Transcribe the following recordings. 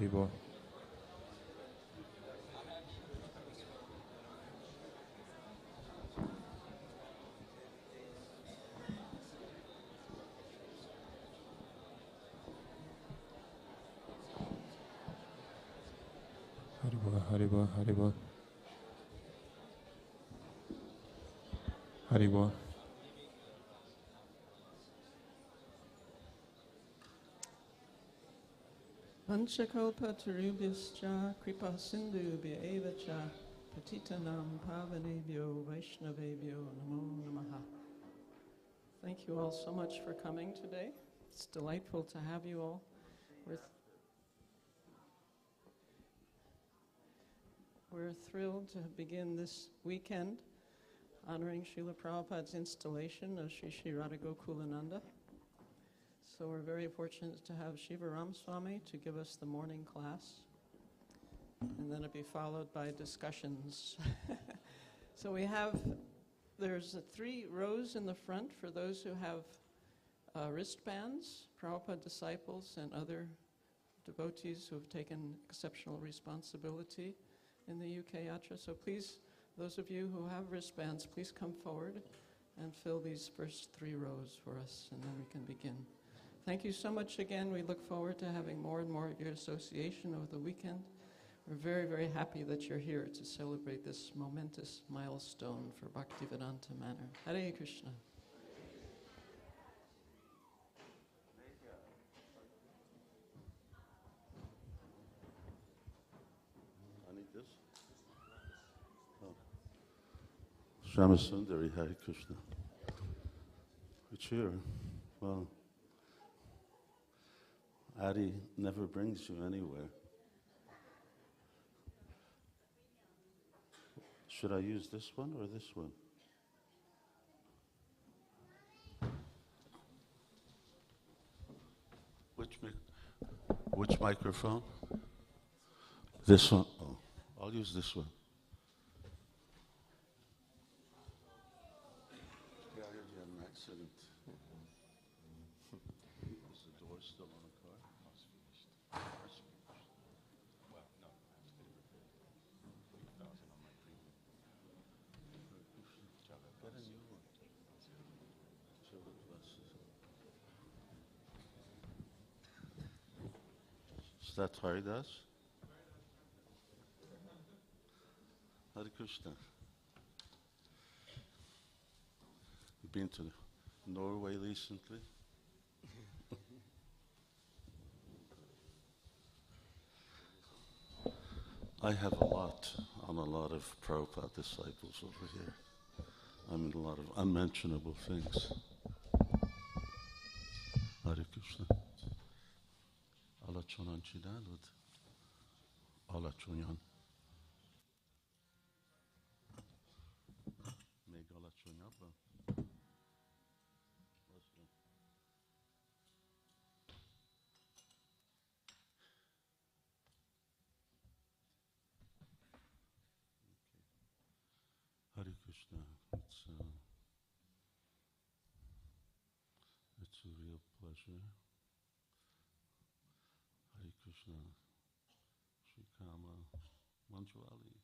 Haribo. Haribo, Haribo, Haribo. Haribo. Vanchakalpa tarubhyascha kripa sindhubhya eva cha patitanam pavanebhyo vaishnavebhyo namo namaha. Thank you all so much for coming today. It's delightful to have you all. We're thrilled to begin this weekend honoring Srila Prabhupada's installation of Sri Sri Radha Gokulananda. So we're very fortunate to have Shiva Ram Swami to give us the morning class. And then it'll be followed by discussions. So there's 3 rows in the front for those who have wristbands, Prabhupada disciples and other devotees who have taken exceptional responsibility in the UK Yatra. So please, those of you who have wristbands, please come forward and fill these first 3 rows for us, and then we can begin. Thank you so much again. We look forward to having more and more of your association over the weekend. We're very, very happy that you're here to celebrate this momentous milestone for Bhaktivedanta Manor. Hare Krishna. I need this? Oh. Shyamasundari, Hare Krishna. Good cheer. Well, Adi never brings you anywhere. Should I use this one or this one? Which microphone? This one? Oh, I'll use this one. Yeah, I heard you had an accident. Is the door still on the car? Car's finished. Well, no, I have to get it repaired. 3,000 on my premium. Get a new one. Children blesses. Is that Haridas? Hare Krishna. You've been to Norway recently? I have a lot of Prabhupada disciples over here. I mean, a lot of unmentionable things. Hare Krishna. Alachonan Chidalud. Alachonyan. Megalachonyaba. Hare Krishna. It's a real pleasure. Hare Krishna. Sri Kama. Manjwali.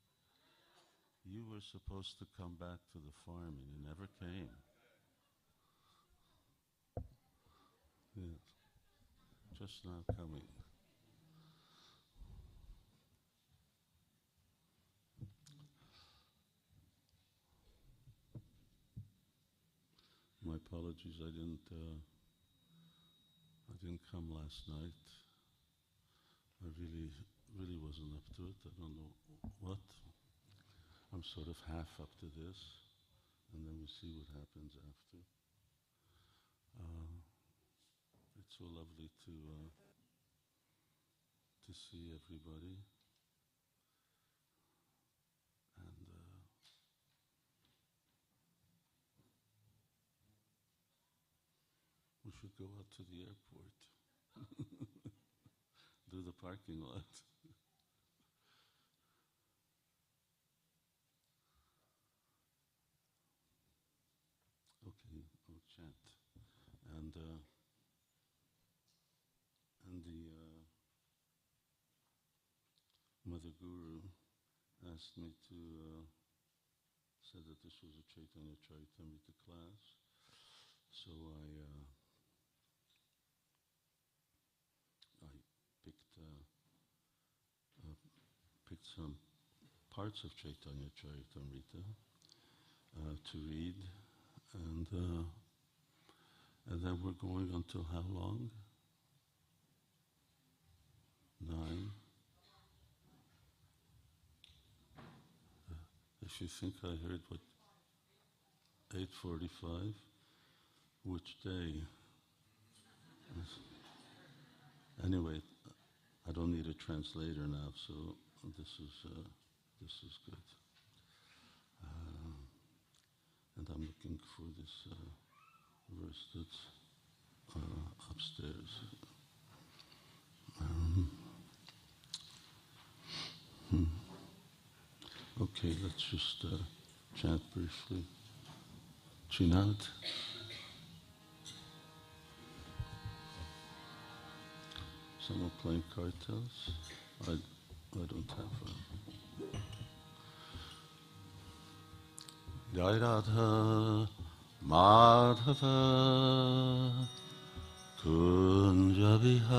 You were supposed to come back to the farm and you never came. Yes. Just now coming. My apologies, I didn't come last night. I really wasn't up to it. I don't know what. I'm sort of half up to this, and then we see what happens after. It's so lovely to see everybody, and we should go out to the airport, do the parking lot. Okay, I'll chant. And the the Guru asked me to, said that this was a Caitanya Charitamrita class, so I picked some parts of Caitanya Charitamrita to read, and then we're going until how long? 9. If you think I heard what, 8:45, which day? Anyway, I don't need a translator now, so this is good. And I'm looking for this verse that's upstairs. Okay, let's just chant briefly. Chinat. Someone playing cartels? I don't have one. Jai Radha Madhava Kunja Vihari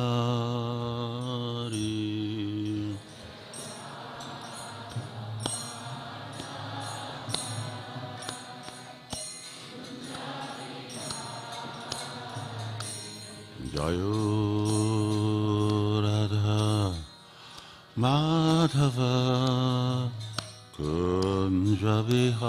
Jayo Radha Madhava Kunja Vihari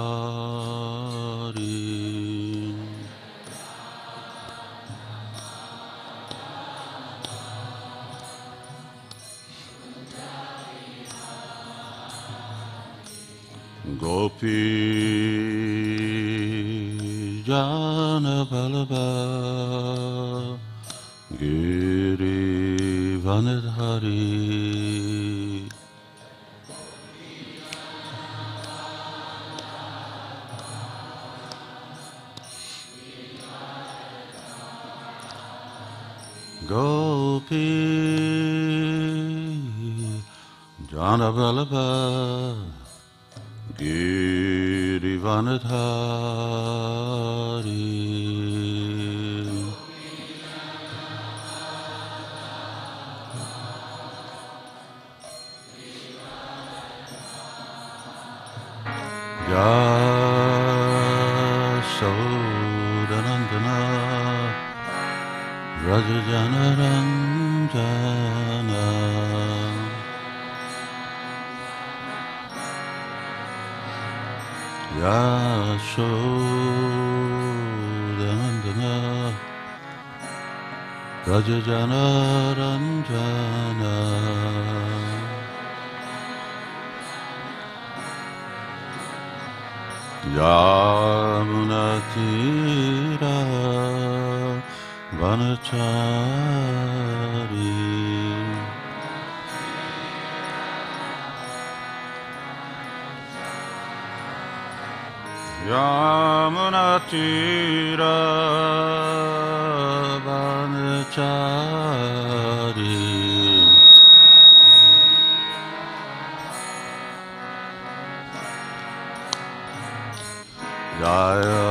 Gopi Jana Balaba Giri Vanadhari Gopi Jana Balaba Giri Vanadhari Yasodanandana Rajajana Ranjana Yasodanandana Rajajana Ranjana Yamunatira Vanachari Yamunatira Vanachari Jaya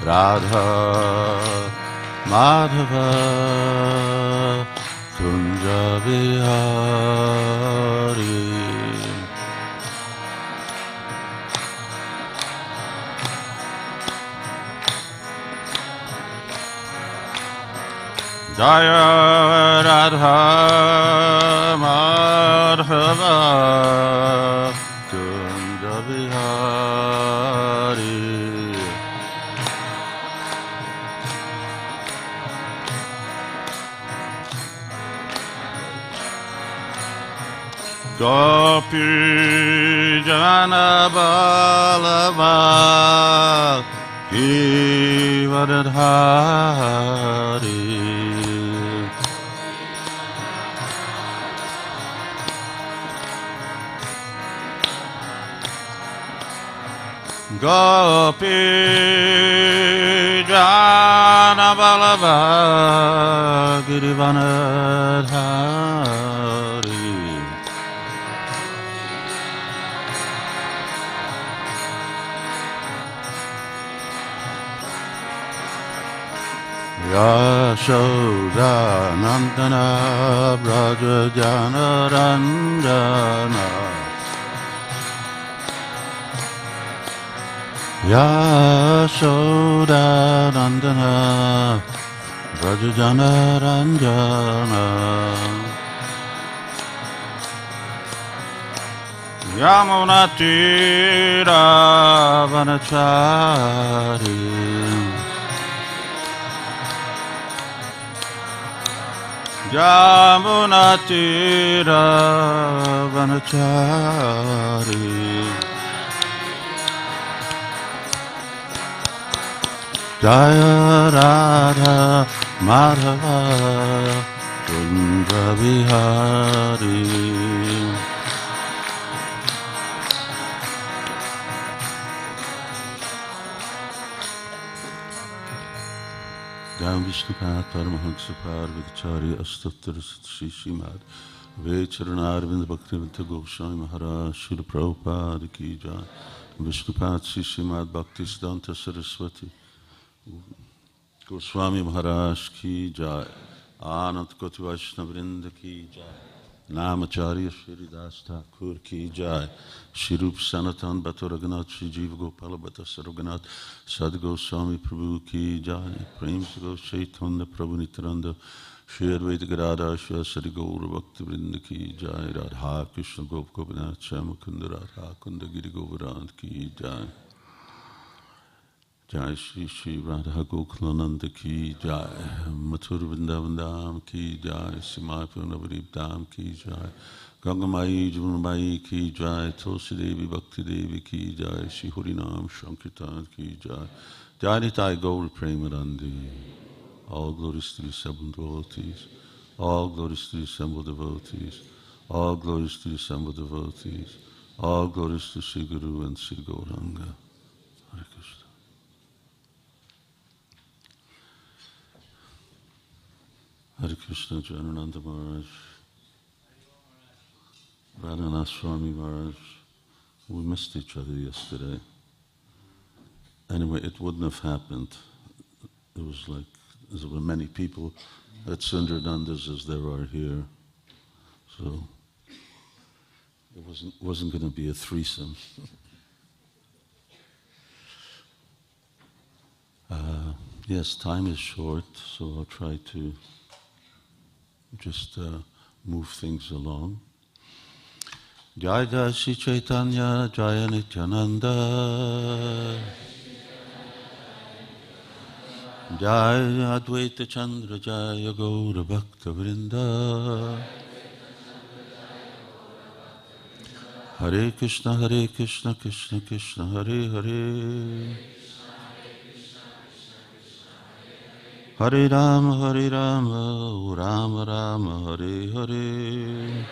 Radha Madhava Kunja Vihari Jaya Radha Madhava Kunja Vihari Gopi Jana Balava Givadhari Gopi Jana Balava Girivanadhari Yashoda Nandana Braja Jana Ranjana Yashoda Nandana Braja Jana Ranjana Yamuna Tira Vanachari Yamuna Tira Vanachari Jaya Radha Madhava Kunda Vihari Jam Vishnupad Paramahansapad Vicharya Astatara Srimad Vecharanaravindra Bhaktivedanta Goswami Maharaj Srila Prabhupada Ki Jai Vishnupad Srimad Bhaktivedanta Saraswati Goswami Maharaj Ki Jai Anant Koti Vaishnavrinda Ki Jai Namacharya Shri Das Thakur Ki Jai Shri Rup Sanatan Bhatta Raghunath Shri Jiva Gopala Bhatta Sarvaghunath Sadhu Goswami Prabhu Ki Jai Prem Sago Chaitanya Prabhu Nityananda Shri Advaita Gadadhar Shri Sari Gaura Bhakti Vrinda Ki Jai Radha Krishna Gop Gopinath Shyamakunda Radha Kunda Giri Govardhan Ki Jai Jai Shri Shri Radha Gokulananda Ki Jai Mathur Vrindavan Dham Ki Jai Simapur Navarib Dham Ki Jai Gangamai Jamunamai Ki Jai Tulsi Devi Bhakti Devi Ki Jai Shri Harinam Sankirtan Ki Jai Jai Nitai Gaur Premanandi. All glories to the assembled devotees. All glories to the assembled devotees. All glories to the assembled devotees. All glories to Sri Guru and Sri Gauranga. Hare Krishna. Hare Krishna, Janananda Maharaj, Radhanath Swami Maharaj. We missed each other yesterday. Anyway, it wouldn't have happened. It was like there were many people at Sundardandas as there are here. So it wasn't going to be a threesome. Yes, time is short, so I'll try to just move things along. Jai Jai Shri Caitanya, Jaya Nityananda, Jai Advaita Chandra, Jaya Gaura Bhakta Vrinda, Hare Krishna, Krishna Krishna, Hare Hare, Hare Rama, Rama Rama, Hare Hare.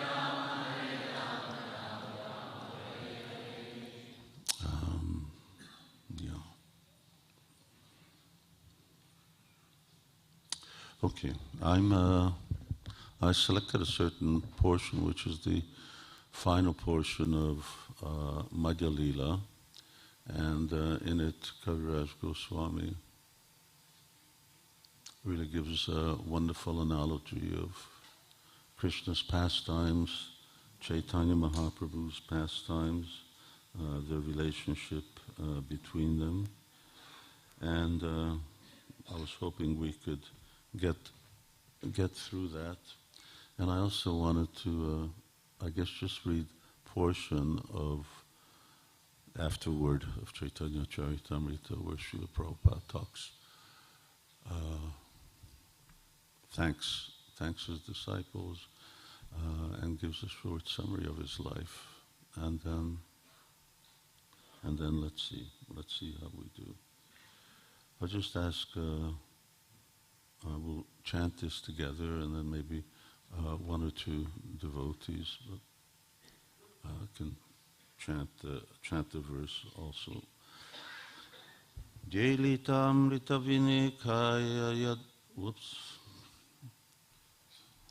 Okay, I selected a certain portion, which is the final portion of Madhya Lila, and in it, Kaviraj Goswami really gives a wonderful analogy of Krishna's pastimes, Chaitanya Mahaprabhu's pastimes, the relationship between them, and I was hoping we could get through that. And I also wanted to, I guess, just read a portion of afterword of Chaitanya Charitamrita, where Srila Prabhupada talks, thanks his disciples, and gives a short summary of his life. And then let's see how we do. I'll just ask, we'll chant this together, and then maybe one or two devotees can chant the verse also. Jelitam ritavinekaya yad. Whoops.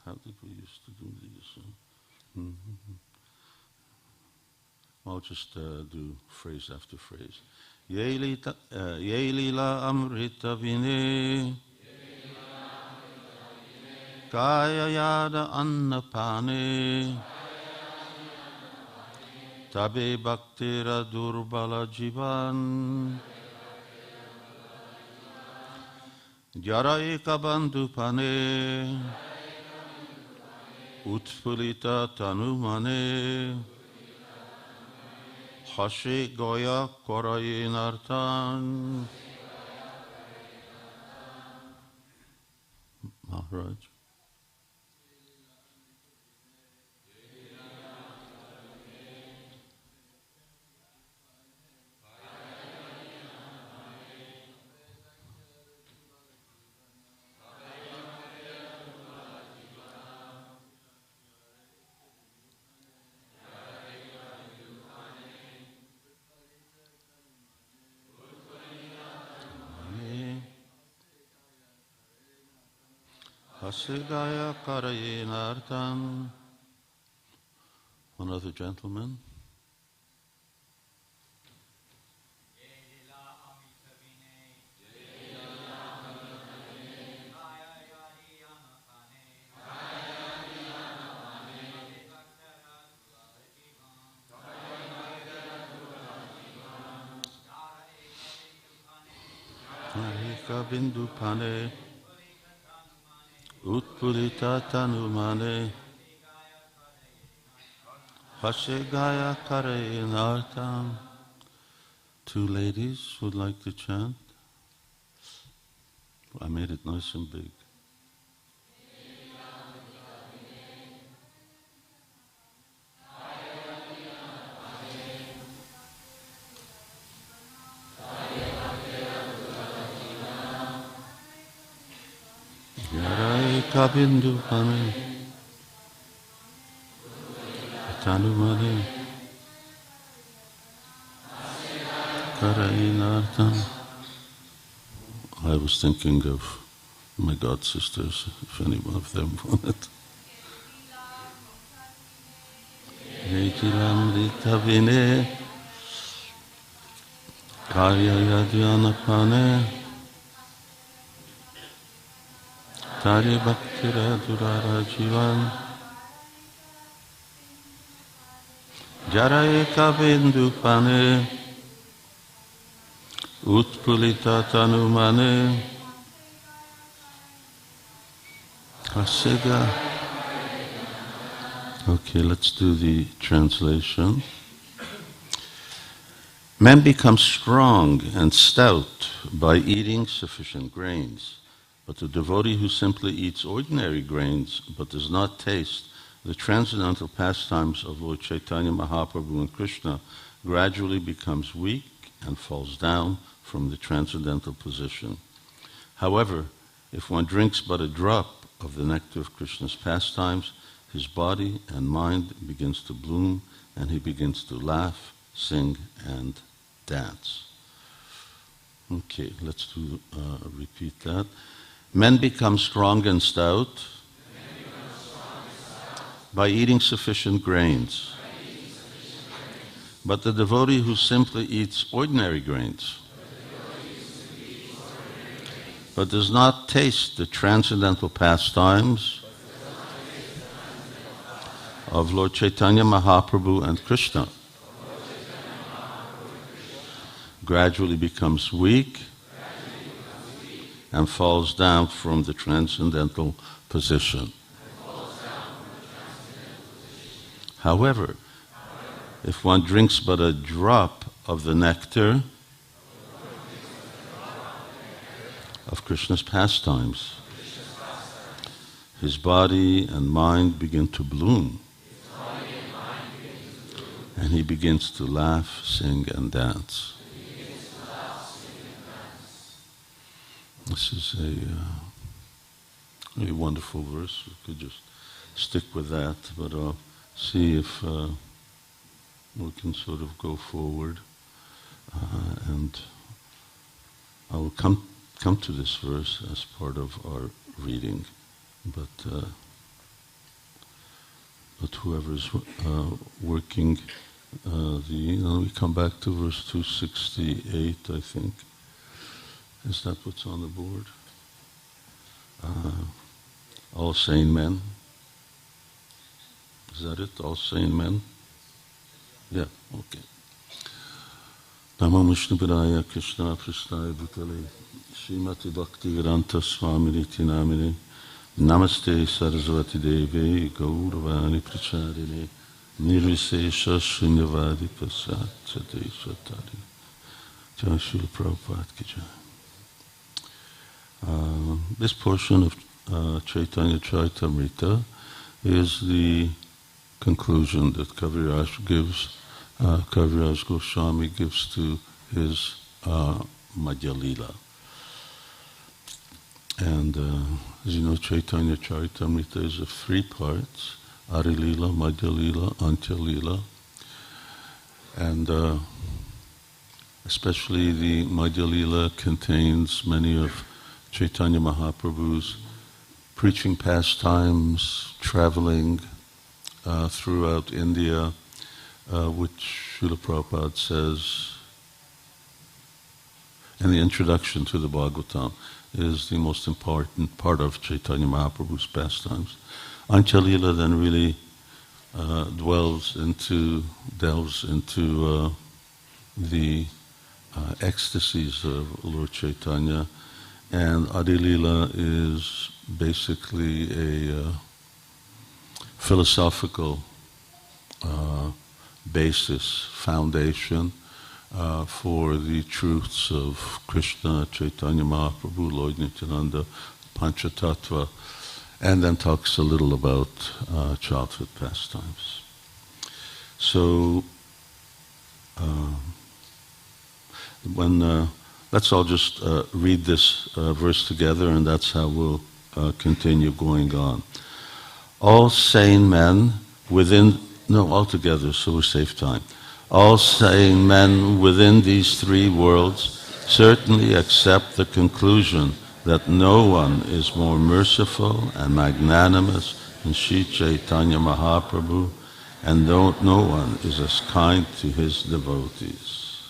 How did we used to do these? I'll just do phrase after phrase. Yelila amrita vine. Kaya yada annapane tabe bhaktira durbala jivan jara eka bandhu pane utpulita tanumane hashe goya korayinartan. Maharaj. Hasigaya Karayinartan. One other gentleman. Narika Bindu Pane Utpulita Tanumane Hashegaya Karayinartam. Two ladies would like to chant. I made it nice and big. Kabindu Pane Tanumane Karayinartam. I was thinking of my god sisters, if any one of them wanted. Yetilamrita Vine Kaya Yadhyana Pane Tari Bhaktira Durara Jivan Jara Eka Bindu Pane Utpulita Tanumane Hasiga. Okay, let's do the translation. Men become strong and stout by eating sufficient grains. But the devotee who simply eats ordinary grains but does not taste the transcendental pastimes of Lord Caitanya Mahaprabhu and Krishna gradually becomes weak and falls down from the transcendental position. However, if one drinks but a drop of the nectar of Krishna's pastimes, his body and mind begins to bloom and he begins to laugh, sing, and dance. Okay, let's repeat that. Men become strong and stout by eating sufficient grains. But the devotee who simply eats ordinary grains but does not taste the transcendental pastimes of Lord Caitanya Mahaprabhu and Krishna gradually becomes weak and falls down from the transcendental position. However, if one drinks but a drop of the nectar of Krishna's pastimes, his body and mind begin to bloom, and he begins to laugh, sing, and dance. This is a wonderful verse. We could just stick with that, but I'll see if we can sort of go forward. And I will come to this verse as part of our reading. But whoever's working, we come back to verse 268, I think. Is that what's on the board? all sane men. Is that it? All sane men? Yeah, okay. Namo Vishnu Padaya Krishna Prasthaya Bhutale Srimati Bhaktivedanta Swaminiti Namine Namaste Saraswati Deve Gauravani Pracharine Nirvisesha Shunyavadi Pasat Sate Svatari Jai Srila Prabhupada Ki Jai. This portion of Caitanya Charitamrita is the conclusion that Kaviraj gives, Kaviraj Goswami gives to his Madhya Lila. And as you know, Caitanya Charitamrita is of 3 parts: Adi Lila, Madhya Lila, Antya Lila. And especially the Madhya Lila contains many of Chaitanya Mahaprabhu's preaching pastimes, traveling throughout India, which Srila Prabhupada says in the introduction to the Bhagavatam is the most important part of Chaitanya Mahaprabhu's pastimes. Antya Lila then really delves into the ecstasies of Lord Chaitanya, and Adi Lila is basically a philosophical basis, foundation for the truths of Krishna, Chaitanya Mahaprabhu, Lord Nityananda, Panchatattva, and then talks a little about childhood pastimes. So, let's all just read this verse together, and that's how we'll continue going on. All sane men all together, so we save time. All sane men within these 3 worlds certainly accept the conclusion that no one is more merciful and magnanimous than Sri Chaitanya Mahaprabhu, and no one is as kind to his devotees.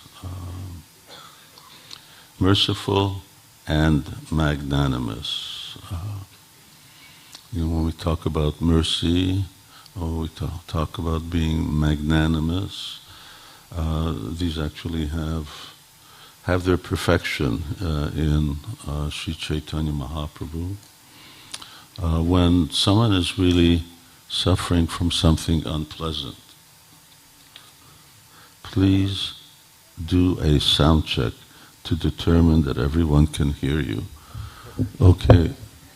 Merciful and magnanimous. When we talk about mercy, or we talk about being magnanimous, these actually have their perfection in Sri Chaitanya Mahaprabhu. When someone is really suffering from something unpleasant, please do a sound check to determine that everyone can hear you. Okay,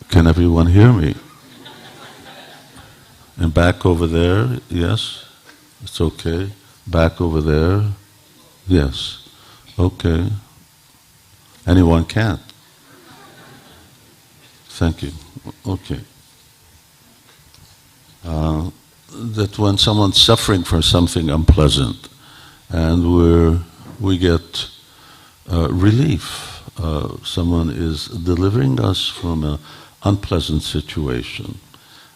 can everyone hear me? And back over there, yes? It's okay. Back over there, yes. Okay. Anyone can't? Thank you. Okay. That when someone's suffering from something unpleasant, and we get relief, someone is delivering us from an unpleasant situation,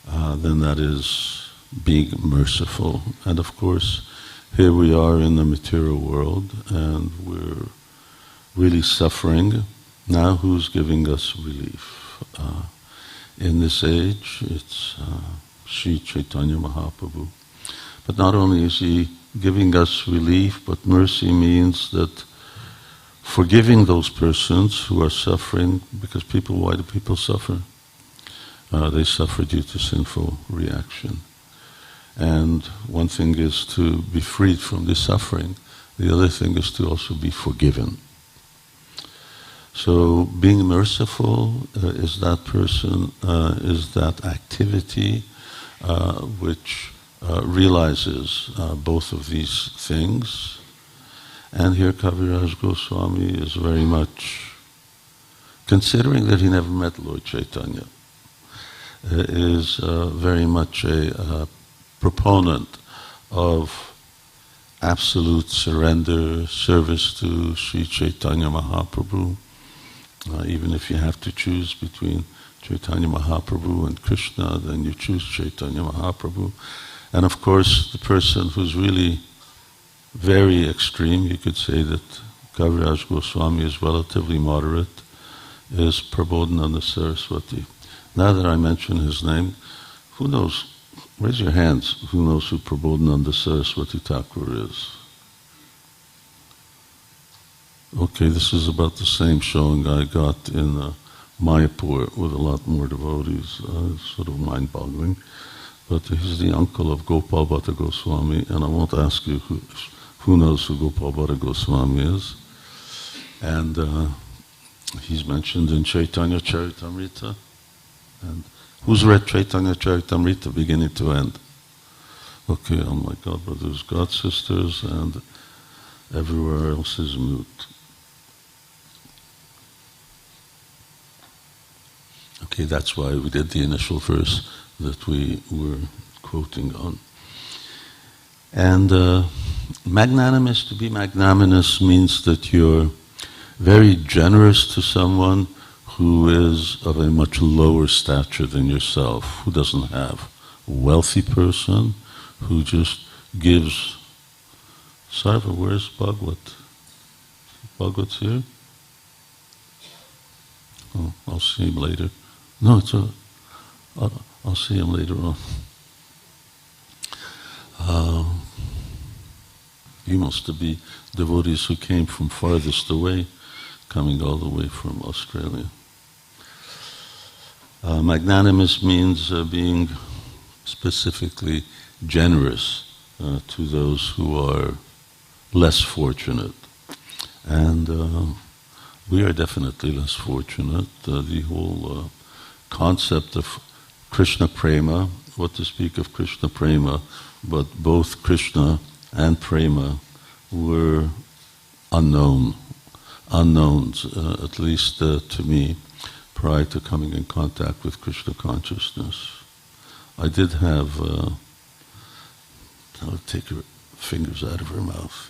then that is being merciful. And of course, here we are in the material world, and we're really suffering. Now who's giving us relief? In this age, it's Sri Chaitanya Mahaprabhu. But not only is he giving us relief, but mercy means that forgiving those persons who are suffering, because why do people suffer? They suffer due to sinful reaction. And one thing is to be freed from this suffering. The other thing is to also be forgiven. So being merciful is that person, is that activity which realizes both of these things. And here Kaviraj Goswami is very much, considering that he never met Lord Chaitanya, is very much a proponent of absolute surrender, service to Sri Chaitanya Mahaprabhu. Even if you have to choose between Chaitanya Mahaprabhu and Krishna, then you choose Chaitanya Mahaprabhu. And of course, the person who's really very extreme, you could say that Kaviraj Goswami is relatively moderate, is Prabodhananda Saraswati. Now that I mention his name, who knows, raise your hands, who knows who Prabodhananda Saraswati Thakur is? Okay, this is about the same showing I got in Mayapur with a lot more devotees. It's sort of mind-boggling. But he's the uncle of Gopal Bhatta Goswami, and I won't ask you who knows who Gopal Bhatta Goswami is. And he's mentioned in Chaitanya Charitamrita. And who's read Chaitanya Charitamrita beginning to end? Okay, oh my God brothers, God sisters, and everywhere else is mute. Okay, that's why we did the initial verse that we were quoting on. And magnanimous, to be magnanimous means that you're very generous to someone who is of a much lower stature than yourself, who doesn't have a wealthy person, who just gives. Sarva, where's Bhagwat? Bhagwat's here? Oh, I'll see him later. No, it's I'll see him later on. You must be devotees who came from farthest away, coming all the way from Australia. Magnanimous means being specifically generous to those who are less fortunate. And we are definitely less fortunate. The whole concept of Krishna Prema, what to speak of Krishna Prema, but both Krishna and Prema were unknowns, at least to me, prior to coming in contact with Krishna consciousness. I did have, I'll take her fingers out of her mouth.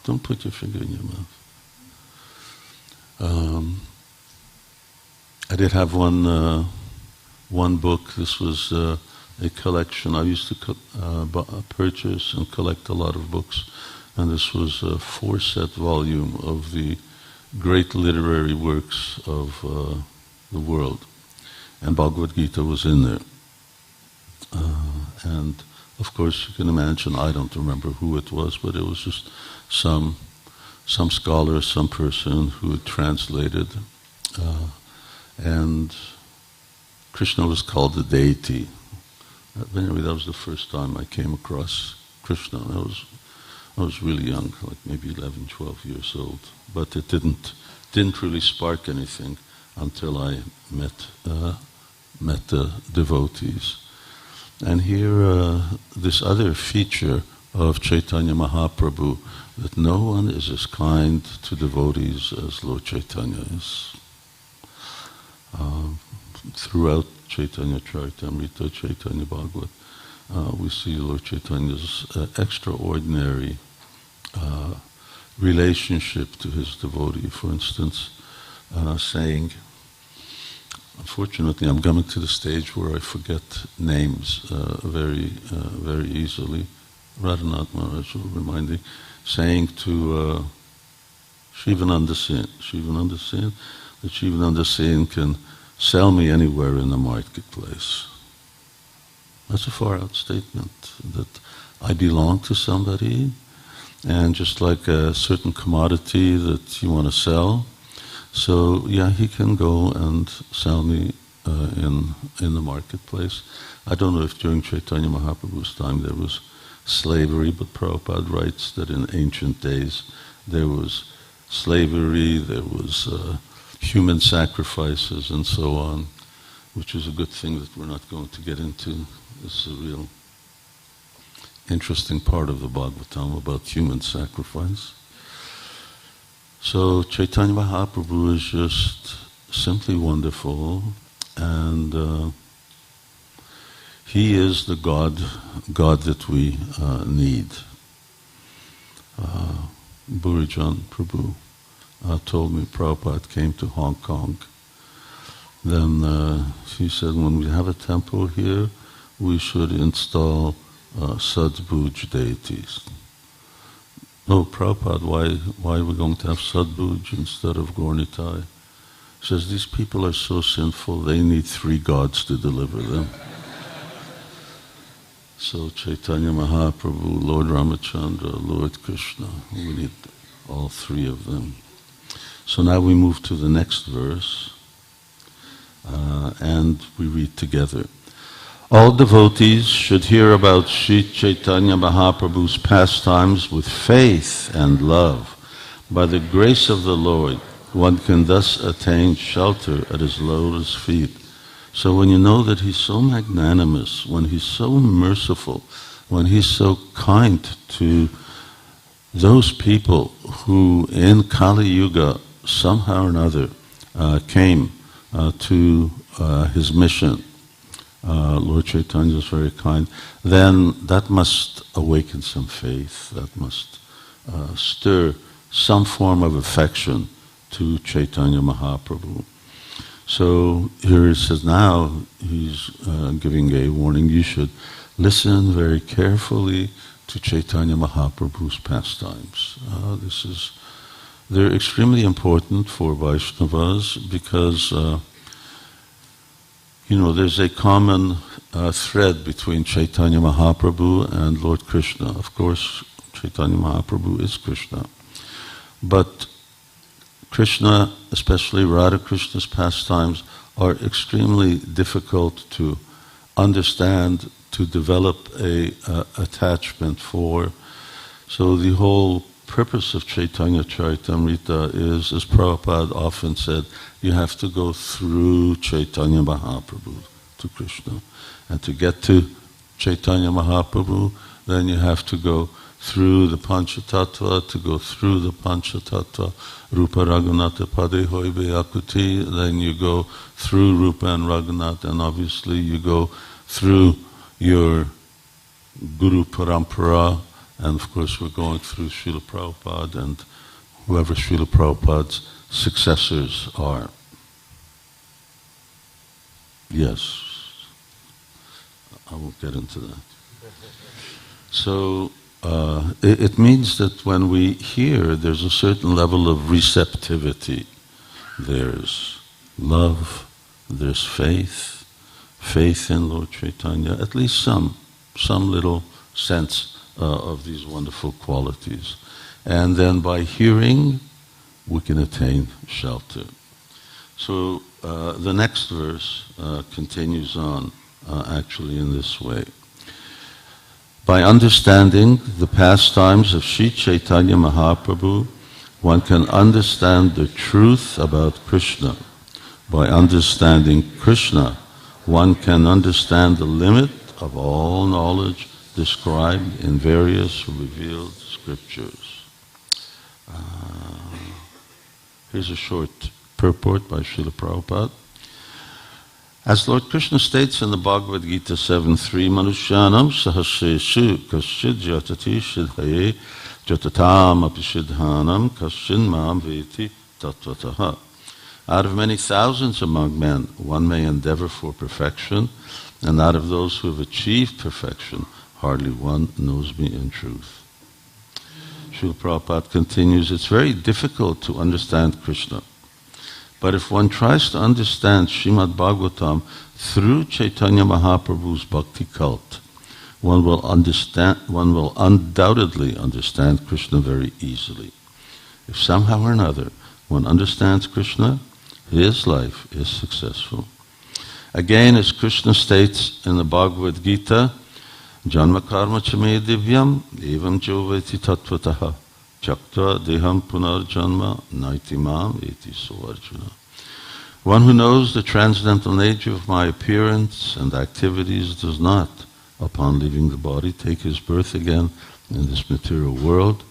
Don't put your finger in your mouth. I did have one book. This was a collection. I used to purchase and collect a lot of books, and this was a 4-set volume of the great literary works of the world, and Bhagavad Gita was in there. And of course, you can imagine, I don't remember who it was, but it was just some scholar, some person who had translated, and Krishna was called the deity. Anyway, that was the first time I came across Krishna. I was really young, like maybe 11, 12 years old, but it didn't really spark anything until I met the devotees. And here, this other feature of Chaitanya Mahaprabhu, that no one is as kind to devotees as Lord Chaitanya is. Throughout Chaitanya Charitamrita, Chaitanya Bhagavat, we see Lord Chaitanya's extraordinary relationship to his devotee. For instance, saying, unfortunately, I'm coming to the stage where I forget names very easily. Radhanath Maharaj will remind me, saying to Shivananda Sen, that Shivananda Sen can sell me anywhere in the marketplace. That's a far-out statement, that I belong to somebody, and just like a certain commodity that you want to sell, so yeah, he can go and sell me in the marketplace. I don't know if during Chaitanya Mahaprabhu's time there was slavery, but Prabhupada writes that in ancient days there was slavery, there was human sacrifices and so on, which is a good thing that we're not going to get into. This is a real interesting part of the Bhagavatam about human sacrifice. So Chaitanya Mahaprabhu is just simply wonderful, and he is the God that we need. Burijan Prabhu told me Prabhupada came to Hong Kong. Then he said, when we have a temple here, we should install Sadbhuj deities. No, Prabhupada, why are we going to have Sadbhuj instead of Gaurnitai? says, these people are so sinful, they need 3 gods to deliver them. So Chaitanya Mahaprabhu, Lord Ramachandra, Lord Krishna, we need all 3 of them. So now we move to the next verse, and we read together. All devotees should hear about Sri Chaitanya Mahaprabhu's pastimes with faith and love. By the grace of the Lord, one can thus attain shelter at his lotus feet. So when you know that he's so magnanimous, when he's so merciful, when he's so kind to those people who in Kali Yuga somehow or another came to his mission, Lord Chaitanya is very kind, then that must awaken some faith, that must stir some form of affection to Chaitanya Mahaprabhu. So here it says now, he's giving a warning, you should listen very carefully to Chaitanya Mahaprabhu's pastimes. They're extremely important for Vaishnavas because there's a common thread between Chaitanya Mahaprabhu and Lord Krishna. Of course, Chaitanya Mahaprabhu is Krishna. But Krishna, especially Radha Krishna's pastimes, are extremely difficult to understand, to develop a attachment for. So the whole purpose of Chaitanya Charitamrita is, as Prabhupada often said, you have to go through Chaitanya Mahaprabhu to Krishna. And to get to Chaitanya Mahaprabhu, then you have to go through the Panchatattva, to go through the Panchatattva, Rupa Raghunatha Pade Hoibe Akuti, then you go through Rupa and Raghunath, and obviously you go through your Guru Parampara, and of course we're going through Srila Prabhupada and whoever Srila Prabhupada's successors are. Yes, I won't get into that. So it means that when we hear, there's a certain level of receptivity. There's love, there's faith in Lord Chaitanya, at least some little sense of these wonderful qualities. And then by hearing, we can attain shelter. So the next verse continues on actually in this way. By understanding the pastimes of Sri Chaitanya Mahaprabhu, one can understand the truth about Krishna. By understanding Krishna, one can understand the limit of all knowledge described in various revealed scriptures. Here's a short purport by Srila Prabhupada. As Lord Krishna states in the Bhagavad Gita 7.3, Manushyanam sahasreshu kaschid jatati shidhaye jatatam apishidhanam kaschin mam veti tattvataha. Out of many thousands among men, one may endeavor for perfection, and out of those who have achieved perfection, hardly one knows me in truth. Srila Prabhupada continues, it's very difficult to understand Krishna. But if one tries to understand Srimad Bhagavatam through Chaitanya Mahaprabhu's bhakti cult, one will undoubtedly understand Krishna very easily. If somehow or another one understands Krishna, his life is successful. Again, as Krishna states in the Bhagavad Gita, Janma karma chame divyam evam joveti tattvataha Chakta deham punar janma naitimam eti so Arjuna. One who knows the transcendental nature of my appearance and activities does not, upon leaving the body, take his birth again in this material world,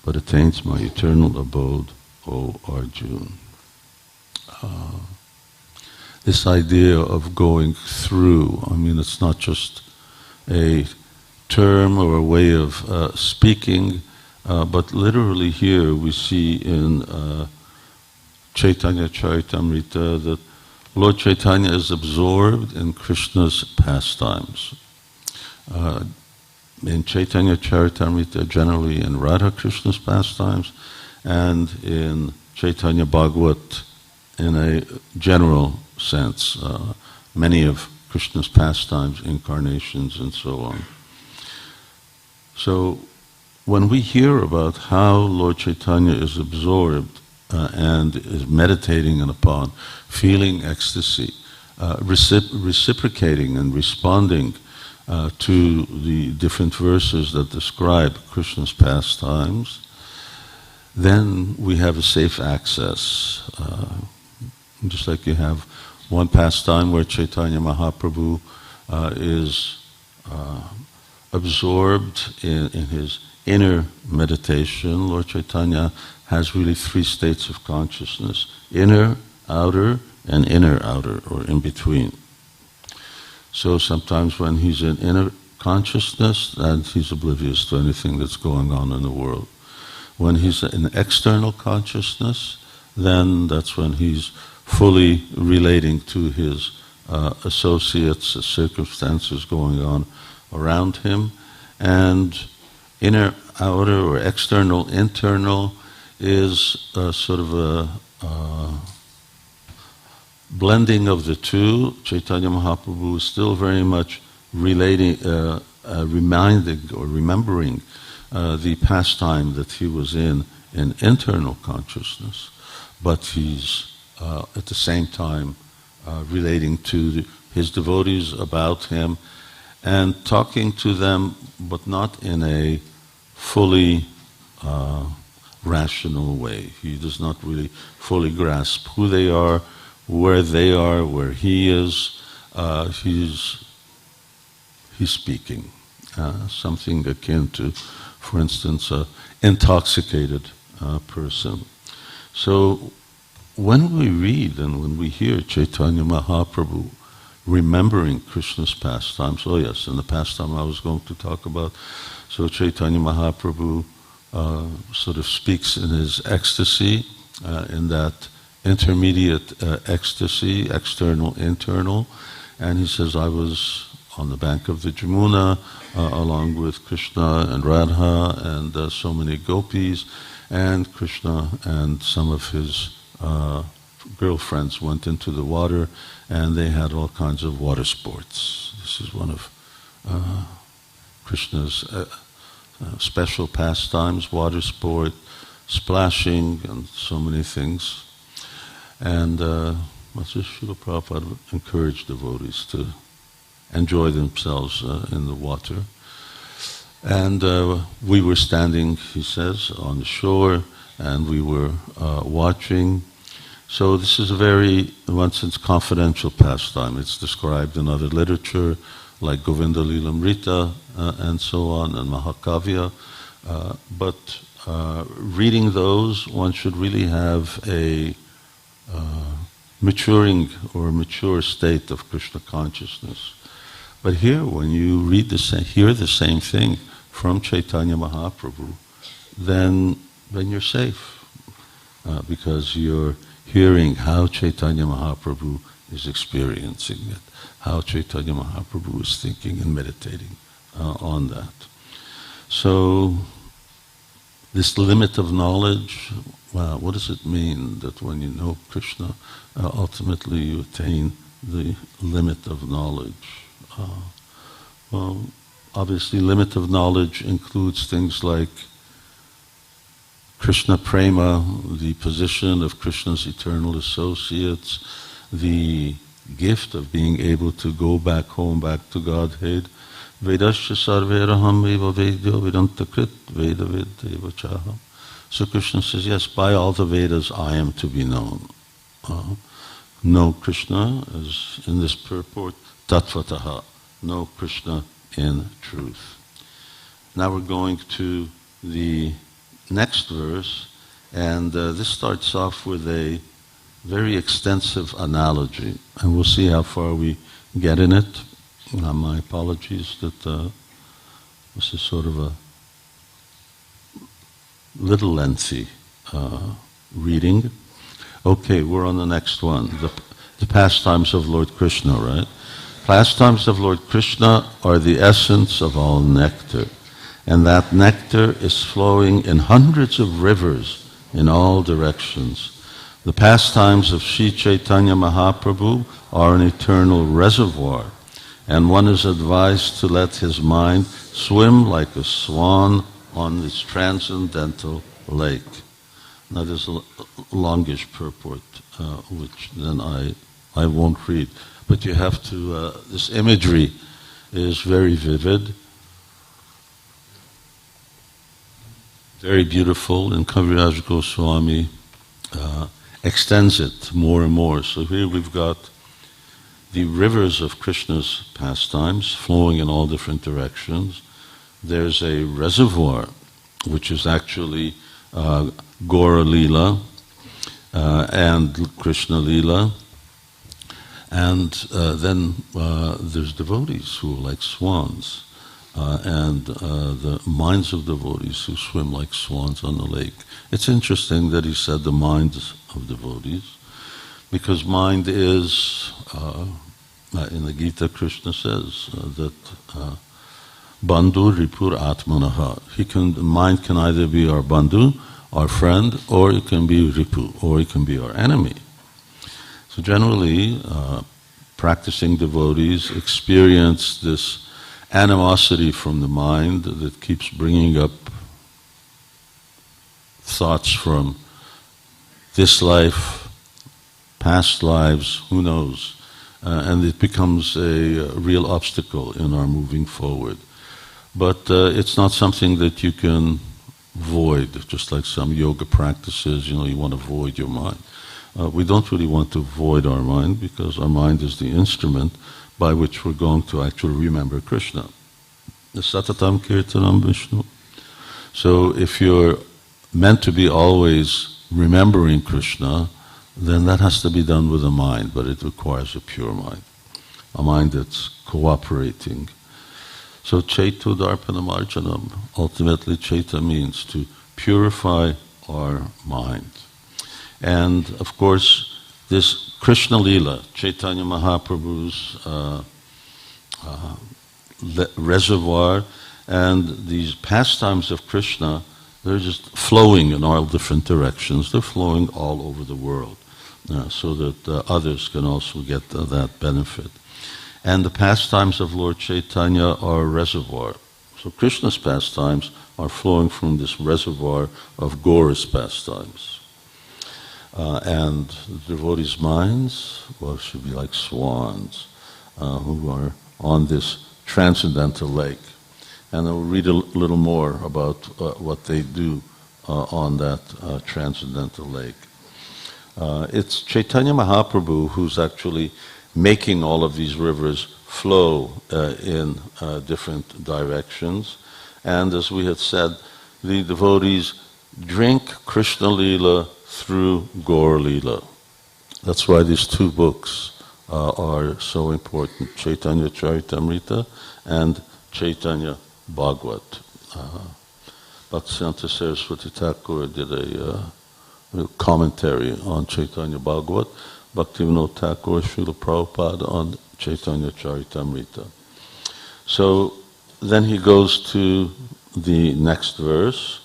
but attains my eternal abode, O Arjuna. This idea of going through, it's not just a term or a way of speaking, but literally here we see in Chaitanya Charitamrita that Lord Chaitanya is absorbed in Krishna's pastimes. In Chaitanya Charitamrita, generally in Radha Krishna's pastimes, and in Chaitanya Bhagavat in a general sense, many of Krishna's pastimes, incarnations, and so on. So when we hear about how Lord Chaitanya is absorbed and is meditating upon, feeling ecstasy, reciprocating and responding to the different verses that describe Krishna's pastimes, then we have a safe access. Just like you have one pastime where Chaitanya Mahaprabhu is absorbed in his inner meditation, Lord Chaitanya has really three states of consciousness: inner, outer, and inner outer, or in between. So sometimes when he's in inner consciousness, then he's oblivious to anything that's going on in the world. When he's in external consciousness, then that's when he's fully relating to his associates, the circumstances going on around him. And inner, outer, or external, internal is sort of a blending of the two. Chaitanya Mahaprabhu is still very much relating, reminding or remembering the pastime that he was in internal consciousness, but he's at the same time relating to his devotees about him and talking to them, but not in a fully rational way. He does not really fully grasp who they are, where he is. He's speaking, something akin to, for instance, an intoxicated person. So when we read and when we hear Chaitanya Mahaprabhu remembering Krishna's pastimes, oh yes, in the pastime I was going to talk about, so Chaitanya Mahaprabhu sort of speaks in his ecstasy, in that intermediate ecstasy, external, internal, and he says, I was on the bank of the Jamuna along with Krishna and Radha and so many gopis, and Krishna and some of his girlfriends went into the water and they had all kinds of water sports. This is one of Krishna's special pastimes, water sport, splashing, and so many things. And Srila Prabhupada encouraged devotees to enjoy themselves in the water. And we were standing, he says, on the shore, and we were watching. So this is a very, in one sense, confidential pastime. It's described in other literature, like Govinda Lilamrita and so on, and Mahakavya. But reading those, one should really have a maturing or mature state of Krishna consciousness. But here, when you hear the same thing from Chaitanya Mahaprabhu, then you're safe, because you're hearing how Chaitanya Mahaprabhu is experiencing it, how Chaitanya Mahaprabhu is thinking and meditating on that. So, this limit of knowledge, what does it mean that when you know Krishna, ultimately you attain the limit of knowledge? Well, obviously limit of knowledge includes things like Krishna Prema, the position of Krishna's eternal associates, the gift of being able to go back home, back to Godhead. Vedasya sarveraham eva vedyo vedantakrit veda vedeva chaha. So Krishna says, yes, by all the Vedas I am to be known. Know Krishna, as in this purport, tattvataha. Know Krishna in truth. Now we're going to the next verse, and this starts off with a very extensive analogy, and we'll see how far we get in it. My apologies that this is sort of a little lengthy reading. Okay, we're on the next one, the pastimes of Lord Krishna, right? Pastimes of Lord Krishna are the essence of all nectar, and that nectar is flowing in hundreds of rivers in all directions. The pastimes of Sri Caitanya Mahaprabhu are an eternal reservoir, and one is advised to let his mind swim like a swan on this transcendental lake. Now there's a longish purport, which then I won't read. But you have to, this imagery is very vivid, very beautiful, and Kaviraj Goswami extends it more and more. So here we've got the rivers of Krishna's pastimes flowing in all different directions. There's a reservoir, which is actually Gaura Leela and Krishna Leela. And then there's devotees who are like swans, and the minds of devotees who swim like swans on the lake. It's interesting that he said the minds of devotees, because mind is, in the Gita, Krishna says that Bandhu Ripur Atmanaha. Mind can either be our Bandhu, our friend, or it can be Ripu, or it can be our enemy. So generally, practicing devotees experience this animosity from the mind that keeps bringing up thoughts from this life, past lives, who knows, and it becomes a real obstacle in our moving forward. But it's not something that you can void, just like some yoga practices, you want to void your mind. We don't really want to void our mind, because our mind is the instrument by which we're going to actually remember Krishna. The Satatam Kirtanam Vishnu. So if you're meant to be always remembering Krishna, then that has to be done with a mind, but it requires a pure mind, a mind that's cooperating. So Chaito Darpanam Arjanam, ultimately Chaita means to purify our mind. And of course, this Krishna Leela, Chaitanya Mahaprabhu's reservoir, and these pastimes of Krishna, they're just flowing in all different directions. They're flowing all over the world, so that others can also get that benefit. And the pastimes of Lord Chaitanya are a reservoir. So Krishna's pastimes are flowing from this reservoir of Gaura's pastimes. And the devotees' minds, should be like swans who are on this transcendental lake. And I'll read a little more about what they do on that transcendental lake. It's Chaitanya Mahaprabhu who's actually making all of these rivers flow in different directions. And as we had said, the devotees drink Krishna Leela through Gaura Leela. That's why these two books are so important, Caitanya Charitamrita and Chaitanya Bhagavat. Bhaktivedanta Saraswati Thakur did a commentary on Chaitanya Bhagavat, Bhaktivinoda Thakur, Srila Prabhupada on Chaitanya Charitamrita. So then he goes to the next verse.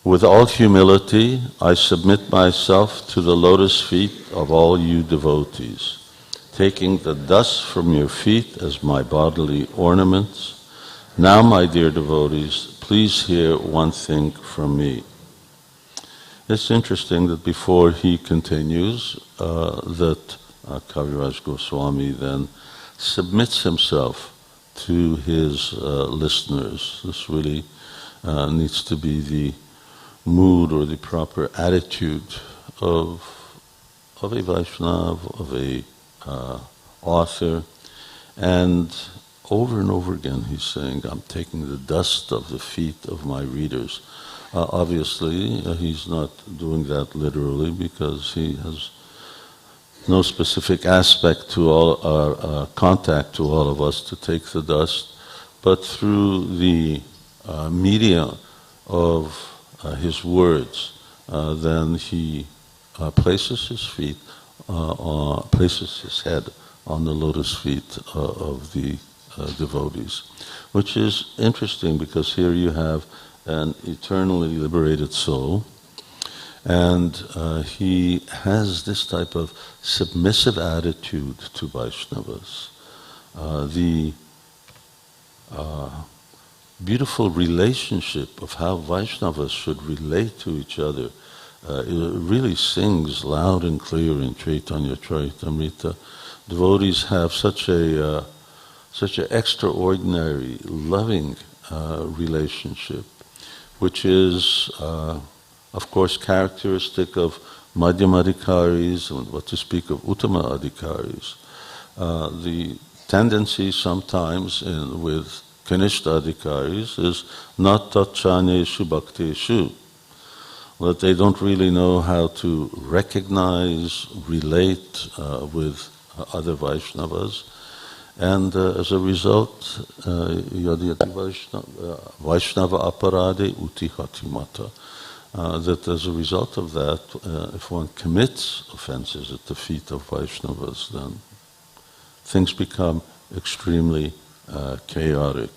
With all humility, I submit myself to the lotus feet of all you devotees, taking the dust from your feet as my bodily ornaments. Now, my dear devotees, please hear one thing from me. It's interesting that before he continues, that Kaviraj Goswami then submits himself to his listeners. This really needs to be the mood or the proper attitude of a Vaishnava, of a author. And over again he's saying, I'm taking the dust of the feet of my readers. Obviously, he's not doing that literally, because he has no specific aspect to all contact to all of us to take the dust, but through the media of his words, then he places his feet, places his head on the lotus feet of the devotees, which is interesting, because here you have an eternally liberated soul, And he has this type of submissive attitude to Vaishnavas. The beautiful relationship of how Vaishnavas should relate to each other it really sings loud and clear in Chaitanya Charitamrita. Devotees have such an extraordinary, loving relationship, which is, of course, characteristic of Madhyamadhikaris, and what to speak of Uttama Adhikaris. The tendency sometimes with Kanishta Adhikaris is not tatchaneshu bhakteshu, that they don't really know how to recognize, relate with other Vaishnavas. And as a result, Yadiyati Vaishnava aparade uti hatimata. That as a result of that, if one commits offenses at the feet of Vaishnavas, then things become extremely chaotic.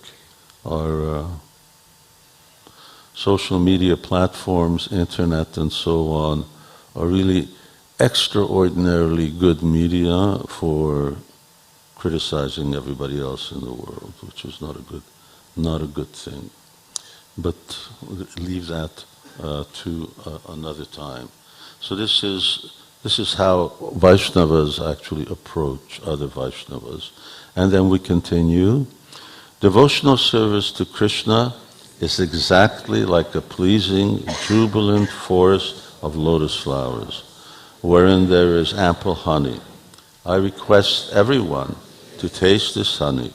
Our social media platforms, internet and so on, are really extraordinarily good media for criticizing everybody else in the world, which is not a good thing. But leave that to another time. So this is how Vaishnavas actually approach other Vaishnavas. And then we continue. Devotional service to Krishna is exactly like a pleasing, jubilant forest of lotus flowers, wherein there is ample honey. I request everyone to taste this honey.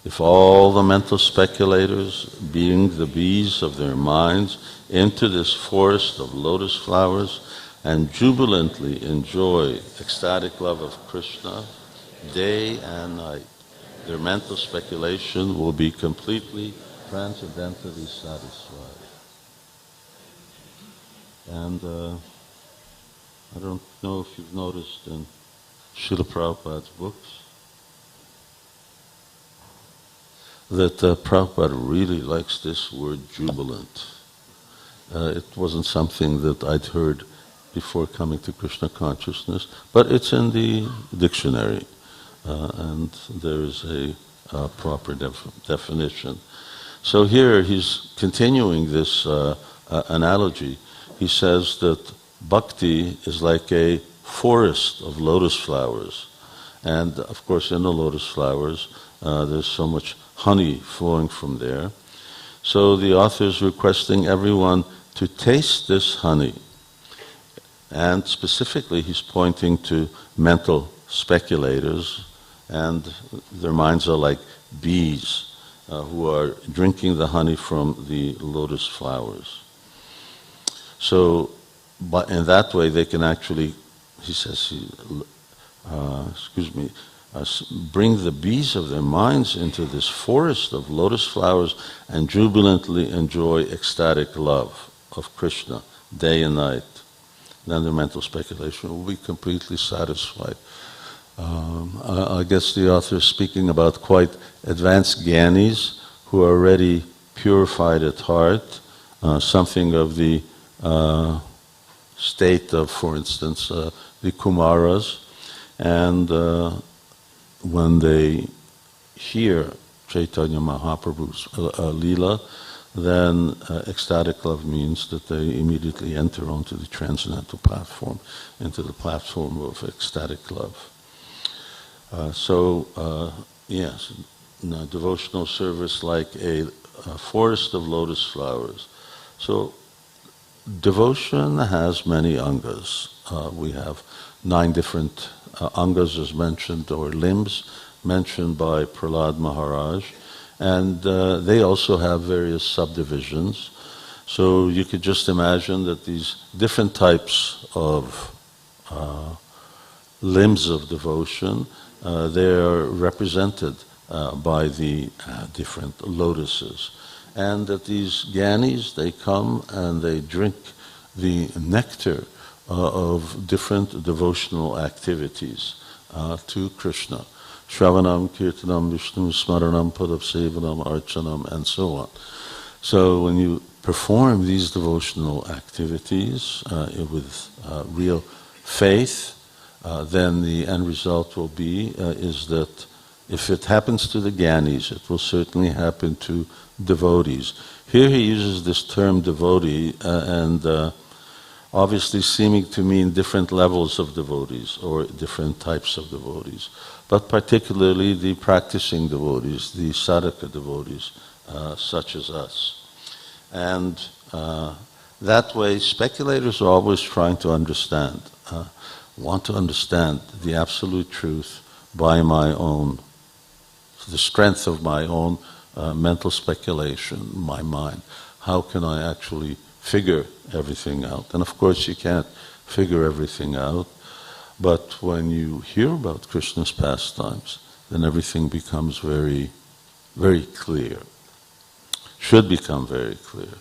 If all the mental speculators, being the bees of their minds, into this forest of lotus flowers and jubilantly enjoy ecstatic love of Krishna day and night, their mental speculation will be completely, transcendentally satisfied. And I don't know if you've noticed in Srila Prabhupada's books that Prabhupada really likes this word jubilant. It wasn't something that I'd heard before coming to Krishna consciousness, but it's in the dictionary, and there is a proper definition. So here he's continuing this analogy. He says that bhakti is like a forest of lotus flowers. And of course in the lotus flowers there's so much honey flowing from there. So the author is requesting everyone to taste this honey. And specifically he's pointing to mental speculators, and their minds are like bees who are drinking the honey from the lotus flowers. So, but in that way they can actually, he says, bring the bees of their minds into this forest of lotus flowers and jubilantly enjoy ecstatic love of Krishna day and night. Then their mental speculation will be completely satisfied. I guess the author is speaking about quite advanced Gyanis who are already purified at heart, something of the state of, for instance, the Kumaras. And when they hear Chaitanya Mahaprabhu's Leela, then ecstatic love means that they immediately enter onto the transcendental platform, into the platform of ecstatic love. Yes, devotional service like a forest of lotus flowers. So devotion has many angas. We have 9 different angas as mentioned, or limbs mentioned by Prahlad Maharaj. And they also have various subdivisions. So you could just imagine that these different types of limbs of devotion, they are represented by the different lotuses. And that these Gyanis, they come and they drink the nectar of different devotional activities to Krishna. Shravanam, Kirtanam, Vishnu, Smaranam, Padapsevanam, Archanam, and so on. So when you perform these devotional activities with real faith, then the end result will be is that if it happens to the Gyanis, it will certainly happen to devotees. Here he uses this term devotee and obviously seeming to mean different levels of devotees or different types of devotees, but particularly the practicing devotees, the sadhaka devotees, such as us. And that way, speculators are always trying to understand, want to understand the absolute truth by my own, the strength of my own mental speculation, my mind. How can I actually figure everything out? And of course you can't figure everything out, but when you hear about Krishna's pastimes, then everything becomes very, very clear. Should become very clear.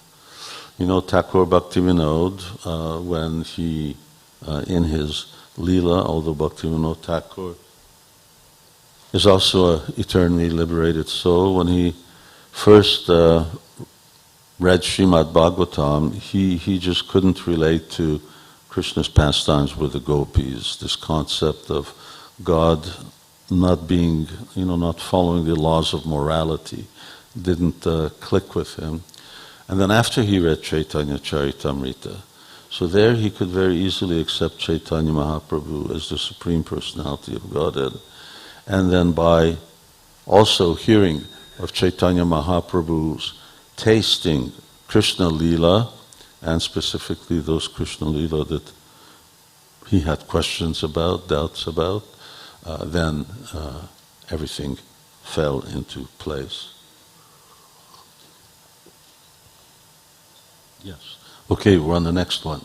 You know, Thakur Bhaktivinod, when he, in his Leela, although Bhaktivinod Thakur is also an eternally liberated soul, when he first read Srimad Bhagavatam, he just couldn't relate to Krishna's pastimes with the gopis, this concept of God not being, not following the laws of morality, didn't click with him. And then after he read Caitanya Charitamrita, so there he could very easily accept Chaitanya Mahaprabhu as the Supreme Personality of Godhead. And then by also hearing of Chaitanya Mahaprabhu's tasting Krishna Leela, and specifically those Krishna Leela that he had questions about, doubts about, then everything fell into place. Yes. Okay, we're on the next one.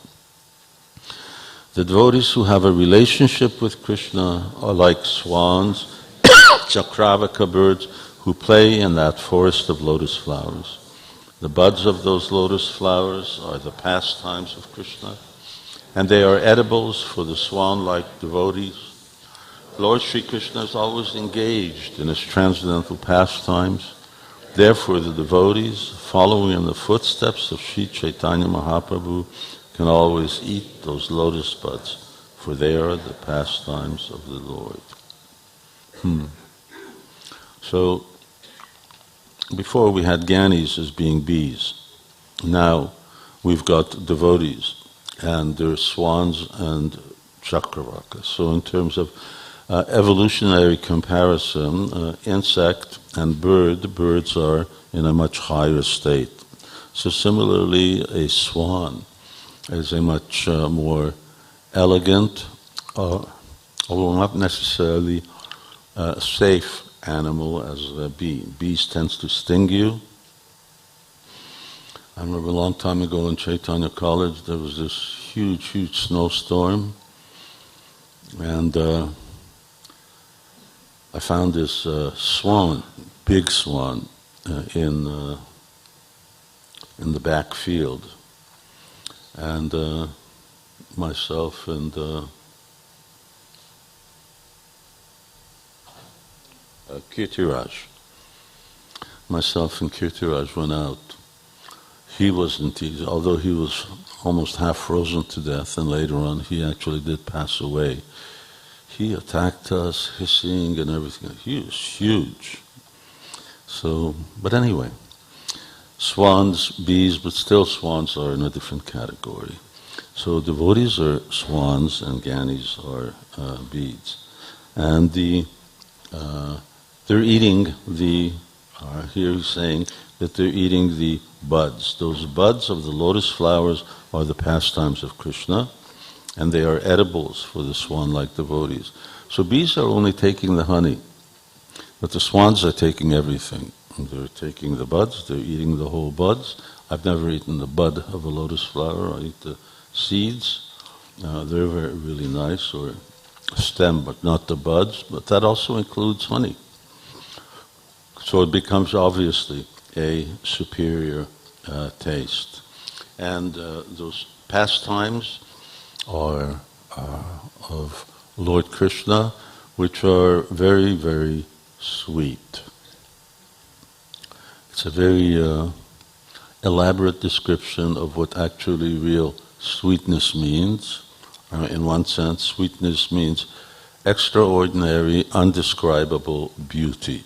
The devotees who have a relationship with Krishna are like swans, Chakravaka birds, who play in that forest of lotus flowers. The buds of those lotus flowers are the pastimes of Krishna, and they are edibles for the swan-like devotees. Lord Sri Krishna is always engaged in his transcendental pastimes. Therefore, the devotees, following in the footsteps of Sri Chaitanya Mahaprabhu, can always eat those lotus buds, for they are the pastimes of the Lord. So, before we had Gyanis as being bees. Now we've got devotees, and there's swans and Chakravakas. So in terms of evolutionary comparison, insect and birds are in a much higher state. So similarly, a swan is a much more elegant, although not necessarily safe animal as a bee. Bees tends to sting you. I remember a long time ago in Chaitanya College, there was this huge snowstorm, and I found this swan, big swan, in the back field, and myself and Kirtiraj. Myself and Kirtiraj went out. He wasn't, although he was almost half frozen to death, and later on he actually did pass away. He attacked us, hissing and everything. He was huge. So, but anyway, swans, bees, but still swans are in a different category. So devotees are swans and Gyanis are bees. And they're eating here he's saying that they're eating the buds. Those buds of the lotus flowers are the pastimes of Krishna, and they are edibles for the swan-like devotees. So bees are only taking the honey, but the swans are taking everything. They're taking the buds, they're eating the whole buds. I've never eaten the bud of a lotus flower, I eat the seeds. They're really nice, or stem, but not the buds, but that also includes honey. So it becomes obviously a superior taste. And those pastimes are of Lord Krishna, which are very, very sweet. It's a very elaborate description of what actually real sweetness means. In one sense, sweetness means extraordinary, undescribable beauty.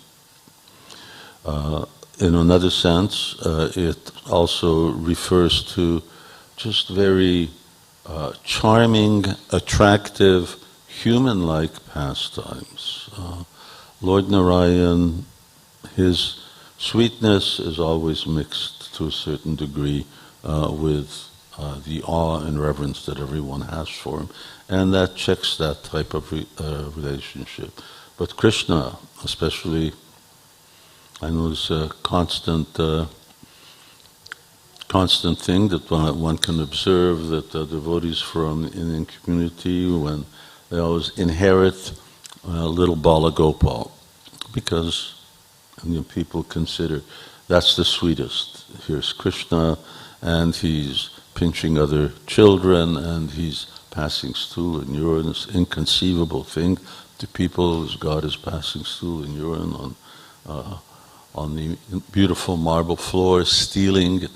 In another sense, it also refers to just very charming, attractive, human-like pastimes. Lord Narayan, his sweetness is always mixed to a certain degree with the awe and reverence that everyone has for him, and that checks that type of relationship. But Krishna, especially, I notice a constant thing that one can observe, that devotees from the Indian community, when they always inherit little Bala Gopal, because people consider that's the sweetest. Here's Krishna, and he's pinching other children, and he's passing stool and urine. This inconceivable thing to people whose God is passing stool and urine on the beautiful marble floor, stealing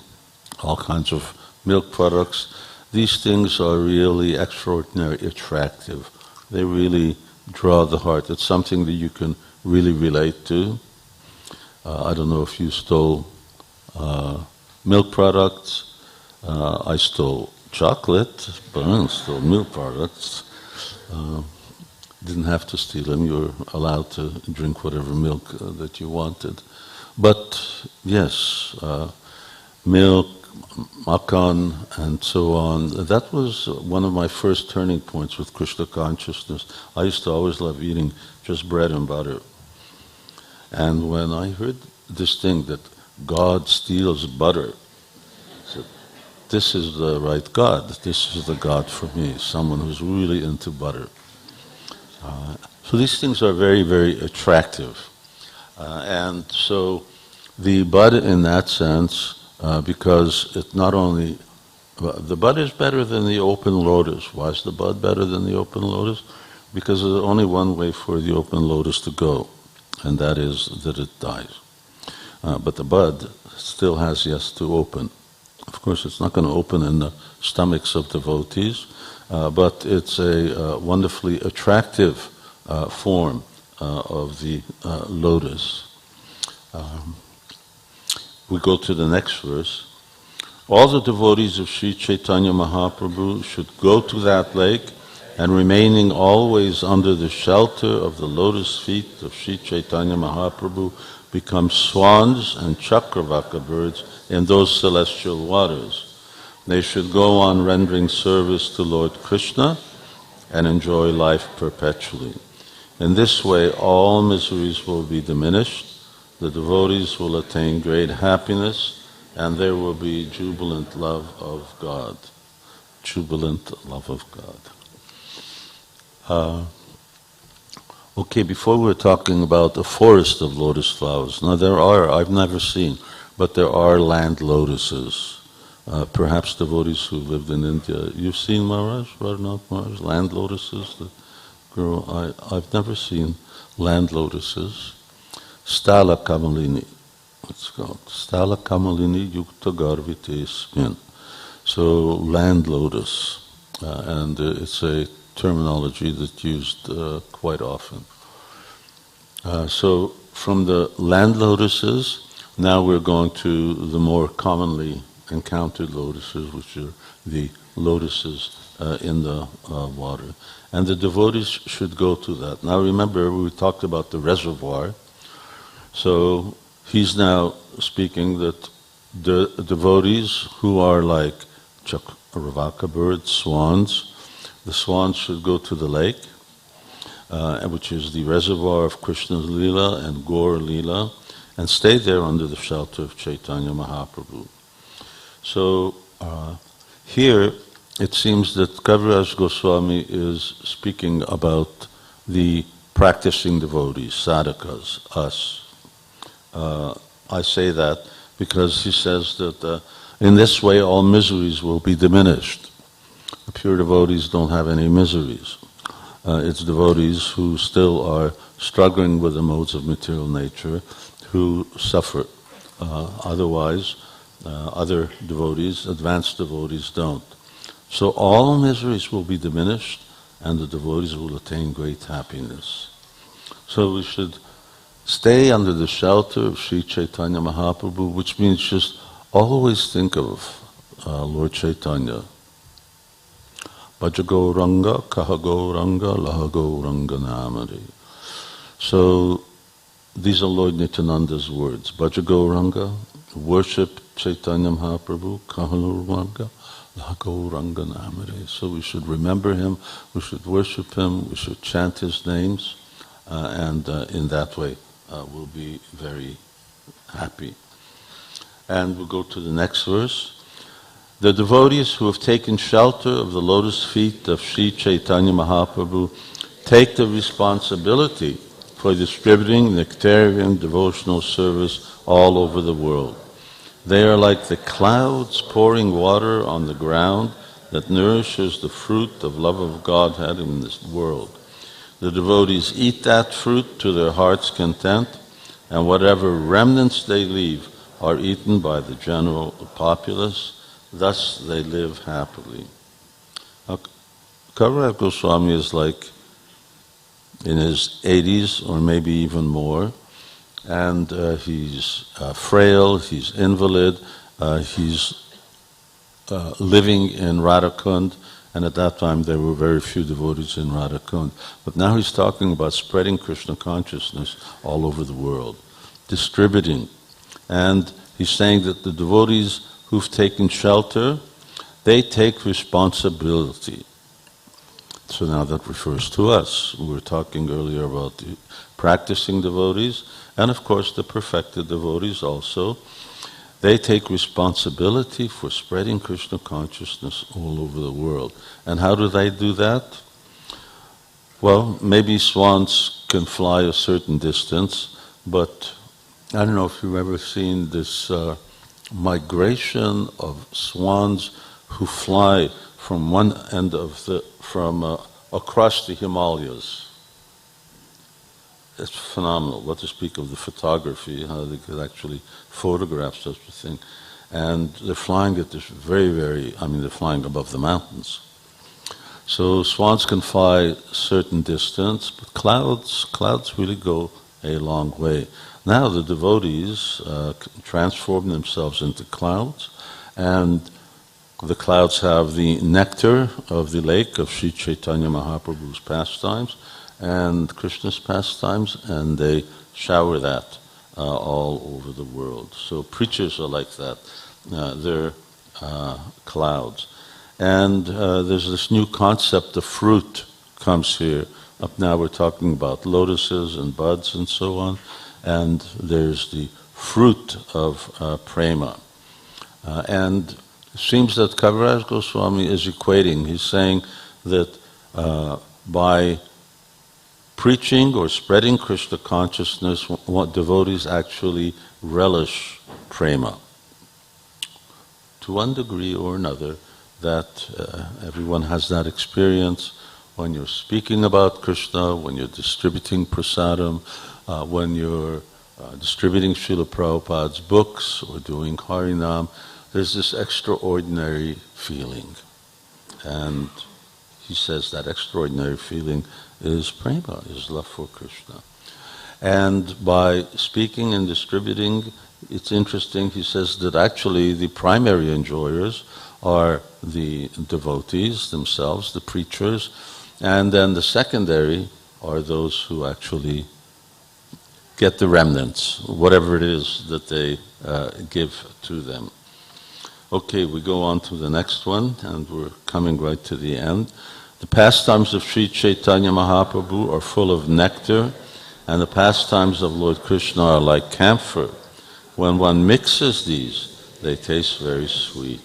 all kinds of milk products. These things are really extraordinarily attractive. They really draw the heart. It's something that you can really relate to. I don't know if you stole milk products. I stole chocolate, but I didn't steal milk products. Didn't have to steal them. You were allowed to drink whatever milk that you wanted. But yes, milk, makan, and so on. That was one of my first turning points with Krishna consciousness. I used to always love eating just bread and butter. And when I heard this thing that God steals butter, I said, this is the right God. This is the God for me, someone who's really into butter. So these things are very, very attractive. And so the bud in that sense, because it not only, the bud is better than the open lotus. Why is the bud better than the open lotus? Because there's only one way for the open lotus to go, and that is that it dies. But the bud still has yet to open. Of course, it's not going to open in the stomachs of devotees, but it's a wonderfully attractive form of the lotus. We go to the next verse. All the devotees of Sri Caitanya Mahaprabhu should go to that lake, and remaining always under the shelter of the lotus feet of Sri Caitanya Mahaprabhu, become swans and chakravaka birds in those celestial waters. They should go on rendering service to Lord Krishna and enjoy life perpetually. In this way, all miseries will be diminished, the devotees will attain great happiness, and there will be jubilant love of God. Jubilant love of God. Okay, before we were talking about a forest of lotus flowers. Now there are, I've never seen, but there are land lotuses. Perhaps devotees who lived in India. You've seen Maharaj, Radhanath Maharaj, land lotuses that grow? I've never seen land lotuses. Stala Kamalini, it's called. Stala Kamalini Yukta Garvite Smin. So land lotus, and it's a terminology that's used quite often. So from the land lotuses, now we're going to the more commonly encountered lotuses, which are the lotuses in the water. And the devotees should go to that. Now remember, we talked about the reservoir. So he's now speaking that the devotees who are like chakravaka birds, swans, the swans should go to the lake, which is the reservoir of Krishna's Leela and Gaur Leela, and stay there under the shelter of Caitanya Mahaprabhu. So here it seems that Kaviraj Goswami is speaking about the practicing devotees, sadhakas, us. I say that because he says that in this way all miseries will be diminished. The pure devotees don't have any miseries. It's devotees who still are struggling with the modes of material nature who suffer. Otherwise, other devotees, advanced devotees, don't. So all miseries will be diminished and the devotees will attain great happiness. So we should stay under the shelter of Sri Chaitanya Mahaprabhu, which means just always think of Lord Chaitanya. Bhaja Gauranga, Kaha Gauranga, Laha Gauranga Namari. So these are Lord Nityananda's words. Bhaja Gauranga, worship Chaitanya Mahaprabhu, Kaha Gauranga, Laha Gauranga Namari. So we should remember him, we should worship him, we should chant his names, and in that way we'll be very happy. And we'll go to the next verse. The devotees who have taken shelter of the lotus feet of Sri Chaitanya Mahaprabhu take the responsibility for distributing nectarian devotional service all over the world. They are like the clouds pouring water on the ground that nourishes the fruit of love of Godhead in this world. The devotees eat that fruit to their heart's content, and whatever remnants they leave are eaten by the general populace. Thus they live happily. Kaviraj Goswami is like in his 80s or maybe even more, and he's frail, he's invalid, he's living in Radhakund, and at that time there were very few devotees in Radhakund. But now he's talking about spreading Krishna consciousness all over the world, distributing. And he's saying that the devotees who've taken shelter, they take responsibility. So now that refers to us. We were talking earlier about the practicing devotees, and of course the perfected devotees also. They take responsibility for spreading Krishna consciousness all over the world. And how do they do that? Well, maybe swans can fly a certain distance, but I don't know if you've ever seen this migration of swans who fly from one end of across the Himalayas. It's phenomenal. What to speak of the photography, how they could actually photograph such a thing. And they're flying at this they're flying above the mountains. So swans can fly a certain distance, but clouds really go a long way. Now the devotees transform themselves into clouds, and the clouds have the nectar of the lake of Sri Chaitanya Mahaprabhu's pastimes and Krishna's pastimes, and they shower that all over the world. So preachers are like that. They're clouds. And there's this new concept of fruit comes here. Up now we're talking about lotuses and buds and so on. And there's the fruit of prema. And it seems that Kaviraj Goswami is equating. He's saying that by preaching or spreading Krishna consciousness, what devotees actually relish prema. To one degree or another, that everyone has that experience when you're speaking about Krishna, when you're distributing prasadam, when you're distributing Srila Prabhupada's books or doing Harinam, there's this extraordinary feeling. And he says that extraordinary feeling is prema, is love for Krishna. And by speaking and distributing, it's interesting, he says that actually the primary enjoyers are the devotees themselves, the preachers, and then the secondary are those who actually get the remnants, whatever it is that they give to them. Okay, we go on to the next one, and we're coming right to the end. The pastimes of Sri Chaitanya Mahaprabhu are full of nectar, and the pastimes of Lord Krishna are like camphor. When one mixes these, they taste very sweet.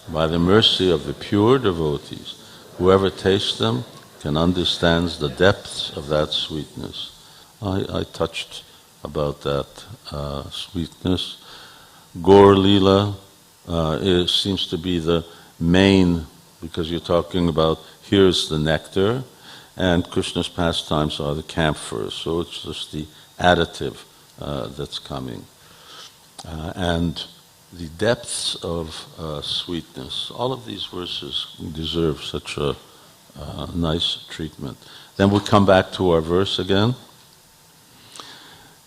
By the mercy of the pure devotees, whoever tastes them can understand the depths of that sweetness. I touched about that sweetness. Gaur Leela seems to be the main, because you're talking about here's the nectar, and Krishna's pastimes are the camphor. So it's just the additive that's coming. And the depths of sweetness. All of these verses deserve such a nice treatment. Then we come back to our verse again.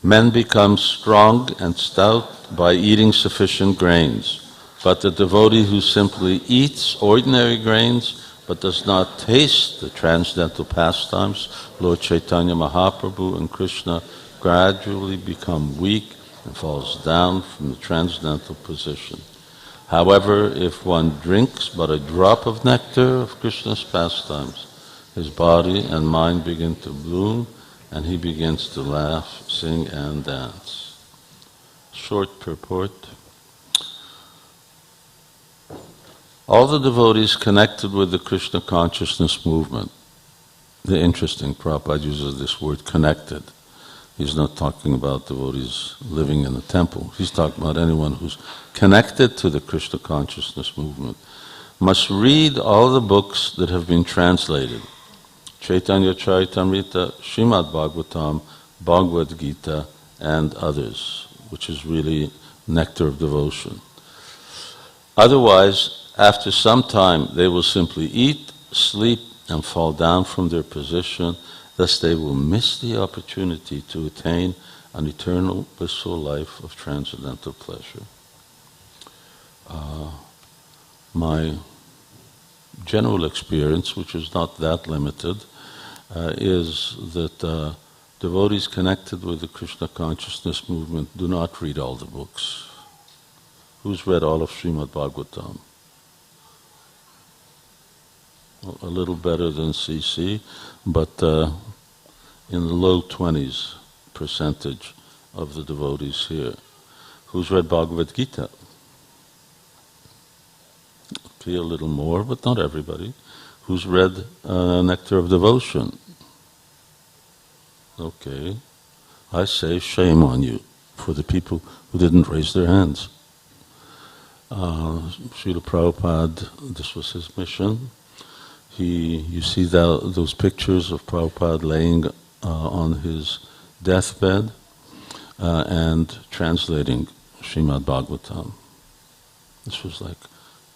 Men become strong and stout by eating sufficient grains, but the devotee who simply eats ordinary grains but does not taste the transcendental pastimes, Lord Chaitanya Mahaprabhu and Krishna, gradually become weak and falls down from the transcendental position. However, if one drinks but a drop of nectar of Krishna's pastimes, his body and mind begin to bloom, and he begins to laugh, sing, and dance. Short purport. All the devotees connected with the Krishna consciousness movement, the interesting, Prabhupada uses this word connected. He's not talking about devotees living in a temple. He's talking about anyone who's connected to the Krishna consciousness movement, must read all the books that have been translated. Chaitanya Charitamrita, Srimad Bhagavatam, Bhagavad Gita, and others, which is really nectar of devotion. Otherwise, after some time, they will simply eat, sleep, and fall down from their position. Thus they will miss the opportunity to attain an eternal blissful life of transcendental pleasure. My general experience, which is not that limited, is that devotees connected with the Krishna consciousness movement do not read all the books. Who's read all of Srimad Bhagavatam? A little better than CC, but in the low 20s percentage of the devotees here. Who's read Bhagavad Gita? Okay, a little more, but not everybody. Who's read Nectar of Devotion? Okay. I say shame on you for the people who didn't raise their hands. Srila Prabhupada, this was his mission. You see those pictures of Prabhupada laying on his deathbed and translating Srimad Bhagavatam. This was like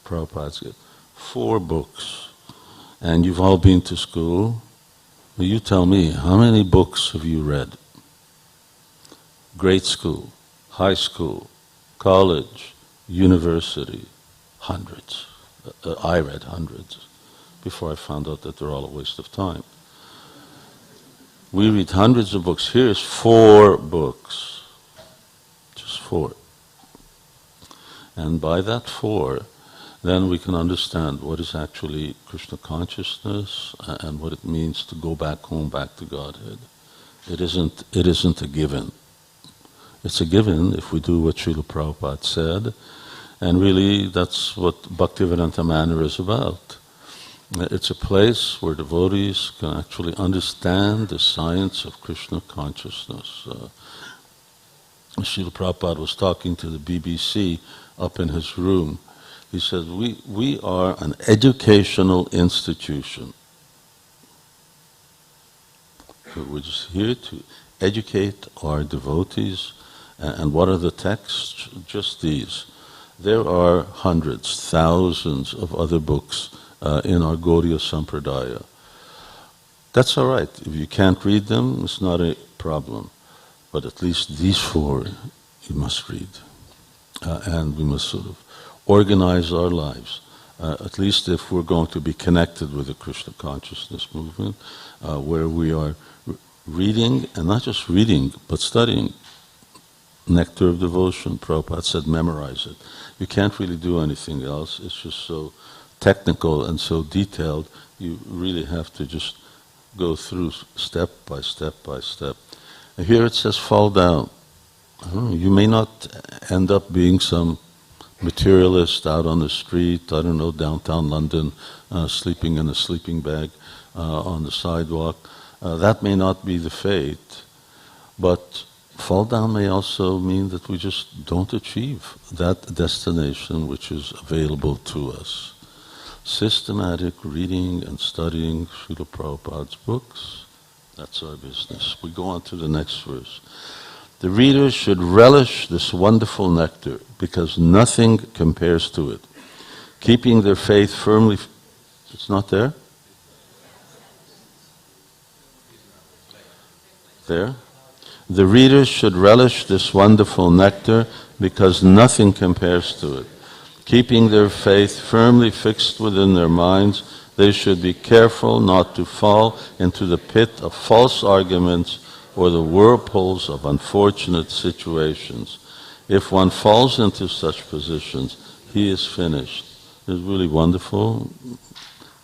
Prabhupada's gift. 4 books. And you've all been to school. Well, you tell me, how many books have you read? Grade school, high school, college, university, hundreds. I read hundreds before I found out that they're all a waste of time. We read hundreds of books. Here's 4 books. Just 4. And by that 4, then we can understand what is actually Krishna consciousness and what it means to go back home, back to Godhead. It isn't a given. It's a given if we do what Srila Prabhupada said, and really that's what Bhaktivedanta Manor is about. It's a place where devotees can actually understand the science of Krishna consciousness. Srila Prabhupada was talking to the BBC up in his room. He said, we are an educational institution. We're just here to educate our devotees. And what are the texts? Just these. There are hundreds, thousands of other books in our Gaudiya Sampradaya. That's all right. If you can't read them, it's not a problem. But at least these 4 you must read. And we must sort of organize our lives, at least if we're going to be connected with the Krishna consciousness movement, where we are reading, and not just reading, but studying Nectar of Devotion. Prabhupada said memorize it. You can't really do anything else. It's just so technical and so detailed, you really have to just go through step by step by step. And here it says fall down. You may not end up being some materialist out on the street, I don't know, downtown London, sleeping in a sleeping bag on the sidewalk. That may not be the fate, but fall down may also mean that we just don't achieve that destination which is available to us. Systematic reading and studying Srila Prabhupada's books, that's our business. We go on to the next verse. The readers should relish this wonderful nectar because nothing compares to it. Keeping their faith firmly... It's not there? There? The readers should relish this wonderful nectar because nothing compares to it. Keeping their faith firmly fixed within their minds, they should be careful not to fall into the pit of false arguments or the whirlpools of unfortunate situations. If one falls into such positions, he is finished. It's really wonderful.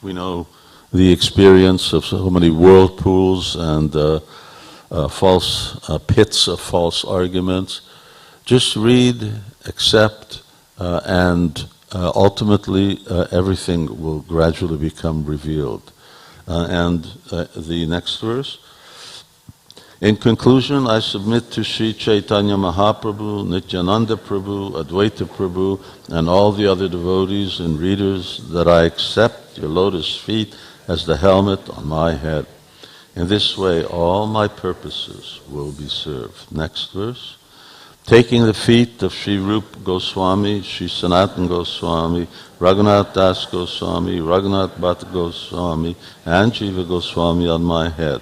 We know the experience of so many whirlpools and false pits of false arguments. Just read, accept, and ultimately everything will gradually become revealed. And the next verse. In conclusion, I submit to Sri Caitanya Mahaprabhu, Nityananda Prabhu, Advaita Prabhu, and all the other devotees and readers that I accept your lotus feet as the helmet on my head. In this way, all my purposes will be served. Next verse. Taking the feet of Sri Rupa Goswami, Sri Sanatana Goswami, Raghunath Das Goswami, Raghunath Bhatta Goswami, and Jiva Goswami on my head,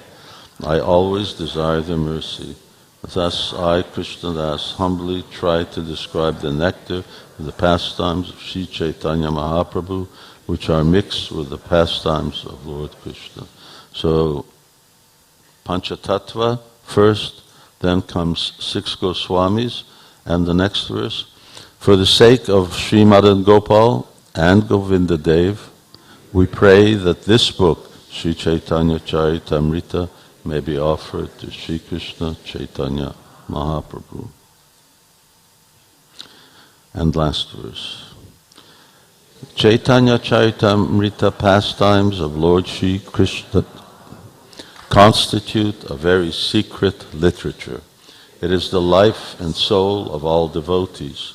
I always desire their mercy. Thus I, Krishnadas, humbly try to describe the nectar of the pastimes of Sri Chaitanya Mahaprabhu, which are mixed with the pastimes of Lord Krishna. So, Panchatattva first, then comes 6 Goswamis, and the next verse. For the sake of Sri Madan Gopal and Govinda Dev, we pray that this book, Sri Chaitanya Charitamrita, may be offered to Sri Krishna Chaitanya Mahaprabhu. And last verse. Chaitanya Charitamrita pastimes of Lord Sri Krishna constitute a very secret literature. It is the life and soul of all devotees.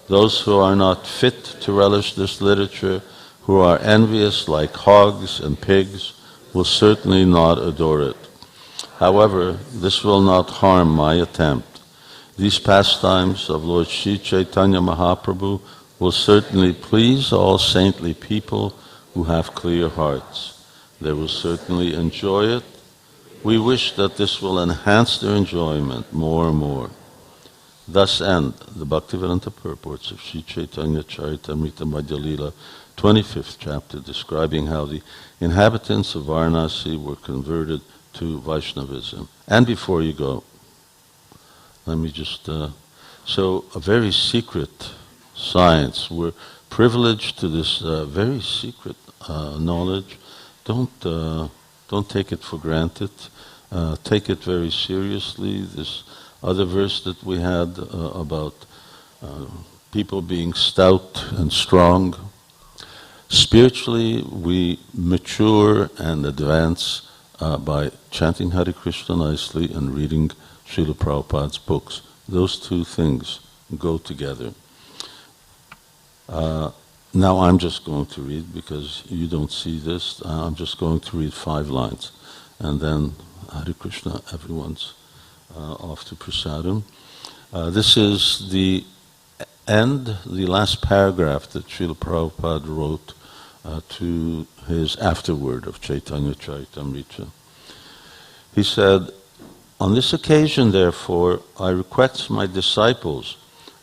Those who are not fit to relish this literature, who are envious like hogs and pigs, will certainly not adore it. However, this will not harm my attempt. These pastimes of Lord Sri Chaitanya Mahaprabhu will certainly please all saintly people who have clear hearts. They will certainly enjoy it. We wish that this will enhance their enjoyment more and more. Thus end the Bhaktivedanta purports of Sri Chaitanya Charitamrita Madhya Lila, 25th chapter, describing how the inhabitants of Varanasi were converted to Vaishnavism. And before you go, let me just... so a very secret science. We're privileged to this very secret knowledge. Don't take it for granted. Take it very seriously. This other verse that we had about people being stout and strong. Spiritually, we mature and advance by chanting Hare Krishna nicely and reading Srila Prabhupada's books. Those two things go together. Now I'm just going to read, because you don't see this, I'm just going to read 5 lines. And then Hare Krishna, everyone's off to Prasadam. This is the end, the last paragraph that Srila Prabhupada wrote to his afterword of Chaitanya Charitamrita. He said, on this occasion, therefore, I request my disciples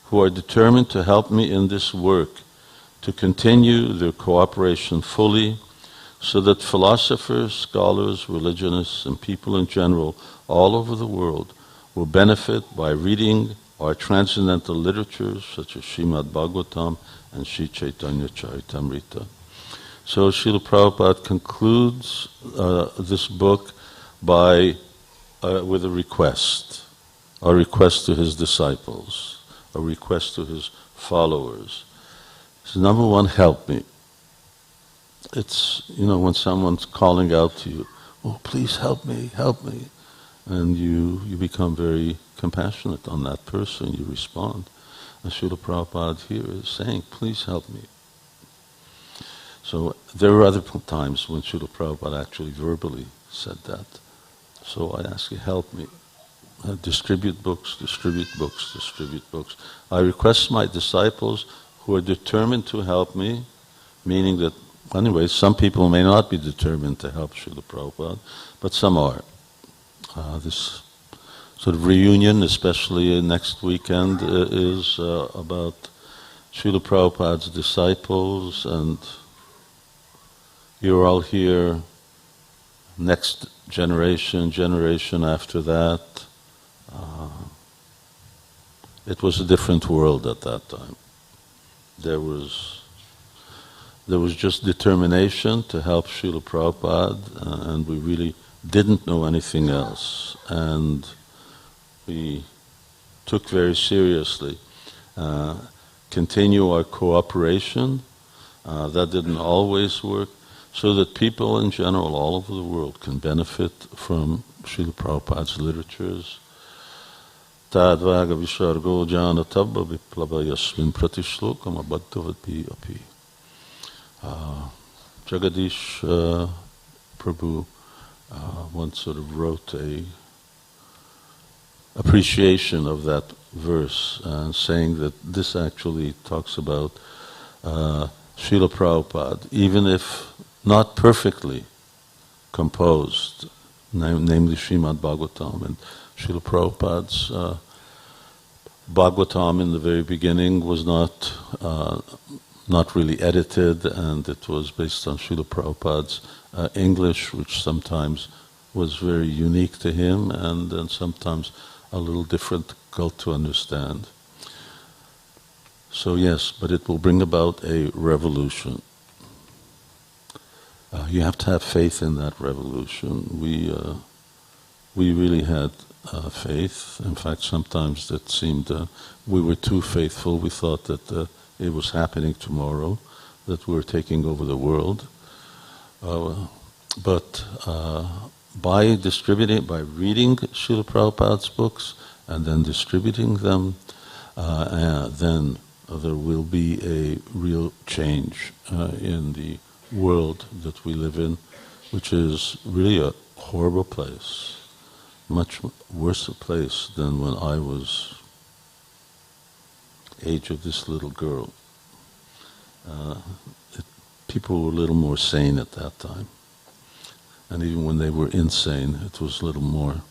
who are determined to help me in this work to continue their cooperation fully, so that philosophers, scholars, religionists, and people in general all over the world will benefit by reading our transcendental literatures such as Srimad Bhagavatam and Sri Chaitanya Charitamrita. So Srila Prabhupada concludes this book by with a request to his disciples, a request to his followers. So number one, help me. It's, when someone's calling out to you, oh, please help me, and you become very compassionate on that person, you respond. And Srila Prabhupada here is saying, please help me. So there were other times when Srila Prabhupada actually verbally said that. So I ask you, help me. distribute books, distribute books, distribute books. I request my disciples who are determined to help me, meaning that, anyway, some people may not be determined to help Srila Prabhupada, but some are. This sort of reunion, especially next weekend, is about Srila Prabhupada's disciples, and you're all here, next generation after that. It was a different world at that time. There was just determination to help Srila Prabhupada, and we really didn't know anything else. And we took very seriously continue our cooperation. That didn't always work, so that people in general all over the world can benefit from Srila Prabhupada's literatures. Tadvaga visargo jana tabba viplava yasmin pratishlokam abhaddhavati api. Jagadish Prabhu once sort of wrote a appreciation of that verse, saying that this actually talks about Srila Prabhupada, even if not perfectly composed, namely Srimad Bhagavatam, and Srila Prabhupada's Bhagavatam in the very beginning was not really edited, and it was based on Srila Prabhupada's English, which sometimes was very unique to him, and then sometimes a little difficult to understand. So yes, but it will bring about a revolution. You have to have faith in that revolution. We really had faith. In fact, sometimes it seemed we were too faithful. We thought that it was happening tomorrow, that we were taking over the world. But by distributing, by reading Srila Prabhupada's books and then distributing them, then there will be a real change in the world that we live in, which is really a horrible place, much worse a place than when I was age of this little girl. People were a little more sane at that time. And even when they were insane, it was a little more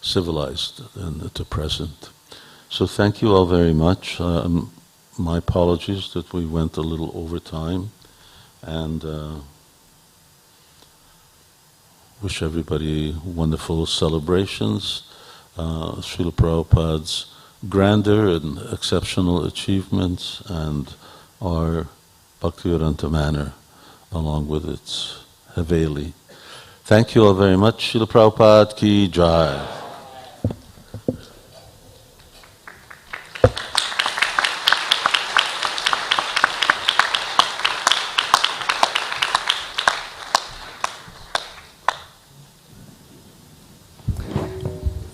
civilized than at the present. So thank you all very much. My apologies that we went a little over time, and wish everybody wonderful celebrations. Srila Prabhupada's grandeur and exceptional achievements, and our Bhaktivedanta Manor along with its Haveli. Thank you all very much. Srila Prabhupada ki jai.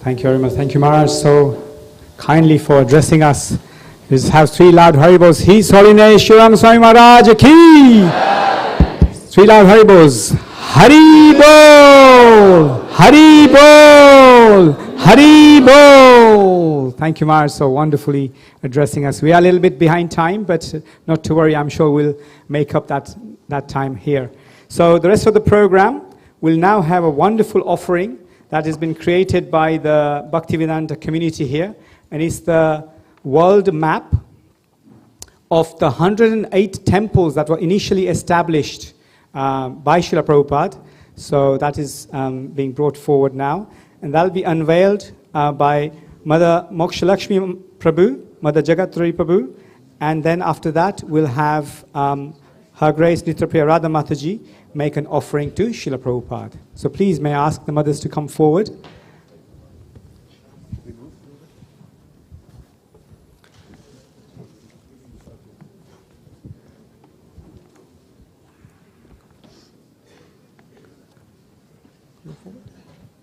Thank you very much. Thank you, Maharaj, so kindly for addressing us. Let's have three loud Haribos. His Holiness Shuram Swami Maharaj ki! Three loud Haribos. Haribol! Haribol! Haribol! Thank you, Maharaj, so wonderfully addressing us. We are a little bit behind time, but not to worry, I'm sure we'll make up that time here. So the rest of the program will now have a wonderful offering that has been created by the Bhaktivedanta community here, and it's the world map of the 108 temples that were initially established by Srila Prabhupada. So that is being brought forward now, and that will be unveiled by Mother Mokshalakshmi Prabhu, Mother Jagatari Prabhu, and then after that we'll have Her Grace Nitrapriya Radha Mataji make an offering to Srila Prabhupada. So please, may I ask the mothers to come forward.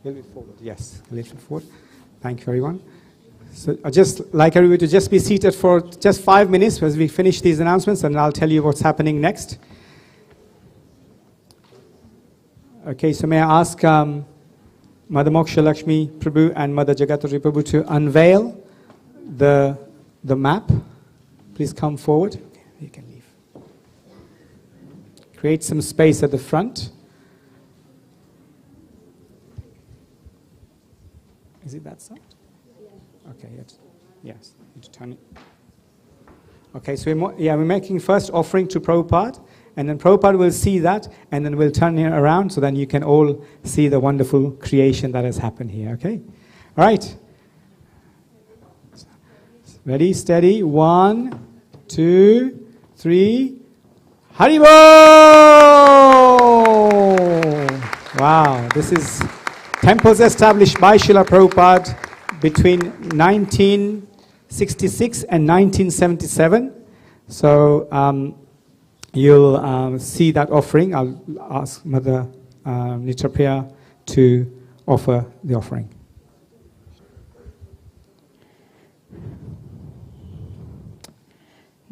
A little bit forward, yes, a little forward. Thank you, everyone. So I'd just like everybody to just be seated for just 5 minutes as we finish these announcements, and I'll tell you what's happening next. Okay, so may I ask Mother Moksha Lakshmi Prabhu and Mother Jagatari Prabhu to unveil the map. Please come forward. Okay, you can leave. Create some space at the front. Is it that side? Okay, yes. Need to turn it. Okay, so we're making first offering to Prabhupada, and then Prabhupada will see that, and then we'll turn it around so then you can all see the wonderful creation that has happened here, okay? All right. Ready, steady. 1, 2, 3. Haribol! Wow, this is temples established by Srila Prabhupada between 1966 and 1977. So you'll see that offering. I'll ask Mother Nitrapriya to offer the offering.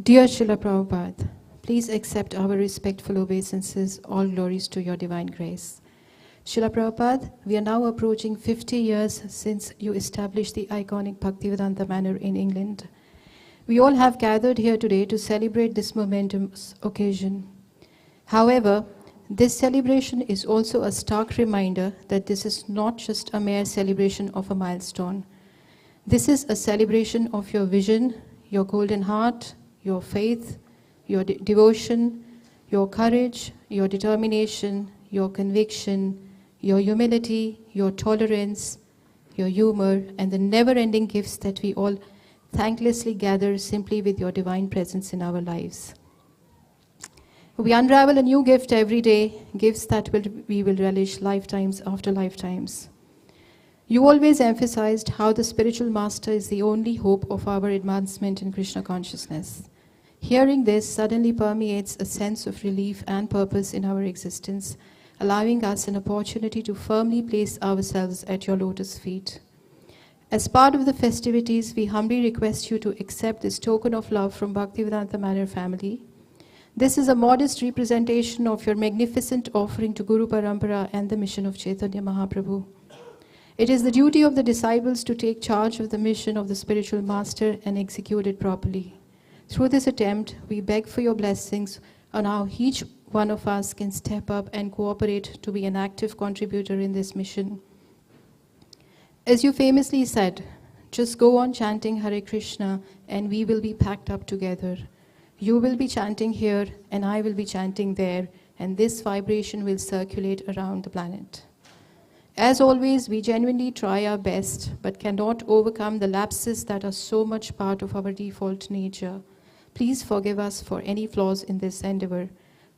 Dear Srila Prabhupada, please accept our respectful obeisances. All glories to your divine grace. Srila Prabhupada, we are now approaching 50 years since you established the iconic Bhaktivedanta Manor in England. We all have gathered here today to celebrate this momentous occasion. However, this celebration is also a stark reminder that this is not just a mere celebration of a milestone. This is a celebration of your vision, your golden heart, your faith, your devotion, your courage, your determination, your conviction, your humility, your tolerance, your humor, and the never-ending gifts that we all thanklessly gather simply with your divine presence in our lives. We unravel a new gift every day, gifts that we will relish lifetimes after lifetimes. You always emphasized how the spiritual master is the only hope of our advancement in Krishna consciousness. Hearing this suddenly permeates a sense of relief and purpose in our existence, allowing us an opportunity to firmly place ourselves at your lotus feet. As part of the festivities, we humbly request you to accept this token of love from Bhaktivedanta Manor family. This is a modest representation of your magnificent offering to Guru Parampara and the mission of Caitanya Mahaprabhu. It is the duty of the disciples to take charge of the mission of the spiritual master and execute it properly. Through this attempt, we beg for your blessings on how each one of us can step up and cooperate to be an active contributor in this mission. As you famously said, just go on chanting Hare Krishna and we will be packed up together. You will be chanting here and I will be chanting there, and this vibration will circulate around the planet. As always, we genuinely try our best, but cannot overcome the lapses that are so much part of our default nature. Please forgive us for any flaws in this endeavor.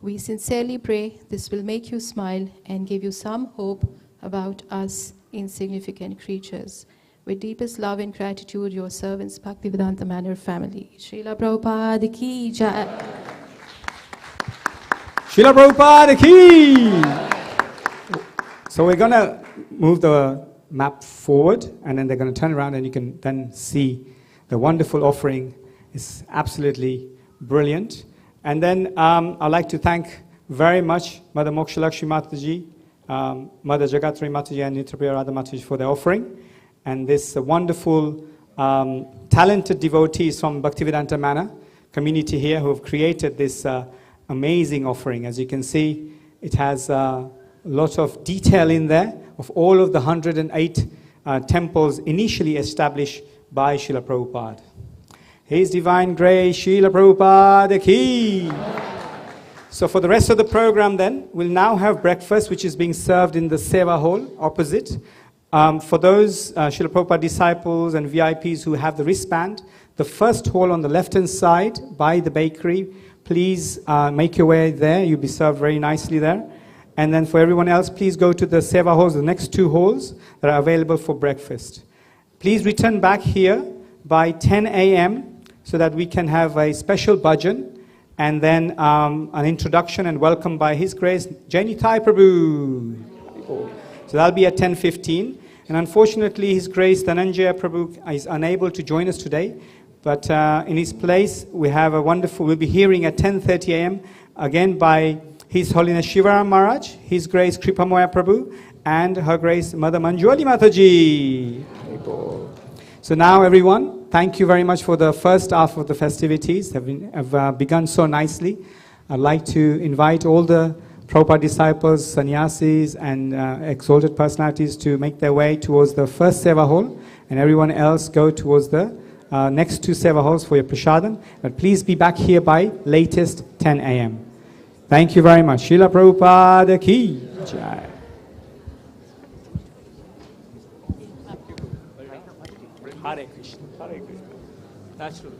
We sincerely pray this will make you smile and give you some hope about us insignificant creatures. With deepest love and gratitude, your servants, Bhaktivedanta Manor family. Srila Prabhupada ki jai. Srila Prabhupada ki! So we're going to move the map forward, and then they're going to turn around, and you can then see the wonderful offering. It's absolutely brilliant. And then I'd like to thank very much Mother Moksha Lakshmi Mataji, Mother Jagatari Mataji, and Nitrapriya Radha Mataji for their offering. And this wonderful, talented devotees from Bhaktivedanta Manor community here who have created this amazing offering. As you can see, it has a lot of detail in there of all of the 108 temples initially established by Srila Prabhupada. His Divine Grace, Srila Prabhupada ki! So for the rest of the program then, we'll now have breakfast, which is being served in the Seva Hall opposite. For those Srila Prabhupada disciples and VIPs who have the wristband, the first hall on the left-hand side by the bakery, please make your way there. You'll be served very nicely there. And then for everyone else, please go to the Seva halls, the next two halls that are available for breakfast. Please return back here by 10 a.m. so that we can have a special bhajan and then an introduction and welcome by His Grace, Jainitai Prabhu. So that'll be at 10:15. And unfortunately, His Grace Dhananjaya Prabhu is unable to join us today. But in his place, we have a wonderful, we'll be hearing at 10:30 a.m. again by His Holiness Shivaram Maharaj, His Grace Kripamoya Prabhu, and Her Grace Mother Manjwali Mataji. So now everyone, thank you very much for the first half of the festivities. Have begun so nicely. I'd like to invite all the Prabhupada disciples, sannyasis, and exalted personalities to make their way towards the first Seva hall, and everyone else go towards the next two Seva halls for your prasadam. But please be back here by latest 10 a.m. Thank you very much. Srila Prabhupada ki jai. Hare Krishna. Hare Krishna. Naturally.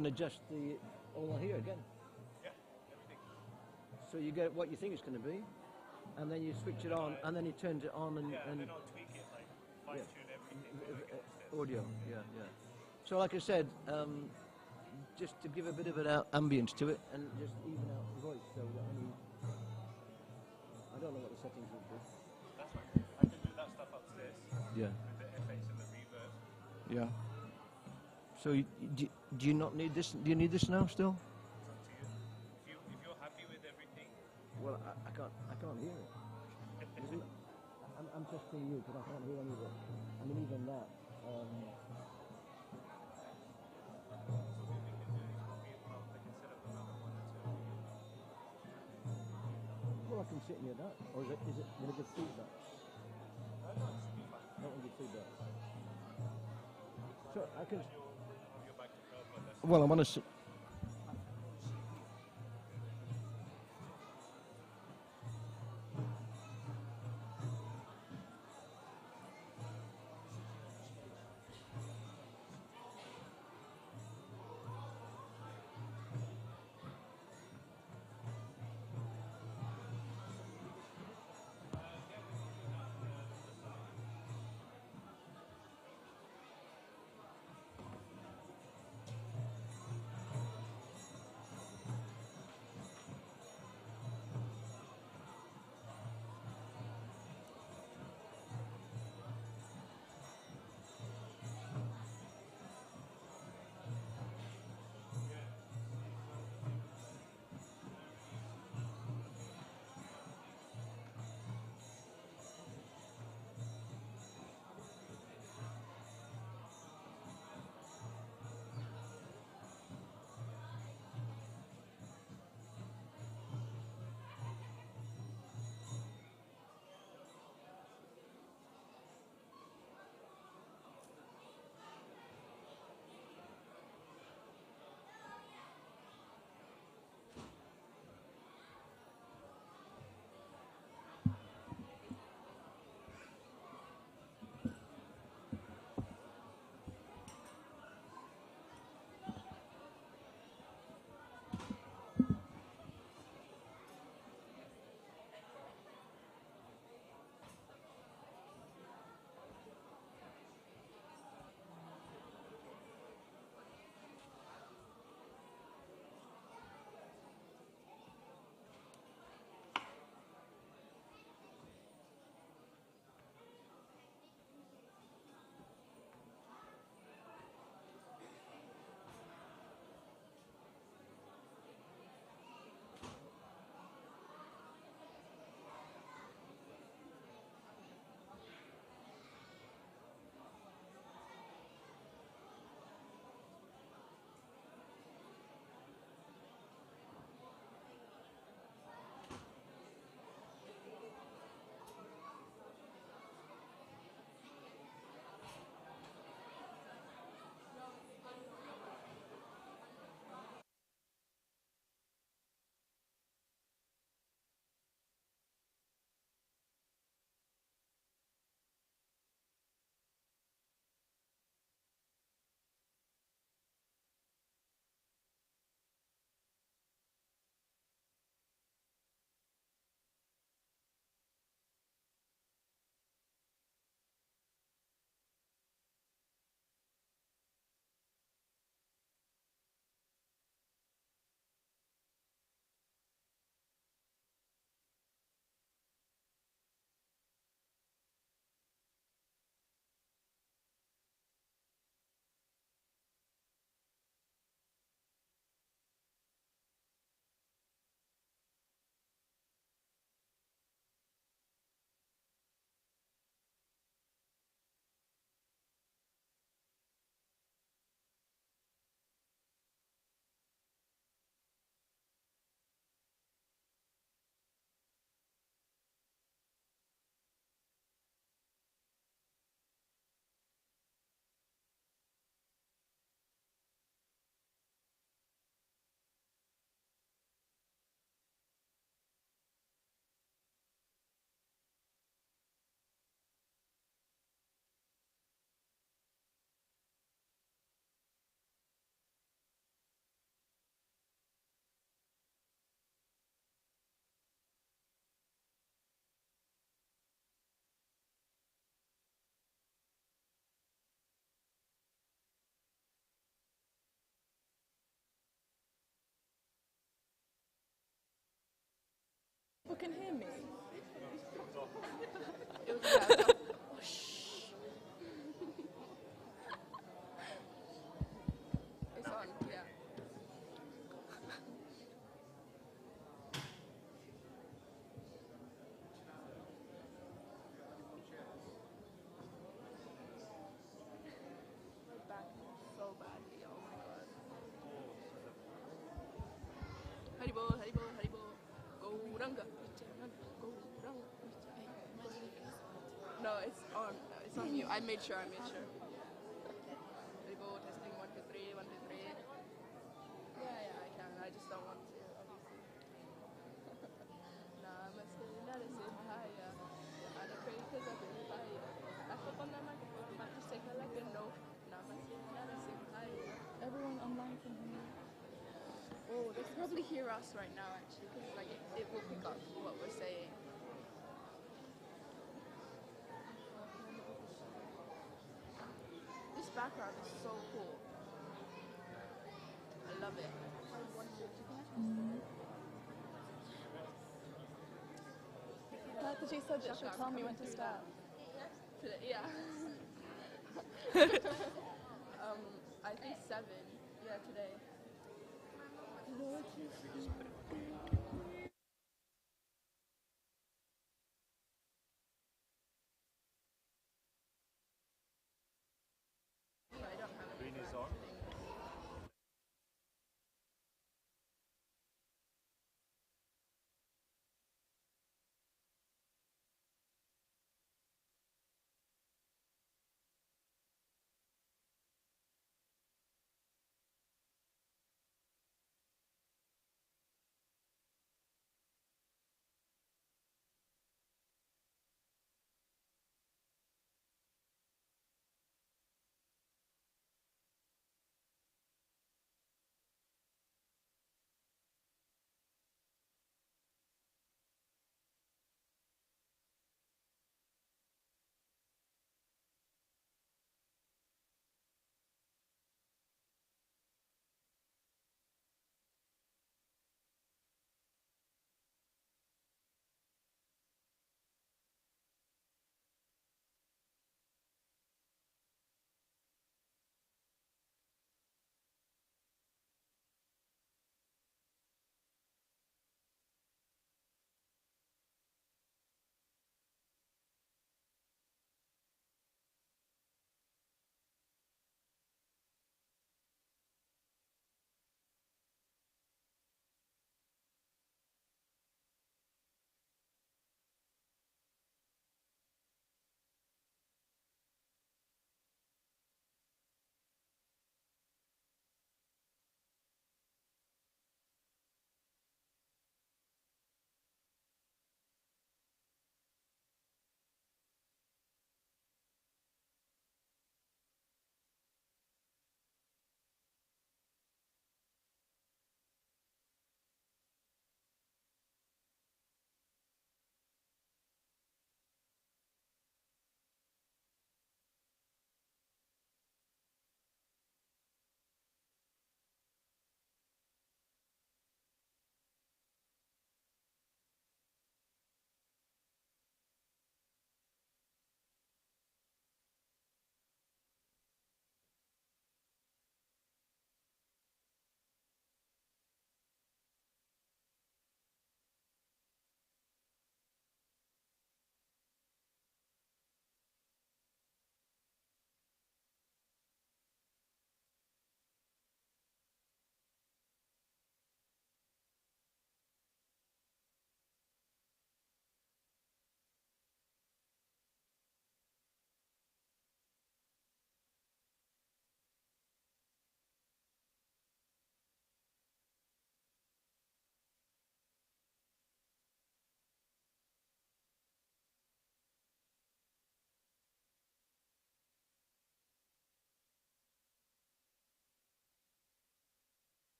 And adjust the all here again. Yeah, everything. So you get what you think it's going to be, and then you switch it on, and then you turn it on, and And then I'll tweak it, like fine tune everything. Like audio. Yeah. So like I said, just to give a bit of an ambience to it, and just even out the voice, so that I don't know what the settings would be. that's fine. I can do that stuff upstairs Yeah. with the effects and the reverb. Yeah. So do you not need this? Do you need this now still? It's up to you. If you're happy with everything, Well, I can't hear it. I'm testing you because I can't hear any of it. I mean, even that. Well, I can sit near that, or is it going to give feedback? Not going to give feedback. So I can. Well, I want to sit. can hear me. It was, yeah, it was it's on, yeah. My back hurts so badly, oh my god. Haribo, Haribo, Haribo. Gauranga. Gauranga. No, it's on. It's on mute. I made sure. Haribo, testing 1, 2, 3, 1, 2, 3. Yeah, I can. I just don't want to, obviously. Namaste, Narasimhaya. I pray because I believe I back up on the microphone. Might just take a look and know. Namaste, Narasimhaya. Everyone online can hear me. Oh, they can probably hear us right now, actually, because like it will pick up what we're saying. This background is so cool. I love it. Mataji said that she'll tell me when to stop. Today, yeah. I think 7. Yeah, today. I don't have Green is on.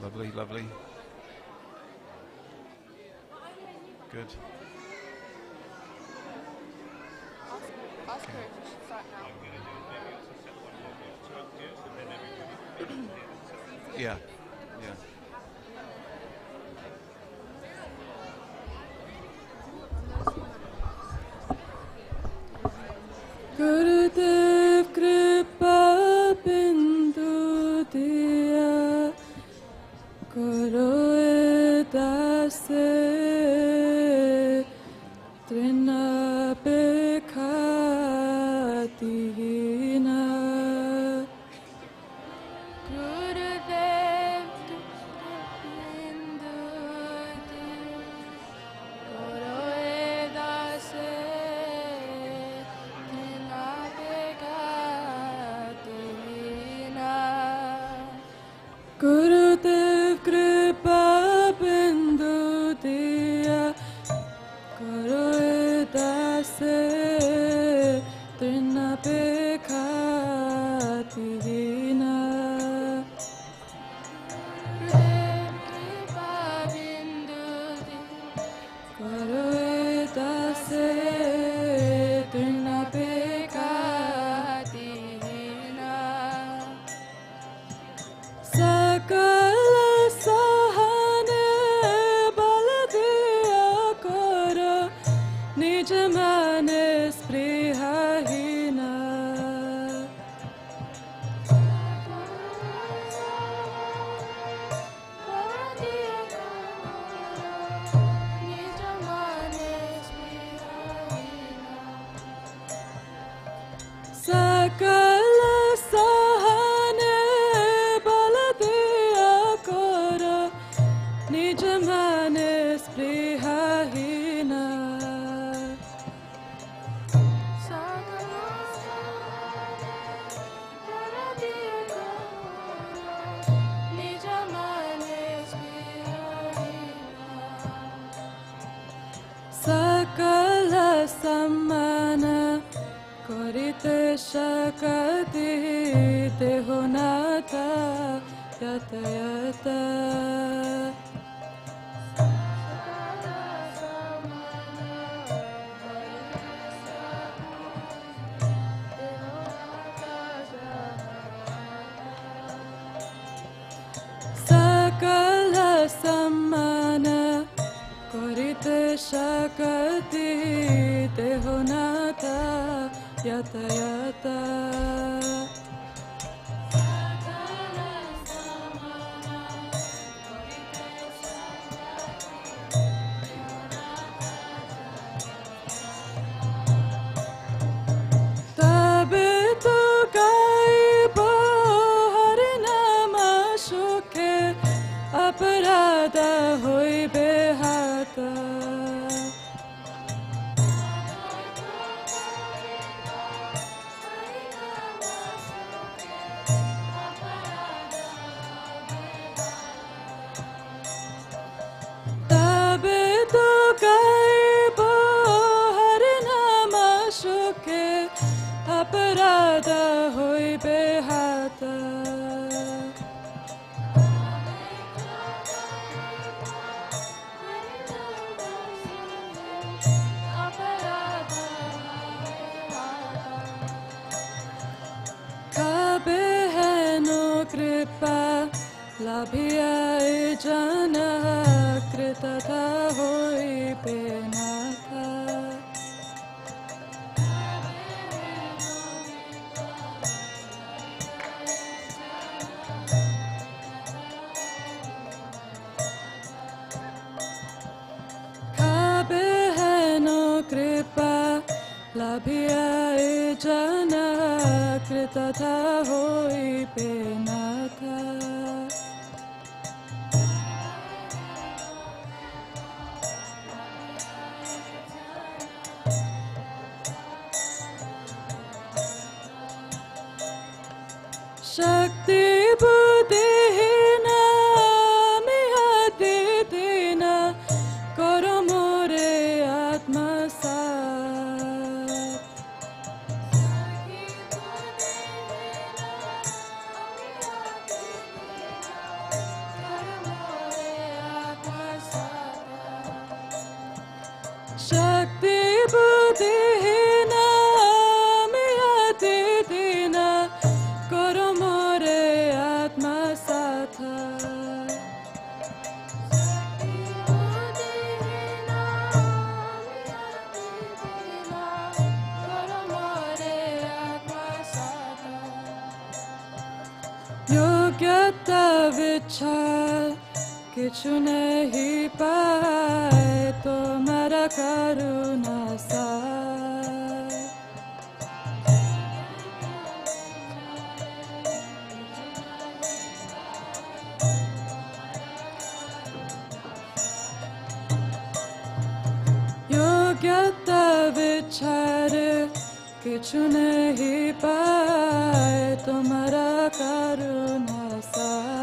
Lovely, lovely. Good. Ask her if she should start now. Yeah, yeah. Gurudev Kripa Bindu Diya Guru Dase Trina Bekhatina Gurudev Bindu Guru Dase Gurudev Kripa Bindu Diya Guru Dase Trina Bekhatina Guru Dase Trina Bekhatina Sakala sahane baladiya koro nij mane sprihahina Sakala sahane baladiya koro nij mane sprihahina Sakala samana korite shakati dehonata yata yata Sakala samana korite shakati dehonata yata yata Tabe tu gaibo harinama shukhe aparada hoibe hata Tabe tu gaibo harinama shukhe aparada hoibe hata Kabe heno kripa labhiya jana kritata hoi penatha Kabe heno kripa labhiya jana kritata hoi penatha Shakti buddhina mihadidina koro more atma sat Shakti buddhihina miyatitina karo more atma satha. Yogyata vichar kichu nahi paye tumhara karuna sai. Yogyata vichar किछु नहीं पाए तुम्हारा करुणा साय.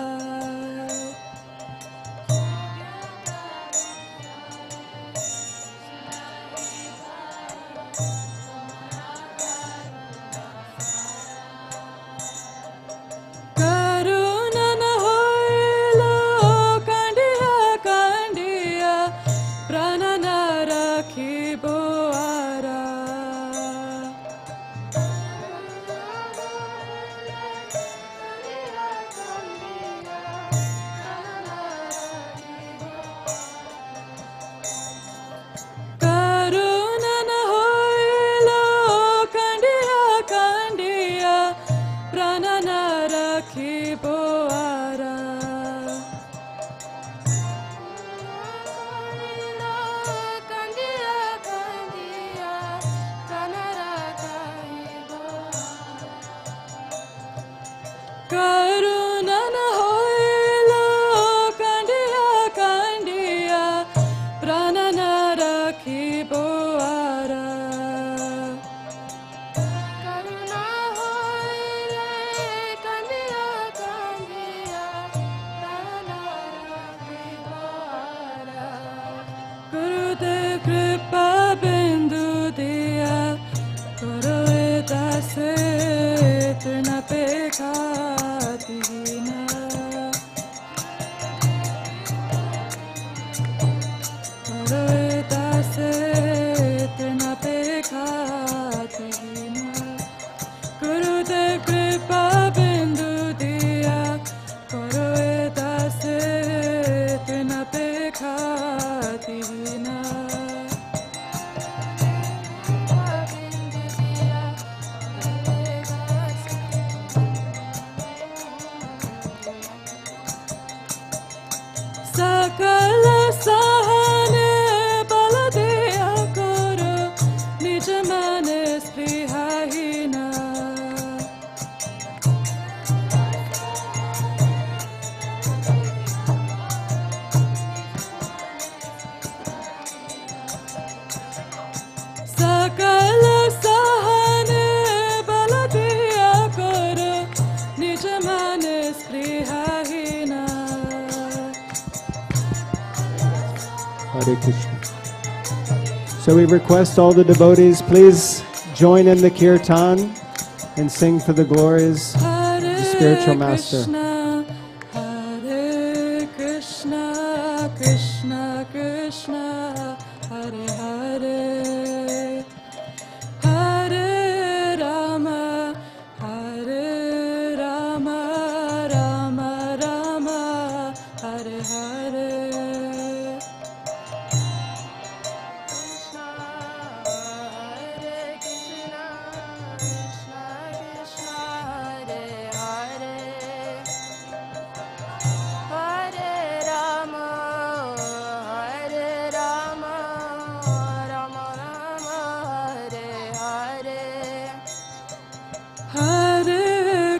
करुणा न होइलो कांडिया कांडिया प्राण न राखिबो आरा. करुणा न होइलो कांडिया कांडिया प्राण न राखिबो आरा. करुणा होइले कांडिया कांडिया प्राण न राखिबो आरा. गुरुदेव कृपा बिंदु दिया करो दासे इतना पे खातीना. करो दासे इतना पे खातीना. गुरुदेव कृपा बिंदु दिया करो दासे इतना पे खातीना. सकल सहने बल दिया करो निज मन स्पृहाहीना. सकल सहने बल दिया करो निज मन स्पृहाहीना. Hare Krishna. So we request all the devotees, please join in the kirtan and sing for the glories of the spiritual master. Hare Krishna, Krishna Krishna, Hare Hare, Hare Rama, Hare Rama, Rama Rama, Hare Hare.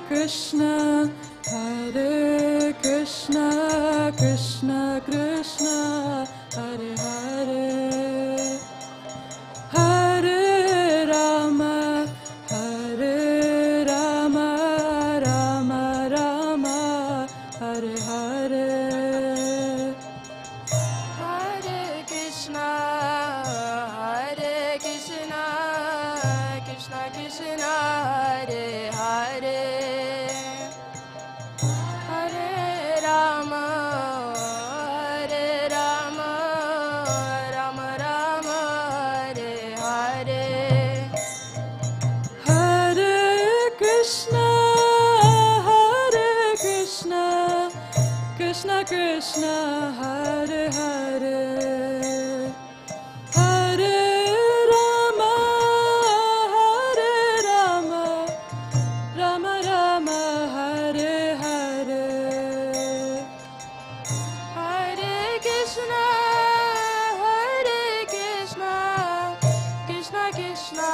Krishna, Hare Krishna, Krishna Krishna, Hare Hare, Hare Rama, Hare Rama, Rama Rama, Hare Hare, Hare Krishna, Hare Krishna, Krishna Krishna, Hare Hare. Hare Rama, Krishna, Hare Hare, Hare Rama, Hare Rama, Rama Rama, Hare Hare, Hare Krishna, Krishna Krishna,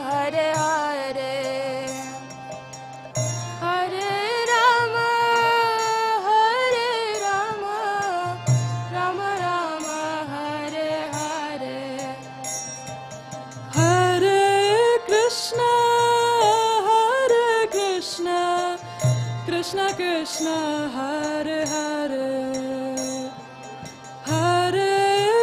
Hare Hare, Hare Rama, Rama Rama, Hare Hare, Hare Krishna, Krishna Krishna, Hare Hare, Hare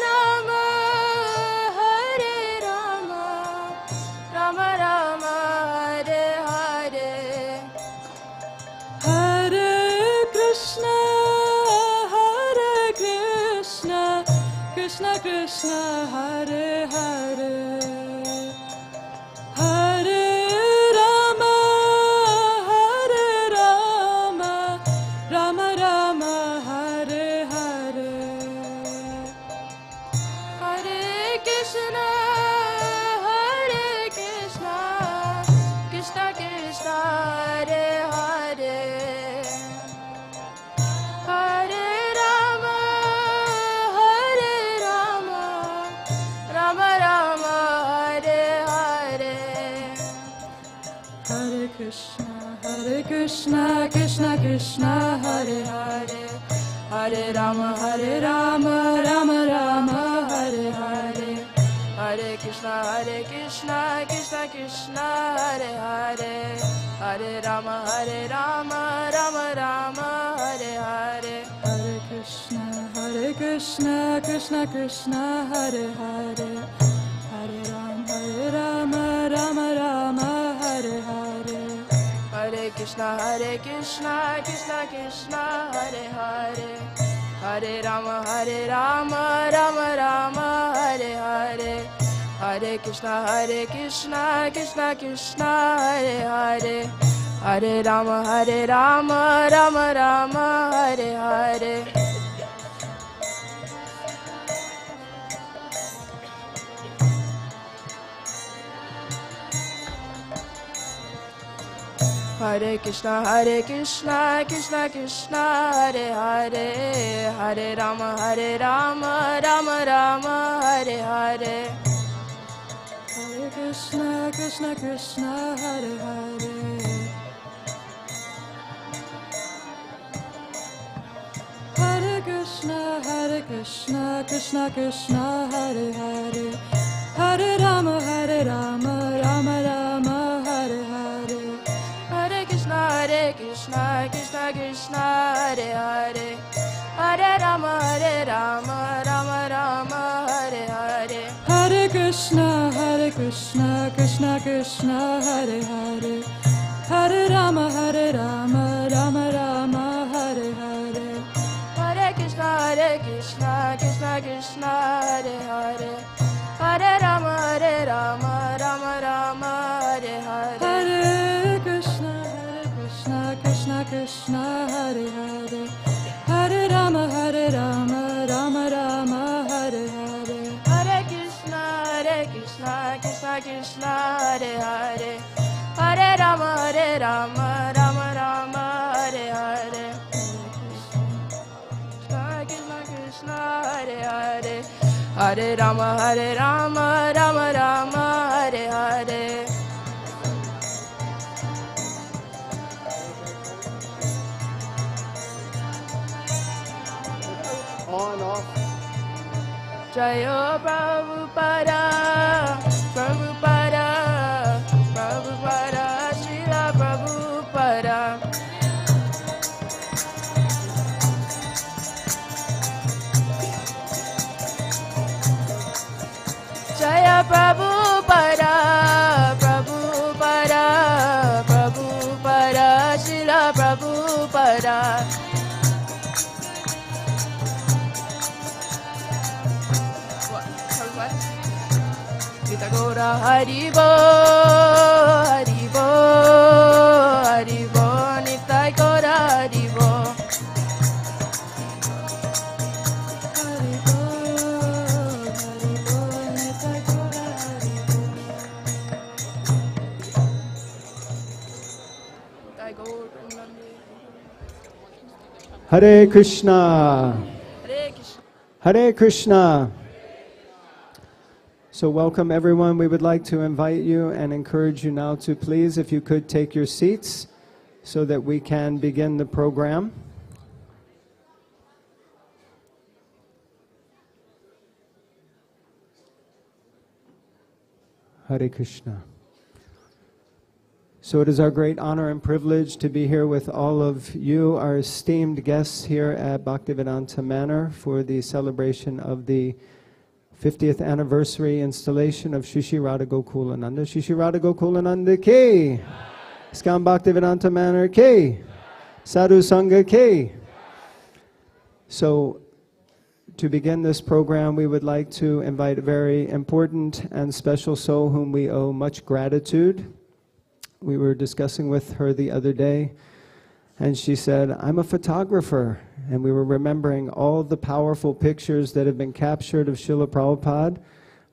Rama, Rama Rama, Hare Hare, Hare Krishna, Krishna Krishna, Hare Hare, Hare Rama, Rama Rama, Hare Hare, Hare Krishna, Krishna Krishna, Hare Hare, Hare Rama, Rama Rama, Hare Hare, Hare Krishna, Krishna Krishna, Hare Hare, Hare Rama, Rama Rama, Hare Hare, Hare Krishna, Krishna Krishna, Hare Hare, Hare Rama, Rama Rama, Hare Hare, Hare Krishna, Krishna Krishna, Hare Hare, Hare Rama, Rama Rama, Hare Hare, Hare Krishna, Krishna Krishna, Hare Hare, Hare Rama, Rama Rama, Hare Hare, Hare Krishna, Krishna Krishna, Hare Hare, Hare Rama, Rama Rama, Hare Hare, Hare Krishna, Krishna Krishna, Hare Hare, Hare Rama, Rama Rama, Hare Hare, Hare Krishna, Krishna Krishna, Hare Hare, Hare Rama, Rama Rama, Hare Hare, Hare Krishna, Krishna, Hare Hare, Hare Krishna, Krishna, Hare Hare, Hare Rama, Rama Rama, Hare Hare, Hare Krishna, Krishna Hare Hare, Hare Rama, Rama Rama, Hare Hare, Hare Krishna, Krishna Hare Hare, Hare Rama, Rama Rama, Hare Hare, Hare Krishna, Krishna Hare Hare, Hare Rama, Rama Rama, Hare Hare, Hare Krishna, Krishna Hare Hare, Hare Rama, Rama Rama, Hare Hare, Hare Krishna, Krishna Hare Hare, Hare Rama, Rama Rama, Hare Hare, Krishna Hare Hare, Hare Rama, Rama Rama, Hare Hare. On, off. Jayo Prabhupada, Prabhupada, Prabhupada, Srila Prabhupada. Jaya Prabhupada, Prabhupada, Krishna Haribo Haribo Haribo Nitai Gora Haribo Haribo Haribo Nitai Gora Haribo Nitai Gora Hare Krishna. Hare Krishna. Hare Krishna. So welcome everyone. We would like to invite you and encourage you now to please, if you could, take your seats so that we can begin the program. Hare Krishna. So it is our great honor and privilege to be here with all of you, our esteemed guests here at Bhaktivedanta Manor for the celebration of the 50th anniversary installation of Shri Shri Radha Gokulananda. Shri Shri Radha Gokulananda Ki. Iskam Bhaktivedanta Manor Ki. Sadhu Sangha Ki. So to begin this program, we would like to invite a very important and special soul whom we owe much gratitude. We were discussing with her the other day, and she said, I'm a photographer. And we were remembering all the powerful pictures that have been captured of Srila Prabhupada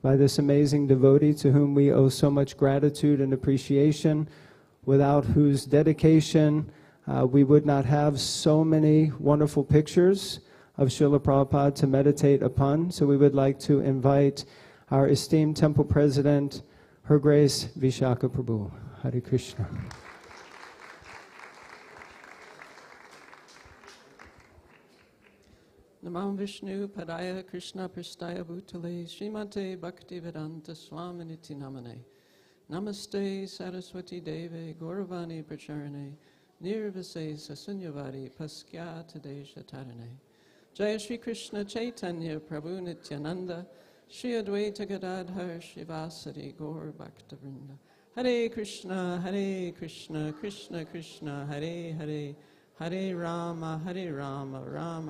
by this amazing devotee to whom we owe so much gratitude and appreciation, without whose dedication we would not have so many wonderful pictures of Srila Prabhupada to meditate upon. So we would like to invite our esteemed temple president, Her Grace Vishaka Prabhu. Hare Krishna. Namam Vishnu Padaya Krishna Prastaya Bhutale Srimate Bhaktivedanta Swaminiti Namane Namaste Saraswati Deve Gauravani Pracharane Nirvase Sasunyavadi Paskya Tadesha Tarane Jaya Shri Krishna Chaitanya Prabhu Nityananda Shri Advaita Gadadhar Shivasari Gaur Bhaktavrinda Hare Krishna, Krishna Krishna, Hare Hare, Hare Rama, Rama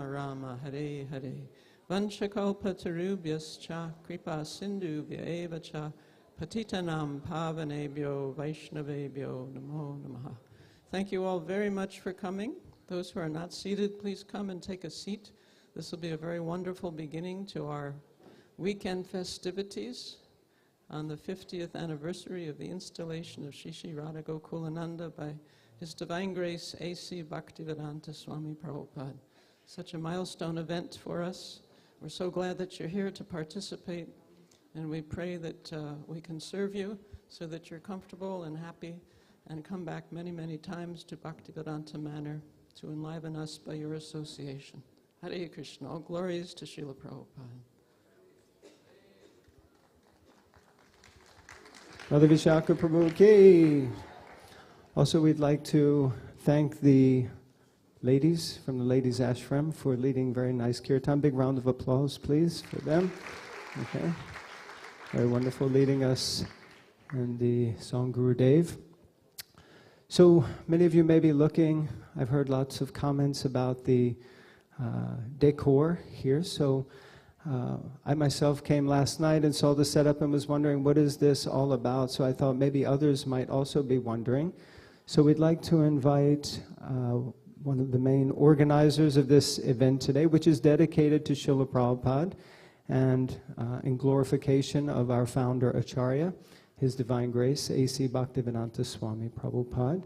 Rama, Hare Hare. Vanchakalpatarubhyascha, Kripa Sindhubhya eva cha, Patitanam Pavanebhyo, Vaishnavebhyo, Namo Namaha. Thank you all very much for coming. Those who are not seated, please come and take a seat. This will be a very wonderful beginning to our weekend festivities on the 50th anniversary of the installation of Shri Shri Radha Gokulananda by His Divine Grace A.C. Bhaktivedanta Swami Prabhupada. Such a milestone event for us. We're so glad that you're here to participate, and we pray that we can serve you so that you're comfortable and happy and come back many, many times to Bhaktivedanta Manor to enliven us by your association. Hare Krishna. All glories to Srila Prabhupada. Mother Vishaka Prabhu Ki. Also, we'd like to thank the ladies from the Ladies Ashram for leading very nice kirtan. Big round of applause, please, for them. Okay. Very wonderful, leading us in the song Guru Dev. So, many of you may be looking. I've heard lots of comments about the decor here. So, I myself came last night and saw the setup and was wondering, what is this all about? So I thought maybe others might also be wondering. So we'd like to invite one of the main organizers of this event today, which is dedicated to Srila Prabhupada and in glorification of our founder Acharya, His Divine Grace, A.C. Bhaktivedanta Swami Prabhupada.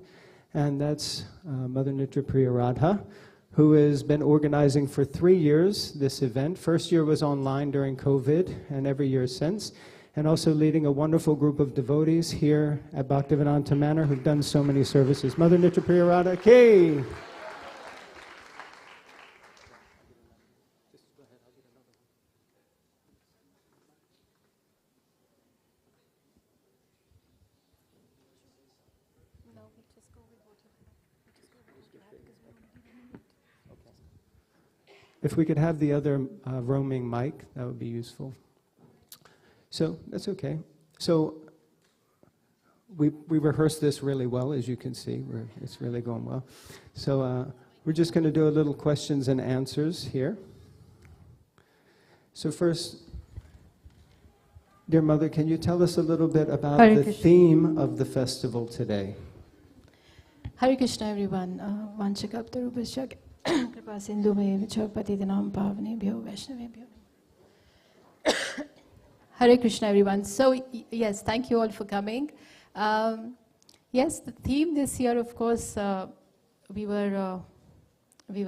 And that's Mother Nitrapriya Radha, who has been organizing for 3 years this event. First year was online during COVID, and every year since. And also leading a wonderful group of devotees here at Bhaktivedanta Manor who've done so many services. Mother Nitrapriya Radha Ki. If we could have the other roaming mic, that would be useful. So, that's okay. So, we rehearsed this really well, as you can see. It's really going well. So, we're just going to do a little questions and answers here. So first, Dear Mother, can you tell us a little bit about Hare the Krishna. theme of the festival today? Hare Krishna, everyone. Vanchakaptarupasya kripa sindhu me vichapatidinam pavnebhyo vaishnavebhyo. Hare Krishna, everyone. So, yes, thank you all for coming. Yes, the theme this year, of course, we were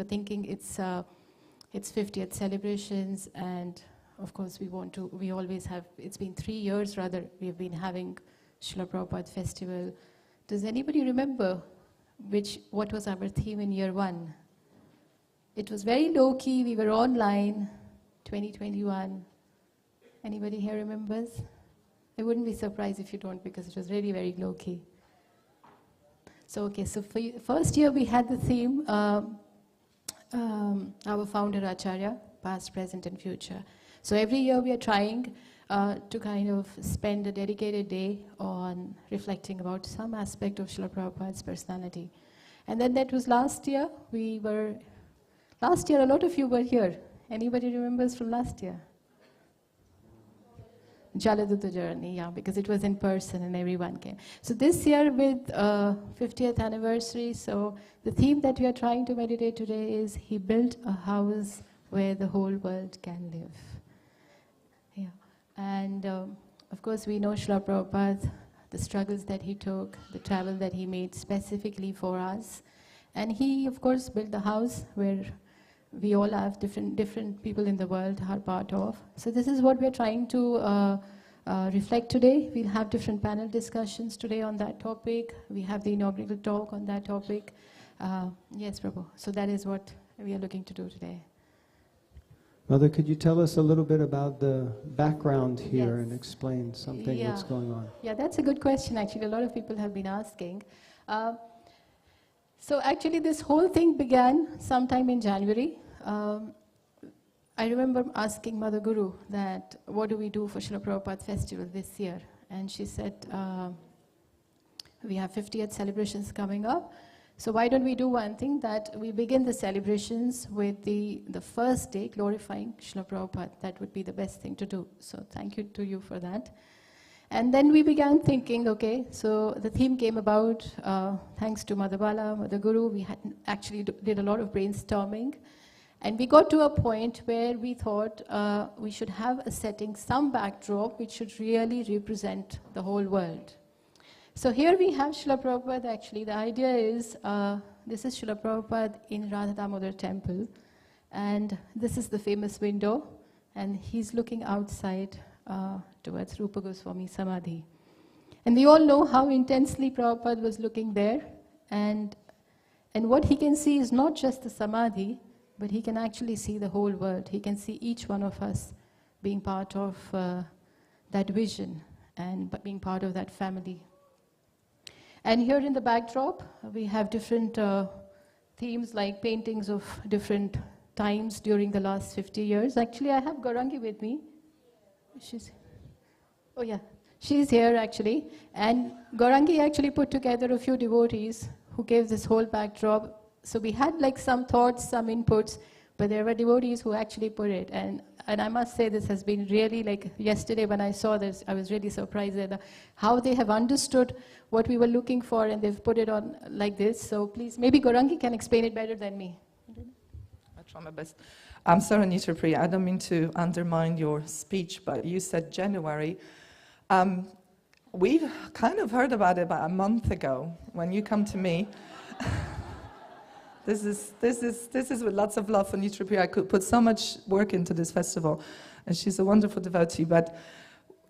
thinking it's 50th celebrations, and of course we always have, it's been 3 years rather, we've been having Srila Prabhupada festival. Does anybody remember what was our theme in year 1? It was very low-key, we were online, 2021. Anybody here remembers? I wouldn't be surprised if you don't, because it was really very low-key. So, okay, so for first year we had the theme, our founder Acharya, past, present and future. So every year we are trying to kind of spend a dedicated day on reflecting about some aspect of Srila Prabhupada's personality. And then that was last year. Last year a lot of you were here. Anybody remembers from last year? Jaladuta journey, yeah, because it was in person and everyone came. So this year with 50th anniversary, so the theme that we are trying to meditate today is He built a house where the whole world can live. Yeah, and of course we know Srila Prabhupada, the struggles that he took, the travel that he made specifically for us. And he, of course, built the house where we all have different people in the world are part of. So this is what we're trying to reflect today. We'll have different panel discussions today on that topic. We have the inaugural talk on that topic. Yes, Prabhu. So that is what we are looking to do today. Mother, could you tell us a little bit about the background here and explain something that's going on? Yeah, that's a good question, actually. A lot of people have been asking. So actually this whole thing began sometime in January. I remember asking Mother Guru that, what do we do for Srila Prabhupada festival this year? And she said, we have 50th celebrations coming up. So why don't we do one thing, that we begin the celebrations with the first day glorifying Srila Prabhupada. That would be the best thing to do. So thank you to you for that. And then we began thinking, okay, so the theme came about, thanks to Mother Bala, Mother Guru, we actually did a lot of brainstorming. And we got to a point where we thought we should have a setting, some backdrop, which should really represent the whole world. So here we have Srila Prabhupada actually. The idea is, this is Srila Prabhupada in Radha Damodar temple. And this is the famous window. And he's looking outside towards Rupa Goswami Samadhi. And we all know how intensely Prabhupada was looking there. And what he can see is not just the Samadhi, but he can actually see the whole world. He can see each one of us being part of that vision and being part of that family. And here in the backdrop, we have different themes like paintings of different times during the last 50 years. Actually, I have Gaurangi with me. She's here actually. And Gaurangi actually put together a few devotees who gave this whole backdrop. So we had like some thoughts, some inputs, but there were devotees who actually put it. And I must say this has been really, like yesterday when I saw this, I was really surprised at how they have understood what we were looking for, and they've put it on like this. So please, maybe Gaurangi can explain it better than me. I try my best. I'm sorry, Nitra Priya, I don't mean to undermine your speech, but you said January. We've kind of heard about it about a month ago when you come to me. This is with lots of love for Nitra Priya. I could put so much work into this festival, and she's a wonderful devotee. But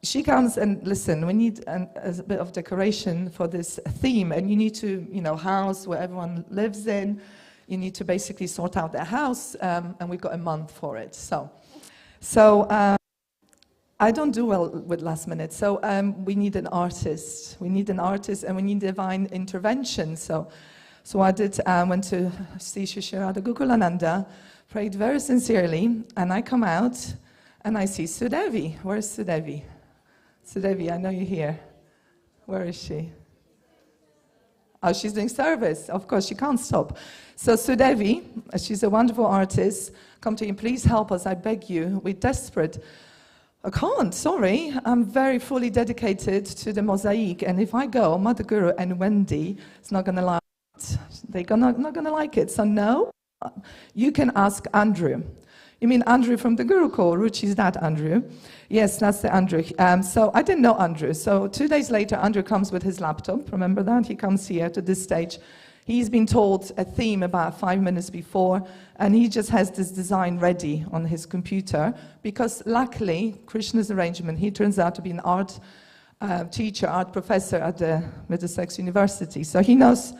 she comes and listen. We need a bit of decoration for this theme, and you need to, house where everyone lives in. You need to basically sort out their house, and we've got a month for it. So I don't do well with last minute. So we need an artist. We need an artist, and we need divine intervention. So I went to see Shishirada Gokulananda, prayed very sincerely, and I come out and I see Sudevi. Where's Sudevi? Sudevi, I know you're here. Where is she? Oh, she's doing service. Of course, she can't stop. So Sudevi, she's a wonderful artist. Come to you, please help us, I beg you. We're desperate I can't, sorry. I'm very fully dedicated to the mosaic, and if I go, Mother Guru and Wendy is not going to like it. They're not going to like it. So no, you can ask Andrew. You mean Andrew from the Gurukul? Ruchi's that Andrew? Yes, that's the Andrew. So I didn't know Andrew. So 2 days later, Andrew comes with his laptop. Remember that? He comes here to this stage. He's been told a theme about 5 minutes before, and he just has this design ready on his computer because luckily, Krishna's arrangement, he turns out to be an art teacher, art professor at the Middlesex University. So he knows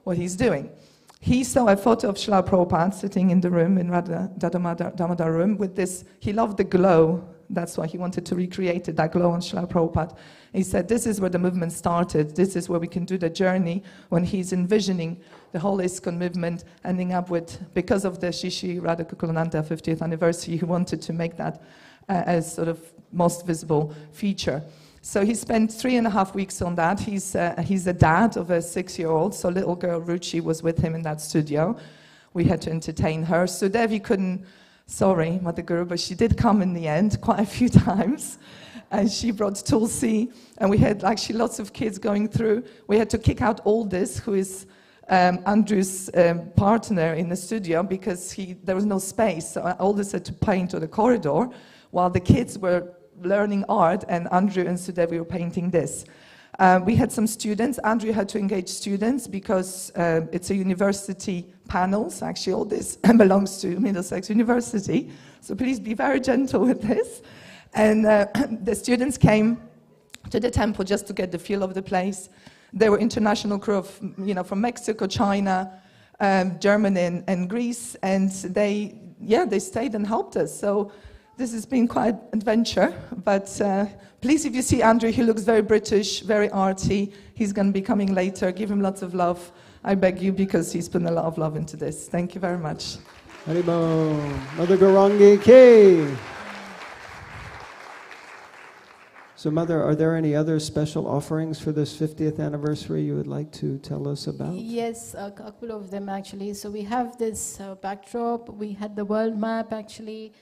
what he's doing. He saw a photo of Srila Prabhupada sitting in the room, in Radha Damodar room, with this, he loved the glow. That's why he wanted to recreate it, that glow on Srila Prabhupada. He said, this is where the movement started. This is where we can do the journey when he's envisioning the whole ISKCON movement, ending up with, because of the Shishi Radhakukulananda 50th anniversary, he wanted to make that as sort of most visible feature. So he spent 3.5 weeks on that. He's a dad of a 6-year-old, so little girl Ruchi was with him in that studio. We had to entertain her. Sudevi couldn't, sorry, Mother Guru, but she did come in the end quite a few times. And she brought Tulsi, and we had actually lots of kids going through. We had to kick out Aldous, who is Andrew's partner in the studio, because there was no space. So Aldous had to paint on the corridor, while the kids were learning art, and Andrew and Sudevi were painting this. We had some students. Andrew had to engage students because it's a university panel. So actually all this belongs to Middlesex University. So please be very gentle with this. And the students came to the temple just to get the feel of the place. There were international crew of, from Mexico, China, Germany, and Greece. And they stayed and helped us. So this has been quite an adventure, but please, if you see Andrew, he looks very British, very arty. He's going to be coming later. Give him lots of love, I beg you, because he's put a lot of love into this. Thank you very much. Haribo, Mother Gaurangi K. So, Mother, are there any other special offerings for this 50th anniversary you would like to tell us about? Yes, a couple of them actually. So we have this backdrop. We had the world map actually.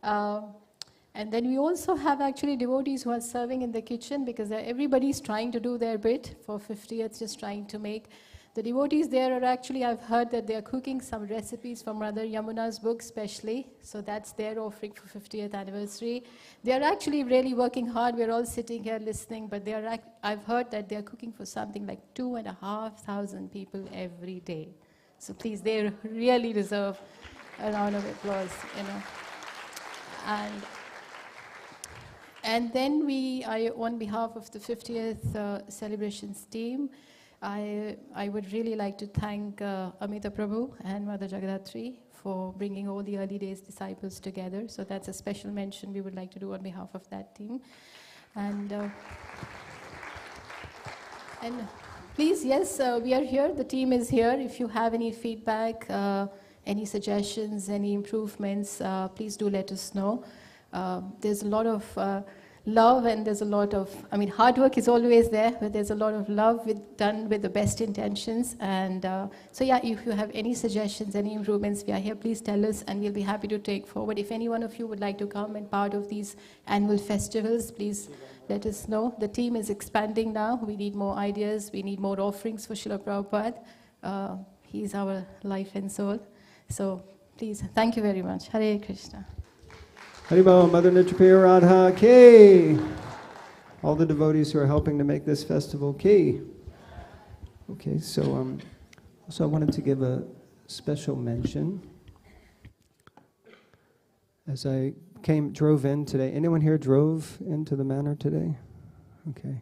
And then we also have actually devotees who are serving in the kitchen, because everybody's trying to do their bit for 50th, just trying to make. The devotees there are actually, I've heard that they are cooking some recipes from Mother Yamuna's book specially. So that's their offering for 50th anniversary. They are actually really working hard. We're all sitting here listening, but I've heard that they are cooking for something like 2,500 people every day. So please, they really deserve a round of applause, And then on behalf of the 50th celebrations team, I would really like to thank Amita Prabhu and Mother Jagadhatri for bringing all the early days disciples together. So that's a special mention we would like to do on behalf of that team. And please, yes, we are here. The team is here. If you have any feedback, any suggestions, any improvements, please do let us know. There's a lot of love, and there's a lot of, hard work is always there, but there's a lot of love done with the best intentions. And so yeah, if you have any suggestions, any improvements, we are here, please tell us, and we'll be happy to take forward. If any one of you would like to come and part of these annual festivals, please let us know. The team is expanding now. We need more ideas. We need more offerings for Srila Prabhupada. He's our life and soul. So please, thank you very much. Hare Krishna. Haribo, Mother Nitrapriya Radha K. All the devotees who are helping to make this festival K. Okay, so I wanted to give a special mention. As I drove in today, anyone here drove into the manor today? Okay.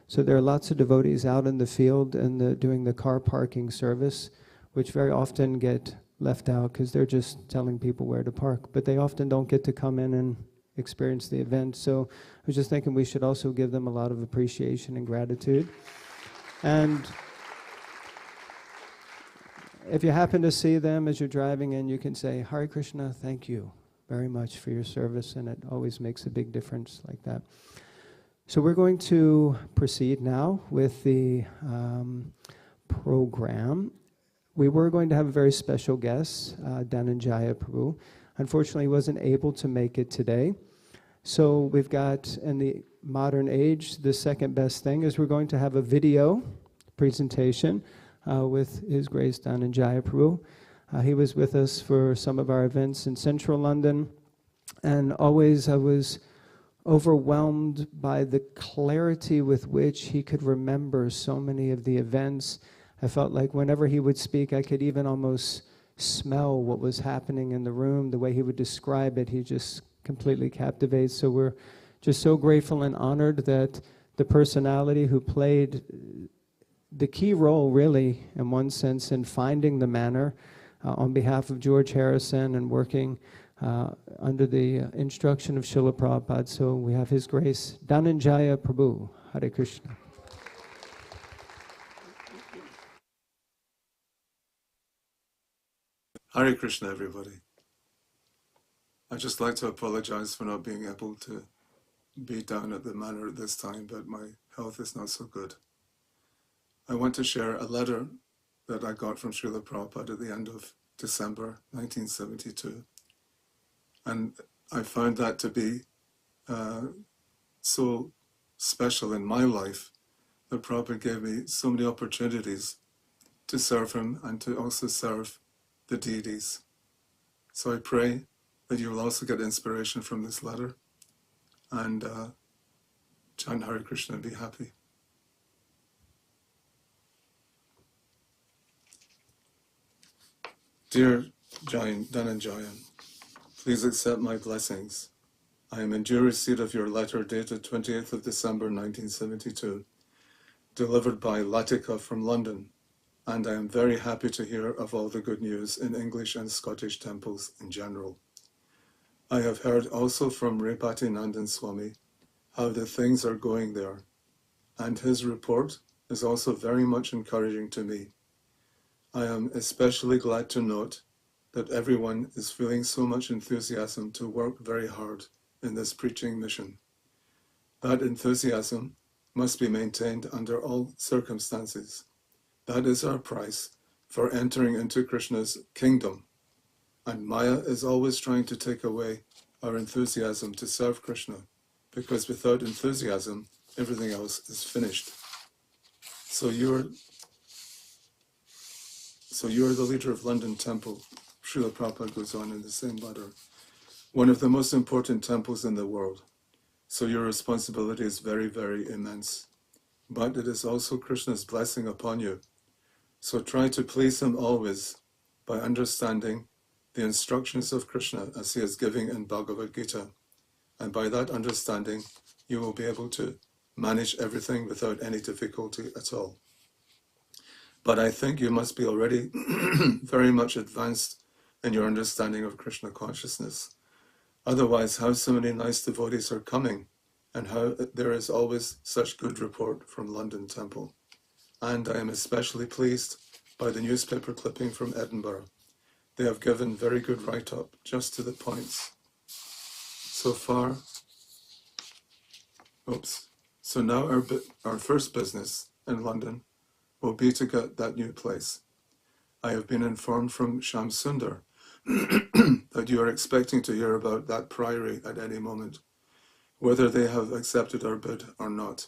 So there are lots of devotees out in the field and doing the car parking service, which very often get left out because they're just telling people where to park, but they often don't get to come in and experience the event. So I was just thinking we should also give them a lot of appreciation and gratitude. And if you happen to see them as you're driving in, you can say, Hare Krishna, thank you very much for your service, and it always makes a big difference like that. So we're going to proceed now with the program. We were going to have a very special guest, Dhananjaya Prabhu. Unfortunately, he wasn't able to make it today. So we've got, in the modern age, the second best thing is we're going to have a video presentation with His Grace Dhananjaya Prabhu. He was with us for some of our events in central London, and always I was overwhelmed by the clarity with which he could remember so many of the events. I felt like whenever he would speak, I could even almost smell what was happening in the room. The way he would describe it, he just completely captivates. So we're just so grateful and honored that the personality who played the key role, really, in one sense, in finding the manor on behalf of George Harrison and working under the instruction of Srila Prabhupada. So we have His Grace Dhananjaya Prabhu. Hare Krishna. Hare Krishna, everybody. I'd just like to apologize for not being able to be down at the manor at this time, but my health is not so good. I want to share a letter that I got from Srila Prabhupada at the end of December 1972. And I found that to be so special in my life that Prabhupada gave me so many opportunities to serve him and to also serve the deities. So I pray that you will also get inspiration from this letter and chant Hare Krishna and be happy. Dear Dhananjaya, please accept my blessings. I am in due receipt of your letter dated 28th of December 1972, delivered by Latika from London, and I am very happy to hear of all the good news in English and Scottish temples in general. I have heard also from Repati Nandan Swami how the things are going there, and his report is also very much encouraging to me. I am especially glad to note that everyone is feeling so much enthusiasm to work very hard in this preaching mission. That enthusiasm must be maintained under all circumstances. That is our price for entering into Krishna's kingdom. And Maya is always trying to take away our enthusiasm to serve Krishna, because without enthusiasm, everything else is finished. So you're the leader of London Temple. Srila Prabhupada goes on in the same letter. One of the most important temples in the world. So your responsibility is very, very immense. But it is also Krishna's blessing upon you. So try to please him always by understanding the instructions of Krishna as he is giving in Bhagavad Gita. And by that understanding, you will be able to manage everything without any difficulty at all. But I think you must be already very much advanced in your understanding of Krishna consciousness. Otherwise, how so many nice devotees are coming, and how there is always such good report from London Temple. And I am especially pleased by the newspaper clipping from Edinburgh. They have given very good write-up, just to the points. So far, so now our first business in London will be to get that new place. I have been informed from Sham Sundar that you are expecting to hear about that priory at any moment, whether they have accepted our bid or not.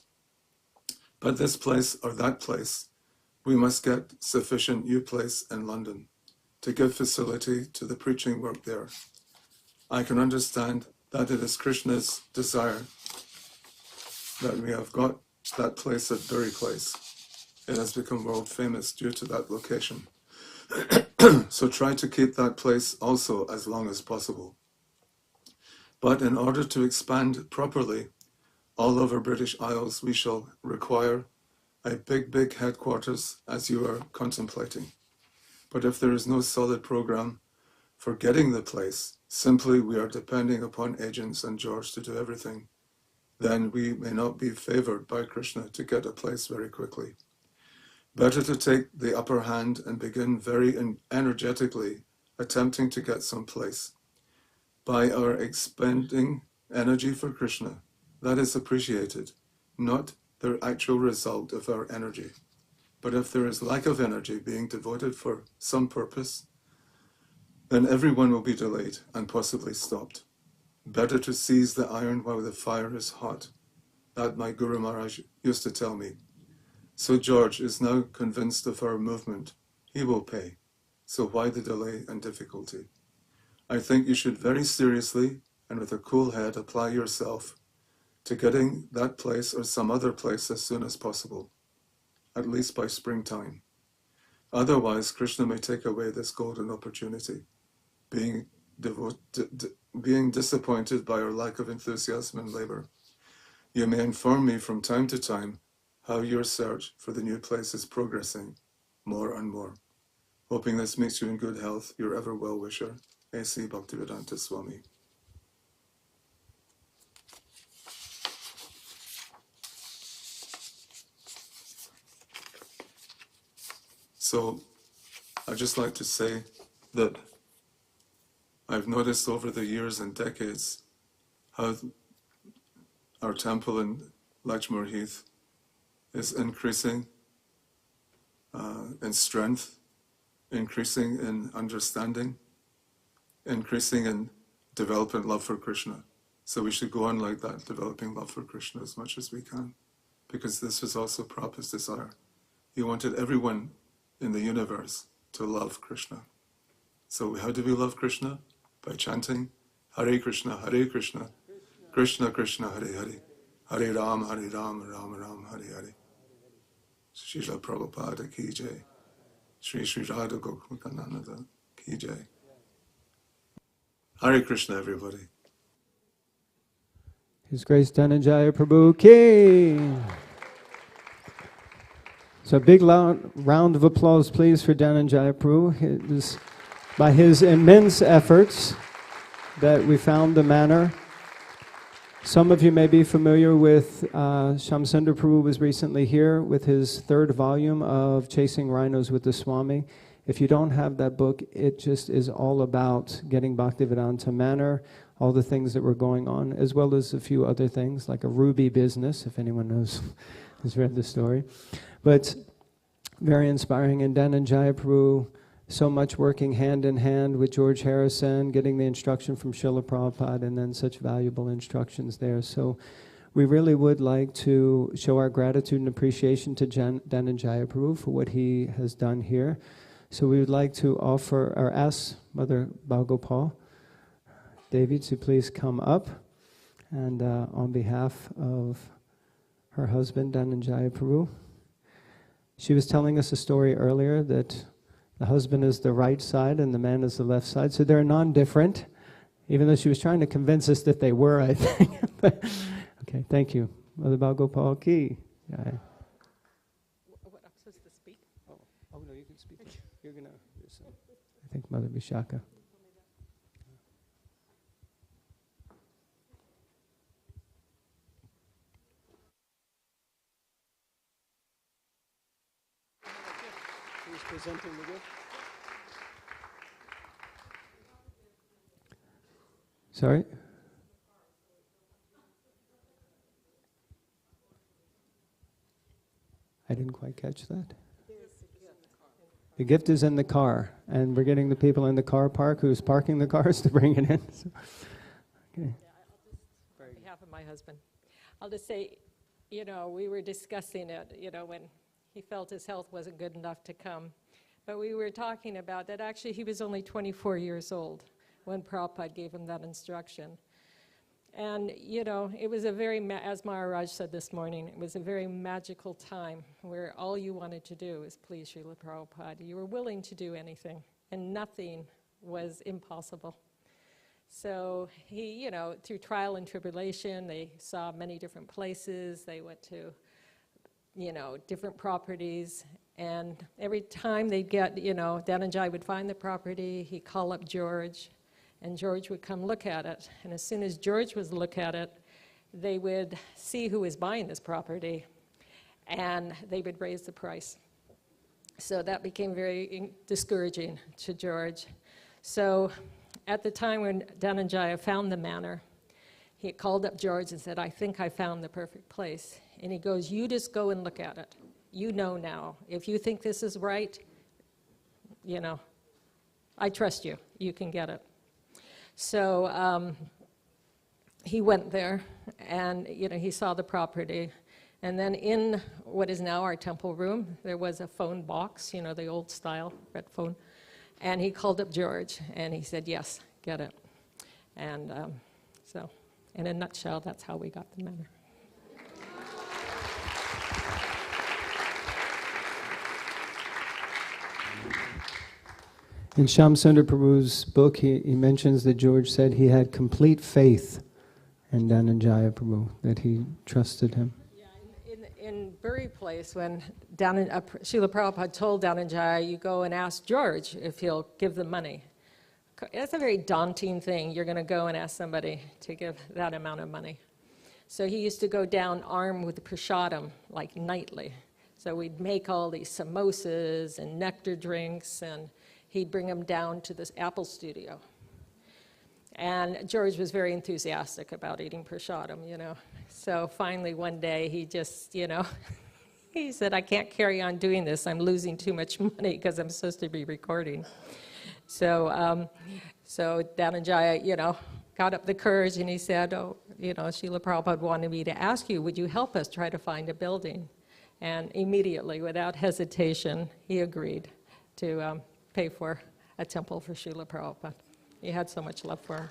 But this place or that place, we must get sufficient new place in London to give facility to the preaching work there. I can understand that it is Krishna's desire that we have got that place at Bury Place. It has become world famous due to that location. So try to keep that place also as long as possible. But in order to expand properly all over British Isles, we shall require a big headquarters as you are contemplating. But if there is no solid program for getting the place, simply we are depending upon agents and George to do everything, then we may not be favored by Krishna to get a place very quickly. Better to take the upper hand and begin very energetically attempting to get some place. By our expending energy for Krishna, that is appreciated, not the actual result of our energy. But if there is lack of energy being devoted for some purpose, then everyone will be delayed and possibly stopped. Better to seize the iron while the fire is hot. That my Guru Maharaj used to tell me. So George is now convinced of our movement. He will pay. So why the delay and difficulty? I think you should very seriously and with a cool head apply yourself to getting that place or some other place as soon as possible, at least by springtime. Otherwise, Krishna may take away this golden opportunity, being disappointed by our lack of enthusiasm and labor. You may inform me from time to time how your search for the new place is progressing more and more. Hoping this makes you in good health, your ever well-wisher, A.C. Bhaktivedanta Swami. So, I'd just like to say that I've noticed over the years and decades how our temple in Lechmore Heath is increasing in strength, increasing in understanding, increasing in developing love for Krishna. So we should go on like that, developing love for Krishna as much as we can, because this was also Prabhupada's desire. He wanted everyone in the universe to love Krishna. So how do we love Krishna? By chanting Hare Krishna, Krishna Krishna, Hare Hare, Hare Ram, Ram Ram, Hare Hare. Srila Prabhupada ki jai. Sri Sri Radha Gokulananda ki jai. Hare Krishna, everybody. His Grace Dhananjaya Prabhu ki. So a big loud round of applause, please, for Dhananjaya Prabhu. It was by his immense efforts that we found the manor. Some of you may be familiar with Shamsundar Prabhu was recently here with his third volume of Chasing Rhinos with the Swami. If you don't have that book, it just is all about getting Bhaktivedanta Manor, all the things that were going on, as well as a few other things, like a ruby business, if anyone knows, has read the story. But very inspiring. And Dhananjaya Prabhu, so much working hand in hand with George Harrison, getting the instruction from Srila Prabhupada, and then such valuable instructions there. So we really would like to show our gratitude and appreciation to Dhananjaya Prabhu for what he has done here. So we would like to offer, or ask Mother Bhagopal Devi to please come up, and on behalf of her husband, Dhananjaya Prabhu. She was telling us a story earlier that the husband is the right side and the man is the left side, so they're non-different, even though she was trying to convince us that they were, I think. Okay, thank you. Mother Bhagopal ki. Yeah. What, I'm supposed to speak? Oh, no, you can speak. You're going to, I think Mother Vishaka. Who's presenting the gift? Sorry? I didn't quite catch that. The gift is in the car, and we're getting the people in the car park who's parking the cars to bring it in. So, okay. On behalf of my husband, I'll just say, we were discussing it, when he felt his health wasn't good enough to come. But we were talking about that actually he was only 24 years old when Prabhupada gave him that instruction. And, it was a very, as Maharaj said this morning, it was a very magical time where all you wanted to do was please Srila Prabhupada. You were willing to do anything, and nothing was impossible. So he, through trial and tribulation, they saw many different places. They went to, different properties. And every time they'd get, Dhananjaya would find the property, he'd call up George, and George would come look at it. And as soon as George would look at it, they would see who was buying this property, and they would raise the price. So that became very discouraging to George. So at the time when Dhananjaya found the manor, he called up George and said, I think I found the perfect place. And he goes, you just go and look at it. You know now. If you think this is right, I trust you. You can get it. So he went there, and he saw the property. And then in what is now our temple room, there was a phone box, the old style red phone. And he called up George, and he said, yes, get it. And so, in a nutshell, that's how we got the manor. In Shamsundar Prabhu's book, he mentions that George said he had complete faith in Dhananjaya Prabhu, that he trusted him. In Bury Place, when Srila Prabhupada told Dhananjaya, you go and ask George if he'll give the money. That's a very daunting thing. You're going to go and ask somebody to give that amount of money. So he used to go down armed with the prasadam, like nightly. So we'd make all these samosas and nectar drinks, and he'd bring them down to this Apple studio. And George was very enthusiastic about eating prasadam, So finally one day he just, he said, I can't carry on doing this. I'm losing too much money because I'm supposed to be recording. So Dhananjaya, got up the courage and he said, Srila Prabhupada wanted me to ask you, would you help us try to find a building? And immediately, without hesitation, he agreed to pay for a temple for Srila Prabhupada. He had so much love for him.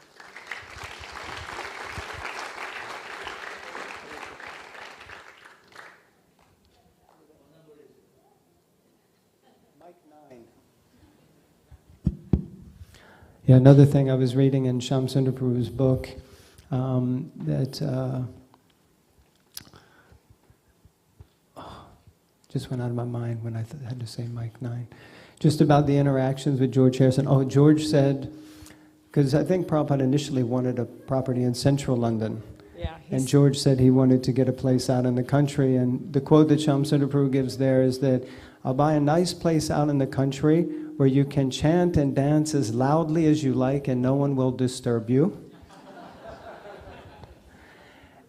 Yeah, another thing I was reading in Shamsundar Prabhu's book, just went out of my mind when I had to say Mike 9. Just about the interactions with George Harrison. Oh, George said, because I think Prabhupada initially wanted a property in central London. Yeah, and George said he wanted to get a place out in the country. And the quote that Shamsundar Prabhu gives there is that, I'll buy a nice place out in the country where you can chant and dance as loudly as you like and no one will disturb you.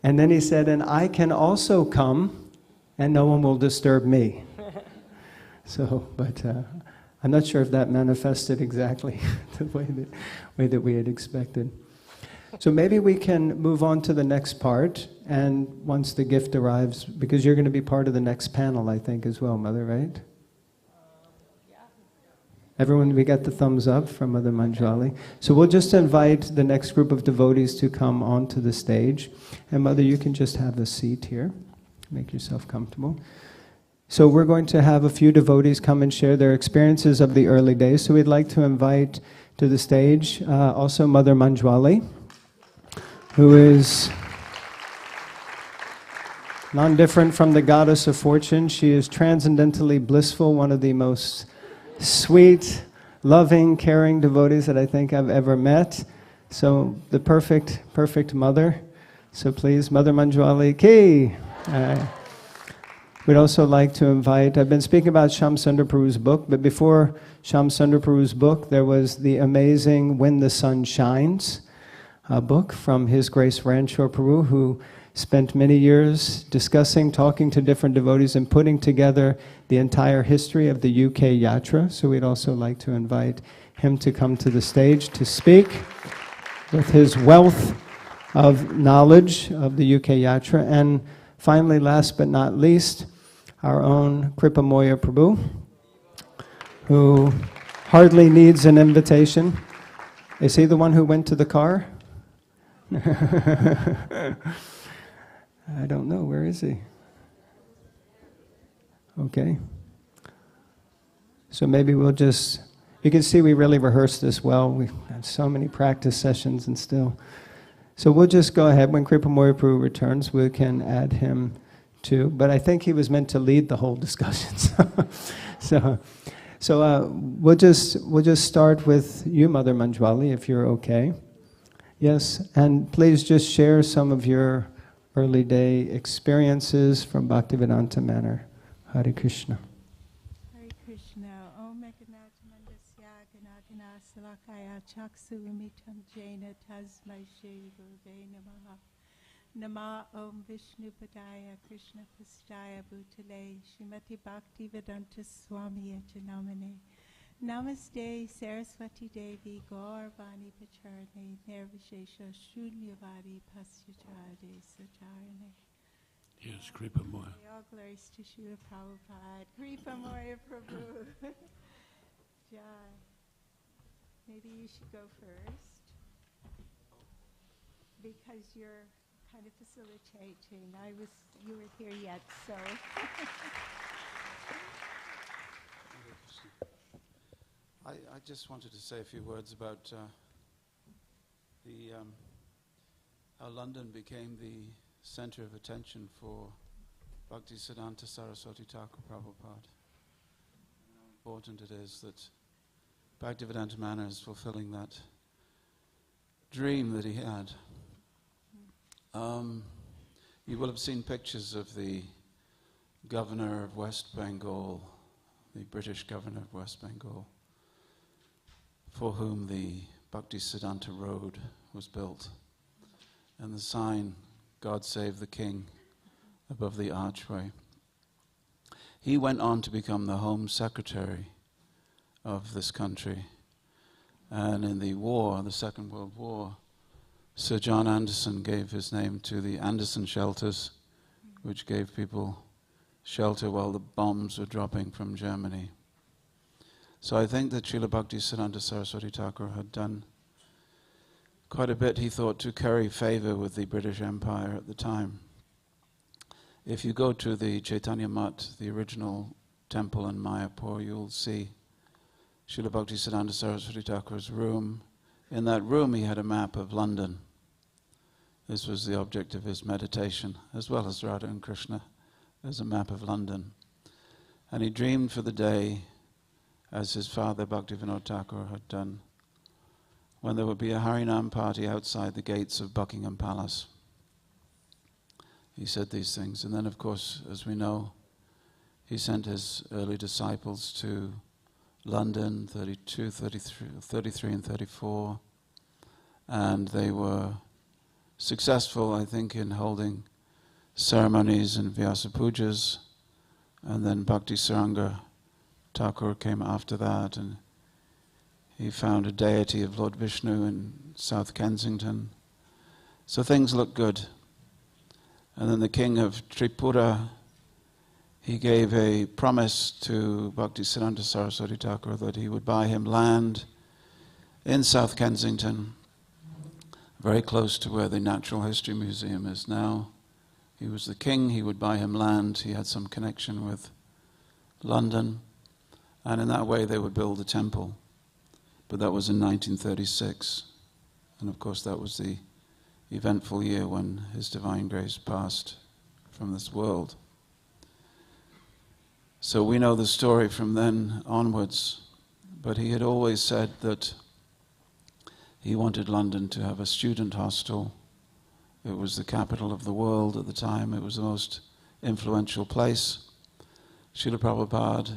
And then he said, and I can also come and no one will disturb me. So, but I'm not sure if that manifested exactly the way that we had expected. So maybe we can move on to the next part, and once the gift arrives, because you're going to be part of the next panel, I think, as well, Mother, right? Yeah. Everyone, we got the thumbs up from Mother Manjwali. So we'll just invite the next group of devotees to come onto the stage. And Mother, you can just have a seat here. Make yourself comfortable. So we're going to have a few devotees come and share their experiences of the early days. So we'd like to invite to the stage also Mother Manjwali, who is non-different from the goddess of fortune. She is transcendentally blissful, one of the most sweet, loving, caring devotees that I think I've ever met. So the perfect mother. So please, Mother Manjwali ki. We'd also like to invite, I've been speaking about Shamsundar Prabhu's book, but before Shamsundar Prabhu's book, there was the amazing When the Sun Shines book from His Grace Ranchor Prabhu, who spent many years discussing, talking to different devotees, and putting together the entire history of the UK Yatra. So we'd also like to invite him to come to the stage to speak with his wealth of knowledge of the UK Yatra. And finally, last but not least, our own Kripamoya Prabhu, who hardly needs an invitation. Is he the one who went to the car? I don't know. Where is he? Okay. So maybe we'll just... You can see we really rehearsed this well. We've had so many practice sessions and still... So we'll just go ahead. When Kripamoya Prabhu returns, we can add him too. But I think he was meant to lead the whole discussion. So we'll just start with you, Mother Manjwali, if you're okay. Yes, and please just share some of your early day experiences from Bhaktivedanta Manor. Hare Krishna. Hare Krishna. Om Ekanatamandasya Ganagana Salakaya Chaksu Umitam Jaina Tasmai Shri Gurve Namaha. Nama Om Vishnu Padaya Krishna Pastaya Bhutale Shrimati Bhaktivedanta Swami Etanamane Namaste Saraswati Devi Gaur Vani Pacharne Nirvishesha Shunyavadi Pasyachade Satarane. Yes, Kripa Moya. All glories to Srila Prabhupada. Kripa Moya Prabhu. Jai. Maybe you should go first because you're kind of facilitating. You were here yet, so. I just wanted to say a few words about how London became the center of attention for Bhaktisiddhanta Saraswati Thakur Prabhupada. How important it is that Bhaktivedanta Manor is fulfilling that dream that he had. You will have seen pictures of the governor of West Bengal, the British governor of West Bengal, for whom the Bhaktisiddhanta Road was built. And the sign, God Save the King, above the archway. He went on to become the Home Secretary of this country. And in the war, the Second World War, Sir John Anderson gave his name to the Anderson shelters, which gave people shelter while the bombs were dropping from Germany. So I think that Srila Bhaktisiddhanta Saraswati Thakur had done quite a bit, he thought, to curry favor with the British Empire at the time. If you go to the Caitanya Mutt, the original temple in Mayapur, you'll see Srila Bhaktisiddhanta Saraswati Thakur's room. In that room he had a map of London. This was the object of his meditation, as well as Radha and Krishna. There's a map of London. And he dreamed for the day, as his father Bhaktivinoda Thakur had done, when there would be a Harinam party outside the gates of Buckingham Palace. He said these things. And then, of course, as we know, he sent his early disciples to London, 32, 33 and 34. And they were successful, I think, in holding ceremonies and Vyasa Pujas. And then Bhakti Saranga Thakur came after that, and he found a deity of Lord Vishnu in South Kensington. So things looked good. And then the king of Tripura, he gave a promise to Bhaktisiddhanta Saraswati Thakur that he would buy him land in South Kensington, very close to where the Natural History Museum is now. He was the king, he would buy him land, he had some connection with London, and in that way they would build a temple. But that was in 1936, and of course that was the eventful year when His Divine Grace passed from this world. So we know the story from then onwards, but he had always said that he wanted London to have a student hostel. It was the capital of the world at the time. It was the most influential place. Srila Prabhupada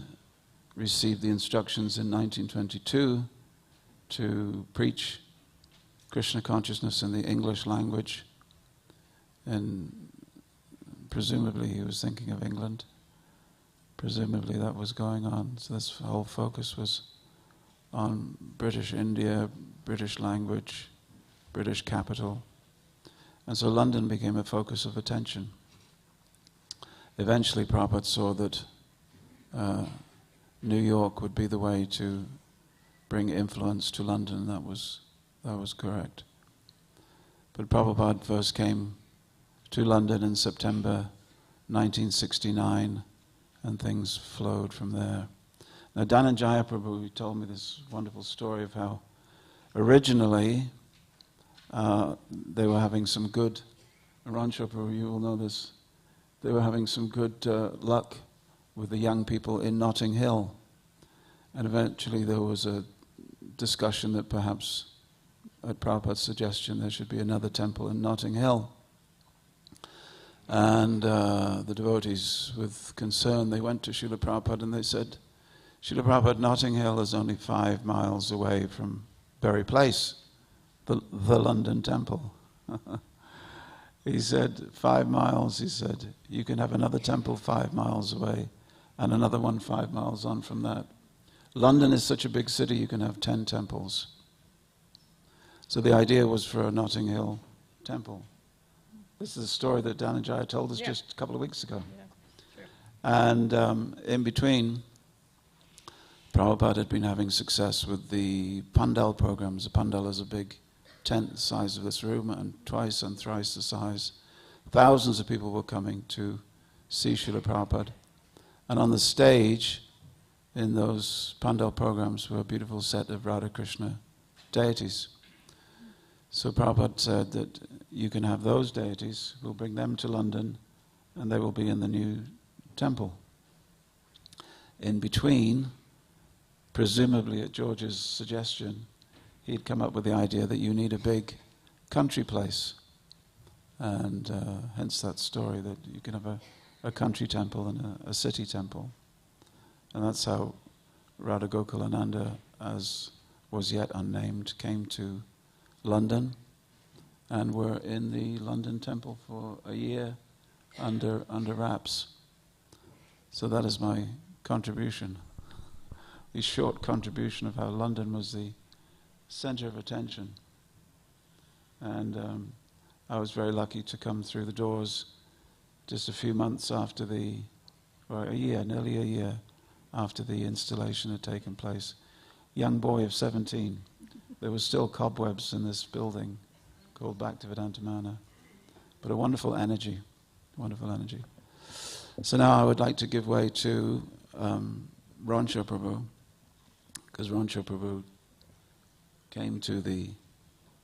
received the instructions in 1922 to preach Krishna consciousness in the English language, and presumably he was thinking of England. Presumably that was going on. So this whole focus was on British India, British language, British capital. And so London became a focus of attention. Eventually Prabhupada saw that New York would be the way to bring influence to London. That was correct. But Prabhupada first came to London in September 1969, and things flowed from there. Now, Dhananjaya Prabhu told me this wonderful story of how originally they were having some good, Rancho Prabhu, you will know this, they were having some good luck with the young people in Notting Hill. And eventually there was a discussion that perhaps, at Prabhupada's suggestion, there should be another temple in Notting Hill. And the devotees, with concern, they went to Srila Prabhupada and they said, Srila Prabhupada, Notting Hill is only 5 miles away from Bury Place, the London temple. He said, 5 miles, he said, you can have another temple 5 miles away, and another one 5 miles on from that. London is such a big city, you can have 10 temples. So the idea was for a Notting Hill temple. This is a story that Dhananjaya told us just a couple of weeks ago. Yeah, sure. And in between, Prabhupada had been having success with the Pandal programs. A Pandal is a big tent the size of this room and twice and thrice the size. Thousands of people were coming to see Srila Prabhupada. And on the stage, in those Pandal programs, were a beautiful set of Radha Krishna deities. So Prabhupada said that you can have those deities, we'll bring them to London, and they will be in the new temple. In between, presumably at George's suggestion, he'd come up with the idea that you need a big country place. And hence that story that you can have a country temple and a city temple. And that's how Radha Gokulananda, as was yet unnamed, came to London, and were in the London temple for a year under wraps. So that is my contribution, the short contribution of how London was the center of attention. And I was very lucky to come through the doors just a few months after nearly a year after the installation had taken place. Young boy of 17. There were still cobwebs in this building called Bhaktivedanta Manor, but a wonderful energy, wonderful energy. So now I would like to give way to Rancho Prabhu, because Rancho Prabhu came to the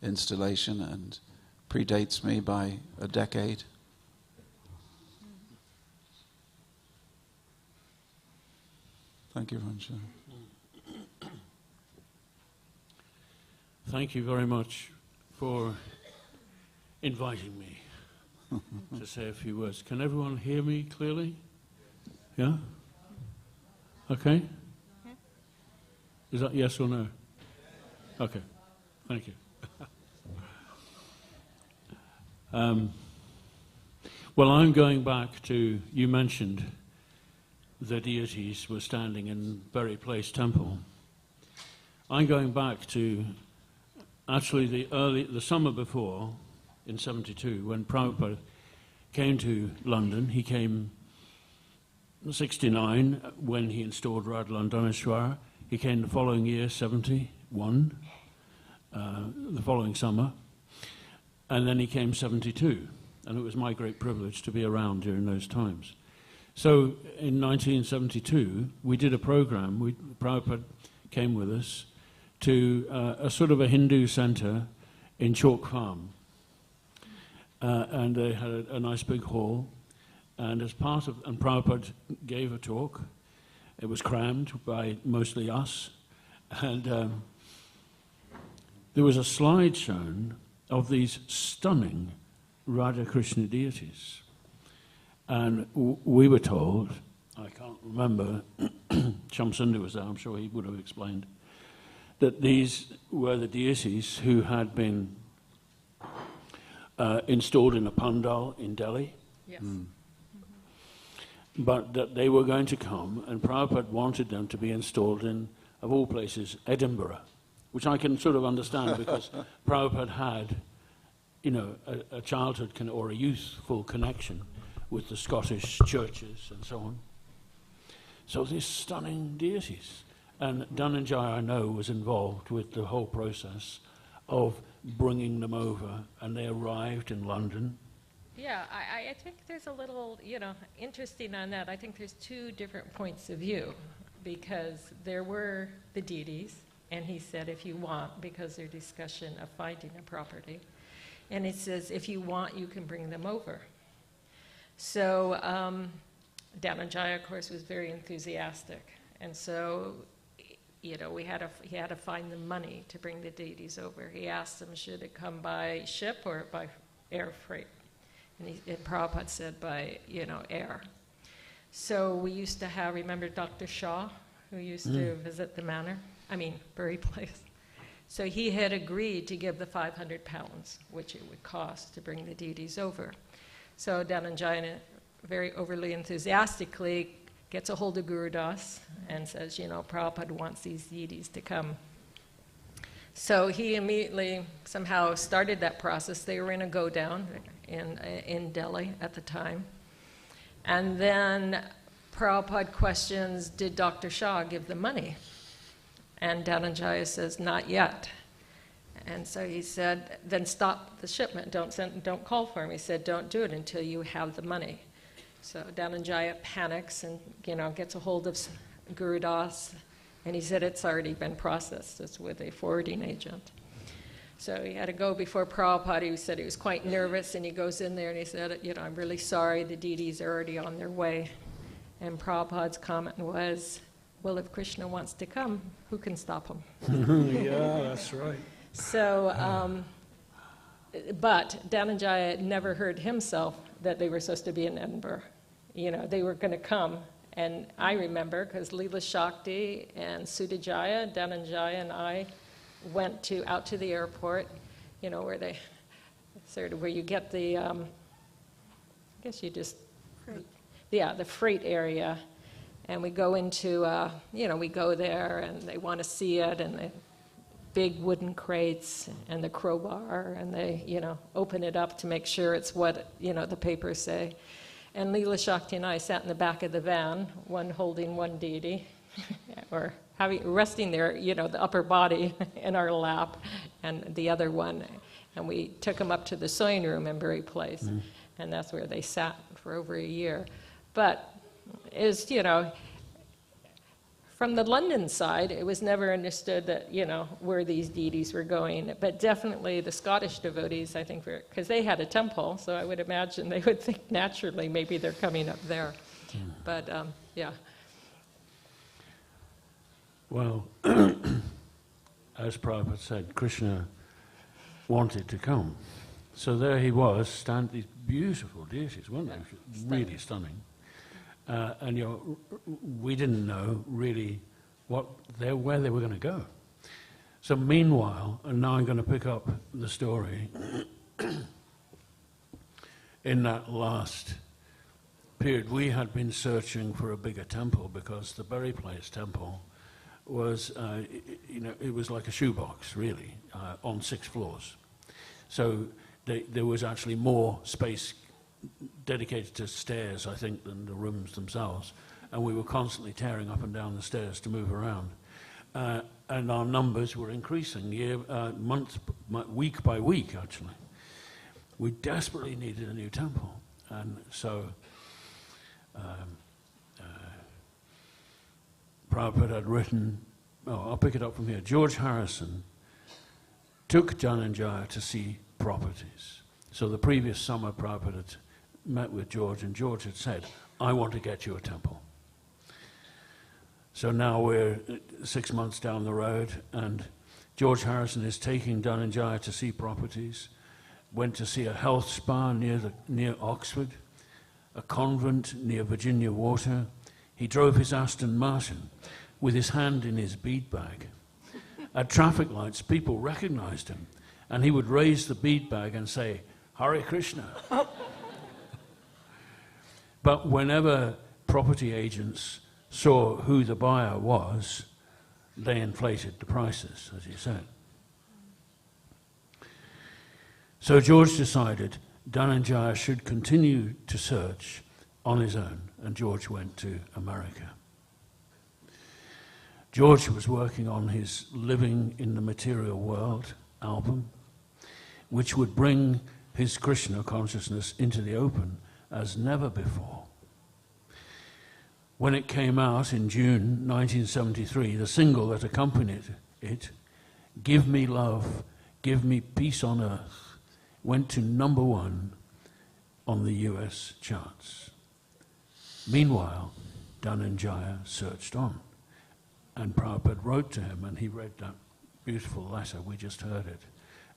installation and predates me by a decade. Thank you, Rancho. Thank you very much for inviting me to say a few words. Can everyone hear me clearly? Yeah? Okay? Is that yes or no? Okay. Thank you. Well, I'm going back to, you mentioned the deities were standing in Bury Place Temple. I'm going back to actually the summer before, in 72, when Prabhupada came to London. He came in 69 when he installed Radha Daneshwara. He came the following year, 71, the following summer. And then he came 72. And it was my great privilege to be around during those times. So in 1972, we did a program. Prabhupada came with us to a sort of a Hindu center in Chalk Farm. And they had a nice big hall. And as part of, and Prabhupada gave a talk. It was crammed by mostly us. And there was a slide shown of these stunning Radha Krishna deities. And we were told, I can't remember, Shamsundar was there, I'm sure he would have explained, that these were the deities who had been installed in a pandal in Delhi. Yes. But that they were going to come, and Prabhupada wanted them to be installed in, of all places, Edinburgh, which I can sort of understand because Prabhupada had, you know, a childhood or a youthful connection with the Scottish churches and so on. So these stunning deities. And Dhananjaya, I know, was involved with the whole process of bringing them over, and they arrived in London. Yeah, I think there's a little, interesting on that. I think there's two different points of view, because there were the deities, and he said, if you want, because their discussion of finding a property, and it says, if you want, you can bring them over. So Dhananjaya, of course, was very enthusiastic, and so he had to find the money to bring the deities over. He asked them, should it come by ship or by air freight? And Prabhupada said by, air. So we used to have, remember Dr. Shaw, who used to visit the manor? Bury Place. So he had agreed to give the 500 pounds, which it would cost to bring the deities over. So Dhananjaya, very overly enthusiastically, gets a hold of Guru Das and says, you know, Prabhupada wants these deities to come. So he immediately somehow started that process. They were in a go-down in Delhi at the time. And then Prabhupada questions, did Dr. Shah give the money? And Dhananjaya says, not yet. And so he said, then stop the shipment. Don't call for him. He said, don't do it until you have the money. So Dhananjaya panics and, you know, gets a hold of Guru Das. And he said, it's already been processed. It's with a forwarding agent. So he had to go before Prabhupada. He said he was quite nervous, and he goes in there and he said, you know, I'm really sorry, the deities are already on their way. And Prabhupada's comment was, well, if Krishna wants to come, who can stop him? Yeah, that's right. So, but Dhananjaya never heard himself that they were supposed to be in Edinburgh. You know, they were going to come. And I remember, because Leela Shakti and Sudajaya, Dhananjaya and I went out to the airport, you know, where they, sort of where you get the, I guess you just, Freight. Yeah, the freight area. And we go into, you know, we go there and they want to see it, and the big wooden crates and the crowbar, and they, you know, open it up to make sure it's what, you know, the papers say. And Leela Shakti and I sat in the back of the van, one holding one deity, or resting there, you know, the upper body in our lap, and the other one. And we took them up to the sewing room in Bury Place, and that's where they sat for over a year. But is, you know, from the London side, it was never understood that, you know, where these deities were going. But definitely the Scottish devotees, I think, because they had a temple, so I would imagine they would think naturally maybe they're coming up there. But, yeah. Well, as Prabhupada said, Krishna wanted to come. So there he was, these beautiful deities, weren't they? Really stunning. And you know, we didn't know really where they were going to go. So meanwhile, and now I'm going to pick up the story, in that last period, we had been searching for a bigger temple because the Bury Place temple was, you know, it was like a shoebox, really, on 6 floors. So there was actually more space dedicated to stairs, I think, than the rooms themselves. And we were constantly tearing up and down the stairs to move around. And our numbers were increasing week by week, actually. We desperately needed a new temple. And so Prabhupada had written, I'll pick it up from here. George Harrison took Dhananjaya to see properties. So the previous summer, Prabhupada had met with George, and George had said, I want to get you a temple. So now we're 6 months down the road, and George Harrison is taking Dhananjaya to see properties, went to see a health spa near Oxford, a convent near Virginia Water. He drove his Aston Martin with his hand in his bead bag. At traffic lights, people recognized him, and he would raise the bead bag and say, Hare Krishna. But whenever property agents saw who the buyer was, they inflated the prices, as he said. So George decided Dhananjaya should continue to search on his own, and George went to America. George was working on his Living in the Material World album, which would bring his Krishna consciousness into the open as never before. When it came out in June 1973, the single that accompanied it, Give Me Love, Give Me Peace on Earth, went to #1 on the US charts. Meanwhile, Dhananjaya searched on, and Prabhupada wrote to him, and he read that beautiful letter, we just heard it.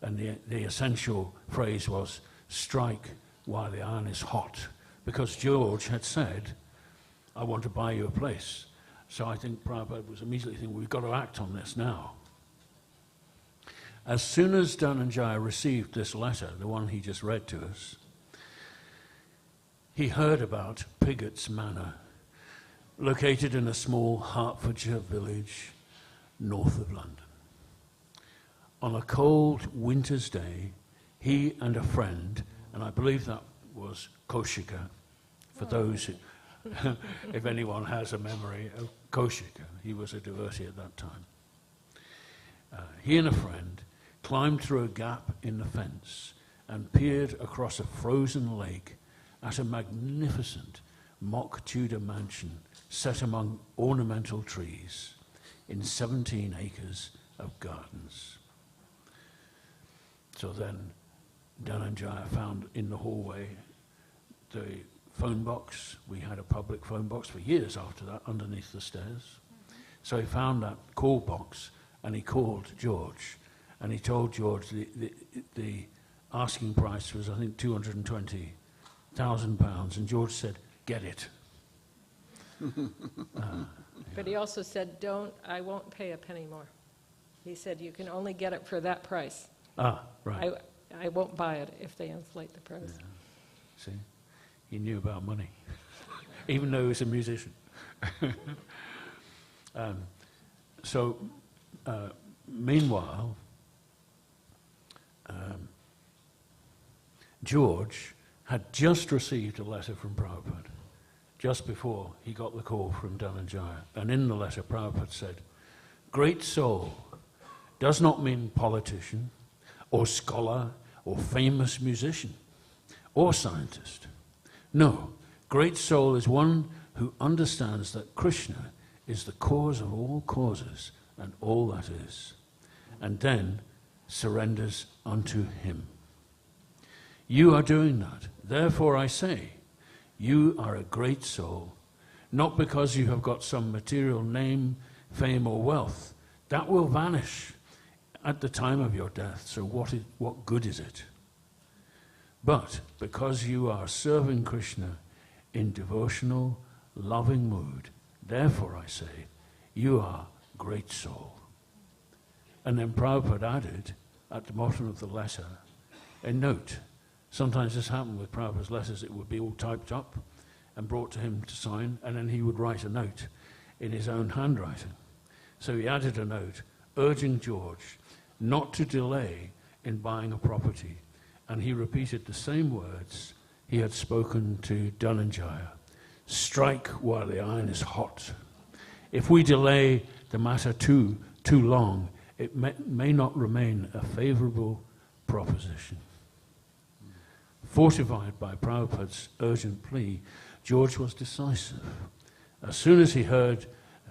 And the essential phrase was, strike while the iron is hot, because George had said, I want to buy you a place. So I think Prabhupada was immediately thinking, we've got to act on this now. As soon as Dhananjaya received this letter, the one he just read to us, he heard about Pigott's Manor, located in a small Hertfordshire village north of London. On a cold winter's day, he and a friend, and I believe that was Koshika, for those who, if anyone has a memory of Koshika, he was a devotee at that time. He and a friend climbed through a gap in the fence and peered across a frozen lake at a magnificent mock Tudor mansion set among ornamental trees in 17 acres of gardens. So then Dhananjaya found in the hallway the phone box. We had a public phone box for years after that underneath the stairs. So he found that call box and he called George, and he told George the asking price was, I think, £220,000, and George said, "Get it." But he also said, I won't pay a penny more. He said, you can only get it for that price. Ah, right. I won't buy it if they inflate the price. Yeah. See, he knew about money, even though he was a musician. Meanwhile, George had just received a letter from Prabhupada, just before he got the call from Dhananjaya. And in the letter, Prabhupada said, "Great soul does not mean politician, or scholar, or famous musician, or scientist. No, great soul is one who understands that Krishna is the cause of all causes and all that is, and then surrenders unto him. You are doing that. Therefore I say, you are a great soul, not because you have got some material name, fame, or wealth. That will vanish at the time of your death, so what good is it? But because you are serving Krishna in devotional, loving mood, therefore I say, you are great soul." And then Prabhupada added, at the bottom of the letter, a note. Sometimes this happened with Prabhupada's letters. It would be all typed up and brought to him to sign, and then he would write a note in his own handwriting. So he added a note urging George not to delay in buying a property, and he repeated the same words he had spoken to Dhananjaya: "Strike while the iron is hot. If we delay the matter too long, it may not remain a favorable proposition." Fortified by Prabhupada's urgent plea, George was decisive. As soon as he heard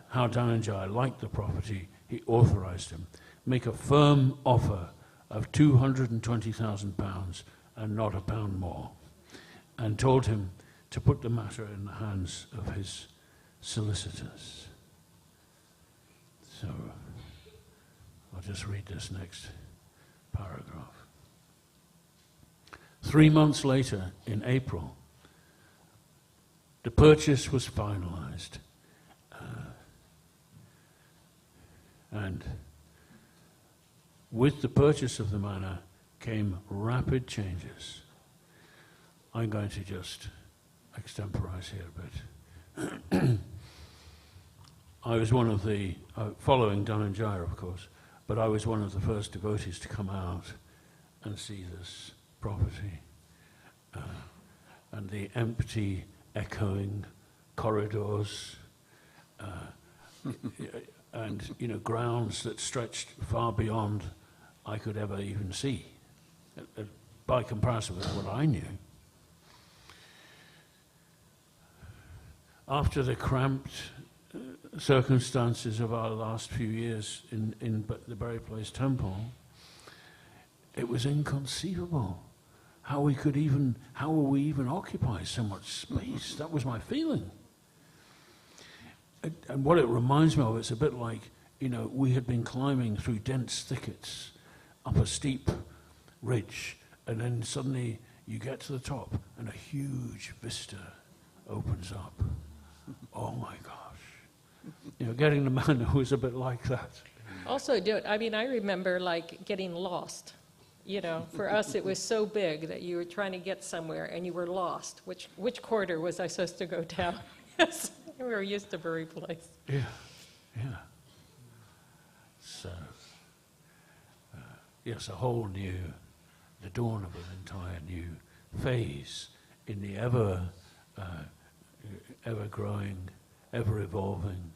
how Dhananjaya liked the property, he authorized him make a firm offer of £220,000 and not a pound more, and told him to put the matter in the hands of his solicitors. So, I'll just read this next paragraph. 3 months later, in April, the purchase was finalized. And with the purchase of the manor came rapid changes. I'm going to just extemporize here a bit. I was one of the, following Dhananjaya of course, but I was one of the first devotees to come out and see this property. And the empty, echoing corridors, and grounds that stretched far beyond I could ever even see, by comparison with what I knew. After the cramped circumstances of our last few years in the Berry Place Temple, it was inconceivable how we even occupy so much space. That was my feeling. And what it reminds me of, it's a bit like, we had been climbing through dense thickets up a steep ridge, and then suddenly you get to the top and a huge vista opens up. Oh my gosh. Getting the manor was a bit like that. Also, I remember getting lost. For us it was so big that you were trying to get somewhere and you were lost. Which corridor was I supposed to go down? Yes. We were used to bury place. Yeah, yeah. So, yes, a whole new, the dawn of an entire new phase in the ever-growing, ever-evolving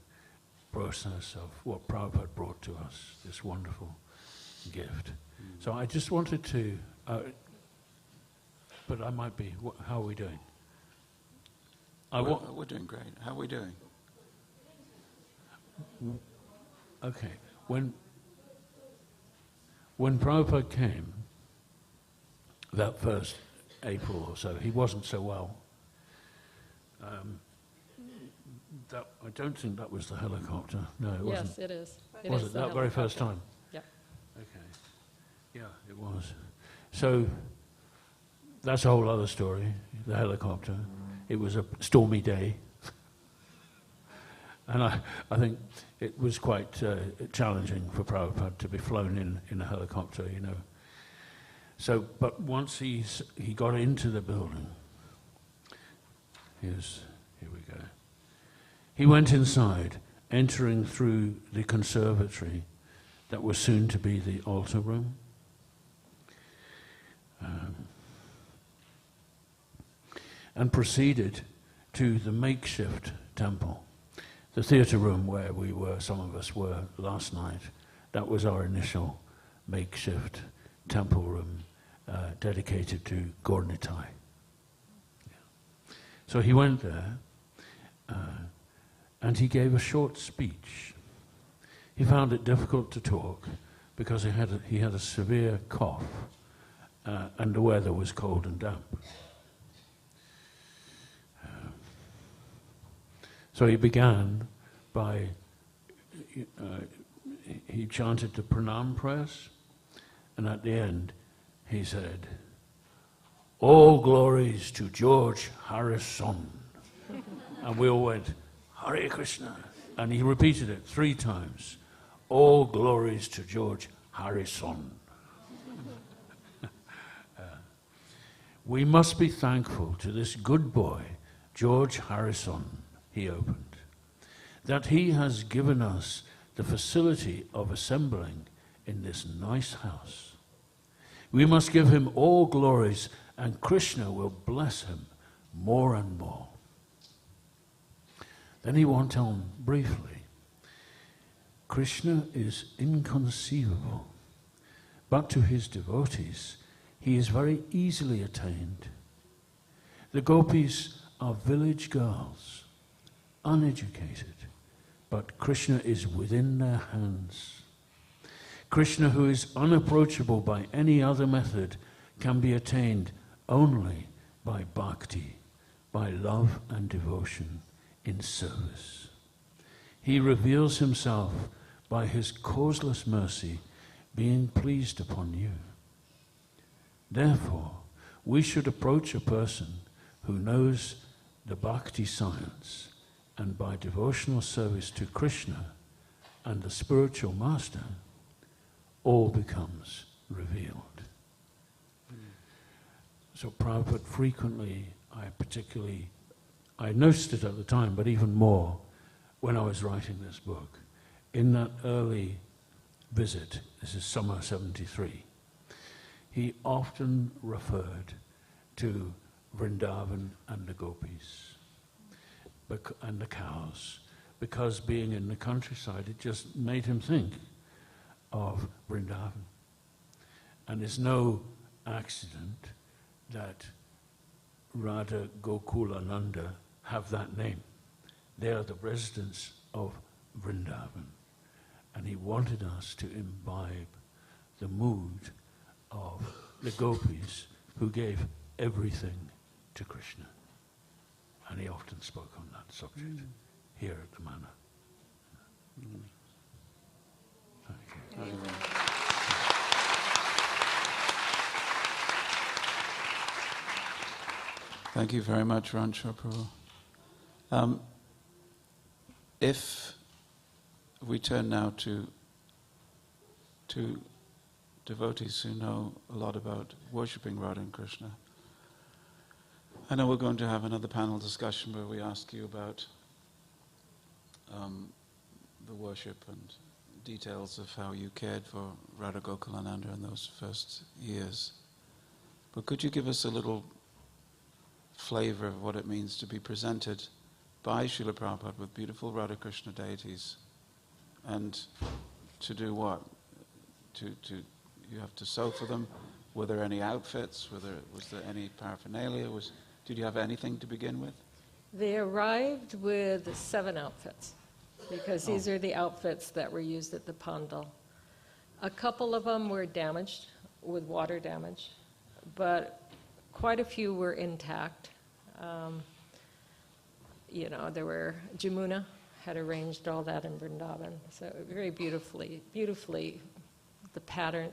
process of what Prabhupada brought to us, this wonderful gift. So I just wanted to, but I might be, how are we doing? We're doing great. How are we doing? Okay. When Prabhupada came, that first April or so, he wasn't so well. I don't think that was the helicopter. No, it wasn't. Yes, it is. Was it that very first time? Yeah. Okay. Yeah, it was. So that's a whole other story, the helicopter. It was a stormy day. And I think it was quite challenging for Prabhupada to be flown in a helicopter, you know. So, but once he got into the building, here we go. He went inside, entering through the conservatory that was soon to be the altar room. And proceeded to the makeshift temple. The theatre room where some of us were last night, that was our initial makeshift temple room dedicated to Gaur-Nitai. Yeah. So he went there and he gave a short speech. He found it difficult to talk because he had a severe cough and the weather was cold and damp. So he began by, he chanted the pranam prayers, and at the end he said, "All glories to George Harrison." And we all went, "Hare Krishna." And he repeated it 3 times. "All glories to George Harrison." We must be thankful to this good boy, George Harrison, he opened, that he has given us the facility of assembling in this nice house. We must give him all glories, and Krishna will bless him more and more. Then he went on briefly. Krishna is inconceivable, but to his devotees, he is very easily attained. The gopis are village girls, uneducated, but Krishna is within their hands. Krishna, who is unapproachable by any other method, can be attained only by bhakti, by love and devotion in service. He reveals himself by his causeless mercy, being pleased upon you. Therefore, we should approach a person who knows the bhakti science, and by devotional service to Krishna and the spiritual master, all becomes revealed. So Prabhupada frequently, I noticed it at the time, but even more when I was writing this book, in that early visit, this is summer 73, he often referred to Vrindavan and the gopis and the cows, because being in the countryside, it just made him think of Vrindavan. And it's no accident that Radha Gokulananda have that name. They are the residents of Vrindavan. And he wanted us to imbibe the mood of the gopis who gave everything to Krishna. And he often spoke on that subject here at the Manor. Thank you. Thank you very much, Rancho Prabhu. If we turn now to devotees who know a lot about worshipping Radha and Krishna, I know we're going to have another panel discussion where we ask you about the worship and details of how you cared for Radha Gokulananda in those first years. But could you give us a little flavor of what it means to be presented by Srila Prabhupada with beautiful Radha Krishna deities, and to do what? You have to sew for them. Were there any outfits? Was there any paraphernalia? Did you have anything to begin with? They arrived with 7 outfits, because these are the outfits that were used at the pandal. A couple of them were damaged with water damage, but quite a few were intact. There were Jamuna had arranged all that in Vrindavan, so very beautifully, the pattern.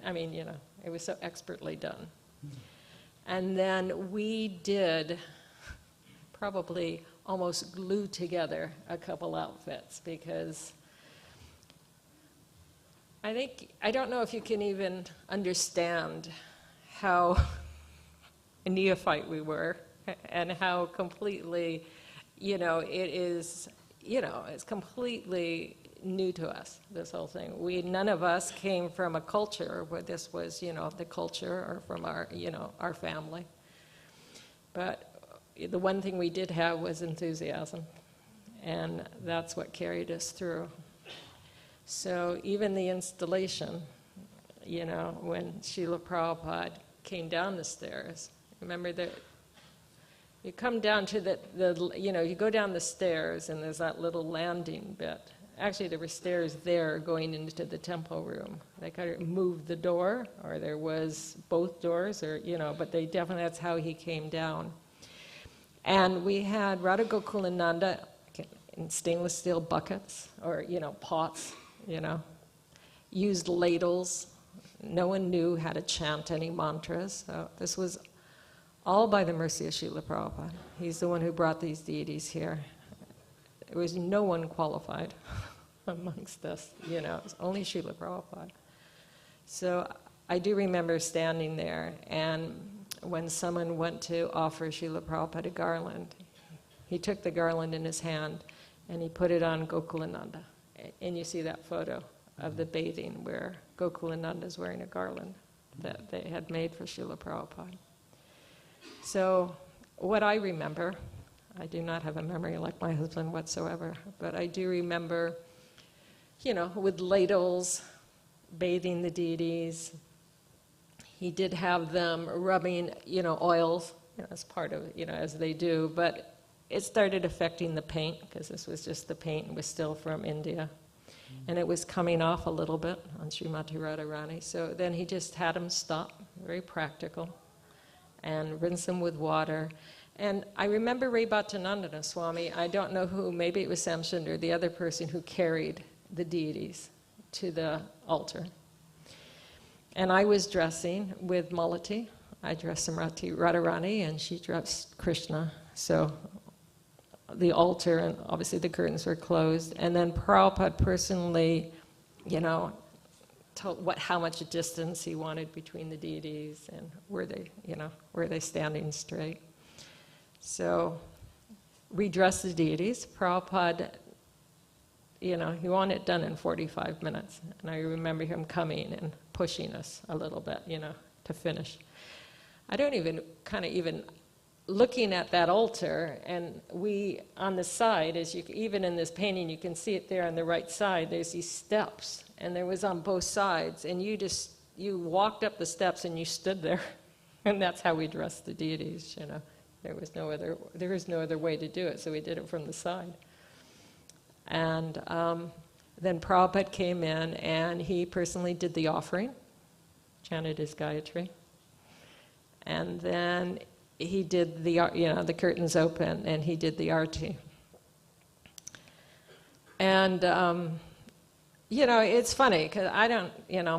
It was so expertly done. And then we did probably almost glue together a couple outfits, because I don't know if you can even understand how neophyte we were, and how completely, it is, it's completely new to us, this whole thing. None of us came from a culture where this was, the culture, or from our family. But the one thing we did have was enthusiasm, and that's what carried us through. So even the installation, when Srila Prabhupada came down the stairs, remember that you come down to you go down the stairs, and there's that little landing bit. Actually, there were stairs there going into the temple room. They kind of moved the door, or there was both doors, or, but they definitely, that's how he came down. And we had Radha Gokulananda in stainless steel buckets, or, pots, used ladles. No one knew how to chant any mantras. So this was all by the mercy of Srila Prabhupada. He's the one who brought these deities here. There was no one qualified amongst us, it was only Srila Prabhupada. So I do remember standing there, and when someone went to offer Srila Prabhupada a garland, he took the garland in his hand and he put it on Gokulananda. And you see that photo of the bathing where Gokulananda is wearing a garland that they had made for Srila Prabhupada. So what I remember, I do not have a memory like my husband whatsoever, but I do remember, with ladles, bathing the deities. He did have them rubbing, oils, as part of, as they do, but it started affecting the paint, because this was just the paint, was still from India. And it was coming off a little bit on Srimati Radharani. So then he just had them stop, very practical, and rinse them with water. And I remember Ray Bhattanandana Swami, I don't know who, maybe it was Samsunder, the other person who carried the deities to the altar. And I was dressing with Malati. I dressed Srimati Radharani, and she dressed Krishna. So the altar, and obviously the curtains were closed. And then Prabhupada personally, told how much distance he wanted between the deities, and were they standing straight. So we dressed the deities. Prabhupada, he wanted it done in 45 minutes. And I remember him coming and pushing us a little bit, to finish. I don't even, looking at that altar, and we, on the side, even in this painting, you can see it there on the right side, there's these steps, and there was on both sides, and you walked up the steps and you stood there, and that's how we dressed the deities, There was no other way to do it, so we did it from the side. And then Prabhupada came in, and he personally did the offering, chanted his Gayatri, and then he did the curtains open, and he did the arti. And it's funny, because I don't,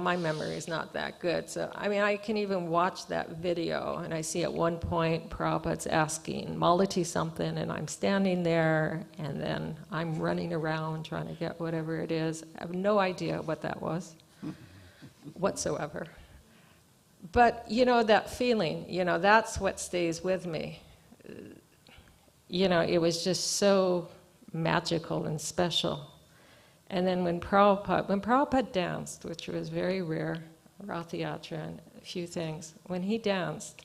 my memory is not that good. So, I can even watch that video, and I see at one point Prabhupada's asking Malati something, and I'm standing there, and then I'm running around trying to get whatever it is. I have no idea what that was whatsoever. But, that feeling, that's what stays with me. It was just so magical and special. And then when Prabhupada danced, which was very rare, Rath Yatra and a few things, when he danced,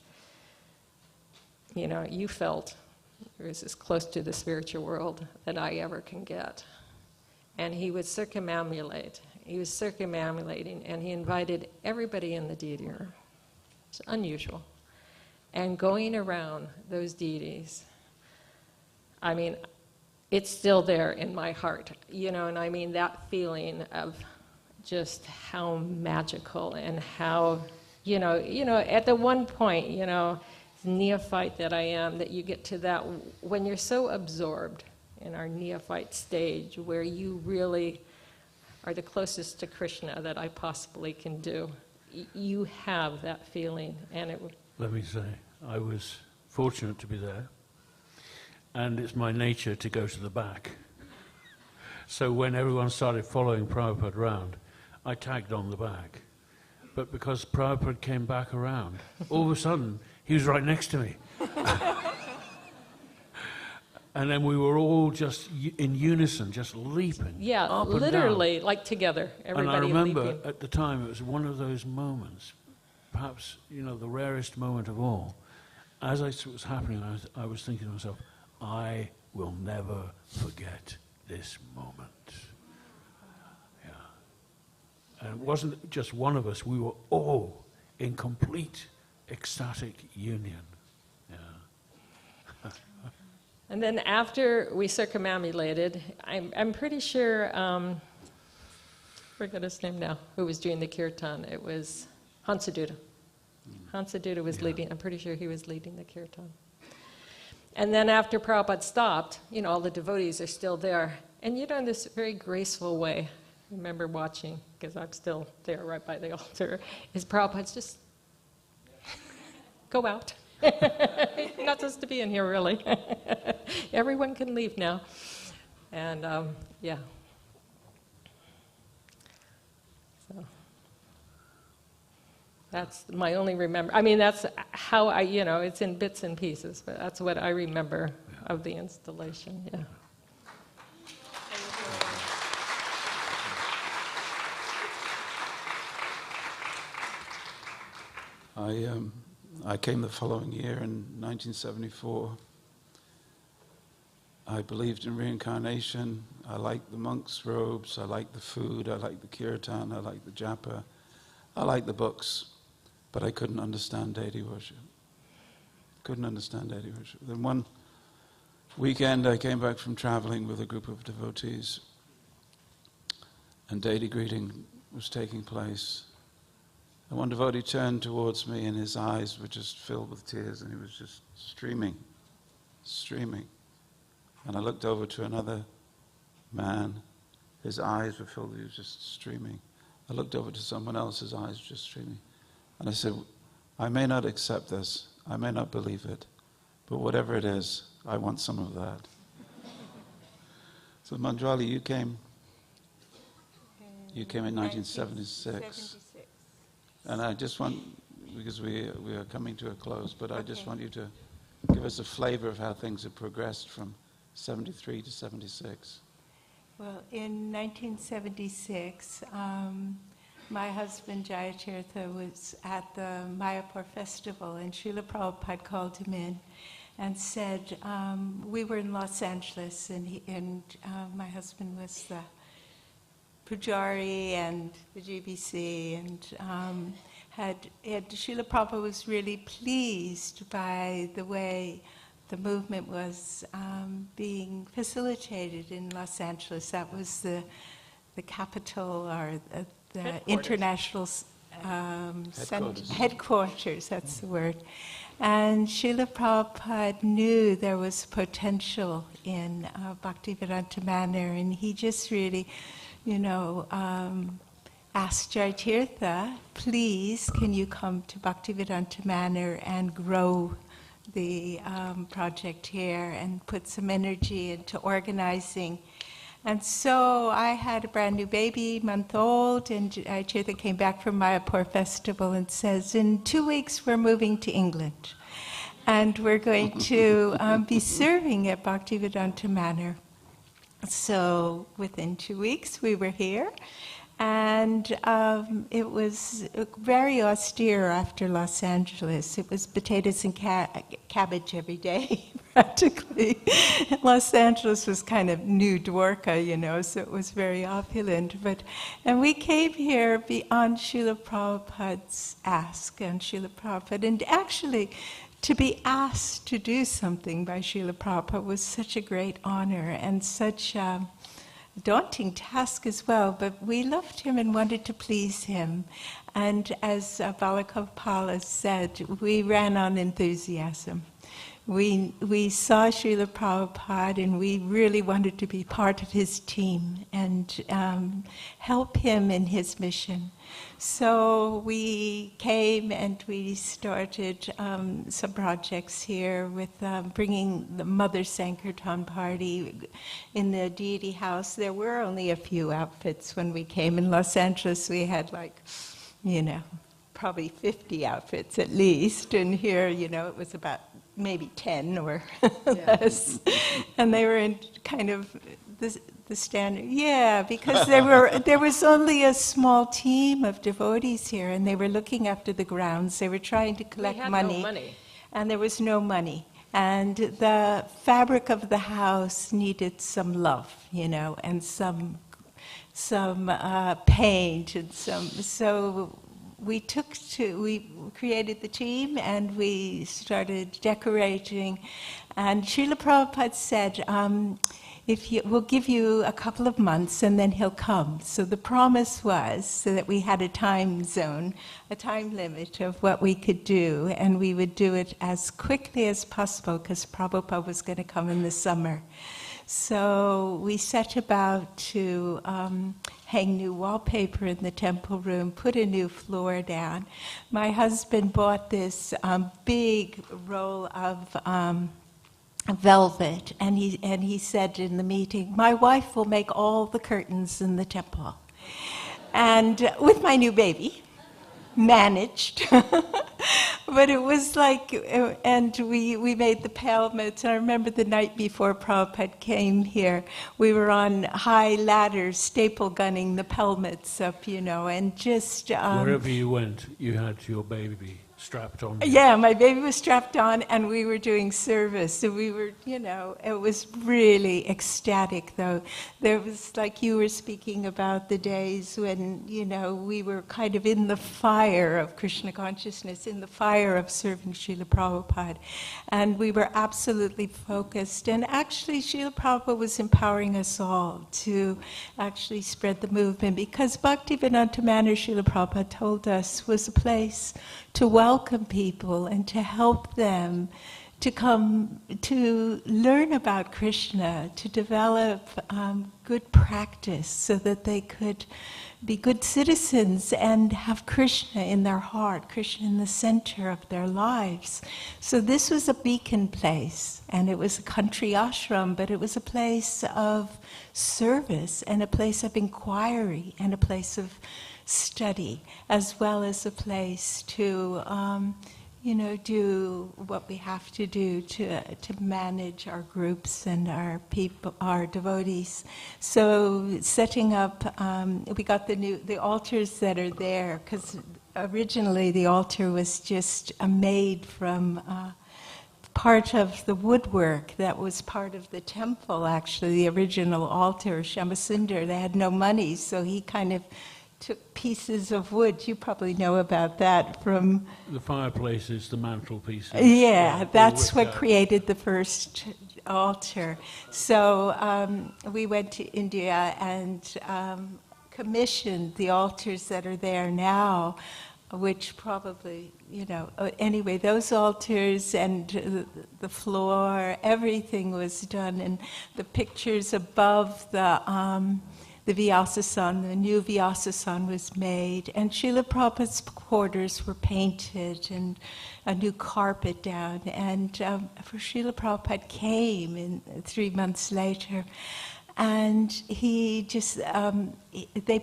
you know, you felt it was as close to the spiritual world that I ever can get. And he would circumambulate. He was circumambulating, and he invited everybody in the deity room. It's unusual. And going around those deities, I mean, it's still there in my heart, you know, and I mean that feeling of just how magical and how, you know, at the one point, you know, neophyte that I am, that you get to that, when you're so absorbed in our neophyte stage, where you really are the closest to Krishna that I possibly can do, you have that feeling, and it. Let me say, I was fortunate to be there, and it's my nature to go to the back. So when everyone started following Prabhupada around, I tagged on the back. But because Prabhupada came back around, all of a sudden, he was right next to me. And then we were all just in unison, just leaping. Yeah, up and literally, down. like together, everybody And I remember leaping. at the time, it was one of those moments, perhaps, you know, the rarest moment of all. As it was happening, I was thinking to myself, I will never forget this moment. Yeah. And it wasn't just one of us, we were all in complete ecstatic union. Yeah. And then after we circumambulated, I'm pretty sure, I forget his name now, who was doing the kirtan. It was Hansaduta. Hansaduta was leading, I'm pretty sure he was leading the kirtan. And then after Prabhupada stopped, you know, all the devotees are still there. And you know, in this very graceful way, I remember watching, because I'm still there right by the altar, is Prabhupada's just, go out. You're not supposed to be in here, really. Everyone can leave now. And, yeah. So that's my only I mean, that's how I, you know, it's in bits and pieces, but that's what I remember of the installation, yeah. I came the following year in 1974. I believed in reincarnation. I liked the monks' robes. I liked the food. I liked the kirtan. I liked the japa. I liked the books. But I couldn't understand deity worship. Couldn't understand deity worship. Then one weekend I came back from traveling with a group of devotees, and deity greeting was taking place. And one devotee turned towards me, and his eyes were just filled with tears, and he was just streaming. And I looked over to another man, his eyes were filled, he was just streaming. I looked over to someone else, his eyes were just streaming. And I said, I may not accept this, I may not believe it, but whatever it is, I want some of that. So Manjwali, you came in 1976. And I just want, because we are coming to a close, but I just want you to give us a flavor of how things have progressed from 73 to 76. Well, in 1976, my husband Jayatirtha was at the Mayapur festival, and Srila Prabhupada called him in and said, we were in Los Angeles, and my husband was the Pujari and the GBC, and Srila Prabhupada was really pleased by the way the movement was being facilitated in Los Angeles. That was the capital, or the international headquarters, that's the word. And Srila Prabhupada knew there was potential in Bhaktivedanta Manor, and he just really, asked Jayatirtha, please, can you come to Bhaktivedanta Manor and grow the project here and put some energy into organizing. And so I had a brand new baby, month-old, and Jayatirtha came back from Mayapur Festival and says, in 2 weeks we're moving to England. And we're going to be serving at Bhaktivedanta Manor. So within 2 weeks we were here, and it was very austere after Los Angeles. It was potatoes and cabbage every day, practically. Los Angeles was kind of New Dwarka, you know, so it was very opulent. And we came here beyond Srila Prabhupada's ask and Srila Prabhupada, and actually to be asked to do something by Srila Prabhupada was such a great honor and such a daunting task as well, but we loved him and wanted to please him. And as Balakapala said, we ran on enthusiasm. We saw Srila Prabhupada and we really wanted to be part of his team and help him in his mission. So we came and we started some projects here with bringing the Mother Sankirtan party in the deity house. There were only a few outfits when we came. In Los Angeles we had probably 50 outfits at least, and here, it was about maybe 10 or less. And they were in kind of the standard, because there was only a small team of devotees here, and they were looking after the grounds. They were trying to collect money, no money, and there was no money. And the fabric of the house needed some love, and some paint, and so we created the team and we started decorating. And Srila Prabhupada said, we'll give you a couple of months and then he'll come. So the promise was so that we had a time zone, a time limit of what we could do, and we would do it as quickly as possible because Prabhupada was going to come in the summer. So we set about to hang new wallpaper in the temple room, put a new floor down. My husband bought this big roll of velvet, and he said in the meeting, "My wife will make all the curtains in the temple." And with my new baby, managed. But it was like, and we made the pelmets. I remember the night before Prabhupada came here, we were on high ladders, staple gunning the pelmets up, and just... wherever you went, you had your baby strapped on. Yeah, my baby was strapped on, and we were doing service. So we were, it was really ecstatic, though. There was, like you were speaking about, the days when, we were kind of in the fire of Krishna consciousness, in the fire of serving Srila Prabhupada. And we were absolutely focused. And actually, Srila Prabhupada was empowering us all to actually spread the movement, because Bhaktivedanta Manor, Srila Prabhupada told us, was a place to welcome people and to help them to come to learn about Krishna, to develop good practice so that they could be good citizens and have Krishna in their heart, Krishna in the center of their lives. So this was a beacon place, and it was a country ashram, but it was a place of service and a place of inquiry and a place of study, as well as a place to do what we have to do to manage our groups and our people, our devotees. So setting up, we got the altars that are there, because originally the altar was just made from part of the woodwork that was part of the temple, actually, the original altar, Shyamasundar. They had no money, so he kind of took pieces of wood. You probably know about that from... The fireplaces, the mantelpieces. Yeah, that's what created the first altar. So we went to India and commissioned the altars that are there now, which probably, anyway, those altars and the floor, everything was done, and the pictures above the Vyasasan, the new Vyasasan was made, and Srila Prabhupada's quarters were painted, and a new carpet down. And for Srila Prabhupada came 3 months later, And they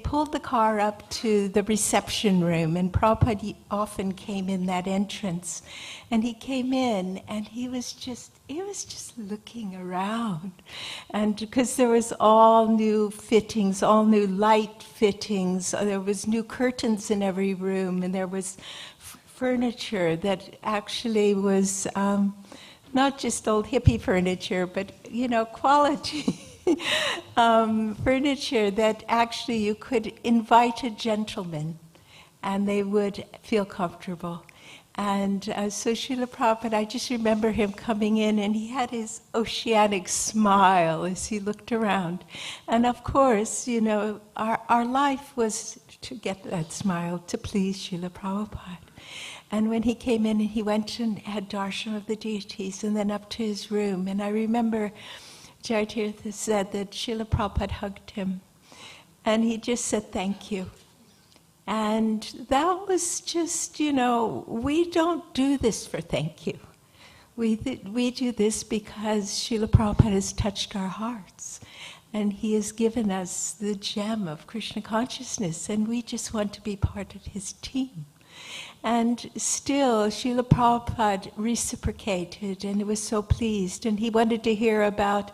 pulled the car up to the reception room, and Prabhupada often came in that entrance. And he came in, and he was just looking around. And because there was all new fittings, all new light fittings, there was new curtains in every room, and there was furniture that actually was not just old hippie furniture, but, quality. Furniture that actually you could invite a gentleman and they would feel comfortable. And so Srila Prabhupada, I just remember him coming in, and he had his oceanic smile as he looked around. And of course, our life was to get that smile, to please Srila Prabhupada. And when he came in, and he went and had darshan of the deities, and then up to his room. And I remember Jayatirtha said that Srila Prabhupada hugged him, and he just said, "Thank you." And that was just, we don't do this for thank you. We do this because Srila Prabhupada has touched our hearts, and he has given us the gem of Krishna consciousness, and we just want to be part of his team. And still, Srila Prabhupada reciprocated, and he was so pleased. And he wanted to hear about,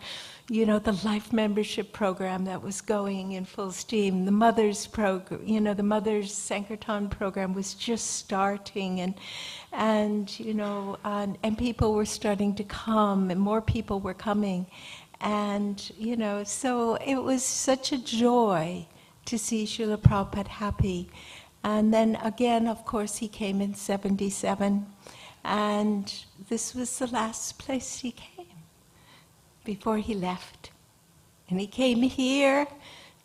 the life membership program that was going in full steam. The Mothers program, the Mothers Sankirtan program was just starting, and people were starting to come, and more people were coming. And, so it was such a joy to see Srila Prabhupada happy. And then again, of course, he came in 77, and this was the last place he came before he left. And he came here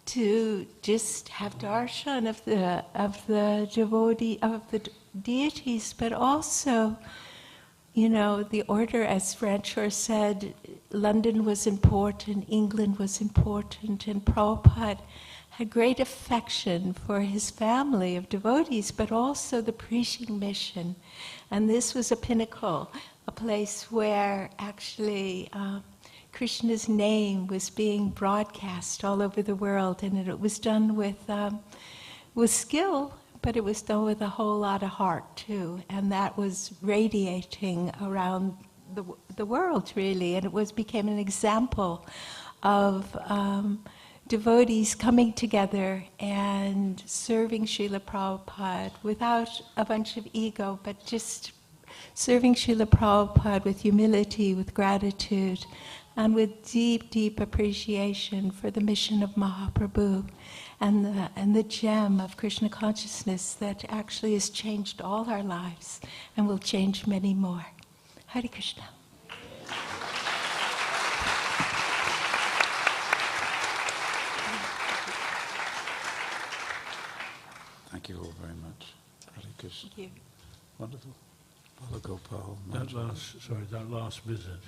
to just have darshan of the deities, but also, the order, as Ranchor said, London was important, England was important, and Prabhupada had great affection for his family of devotees, but also the preaching mission. And this was a pinnacle, a place where actually Krishna's name was being broadcast all over the world, and it was done with skill, but it was done with a whole lot of heart too, and that was radiating around the world really, and it became an example of devotees coming together and serving Srila Prabhupada without a bunch of ego, but just serving Srila Prabhupada with humility, with gratitude, and with deep, deep appreciation for the mission of Mahaprabhu and the gem of Krishna consciousness that actually has changed all our lives and will change many more. Hare Krishna. Thank you all very much. Hare Krishna. Thank you. Wonderful. Gopal. That last visit.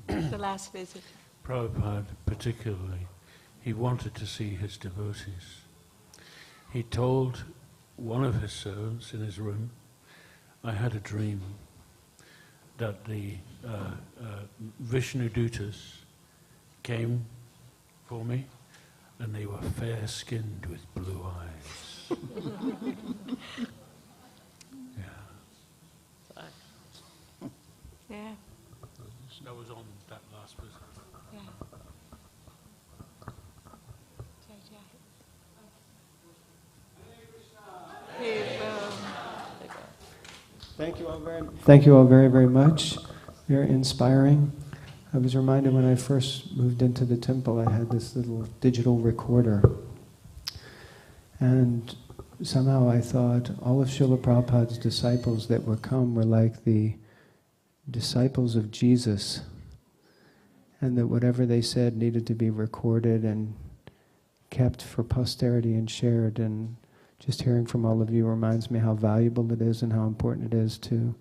The last visit. Prabhupada particularly, he wanted to see his devotees. He told one of his servants in his room, I had a dream that the Vishnu Dutas came for me, and they were fair-skinned with blue eyes. Yeah. That was on that last visit. Yeah. Thank you all very, very much. Very inspiring. I was reminded when I first moved into the temple, I had this little digital recorder. And somehow I thought all of Srila Prabhupada's disciples that were come were like the disciples of Jesus, and that whatever they said needed to be recorded and kept for posterity and shared. And just hearing from all of you reminds me how valuable it is and how important it is to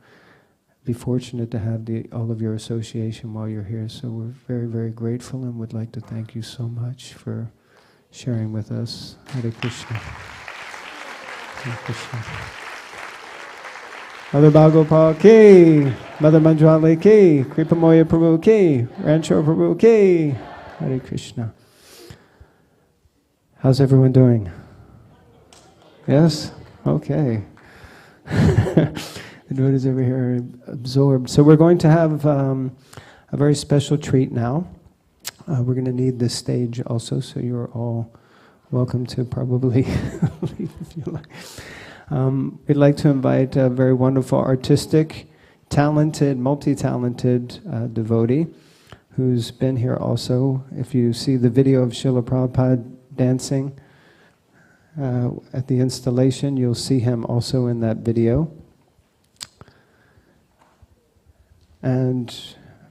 be fortunate to have all of your association while you're here. So we're very, very grateful and would like to thank you so much for sharing with us. Hare Krishna. Hare Krishna. Mother Bhagopal ki, Mother Manjwali ki, Kripamoya Prabhu ki, Rancho Prabhu ki, Hare Krishna. How's everyone doing? Yes? Okay. The devotees over here are absorbed. So we're going to have a very special treat now. We're going to need this stage also, so you're all welcome to probably leave if you like. We'd like to invite a very wonderful, artistic, talented, multi-talented devotee who's been here also. If you see the video of Srila Prabhupada dancing at the installation, you'll see him also in that video. And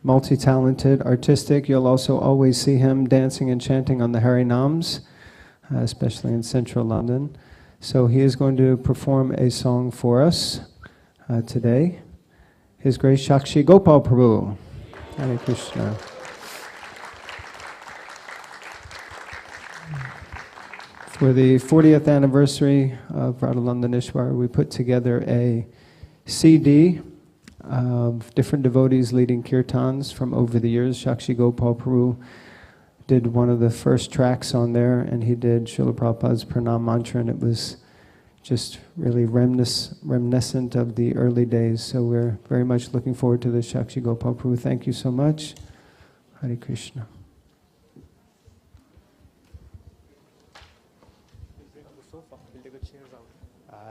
multi-talented, artistic, you'll also always see him dancing and chanting on the Harinams, especially in central London. So he is going to perform a song for us today. His Grace Shakshi Gopal Prabhu. Hare Krishna. For the 40th anniversary of Radha Landaneshwar, we put together a CD of different devotees leading kirtans from over the years. Shakshi Gopal Prabhu did one of the first tracks on there, and he did Srila Prabhupada's Pranam Mantra, and it was just really reminiscent of the early days. So we're very much looking forward to this, Shakshi Gopal Prabhu. Thank you so much. Hare Krishna.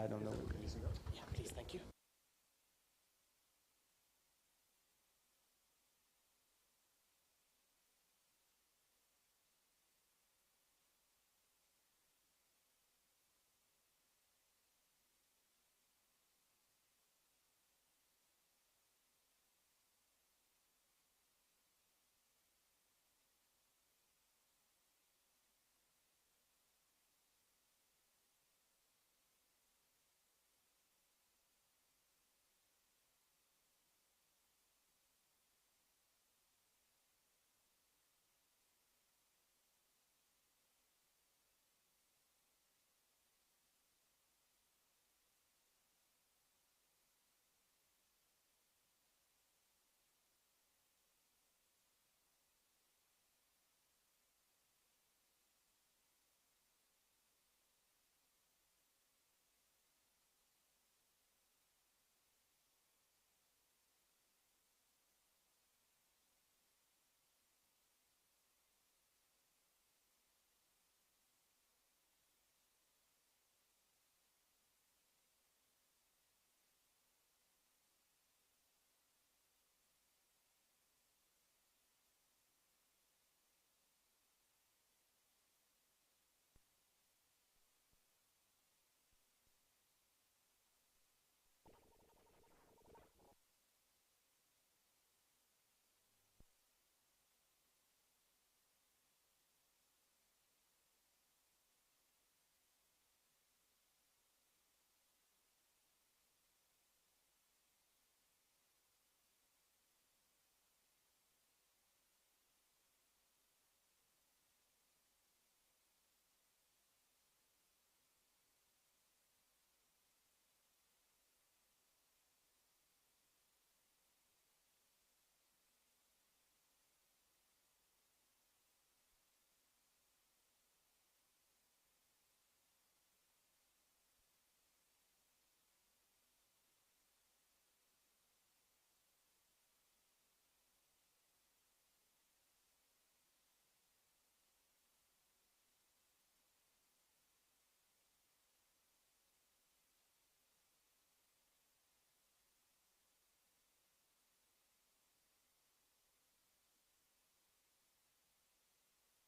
I don't know. Yeah, please, thank you.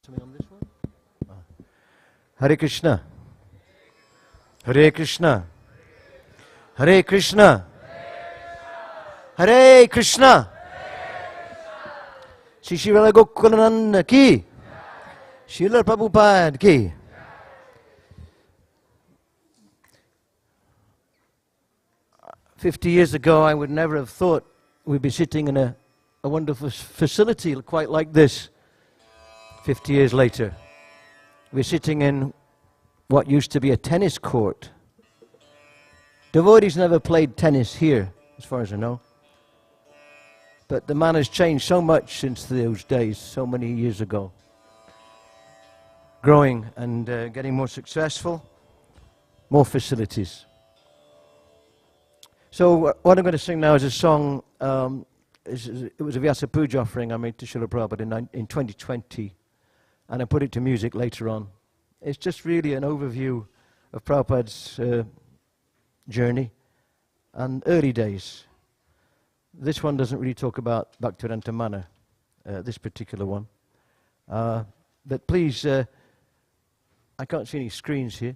On this one? Hare Krishna. Hare Krishna. Hare Krishna. Hare Krishna. Shri Srila Gokulananda ki. Srila Prabhupada ki. "50 years ago, I would never have thought we'd be sitting in a wonderful facility quite like this. 50 years later, we're sitting in what used to be a tennis court. Devotees never played tennis here, as far as I know. But the man has changed so much since those days, so many years ago. growing and getting more successful, more facilities. So what I'm going to sing now is a song, it was a Vyasa Puja offering I made to Srila Prabhupada in 2020, and I put it to music later on. It's just really an overview of Prabhupada's journey and early days. This one doesn't really talk about Bhaktivedanta Manor, this particular one. But please, I can't see any screens here.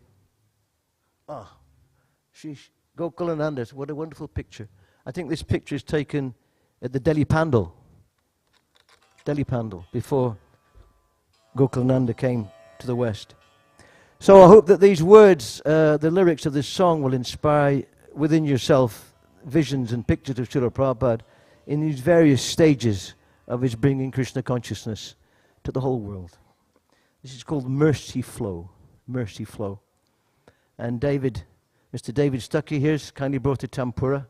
Ah, sheesh. Gokulananda, what a wonderful picture. I think this picture is taken at the Delhi Pandal, before Gokulananda came to the West. So I hope that these words, the lyrics of this song, will inspire within yourself visions and pictures of Srila Prabhupada in these various stages of his bringing Krishna consciousness to the whole world. This is called Mercy Flow. Mercy Flow. And Mr. David Stuckey here's kindly brought a Tampura.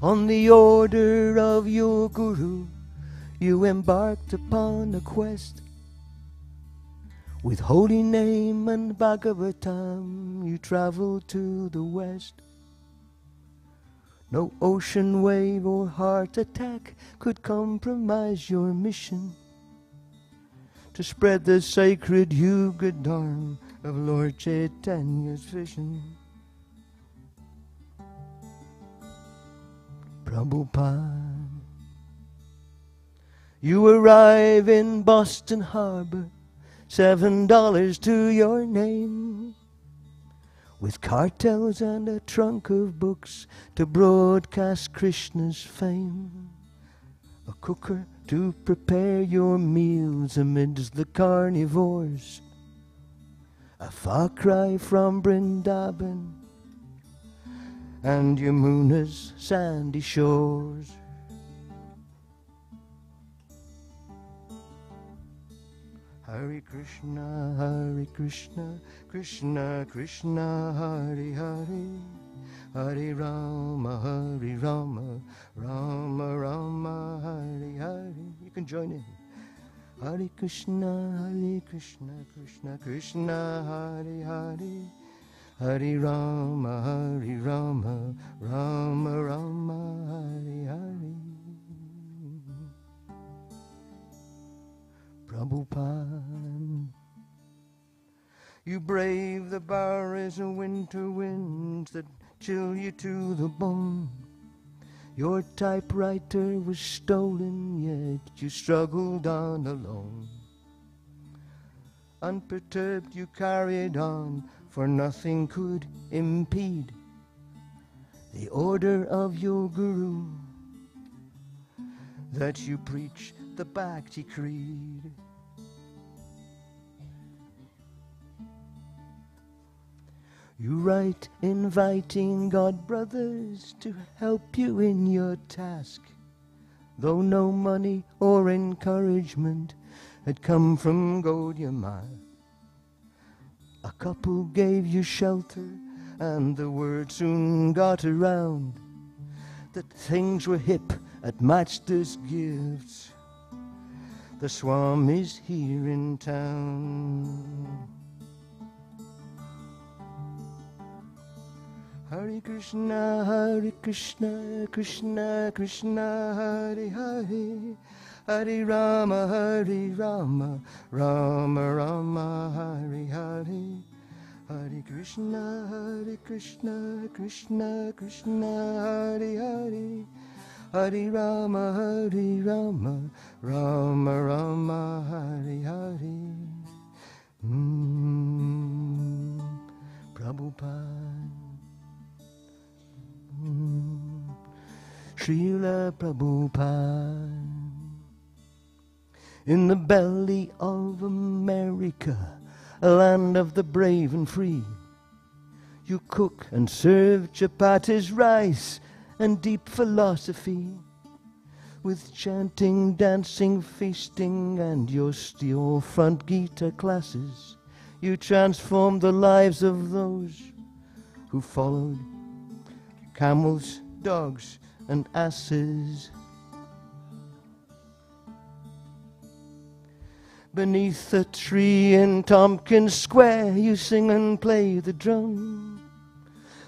On the order of your Guru, you embarked upon a quest. With holy name and Bhagavatam, you traveled to the West. No ocean wave or heart attack could compromise your mission to spread the sacred Yuga Dharma of Lord Chaitanya's vision. Prabhupada, you arrive in Boston Harbor, $7 to your name, with cartels and a trunk of books to broadcast Krishna's fame. A cooker to prepare your meals amidst the carnivores, a far cry from Vrindavan and Yamuna's sandy shores. Hare Krishna, Krishna Krishna, Hare Hare, Hare Rama, Rama Rama, Hare Hare. You can join in. Hare Krishna, Krishna Krishna, Hare Hare, Hare Rama, Rama Rama, Hare Hare. Prabhupada, you brave the barriers of winter winds that chill you to the bone. Your typewriter was stolen, yet you struggled on alone. Unperturbed you carried on, for nothing could impede the order of your Guru, that you preach the Bhakti Creed. You write inviting God brothers to help you in your task, though no money or encouragement had come from Gaudiya Maya. A couple gave you shelter, and the word soon got around that things were hip at Master's gifts. The Swami's here in town. Hare Krishna, Krishna Krishna, Hare Hare, Hare Rama, Rama Rama, Hare Hare, Hare Krishna, Krishna Krishna, Hare Hare, Hare Rama, Rama Rama, Hare Hare. Prabhupada, Srila Prabhupada, in the belly of America, a land of the brave and free, You cook and serve chapatis, rice, and deep philosophy, with chanting, dancing, feasting, and your steel front Gita classes. You transformed the lives of those who followed camels, dogs, and asses. Beneath a tree in Tompkins Square, you sing and play the drum.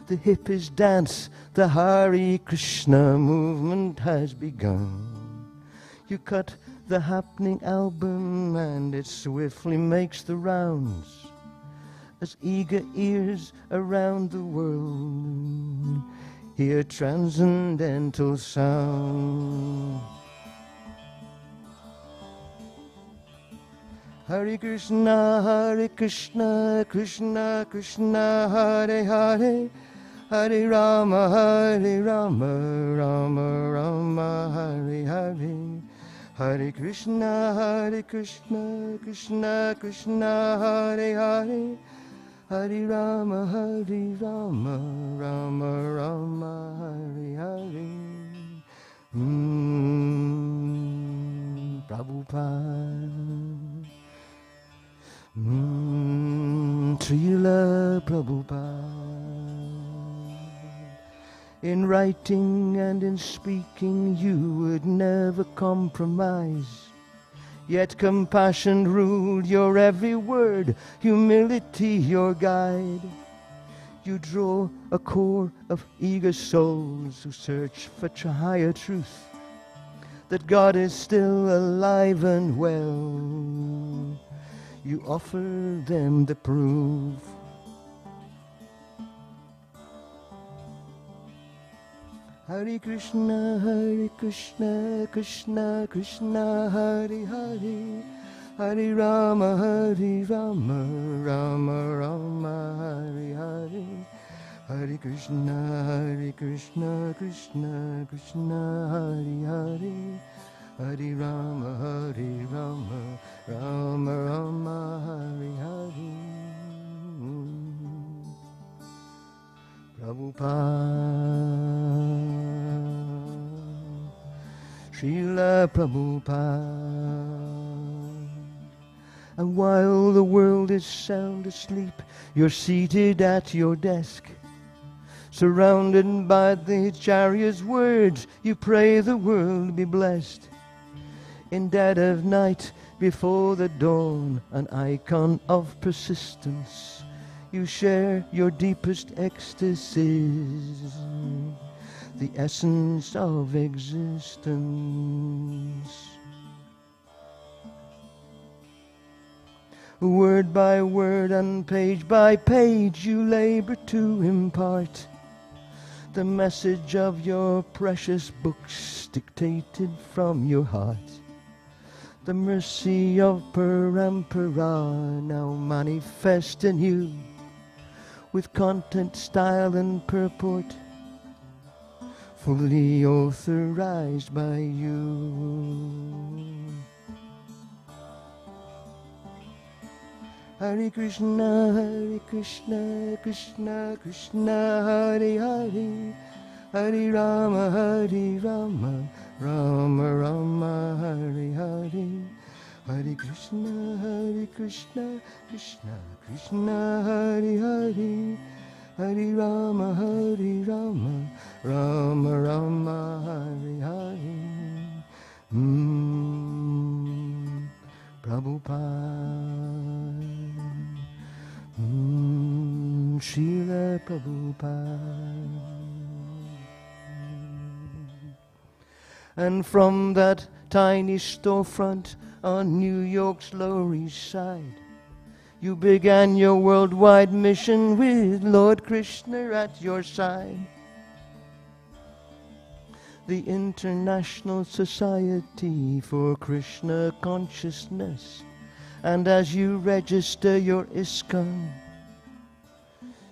The hippies dance, the Hare Krishna movement has begun. You cut the happening album and it swiftly makes the rounds as eager ears around the world hear transcendental sound. Hare Krishna, Krishna Krishna, Hare Hare, Hare Rama, Rama Rama, Hare Hare. Hare Krishna, Krishna Krishna, Hare Hare, Hare Rama, Rama Rama, Hare Hare. Prabhupada. Srila Prabhupada. In writing and in speaking you would never compromise, yet compassion ruled your every word, humility your guide. You draw a core of eager souls who search for higher truth, that God is still alive and well. You offer them the proof. Hare Krishna, Krishna Krishna, Hare Hare, Hare Rama, Rama Rama, Hare Hare. Hare Krishna, Krishna Krishna, Hare Hare, Hare Rama, Rama Rama, Hare Hare. Prabhupada, Srila Prabhupada. And while the world is sound asleep, you're seated at your desk, surrounded by the Acharya's words. You pray the world be blessed. In dead of night, before the dawn, an icon of persistence, you share your deepest ecstasies, the essence of existence. Word by word and page by page you labor to impart the message of your precious books dictated from your heart. The mercy of Parampara now manifest in you, with content, style, and purport, fully authorized by you. Hare Krishna, Krishna Krishna, Hare Hare, Hare Rama, Rama Rama, Hare Hare. Hare Krishna, Krishna Krishna, Hare Hare, Hare Rama, Rama Rama, Hare Hare. Prabhupada, Srila Prabhupada. And from that tiny storefront on New York's Lower East Side, you began your worldwide mission with Lord Krishna at your side. The International Society for Krishna Consciousness. And as you register your ISKCON,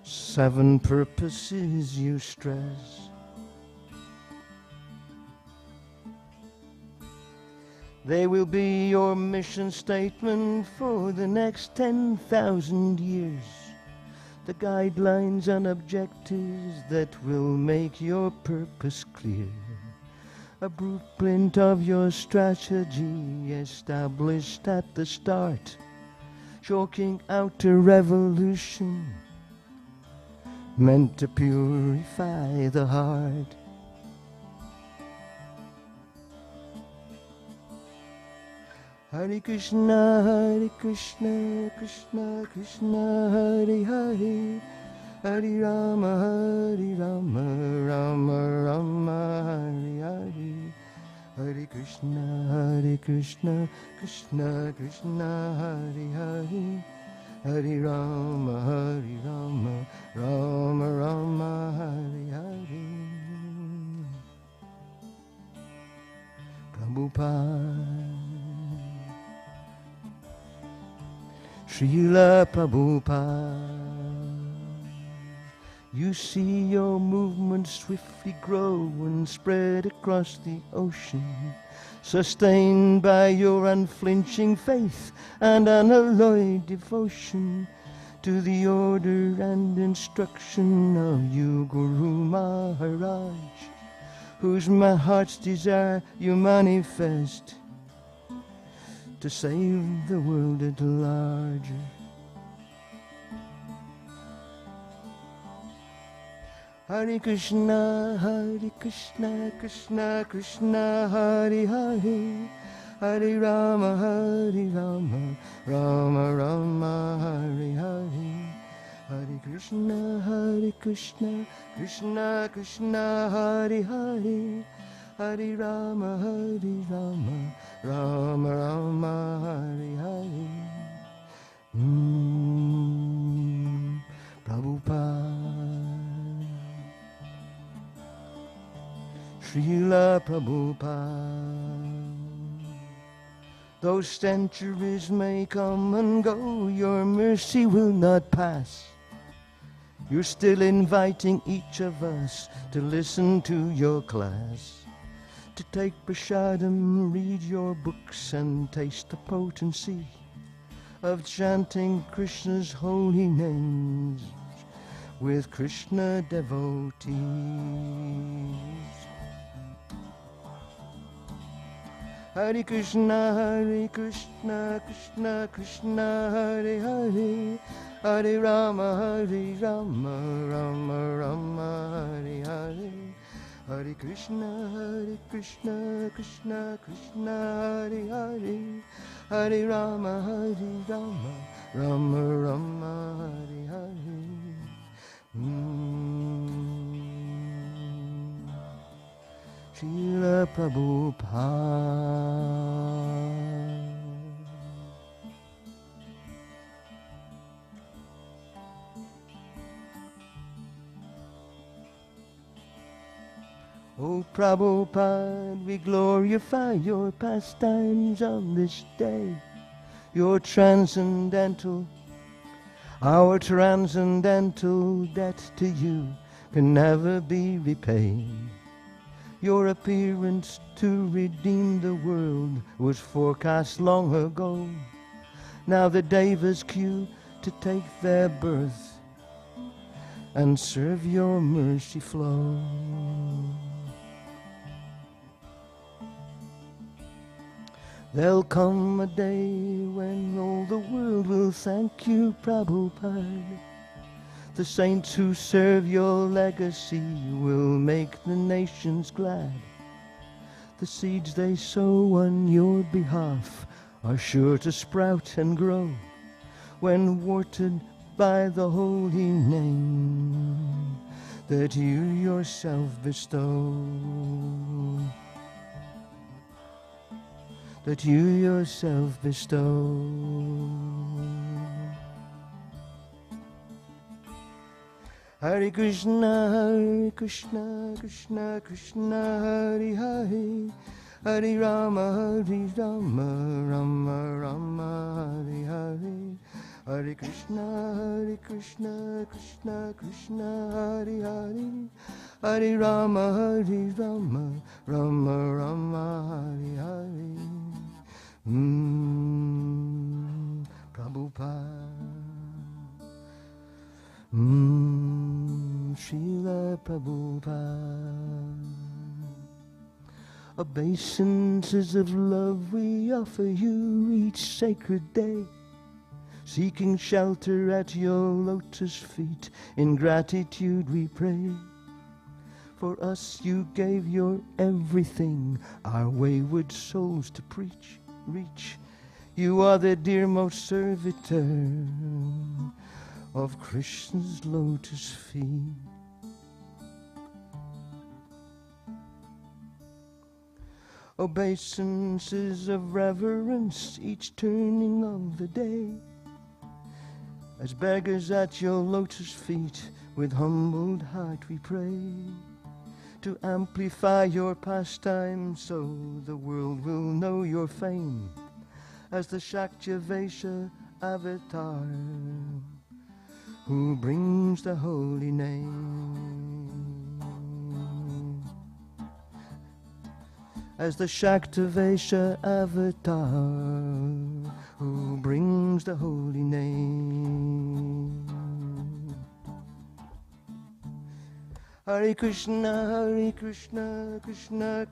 7 purposes you stress. They will be your mission statement for the next 10,000 years. the guidelines and objectives that will make your purpose clear. A blueprint of your strategy established at the start, choking out a revolution meant to purify the heart. Hare Krishna, Krishna Krishna, Hare Hare, Hare Rama, Rama Rama, Hare Hare. Hare Krishna, Krishna Krishna, Hare Hare, Hare Rama, Rama Rama, Hare Hare. Prabhupada, Srila Prabhupada, you see your movement swiftly grow and spread across the ocean, sustained by your unflinching faith and unalloyed devotion to the order and instruction of you, Guru Maharaj, whose my heart's desire you manifest to save the world at large. Hare Krishna, Krishna Krishna, Hare Hare, Hare Rama, Rama Rama, Hare Hare. Hare Krishna, Krishna Krishna, Hare Hare, Hare Rama, Rama Rama, Hare Hare. Prabhupada, Srila Prabhupada, though centuries may come and go, your mercy will not pass. You're still inviting each of us to listen to your class, to take prasadam, read your books, and taste the potency of chanting Krishna's holy names with Krishna devotees. Hare Krishna, Krishna Krishna, Hare Hare, Hare Rama, Rama Rama, Hare Hare. Hare Krishna, Krishna Krishna, Hare Hare, Hare Rama, Rama Rama, Hare Hare. Srila Prabhupada. O Prabhupada, we glorify your pastimes on this day, your transcendental, our transcendental debt to you can never be repaid. Your appearance to redeem the world was forecast long ago. Now the Devas queue to take their birth and serve your mercy flow. There'll come a day when all the world will thank you, Prabhupada. The saints who serve your legacy will make the nations glad. The seeds they sow on your behalf are sure to sprout and grow when watered by the holy name that you yourself bestow. That you yourself bestow. Hare Krishna, Krishna Krishna, Hare Hare, Hare Rama, Rama Rama, Hare Hare. Hare Krishna, Krishna Krishna, Hare Hare, Hare Rama, Rama Rama, Hare Hare. Prabhupada. Prabhupada. Obeisances of love we offer you each sacred day, seeking shelter at your lotus feet. In gratitude we pray. For us you gave your everything, our wayward souls to reach. You are the dearmost servitor of Krishna's lotus feet. Obeisances of reverence each turning of the day, as beggars at your lotus feet with humbled heart we pray, to amplify your pastime so the world will know your fame as the Shaktavesha avatar who brings the holy name. As the Shaktavesha avatar who brings the holy name. Hare Krishna, Krishna Krishna,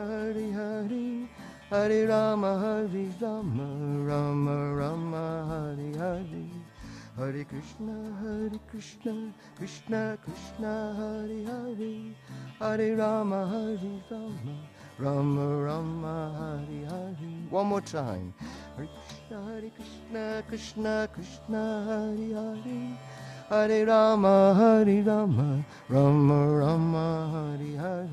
Hare Hare, Hare Rama, Rama Rama, Hare Hare. Hare Krishna, Krishna Krishna, Hare Hare, Hare Rama, Rama Rama, Hare Hare. One more time. Hare Krishna, Krishna Krishna, Hare Hare, Hare Rama, Rama Rama, Hare Hare.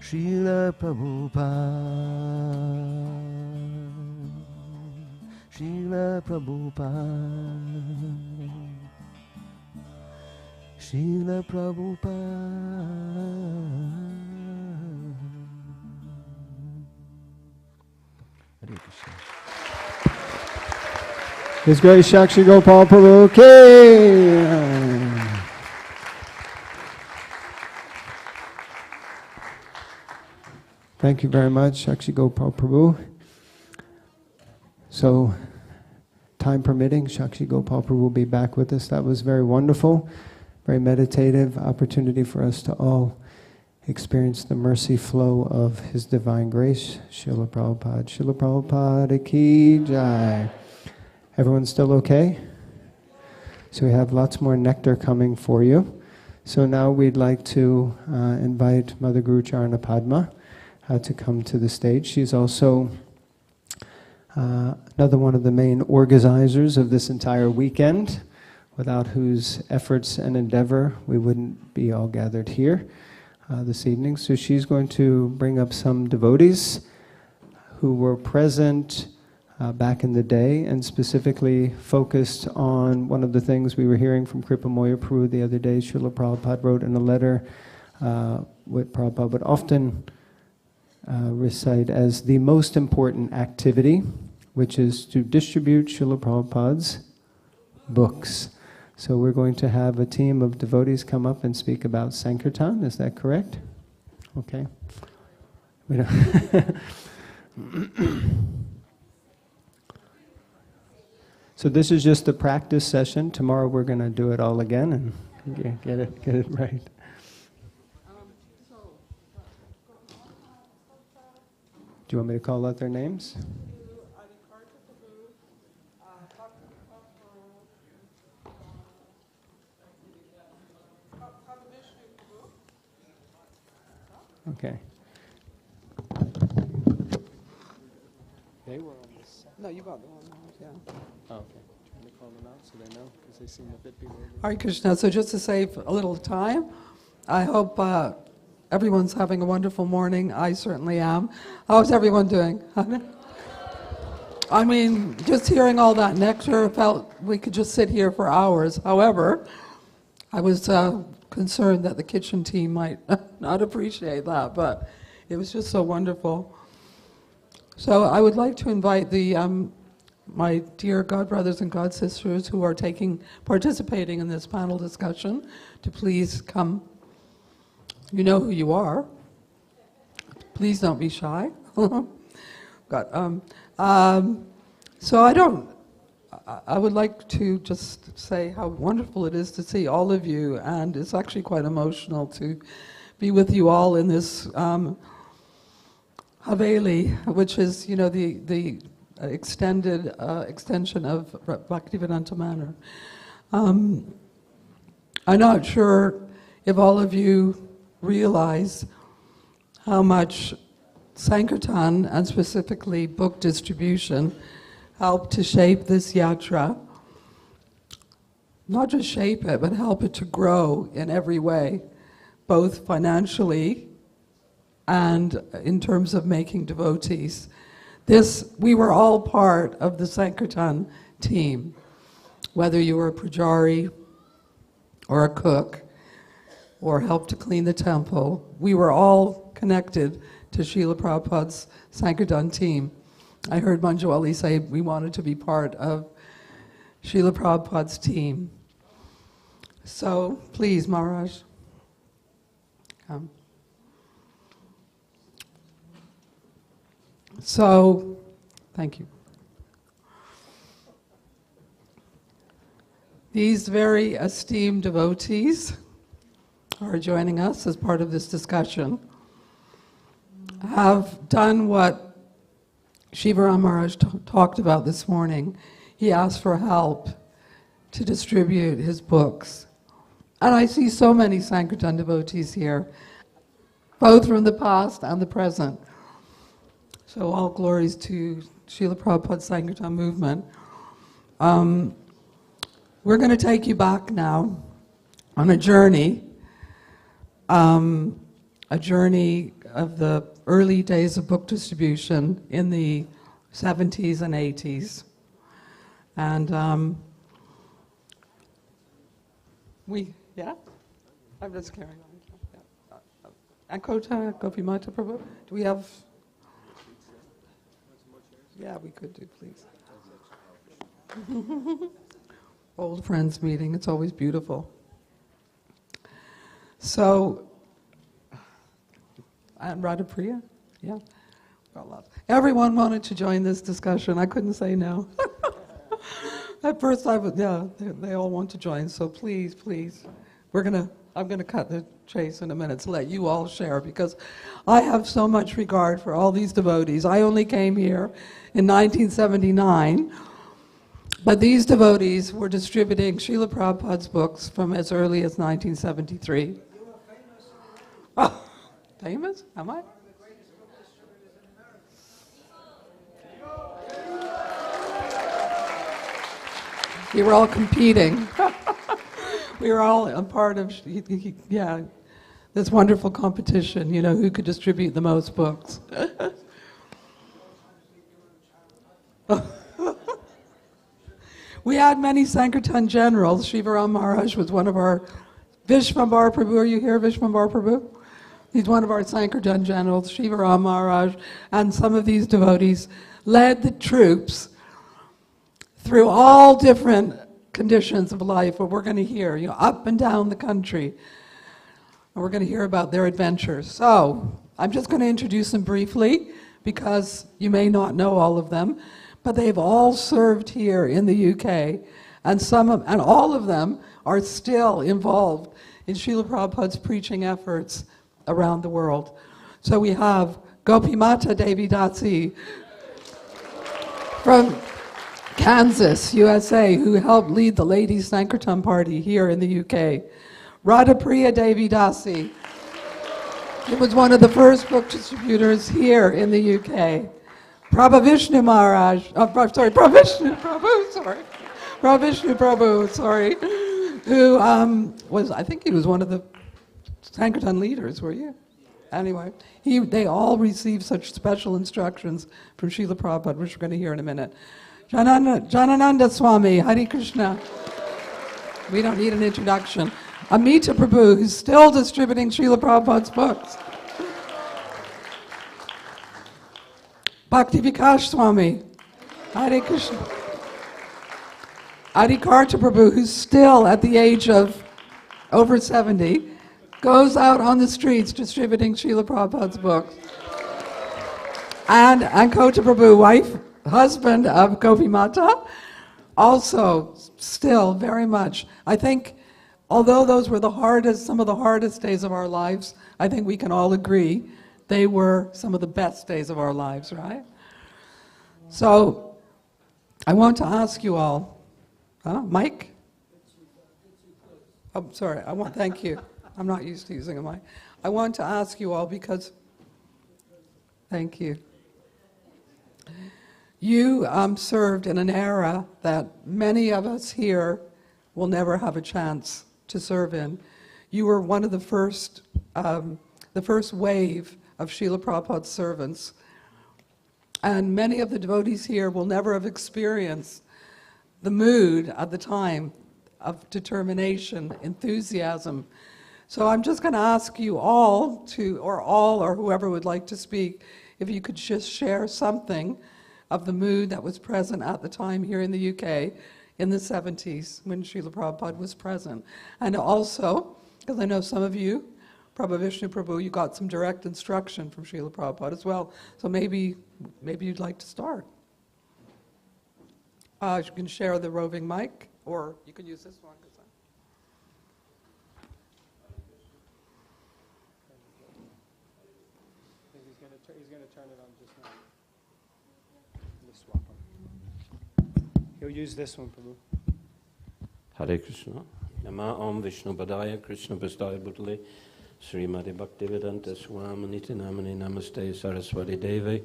Srila Prabhupada, Srila Prabhupada, Srila Prabhupada. Hare Krishna. His Grace Shakshi Gopal Prabhu Ki. Thank you very much, Shakshi Gopal Prabhu. So, time permitting, Shakshi Gopal Prabhu will be back with us. That was very wonderful, very meditative opportunity for us to all experience the mercy flow of His divine grace. Srila Prabhupada, Srila Prabhupada Ki Jai. Everyone still okay? So we have lots more nectar coming for you. So now we'd like to invite Mother Guru Charana Padma to come to the stage. She's also another one of the main organizers of this entire weekend, without whose efforts and endeavor we wouldn't be all gathered here this evening. So she's going to bring up some devotees who were present back in the day, and specifically focused on one of the things we were hearing from Kripamoya Prabhu the other day. Srila Prabhupada wrote in a letter what Prabhupada would often recite as the most important activity, which is to distribute Srila Prabhupada's books. So we're going to have a team of devotees come up and speak about Sankirtan. Is that correct? Okay. We don't So this is just a practice session. Tomorrow we're going to do it all again and get it right. Do you want me to call out their names? Okay. They were on this side. No, you brought the one. Yeah. Oh, okay. Do you want to call them out so they know? Because they seem a bit bewildered. Hare Krishna. So just to save a little time, I hope everyone's having a wonderful morning. I certainly am. How's everyone doing? I mean, just hearing all that nectar, felt we could just sit here for hours. However, I was concerned that the kitchen team might not appreciate that, but it was just so wonderful. So I would like to invite the my dear God brothers and God sisters who are participating in this panel discussion to please come. You know who you are. Please don't be shy. God. So I would like to just say how wonderful it is to see all of you, and it's actually quite emotional to be with you all in this Haveli, which is, you know, the extension of Bhaktivedanta Manor. I'm not sure if all of you realize how much Sankirtan, and specifically book distribution, helped to shape this yatra. Not just shape it, but help it to grow in every way, both financially and in terms of making devotees. We were all part of the Sankirtan team, whether you were a pujari or a cook or helped to clean the temple. We were all connected to Srila Prabhupada's Sankirtan team. I heard Manjuali say we wanted to be part of Srila Prabhupada's team. So please, Maharaj, come. So, thank you. These very esteemed devotees are joining us as part of this discussion, have done what Shivaram Maharaj talked about this morning. He asked for help to distribute his books. And I see so many Sankirtan devotees here, both from the past and the present. So all glories to Srila Prabhupada's Sankirtan movement. We're going to take you back now on a journey of the early days of book distribution in the 70s and 80s. And I'm just carrying on. Ankota, Gopimata Prabhu, do we have? Yeah, we could do, please. Old friends meeting, it's always beautiful. So, and Radha Priya, yeah. Well, everyone wanted to join this discussion. I couldn't say no. At first, they all want to join. So please, I'm gonna cut the chase in a minute to let you all share, because I have so much regard for all these devotees. I only came here in 1979, but these devotees were distributing Srila Prabhupada's books from as early as 1973. You are famous. Oh, famous? Am I? We were all competing. We were all a part of, this wonderful competition, you know, who could distribute the most books. We had many Sankirtan generals. Shivaram Maharaj was one of our, Vishwambar Prabhu, are you here, Vishwambar Prabhu? He's one of our Sankirtan generals, Shivaram Maharaj, and some of these devotees led the troops through all different conditions of life, what we're going to hear, you know, up and down the country. And we're going to hear about their adventures. So, I'm just going to introduce them briefly, because you may not know all of them, but they've all served here in the UK, and all of them are still involved in Srila Prabhupada's preaching efforts around the world. So we have Gopimata Devi Dasi from Kansas, USA, who helped lead the Ladies Sankirtan Party here in the UK. Radha Priya Devi Dasi. He was one of the first book distributors here in the UK. Prabhavishnu Prabhu, who was, I think he was one of the Sankirtan leaders, were you? Anyway, they all received such special instructions from Srila Prabhupada, which we're going to hear in a minute. Janananda Swami, Hare Krishna. We don't need an introduction. Amita Prabhu, who's still distributing Srila Prabhupada's books. Bhakti Vikas Swami, Hare Krishna. Adikarta Prabhu, who's still at the age of over 70, goes out on the streets distributing Srila Prabhupada's books. And Ankota Prabhu, husband of Gopimata, also still very much, I think, although those were some of the hardest days of our lives, I think we can all agree they were some of the best days of our lives, right? So, I want to ask you all, Mike? Oh, sorry, thank you. I'm not used to using a mic. I want to ask you all because, thank you. You served in an era that many of us here will never have a chance to serve in. You were one of the first wave of Srila Prabhupada's servants. And many of the devotees here will never have experienced the mood at the time of determination, enthusiasm. So I'm just going to ask you all or whoever would like to speak, if you could just share something of the mood that was present at the time here in the UK in the 70s when Srila Prabhupada was present. And also, because I know some of you, Prabhu Vishnu Prabhu, you got some direct instruction from Srila Prabhupada as well. So maybe you'd like to start. You can share the roving mic, or you can use this one. He's going to turn it on just now. We'll swap them. He'll use this one, Prabhu. Hare Krishna. Nama Om Vishnu Padaya Krishna Prastaya Bhutale Srimati Bhaktivedanta Swamaniti Namani Namaste Saraswati Deve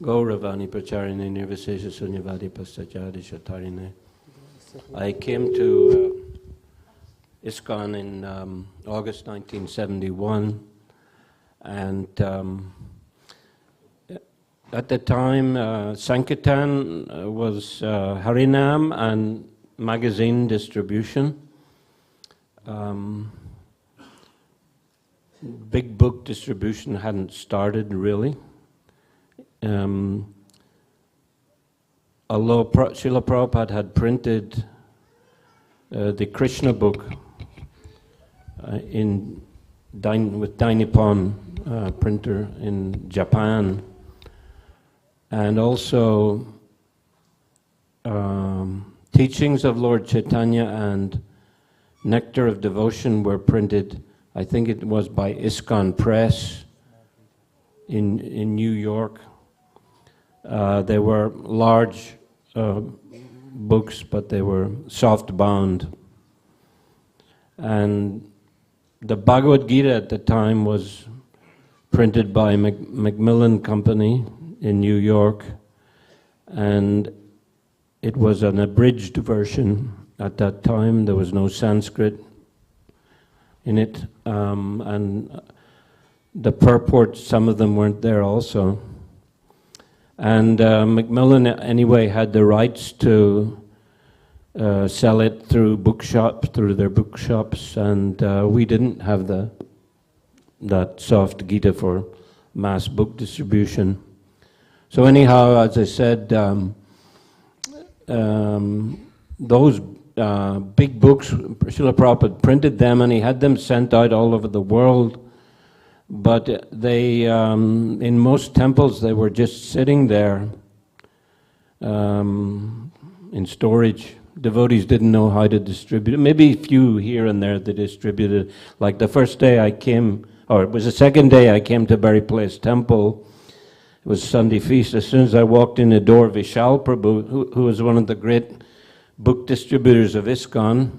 Gauravani Pracharini Nirvisesha Sunyavadi Pastajadi Shatarine. I came to ISKCON in August 1971, and at the time Sankirtan was Harinam and magazine distribution. Big book distribution hadn't started really. Although Srila Prabhupada had printed the Krishna book with Dainippon printer in Japan, and also teachings of Lord Caitanya and Nectar of Devotion were printed, I think it was by ISKCON Press in New York. They were large books, but they were soft bound. And the Bhagavad Gita at the time was printed by Macmillan Company in New York, and it was an abridged version at that time. There was no Sanskrit in it, and the purports, some of them weren't there also. And Macmillan anyway had the rights to sell it through their bookshops, and we didn't have that soft Gita for mass book distribution. So anyhow, as I said, those big books, Srila Prabhupada printed them, and he had them sent out all over the world. But they, in most temples, they were just sitting there in storage. Devotees didn't know how to distribute it. Maybe a few here and there they distributed. Like the first day I came, or it was the second day I came to Berry Place Temple. It was Sunday feast. As soon as I walked in the door, Vishal Prabhu, who was one of the great book distributors of ISKCON,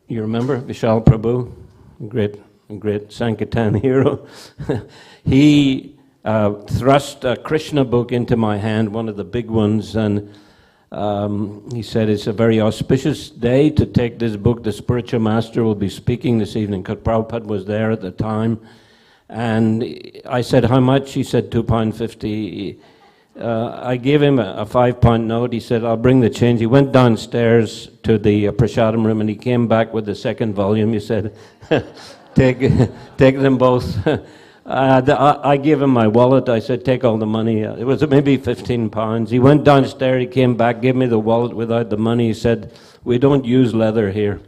you remember Vishal Prabhu, great Sankirtan hero. He thrust a Krishna book into my hand, one of the big ones, and he said, it's a very auspicious day to take this book. The spiritual master will be speaking this evening, because Prabhupada was there at the time. And I said, how much? He said, £2.50. I gave him a £5 note. He said, I'll bring the change. He went downstairs to the prasadam room, and he came back with the second volume. He said, take them both. I gave him my wallet. I said, take all the money. It was maybe £15. He went downstairs, he came back, gave me the wallet without the money. He said, we don't use leather here.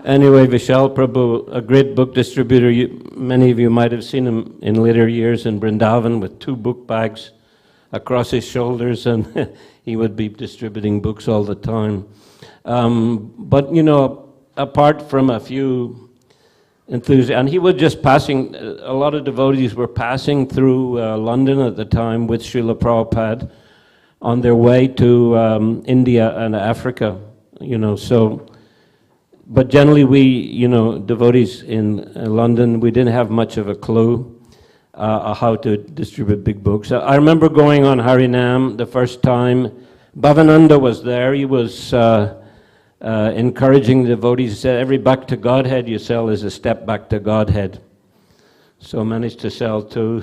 Anyway, Vishal Prabhu, a great book distributor. Many of you might have seen him in later years in Vrindavan with 2 book bags across his shoulders, and he would be distributing books all the time. But, you know, apart from a few enthusiasts, and he was just passing, a lot of devotees were passing through London at the time with Srila Prabhupada on their way to India and Africa, you know, so, but generally we, you know, devotees in London, we didn't have much of a clue how to distribute big books. I remember going on Harinam the first time. Bhavananda was there. He was encouraging the devotees. He said, every back to Godhead you sell is a step back to Godhead. So I managed to sell 2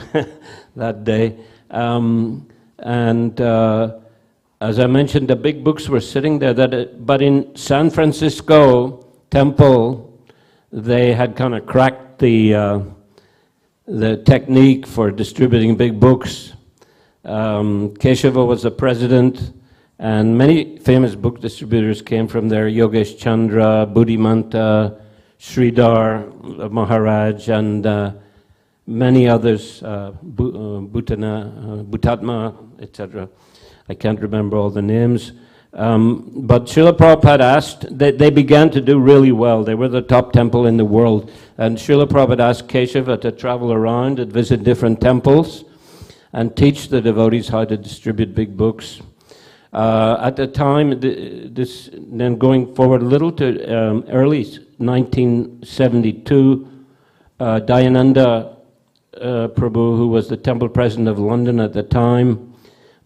that day. As I mentioned, the big books were sitting there. But in San Francisco temple, they had kind of cracked the technique for distributing big books. Keshava was the president, and many famous book distributors came from there. Yogesh Chandra, Buddhimanta, Sridhar Maharaj, and many others, Bhutatma, etc. I can't remember all the names. But Srila Prabhupada asked, they began to do really well. They were the top temple in the world. And Srila Prabhupada asked Keshava to travel around and visit different temples and teach the devotees how to distribute big books. At the time, then going forward a little to early 1972, Dayananda Prabhu, who was the temple president of London at the time,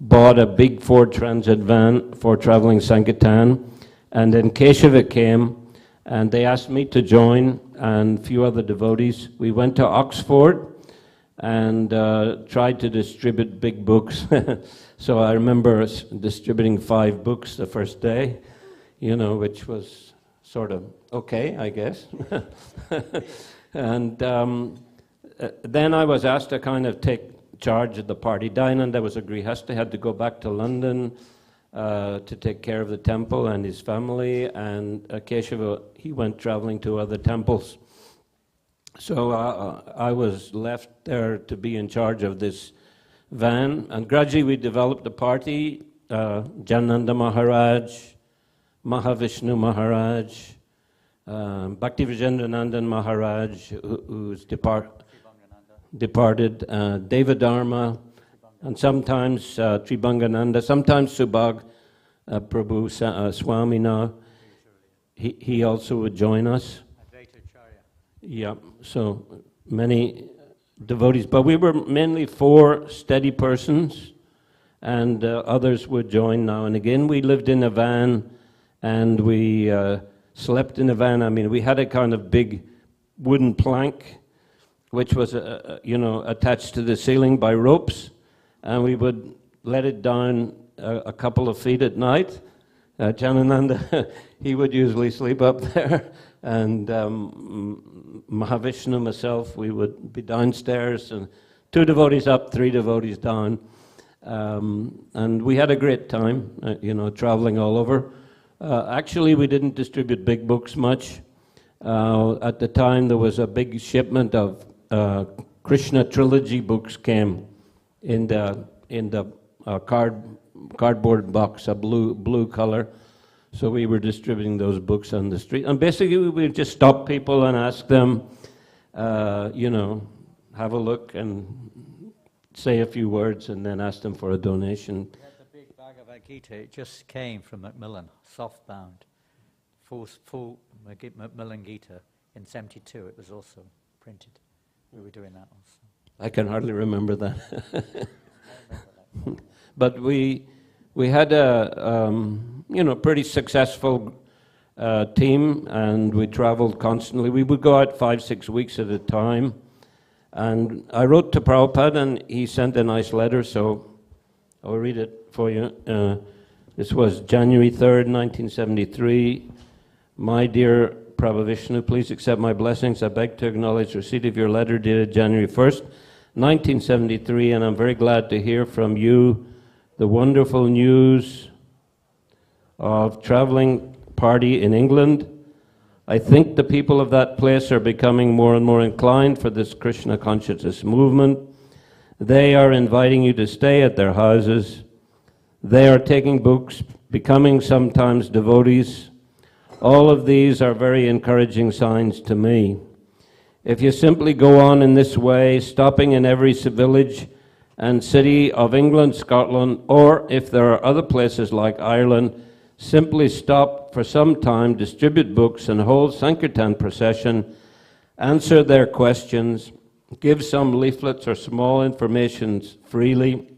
bought a big Ford Transit van for traveling Sankirtan, and then Keshava came, and they asked me to join, and a few other devotees. We went to Oxford and tried to distribute big books. So I remember distributing 5 books the first day, you know, which was sort of okay, I guess. And then I was asked to kind of take charge of the party. Dayananda was a grihasta, had to go back to London to take care of the temple and his family, and Keshava, he went traveling to other temples. So I was left there to be in charge of this van, and gradually we developed a party. Jananda Maharaj, Mahavishnu Maharaj, Bhaktivedanta Maharaj, who's departed, Devadharma, and sometimes Tribangananda, sometimes Subhag Prabhu Swami now. He also would join us. Yeah, so many devotees, but we were mainly 4 steady persons, and others would join now and again. We lived in a van, and we slept in a van. I mean, we had a kind of big wooden plank, which was, you know, attached to the ceiling by ropes, and we would let it down a couple of feet at night. Janananda, he would usually sleep up there, and Mahavishnu, myself, we would be downstairs, and 2 devotees up, 3 devotees down, and we had a great time, you know, traveling all over. Actually, we didn't distribute big books much. At the time, there was a big shipment of Krishna trilogy books came in the cardboard box, a blue color. So we were distributing those books on the street, and basically we would just stop people and ask them, you know, have a look and say a few words, and then ask them for a donation. We had the big Bhagavad Gita. It just came from Macmillan, soft-bound, full Macmillan Gita in '72. It was also printed. We were doing that also. I can hardly remember that. But we had a you know, pretty successful team, and we traveled constantly. We would go out 5-6 weeks at a time, and I wrote to Prabhupada, and he sent a nice letter, so I'll read it for you. This was January 3rd, 1973. My dear Prabhu Vishnu, please accept my blessings. I beg to acknowledge receipt of your letter dated January 1st, 1973, and I'm very glad to hear from you the wonderful news of traveling party in England. I think the people of that place are becoming more and more inclined for this Krishna consciousness movement. They are inviting you to stay at their houses. They are taking books, becoming sometimes devotees. All of these are very encouraging signs to me. If you simply go on in this way, stopping in every village and city of England, Scotland, or if there are other places like Ireland, simply stop for some time, distribute books and hold Sankirtan procession, answer their questions, give some leaflets or small information freely,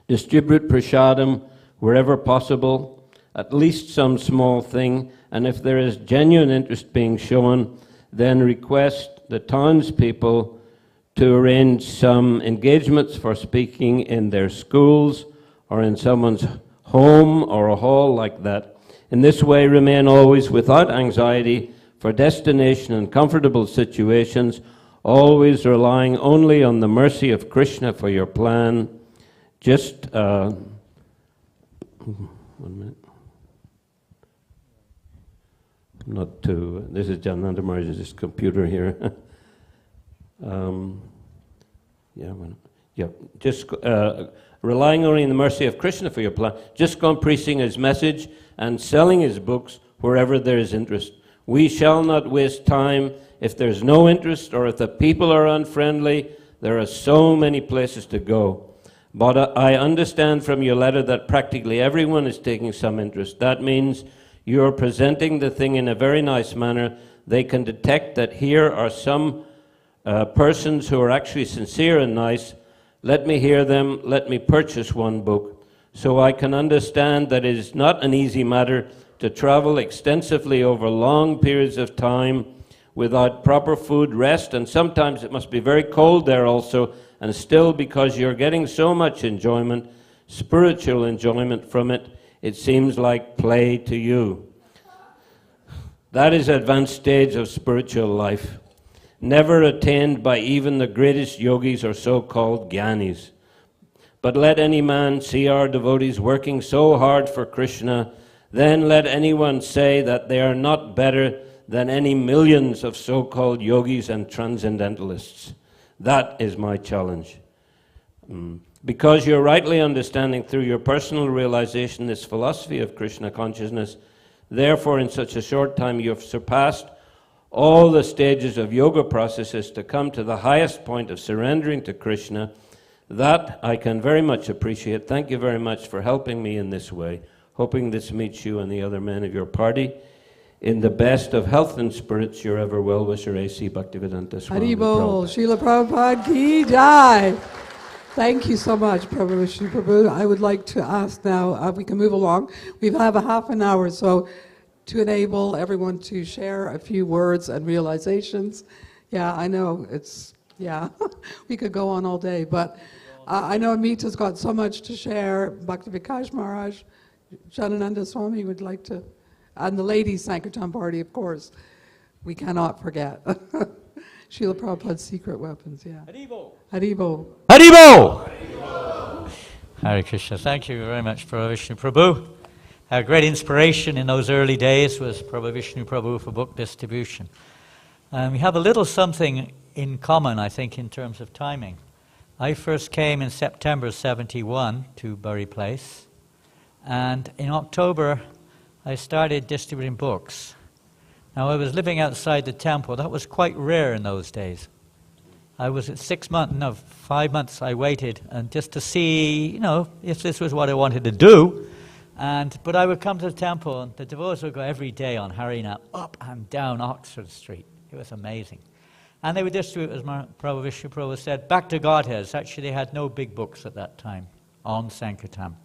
distribute prasadam wherever possible, at least some small thing, and if there is genuine interest being shown, then request the townspeople to arrange some engagements for speaking in their schools or in someone's home or a hall like that. In this way, remain always without anxiety for destination and comfortable situations, always relying only on the mercy of Krishna for your plan. Just, 1 minute. Not to, this is Jananda Maharaj's computer here. Just relying only on the mercy of Krishna for your plan. Just go on preaching his message and selling his books wherever there is interest. We shall not waste time if there's no interest or if the people are unfriendly. There are so many places to go. But I understand from your letter that practically everyone is taking some interest. That means you're presenting the thing in a very nice manner. They can detect that here are some persons who are actually sincere and nice. Let me hear them. Let me purchase one book. So I can understand that it is not an easy matter to travel extensively over long periods of time without proper food, rest, and sometimes it must be very cold there also, and still because you're getting so much enjoyment, spiritual enjoyment from it, it seems like play to you. That is advanced stage of spiritual life, never attained by even the greatest yogis or so-called jnanis. But let any man see our devotees working so hard for Krishna, then let anyone say that they are not better than any millions of so-called yogis and transcendentalists. That is my challenge. Because you're rightly understanding through your personal realization this philosophy of Krishna consciousness, therefore in such a short time you have surpassed all the stages of yoga processes to come to the highest point of surrendering to Krishna. That I can very much appreciate. Thank you very much for helping me in this way. Hoping this meets you and the other men of your party. In the best of health and spirits, your ever well-wisher A.C. Bhaktivedanta Swami Haribol, Prabhupada. Srila Prabhupada ki jai. Thank you so much, Prabhu Vishnu Prabhu. I would like to ask now, we can move along. We have a half an hour, so to enable everyone to share a few words and realizations. Yeah, I know, we could go on all day, but I know Amita's got so much to share. Bhakti Vikash Maharaj, Janananda Swami would like to, and the ladies' Sankirtan party, of course. We cannot forget. Srila Prabhupada's secret weapons, yeah. Haribo. Haribo. Haribo! Hare Krishna. Thank you very much, Prabhu Vishnu Prabhu. A great inspiration in those early days was Prabhu Vishnu Prabhu for book distribution. We have a little something in common, I think, in terms of timing. I first came in September 71 to Bury Place, and in October I started distributing books. Now I was living outside the temple. That was quite rare in those days. I was at 5 months I waited, and just to see, if this was what I wanted to do. But I would come to the temple, and the devotees would go every day on Harinam, up and down Oxford Street. It was amazing. And they would distribute, as Prabhu Vishnu Prabhu said, back to Godheads. Actually, they had no big books at that time on Sankirtan,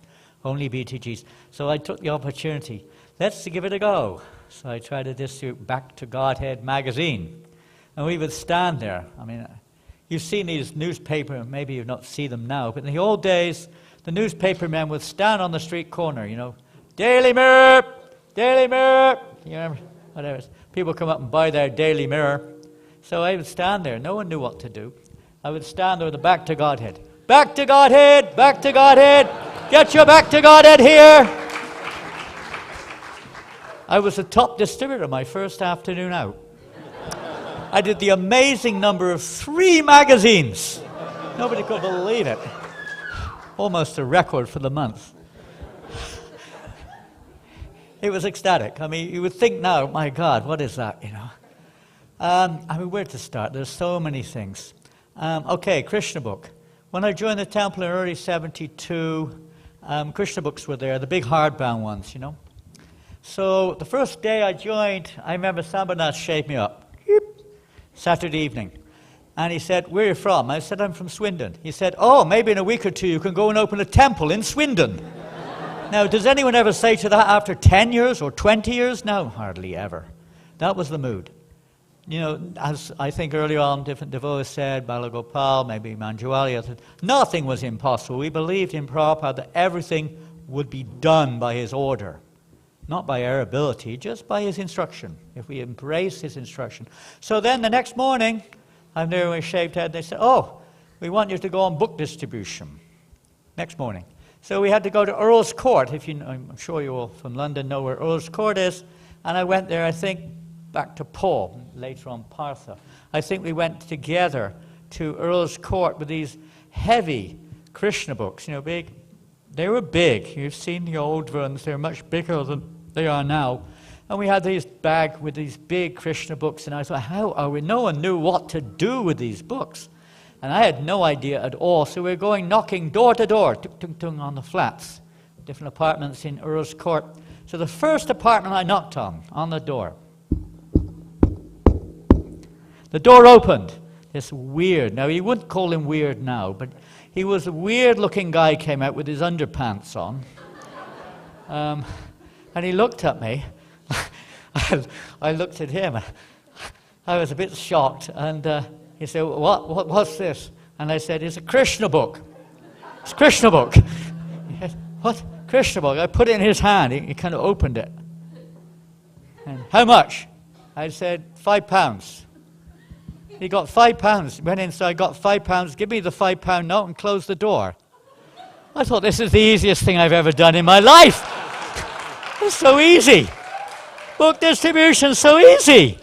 only BTGs. So I took the opportunity. Let's give it a go. So I tried to distribute Back to Godhead magazine. And we would stand there. I mean, you've seen these newspapers, maybe you've not seen them now, but in the old days, the newspaper men would stand on the street corner, Daily Mirror, Daily Mirror, whatever. People come up and buy their Daily Mirror. So I would stand there. No one knew what to do. I would stand there with the Back to Godhead. Back to Godhead, Back to Godhead. Get your Back to Godhead here. I was the top distributor my first afternoon out. I did the amazing number of 3 magazines. Nobody could believe it. Almost a record for the month. It was ecstatic. I mean, you would think now, my God, what is that, you know? I mean, where to start? There's so many things. Okay, Krishna book. When I joined the temple in early 72, Krishna books were there, the big hardbound ones, you know. So the first day I joined, I remember Sambanath shaved me up. Saturday evening. And he said, "Where are you from?" I said, "I'm from Swindon." He said, "Oh, maybe in a week or two you can go and open a temple in Swindon." Now, does anyone ever say to that after 10 years or 20 years? No, hardly ever. That was the mood. You know, as I think earlier on, different devotees said, Balagopal, maybe Manjuali, nothing was impossible. We believed in Prabhupada that everything would be done by his order. Not by our ability, just by his instruction, if we embrace his instruction. So then the next morning, I'm there with a shaved head, they said, "Oh, we want you to go on book distribution." Next morning. So we had to go to Earl's Court. If you know, I'm sure you all from London know where Earl's Court is. And I went there, I think, back to Paul, later on Partha. I think we went together to Earl's Court with these heavy Krishna books, you know, big. They were big. You've seen the old ones. They're much bigger than they are now. And we had these bag with these big Krishna books, and I thought, how are we? No one knew what to do with these books. And I had no idea at all. So we were going knocking door to door, tung-tung on the flats, different apartments in Earl's Court. So the first apartment I knocked on the door. The door opened. This weird, now you wouldn't call him weird now, but he was a weird-looking guy, came out with his underpants on. And he looked at me. I looked at him. I was a bit shocked. And he said, what's this? And I said, "It's a Krishna book." "It's a Krishna book." He said, "What? Krishna book?" I put it in his hand. He kind of opened it. And, "How much?" I said, £5. He got £5. Went inside, got £5. "Give me the £5 note," and closed the door. I thought, this is the easiest thing I've ever done in my life. It's so easy. Book distribution, so easy.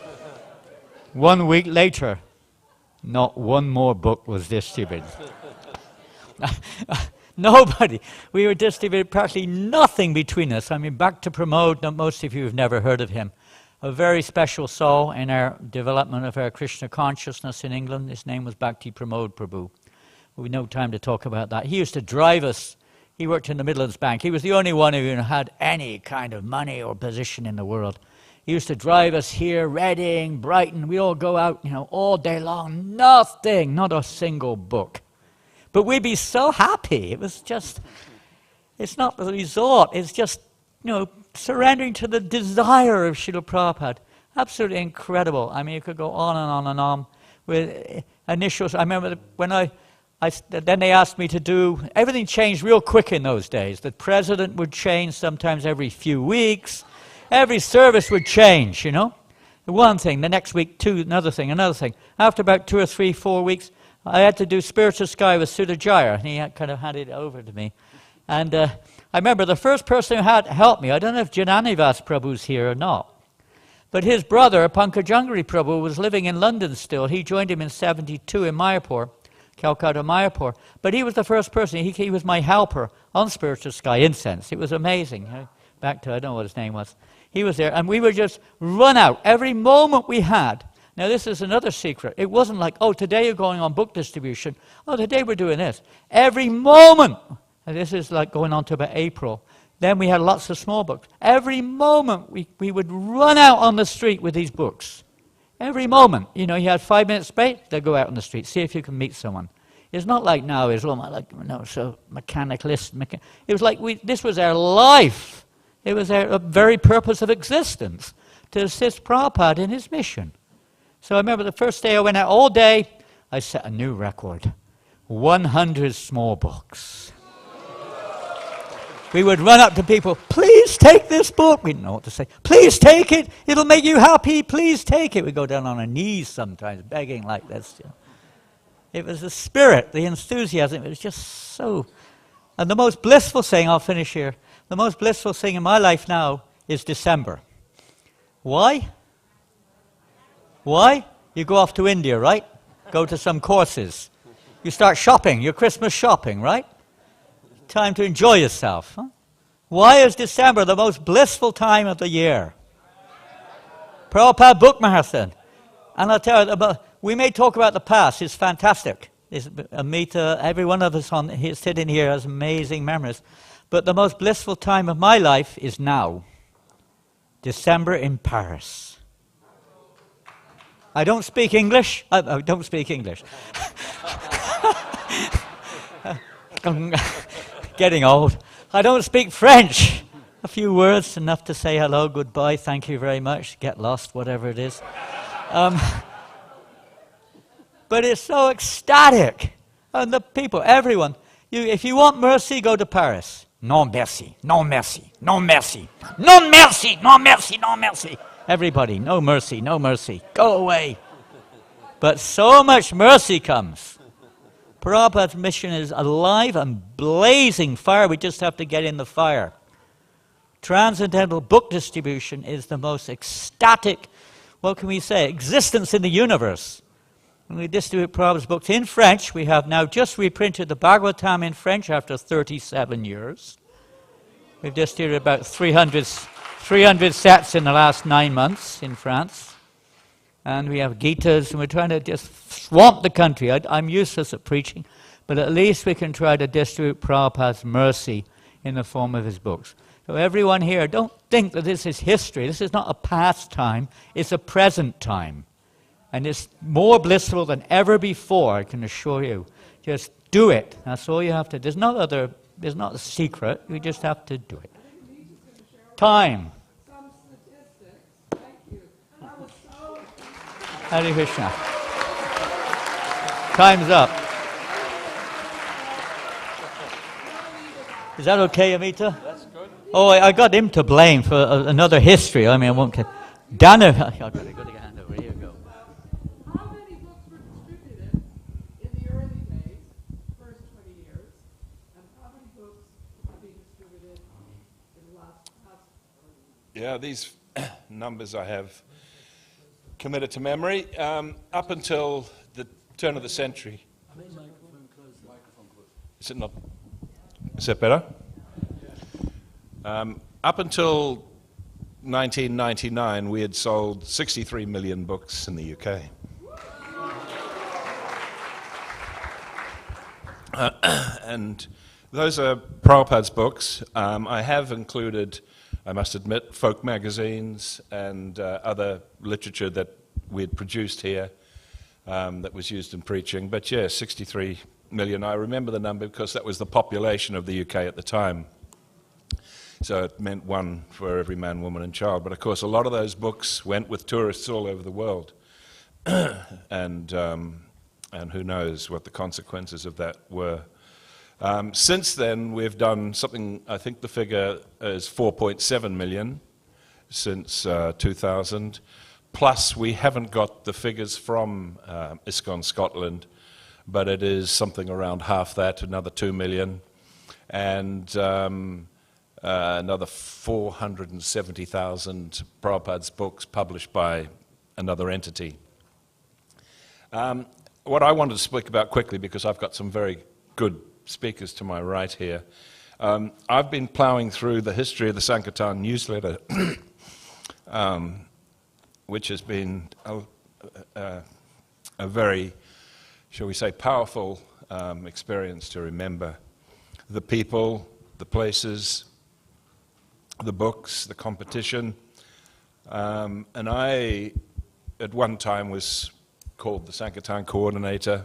1 week later, not one more book was distributed. Nobody. We were distributed practically nothing between us. I mean, back to Pramod, most of you have never heard of him. A very special soul in our development of our Krishna consciousness in England. His name was Bhakti Pramod Prabhu. We have no time to talk about that. He used to drive us. He worked in the Midlands Bank. He was the only one who had any kind of money or position in the world. He used to drive us here, Reading, Brighton. We all go out, you know, all day long. Nothing, not a single book. But we'd be so happy. It was just, it's not the resort. It's just, you know, surrendering to the desire of Srila Prabhupada. Absolutely incredible. I mean, you could go on and on and on with initials. I remember when then they asked me to do, everything changed real quick in those days. The president would change sometimes every few weeks. Every service would change, you know. One thing, the next week, another thing. After about 2 or 3, 4 weeks, I had to do Spiritual Sky with Sudhajaya, and he kind of handed it over to me. And I remember the first person who had helped me, I don't know if Jananivas Prabhu's here or not, but his brother, Pankajangri Prabhu, was living in London still. He joined him in 72 in Mayapur, Calcutta, Mayapur. But he was the first person. He was my helper on Spiritual Sky Incense. It was amazing. Back to, I don't know what his name was. He was there, and we would just run out every moment we had. Now, this is another secret. It wasn't like, oh, today you're going on book distribution. Oh, today we're doing this. Every moment, and this is like going on to about April. Then we had lots of small books. Every moment we would run out on the street with these books. Every moment. You know, you had 5 minutes space, they'd go out on the street, see if you can meet someone. It's not like now, it's all like, no, so mechanicalist. It was like, this was our life. It was our very purpose of existence, to assist Prabhupada in his mission. So I remember the first day I went out all day, I set a new record. 100 small books. We would run up to people, "Please take this book." We didn't know what to say. "Please take it. It'll make you happy. Please take it." We'd go down on our knees sometimes, begging like this. It was the spirit, the enthusiasm. It was just so. And the most blissful thing, I'll finish here, the most blissful thing in my life now is December. Why? Why? You go off to India, right? Go to some courses. You start shopping, your Christmas shopping, right? Time to enjoy yourself. Huh? Why is December the most blissful time of the year? Prabhupada Book Marathon. And I'll tell you, we may talk about the past. It's fantastic. Amita, every one of us sitting here has amazing memories. But the most blissful time of my life is now. December in Paris. I don't speak English. I don't speak English. I'm getting old. I don't speak French. A few words, enough to say hello, goodbye, thank you very much, get lost, whatever it is. But it's so ecstatic. And the people, everyone, if you want mercy, go to Paris. Non merci, non merci, non merci, non merci, non merci, non merci. Everybody, no mercy, no mercy, go away. But so much mercy comes. Prabhupada's mission is alive and blazing fire. We just have to get in the fire. Transcendental book distribution is the most ecstatic, what can we say, existence in the universe. When we distribute Prabhupada's books in French, we have now just reprinted the Bhagavatam in French after 37 years. We've distributed about 300 sets in the last 9 months in France. And we have Gitas, and we're trying to just swamp the country. I'm useless at preaching, but at least we can try to distribute Prabhupada's mercy in the form of his books. So everyone here, don't think that this is history. This is not a past time, it's a present time. And it's more blissful than ever before, I can assure you. Just do it. That's all you have to do. There's not a secret. You just have to do it. Time. Hare Krishna. Time's up. Is that okay, Amita? That's good. Oh, I got him to blame for another history. I mean, I won't get... Dana... I've got to get a hand over. Here you go. How many books were distributed in the early days, first 20 years, and how many books have been distributed in the last... Yeah, these numbers I have committed to memory. Up until the turn of the century. Is it not? Is that better? Up until 1999, we had sold 63 million books in the UK. And those are Prabhupada's books. I have included, I must admit, folk magazines and other literature that we had produced here that was used in preaching. But yeah, 63 million. I remember the number because that was the population of the UK at the time. So it meant one for every man, woman and child. But of course, a lot of those books went with tourists all over the world. And who knows what the consequences of that were. Since then, we've done something, I think the figure is 4.7 million since 2000. Plus, we haven't got the figures from ISKCON Scotland, but it is something around half that, another 2 million. And another 470,000 Prabhupada's books published by another entity. What I wanted to speak about quickly, because I've got some very good speakers to my right here. I've been plowing through the history of the Sankirtan newsletter, which has been a very, shall we say, powerful experience to remember the people, the places, the books, the competition. And I, at one time, was called the Sankirtan coordinator,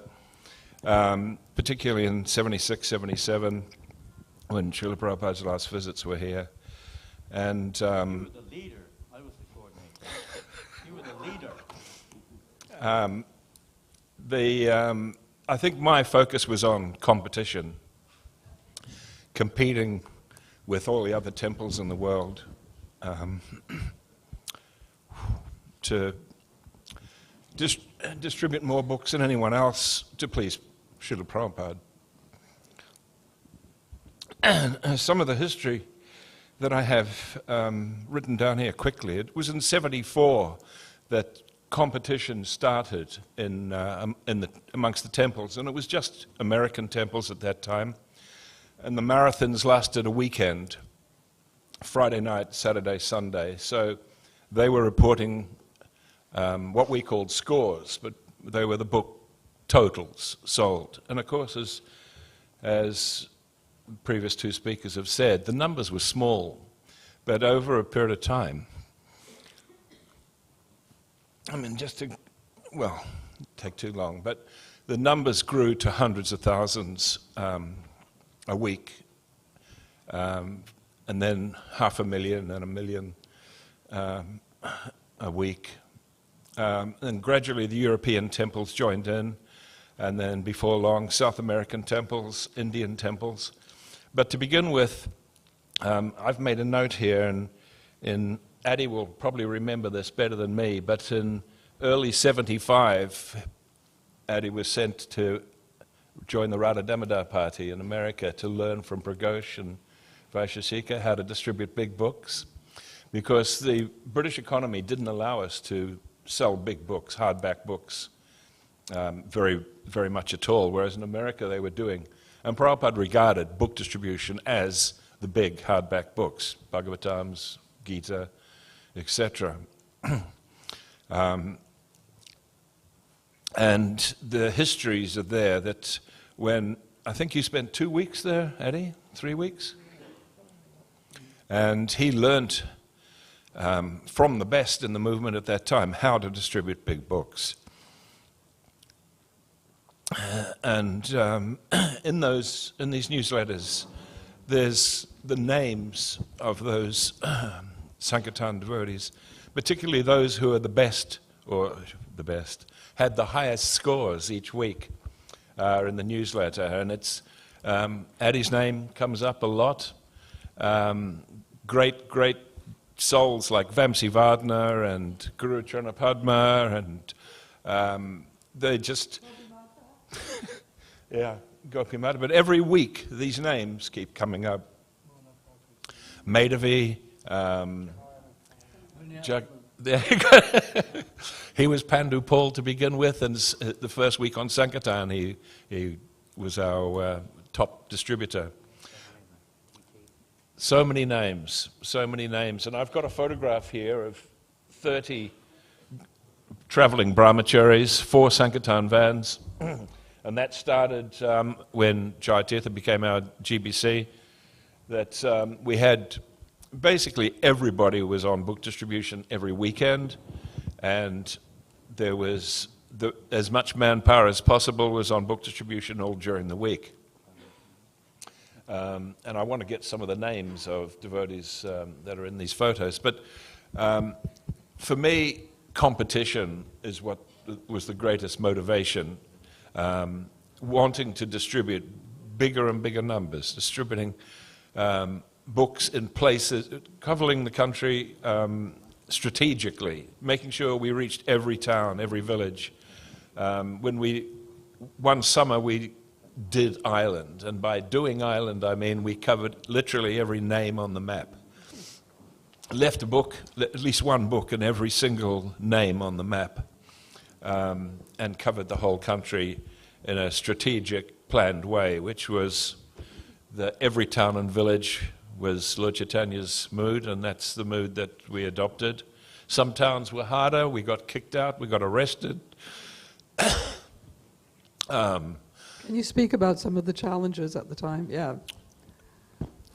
particularly in 76, 77, when Srila Prabhupada's last visits were here. And you were the leader. I was the coordinator. You were the leader. I think my focus was on competition, competing with all the other temples in the world to distribute more books than anyone else to please Srila Prabhupada. And some of the history that I have written down here quickly, it was in 74 that competition started amongst the temples, and it was just American temples at that time, and the marathons lasted a weekend, Friday night, Saturday, Sunday. So they were reporting what we called scores, but they were the book totals sold. And of course, as previous two speakers have said, the numbers were small, but over a period of time, I mean, take too long, but the numbers grew to hundreds of thousands a week, and then 500,000 and 1 million a week. And gradually the European temples joined in, and then before long South American temples, Indian temples. But to begin with, I've made a note here, and Adi will probably remember this better than me, but in early 75, Adi was sent to join the Radha Damodar Party in America to learn from Pragosh and Vaisheshika how to distribute big books, because the British economy didn't allow us to sell big books, hardback books, very, very much at all, whereas in America they were doing. And Prabhupada regarded book distribution as the big hardback books, Bhagavatams, Gita, etc. And the histories are there that when, I think you spent 2 weeks there, Eddie? 3 weeks? And he learnt from the best in the movement at that time how to distribute big books. And in these newsletters, there's the names of those Sankirtan devotees, particularly those who are the best, or the best, had the highest scores each week in the newsletter. And it's Adi's name comes up a lot. Great souls like Vamsi Vardhana and Guru Charnapadma, and they just yeah, Gopi Mata. But every week these names keep coming up. Madhavi, he was Pandu Paul to begin with, and the first week on Sankirtan he was our top distributor. So many names, and I've got a photograph here of 30 traveling brahmacharis, 4 Sankirtan vans, and that started when Jayatirtha became our GBC, that we had basically everybody was on book distribution every weekend, and there was as much manpower as possible was on book distribution all during the week. And I want to get some of the names of devotees that are in these photos. But for me, competition is what was the greatest motivation. Wanting to distribute bigger and bigger numbers, distributing books in places, covering the country strategically, making sure we reached every town, every village. One summer we did Ireland, and by doing Ireland I mean we covered literally every name on the map. Left a book, at least one book in every single name on the map, and covered the whole country in a strategic, planned way, which was that every town and village was Lord Chaitanya's mood, and that's the mood that we adopted. Some towns were harder, we got kicked out, we got arrested. Can you speak about some of the challenges at the time? Yeah.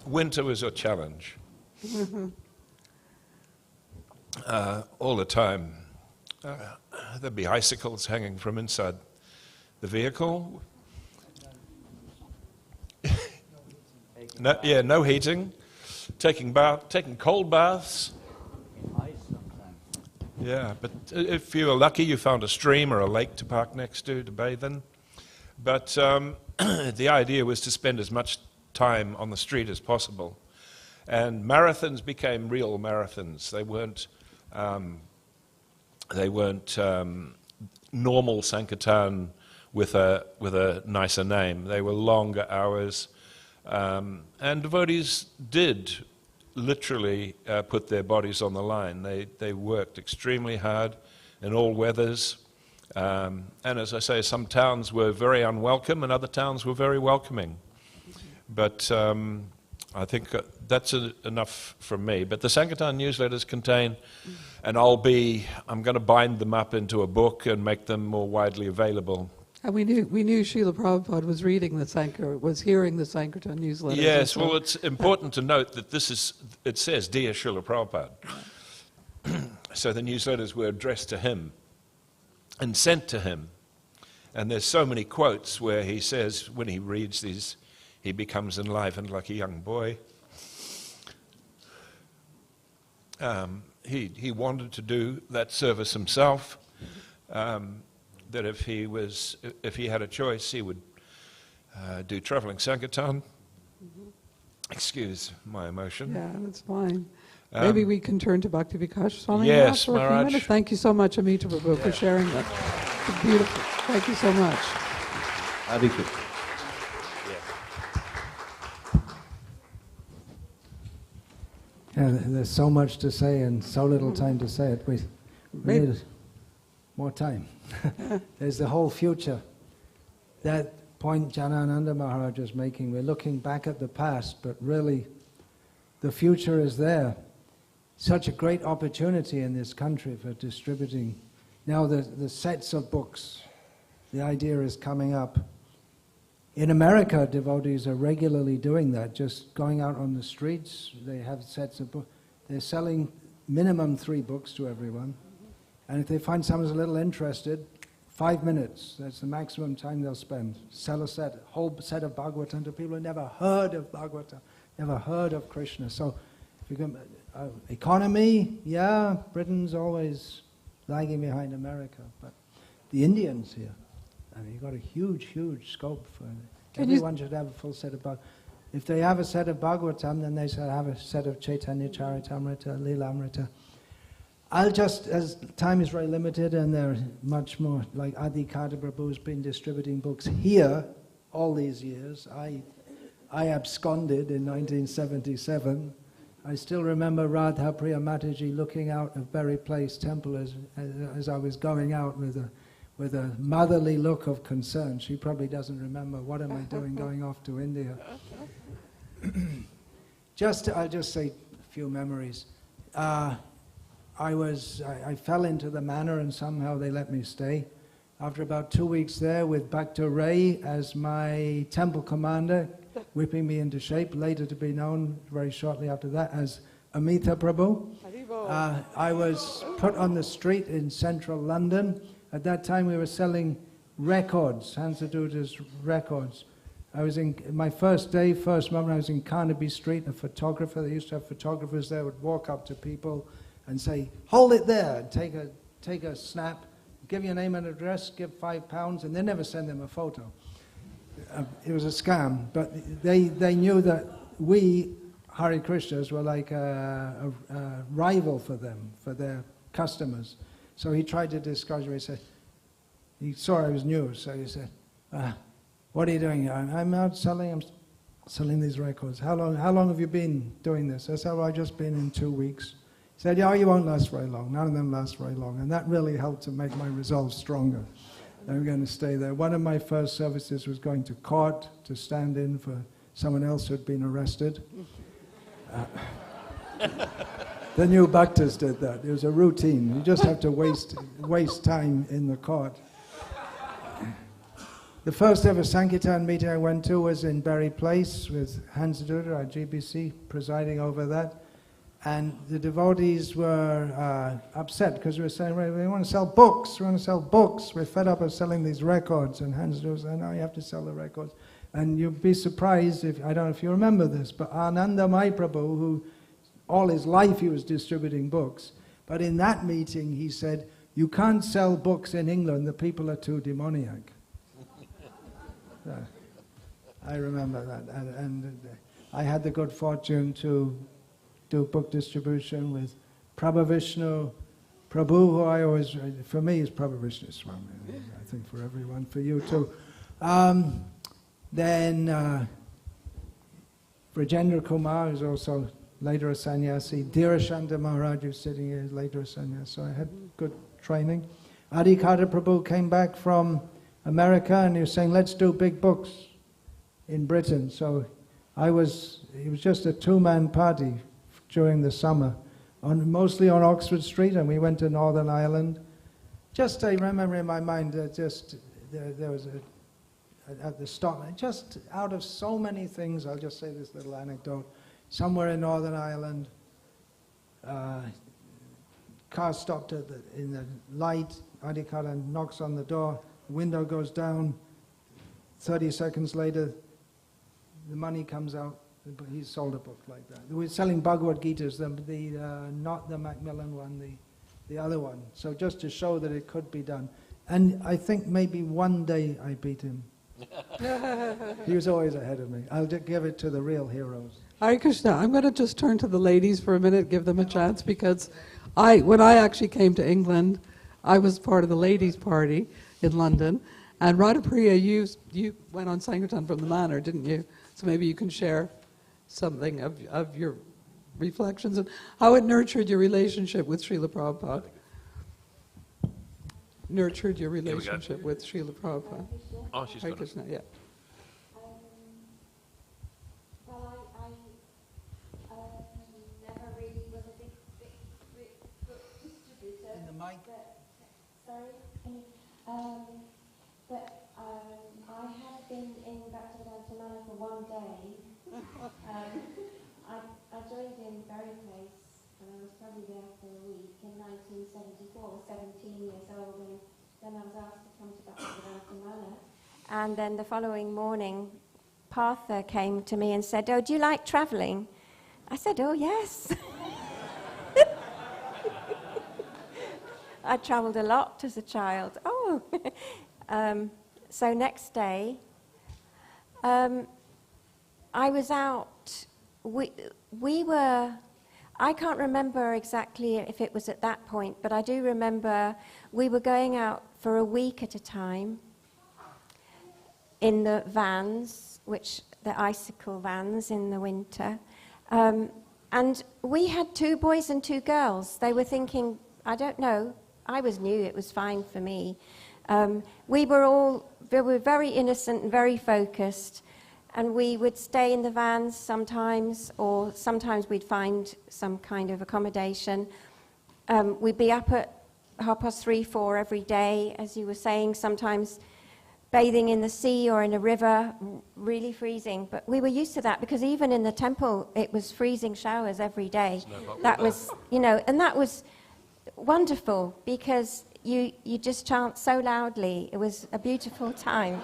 Winter was a challenge. All the time. There'd be icicles hanging from inside the vehicle. No heating. Taking cold baths. Yeah, but if you were lucky, you found a stream or a lake to park next to bathe in. But the idea was to spend as much time on the street as possible. And marathons became real marathons. They weren't normal Sankirtan with a nicer name. They were longer hours. And devotees did literally put their bodies on the line. They worked extremely hard in all weathers. And as I say, some towns were very unwelcome and other towns were very welcoming. But I think that's enough from me. But the Sankirtan newsletters contain, and I'm going to bind them up into a book and make them more widely available. And we knew Srila Prabhupada was hearing the Sankirtan newsletter. Yes, well, it's important to note that it says, Dear Srila Prabhupada. So the newsletters were addressed to him and sent to him. And there's so many quotes where he says, when he reads these, he becomes enlivened like a young boy. He wanted to do that service himself. That if he had a choice, he would do traveling Sankirtan. Excuse my emotion. Yeah, that's fine. Maybe we can turn to Bhakti Vikash Swami. Yes, for a few Maharaj. minutes. Thank you so much, Amita Prabhu, for sharing that. It's beautiful. Thank you so much. Yeah, there's so much to say and so little time to say it. We need more time. There's the whole future. That point Janananda Maharaj was making, we're looking back at the past, but really the future is there. Such a great opportunity in this country for distributing. Now the sets of books, the idea is coming up. In America, devotees are regularly doing that, just going out on the streets. They have sets of books. They're selling minimum 3 books to everyone. And if they find someone's a little interested, 5 minutes, that's the maximum time they'll spend. Sell a whole set of Bhagavatam to people who never heard of Bhagavatam, never heard of Krishna. So, if you can, economy, yeah, Britain's always lagging behind America, but the Indians here, I mean, you've got a huge scope for it. Everyone should have a full set of Bhagavatam. If they have a set of Bhagavatam, then they should have a set of Caitanya Charitamrita, Leelamrita. I'll just, as time is very limited and there are much more, like Adi Kada Prabhu's been distributing books here all these years. I absconded in 1977. I still remember Radha Priya Mataji looking out of Berry Place Temple as I was going out with a motherly look of concern. She probably doesn't remember, what am I doing going off to India? I'll just say a few memories. I fell into the manor and somehow they let me stay. After about 2 weeks there with Bhakta Ray as my temple commander, whipping me into shape, later to be known very shortly after that as Amita Prabhu. I was put on the street in central London. At that time we were selling records, Hansaduta's records. I was in my first moment I was in Carnaby Street, a photographer. They used to have photographers there, would walk up to people and say, hold it there, and take a snap, give your name and address, give £5, and they never send them a photo. It was a scam, but they knew that we, Hare Krishnas, were like a rival for them, for their customers. So he tried to discourage me. He said, he saw I was new, so he said, what are you doing here? I'm out selling these records. How long have you been doing this? I said, well, I've just been in 2 weeks. He said, yeah, you won't last very long. None of them last very long. And that really helped to make my resolve stronger. I'm going to stay there. One of my first services was going to court to stand in for someone else who had been arrested. The new Bhaktas did that. It was a routine. You just have to waste time in the court. The first ever Sankirtan meeting I went to was in Berry Place with Hansadutta, our GBC, presiding over that. And the devotees were upset because we were saying, we want to sell books, we're fed up of selling these records. And Hansadutta said, no, you have to sell the records. And you'd be surprised, I don't know if you remember this, but Anandamai Prabhu, who all his life he was distributing books, but in that meeting he said, you can't sell books in England, the people are too demoniac. I remember that. And I had the good fortune to do book distribution with Prabhu Vishnu Prabhu, who I always, for me, is Prabhu Vishnu Swami. I think for everyone, for you too. Then Rajendra Kumar is also later a sannyasi. Dhirashanta Maharaj, who's sitting here, is later a sannyasi. So I had good training. Adi Kada Prabhu came back from America and he was saying, let's do big books in Britain. So it was just a two-man party during the summer, mostly on Oxford Street, and we went to Northern Ireland. Just I remember in my mind that there was at the stop, just out of so many things, I'll just say this little anecdote. Somewhere in Northern Ireland, car stopped in the light, ID card, and knocks on the door, the window goes down, 30 seconds later, the money comes out. He sold a book like that. We're selling Bhagavad Gitas, not the Macmillan one, the other one. So just to show that it could be done. And I think maybe one day I beat him. He was always ahead of me. I'll give it to the real heroes. Hare Krishna. I'm going to just turn to the ladies for a minute, give them a chance, because when I actually came to England, I was part of the ladies' party in London. And Radhapriya, you went on Sankirtan from the Manor, didn't you? So maybe you can share something of your reflections and how it nurtured your relationship with Srila Prabhupada. Nurtured your relationship with Srila Prabhupada. Oh, she's Hare got Krishna, yeah. Well, I never really was a big book distributor. In the mic. But I had been in Bhaktivedanta Manor for one day. I joined in Berry Place, and I was probably there for a week in 1974, 17 years old, and then I was asked to come to Bhaktivedanta Manor. And then the following morning, Partha came to me and said, "Oh, do you like travelling?" I said, "Oh, yes." I travelled a lot as a child. Oh. So next day, I was out. We were, I can't remember exactly if it was at that point, but I do remember we were going out for a week at a time in the vans, the icicle vans in the winter. And we had 2 boys and 2 girls. They were thinking, I don't know, I was new, it was fine for me. We were very innocent and very focused, and we would stay in the vans sometimes, or sometimes we'd find some kind of accommodation. We'd be up at 3:30, 4 every day, as you were saying, sometimes bathing in the sea or in a river, really freezing. But we were used to that, because even in the temple, it was freezing showers every day. That was, and that was wonderful, because you just chant so loudly. It was a beautiful time,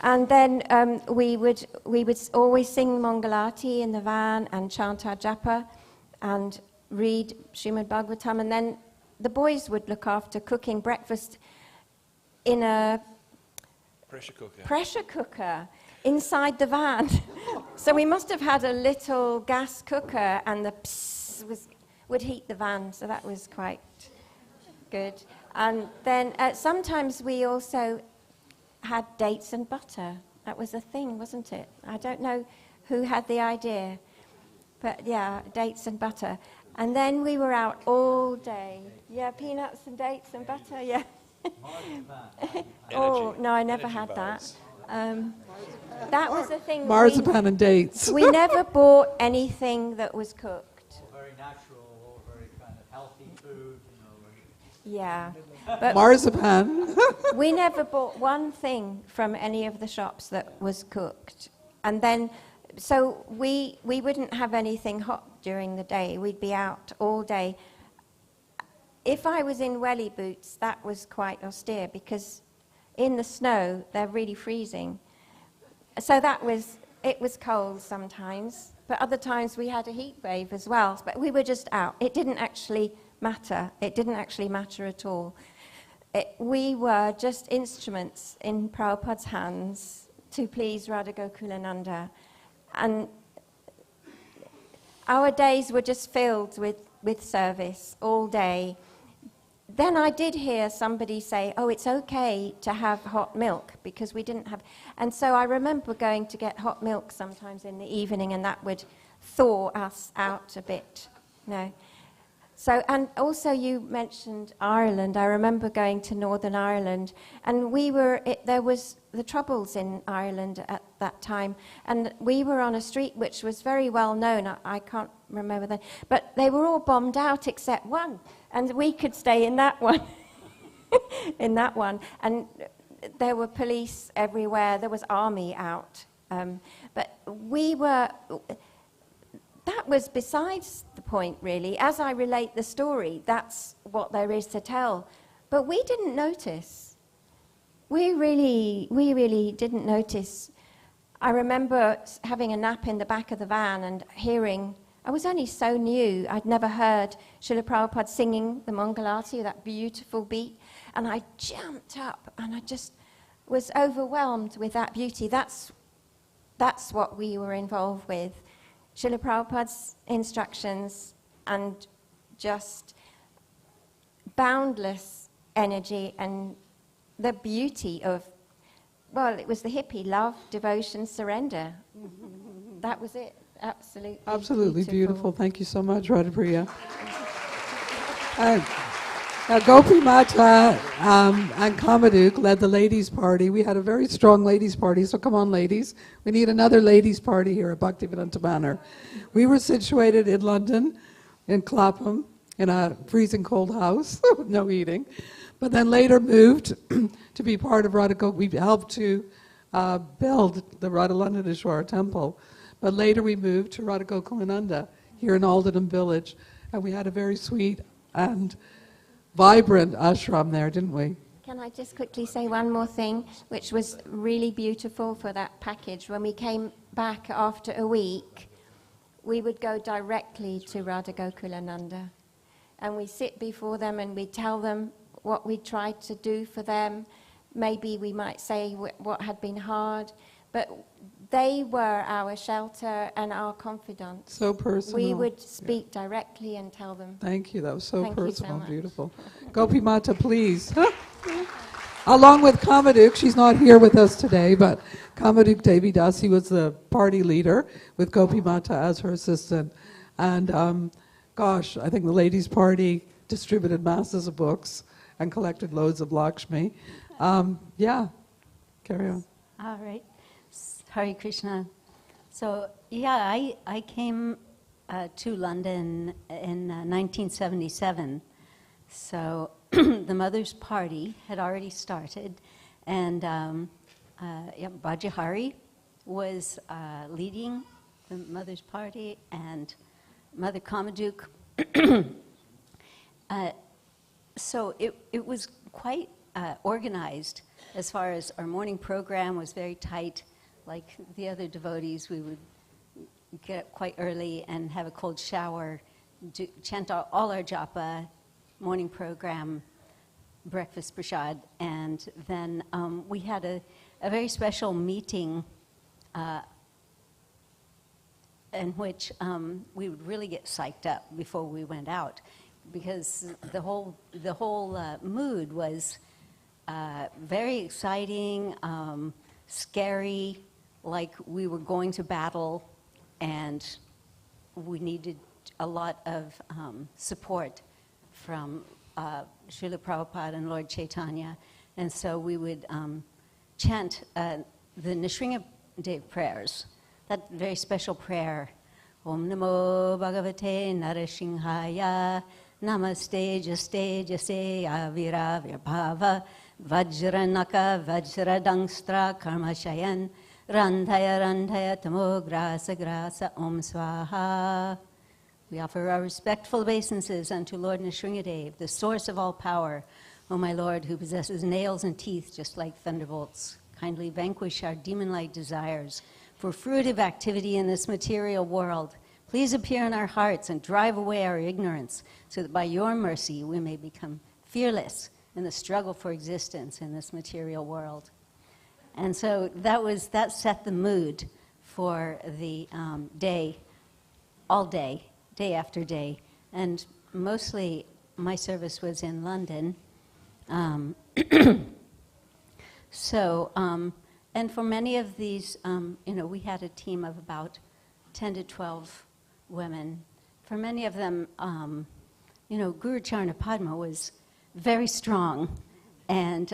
and then we would always sing Mangalati in the van and chant our japa and read Srimad Bhagavatam, and then the boys would look after cooking breakfast in a pressure cooker inside the van. So we must have had a little gas cooker, and the pss would heat the van, so that was quite good. And then sometimes we also had dates and butter. That was a thing, wasn't it? I don't know who had the idea, but yeah, dates and butter. And then we were out all day. Yeah, peanuts and dates and butter, yeah. Oh, no, I never had that. That was a thing. Marzipan and dates. We never bought anything that was cooked. Very natural, or very kind of healthy food, Yeah. But marzipan. We never bought one thing from any of the shops that was cooked. And then, so we wouldn't have anything hot during the day. We'd be out all day. If I was in welly boots, that was quite austere, because in the snow, they're really freezing. So it was cold sometimes, but other times we had a heat wave as well. But we were just out. It didn't actually matter. It didn't actually matter at all. We were just instruments in Prabhupada's hands to please Radha Gokulananda. And our days were just filled with service all day. Then I did hear somebody say, oh, it's okay to have hot milk, because we didn't have... And so I remember going to get hot milk sometimes in the evening, and that would thaw us out a bit. So, and also you mentioned Ireland. I remember going to Northern Ireland, and there was the Troubles in Ireland at that time, and we were on a street which was very well known. I can't remember that, but they were all bombed out except one, and we could stay in that one, in that one, and there were police everywhere. There was army out, but we were. That was besides the point, really. As I relate the story, that's what there is to tell. But we didn't notice. We really didn't notice. I remember having a nap in the back of the van and hearing, I was only so new, I'd never heard Srila Prabhupada singing the Mangalati, that beautiful beat, and I jumped up and I just was overwhelmed with that beauty. That's what we were involved with. Srila Prabhupada's instructions and just boundless energy and the beauty of, well, it was the hippie, love, devotion, surrender. That was it. Absolutely beautiful. Thank you so much, Radhapriya. Now, Gopi Mata and Kamaduk led the ladies' party. We had a very strong ladies' party, so come on, ladies. We need another ladies' party here at Bhaktivedanta Manor. We were situated in London, in Clapham, in a freezing cold house, no heating, but then later moved to be part of Radha. We helped to build the Radha Londoneshwara temple, but later we moved to Radha Gokulananda here in Aldenham Village, and we had a very sweet and vibrant ashram there, didn't we? Can I just quickly say one more thing, which was really beautiful for that package? When we came back after a week, we would go directly to Radha Gokulananda, and we sit before them and we tell them what we tried to do for them. Maybe we might say what had been hard, but they were our shelter and our confidants. So personal. We would speak directly and tell them. Thank you. That was so Thank you personal, so much. beautiful. Gopi Mata, please. Along with Kamaduk, she's not here with us today, but Kamaduk Devi Dasi was the party leader with Gopi Mata as her assistant. And gosh, I think the ladies' party distributed masses of books and collected loads of Lakshmi. Yeah, carry on. All right. Hare Krishna. So, yeah, I came to London in 1977. So the Mother's Party had already started, and Bhajahari was leading the Mother's Party, and Mother Kamaduk. So it was quite organized as far as our morning program was very tight. Like the other devotees, we would get up quite early and have a cold shower, chant all our japa, morning program, breakfast prasad, and then we had a very special meeting in which we would really get psyched up before we went out, because the whole mood was very exciting, scary, like we were going to battle, and we needed a lot of support from Srila Prabhupada and Lord Caitanya. And so we would chant the Nrsimhadev prayers, that very special prayer, Om Namo Bhagavate Narasimhaya, Namaste Jaste Jase Avira Virbhava, Vajranaka Vajradangstra Karmashayan, Randhaya Randhaya Tamo Grasa Grasa Om Swaha. We offer our respectful obeisances unto Lord Nrsimhadev, the source of all power. O my Lord, who possesses nails and teeth just like thunderbolts, kindly vanquish our demon-like desires for fruitive activity in this material world. Please appear in our hearts and drive away our ignorance, so that by your mercy we may become fearless in the struggle for existence in this material world. And so that set the mood for the day, all day, day after day. And mostly my service was in London. And for many of these, we had a team of about 10 to 12 women. For many of them, Guru Charana Padma was very strong and,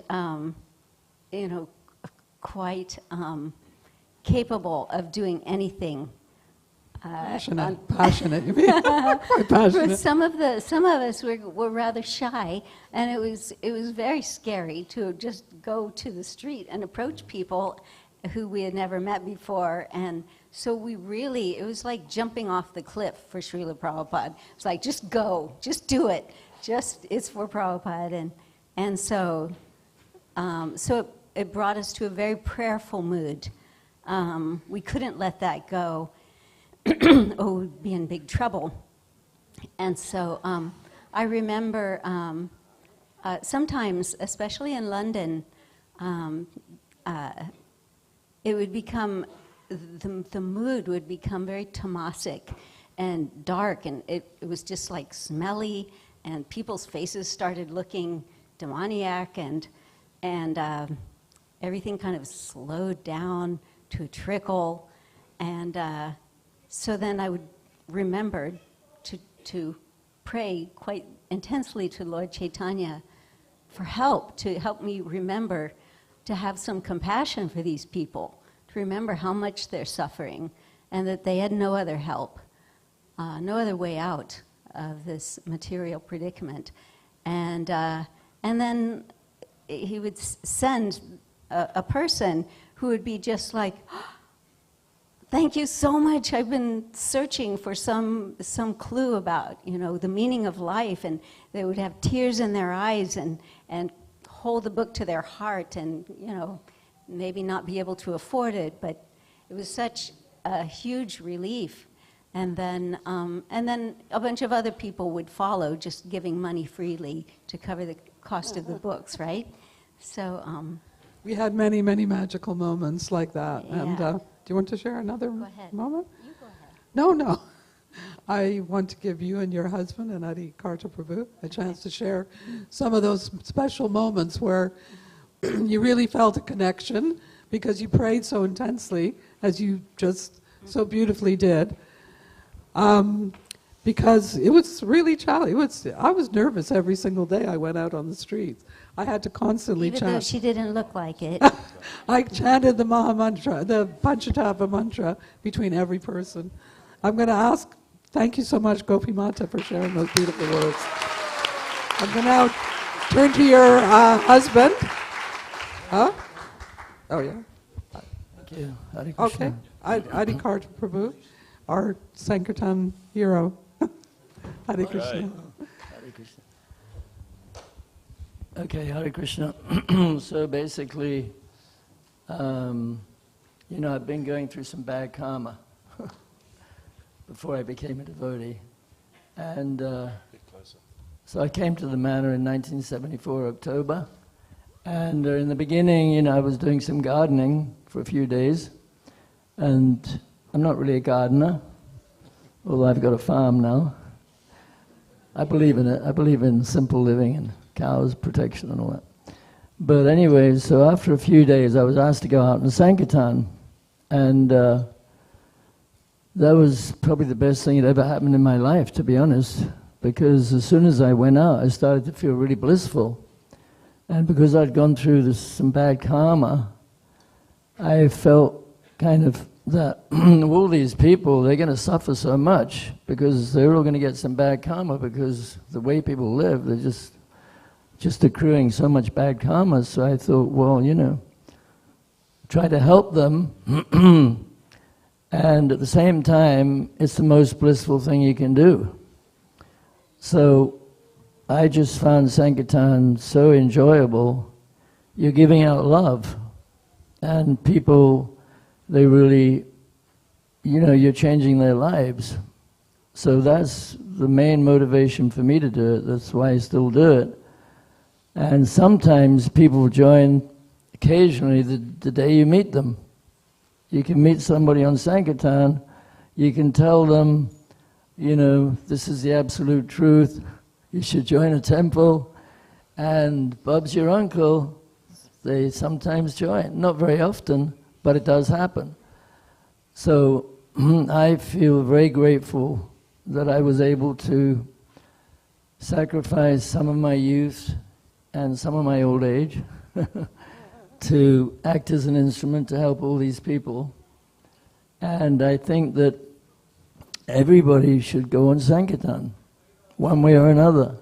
quite capable of doing anything. Passionate, you mean? Quite passionate. Some of us were rather shy, and it was very scary to just go to the street and approach people who we had never met before, and so it was like jumping off the cliff for Srila Prabhupada. It's like, just go, just do it, it's for Prabhupada, and so it brought us to a very prayerful mood. We couldn't let that go. We'd be in big trouble. And so I remember sometimes, especially in London, it would become, the mood would become very tamasic and dark, and it was just like smelly, and people's faces started looking demoniac, and everything kind of slowed down to a trickle, and so then I would remember to pray quite intensely to Lord Caitanya for help, to help me remember to have some compassion for these people, to remember how much they're suffering and that they had no other help, no other way out of this material predicament. And then he would send a person who would be just like, thank you so much. I've been searching for some clue about, the meaning of life, and they would have tears in their eyes and hold the book to their heart, and maybe not be able to afford it, but it was such a huge relief. And then a bunch of other people would follow, just giving money freely to cover the cost of the books, right? So we had many, many magical moments like that. Yeah. And do you want to share another moment? You go ahead. No. I want to give you and your husband and Adi Karta Prabhu a chance to share some of those special moments where you really felt a connection because you prayed so intensely, as you just so beautifully did. Because it was really challenging. I was nervous every single day I went out on the streets. I had to constantly chant. Even though she didn't look like it. I chanted the Maha Mantra, the Panchatapa mantra between every person. I'm going to ask, thank you so much, Gopi Mata, for sharing those beautiful words. I'm going to now turn to your husband. Huh? Oh, yeah. Thank you. Hare Krishna. Okay. Adi Karta Prabhu, our Sankirtan hero. Hare Krishna. Hare Krishna. Okay, Hare Krishna. So basically, I've been going through some bad karma before I became a devotee. And so I came to the manor in 1974, October. And in the beginning, I was doing some gardening for a few days. And I'm not really a gardener, although I've got a farm now. I believe in it. I believe in simple living and cows, protection and all that. But anyway, so after a few days, I was asked to go out in Sankirtan. And that was probably the best thing that ever happened in my life, to be honest. Because as soon as I went out, I started to feel really blissful. And because I'd gone through some bad karma, I felt kind of that all these people, they're going to suffer so much because they're all going to get some bad karma because the way people live, they're just accruing so much bad karma. So I thought, well, try to help them. And at the same time, it's the most blissful thing you can do. So I just found Sankirtan so enjoyable. You're giving out love. And people, they really, you're changing their lives. So that's the main motivation for me to do it. That's why I still do it. And sometimes people join occasionally the day you meet them. You can meet somebody on Sankirtan, you can tell them, this is the absolute truth, you should join a temple, and Bob's your uncle. They sometimes join, not very often, but it does happen. So I feel very grateful that I was able to sacrifice some of my youth and some of my old age to act as an instrument to help all these people. And I think that everybody should go on Sankirtan, one way or another.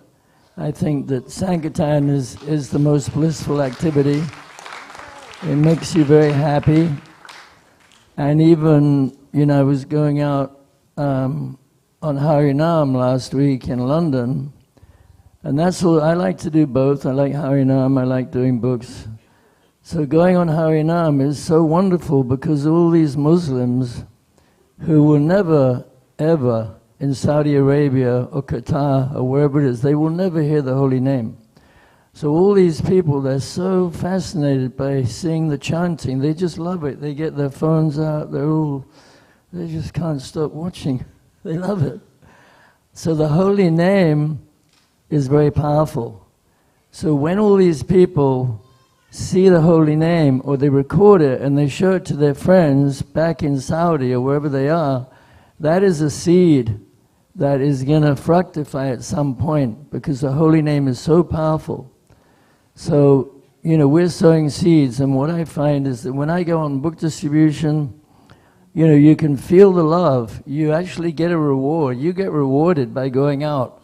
I think that Sankirtan is the most blissful activity. It makes you very happy. And even, I was going out on Harinam last week in London, and that's all. I like to do both. I like Harinam, I like doing books. So going on Harinam is so wonderful because all these Muslims who will never, ever, in Saudi Arabia or Qatar or wherever it is, they will never hear the holy name. So all these people, they're so fascinated by seeing the chanting. They just love it. They get their phones out. They just can't stop watching. They love it. So the holy name is very powerful. So when all these people see the holy name, or they record it and they show it to their friends back in Saudi or wherever they are, that is a seed that is going to fructify at some point, because the holy name is so powerful. So, we're sowing seeds, and what I find is that when I go on book distribution, you can feel the love. You actually get a reward. You get rewarded by going out.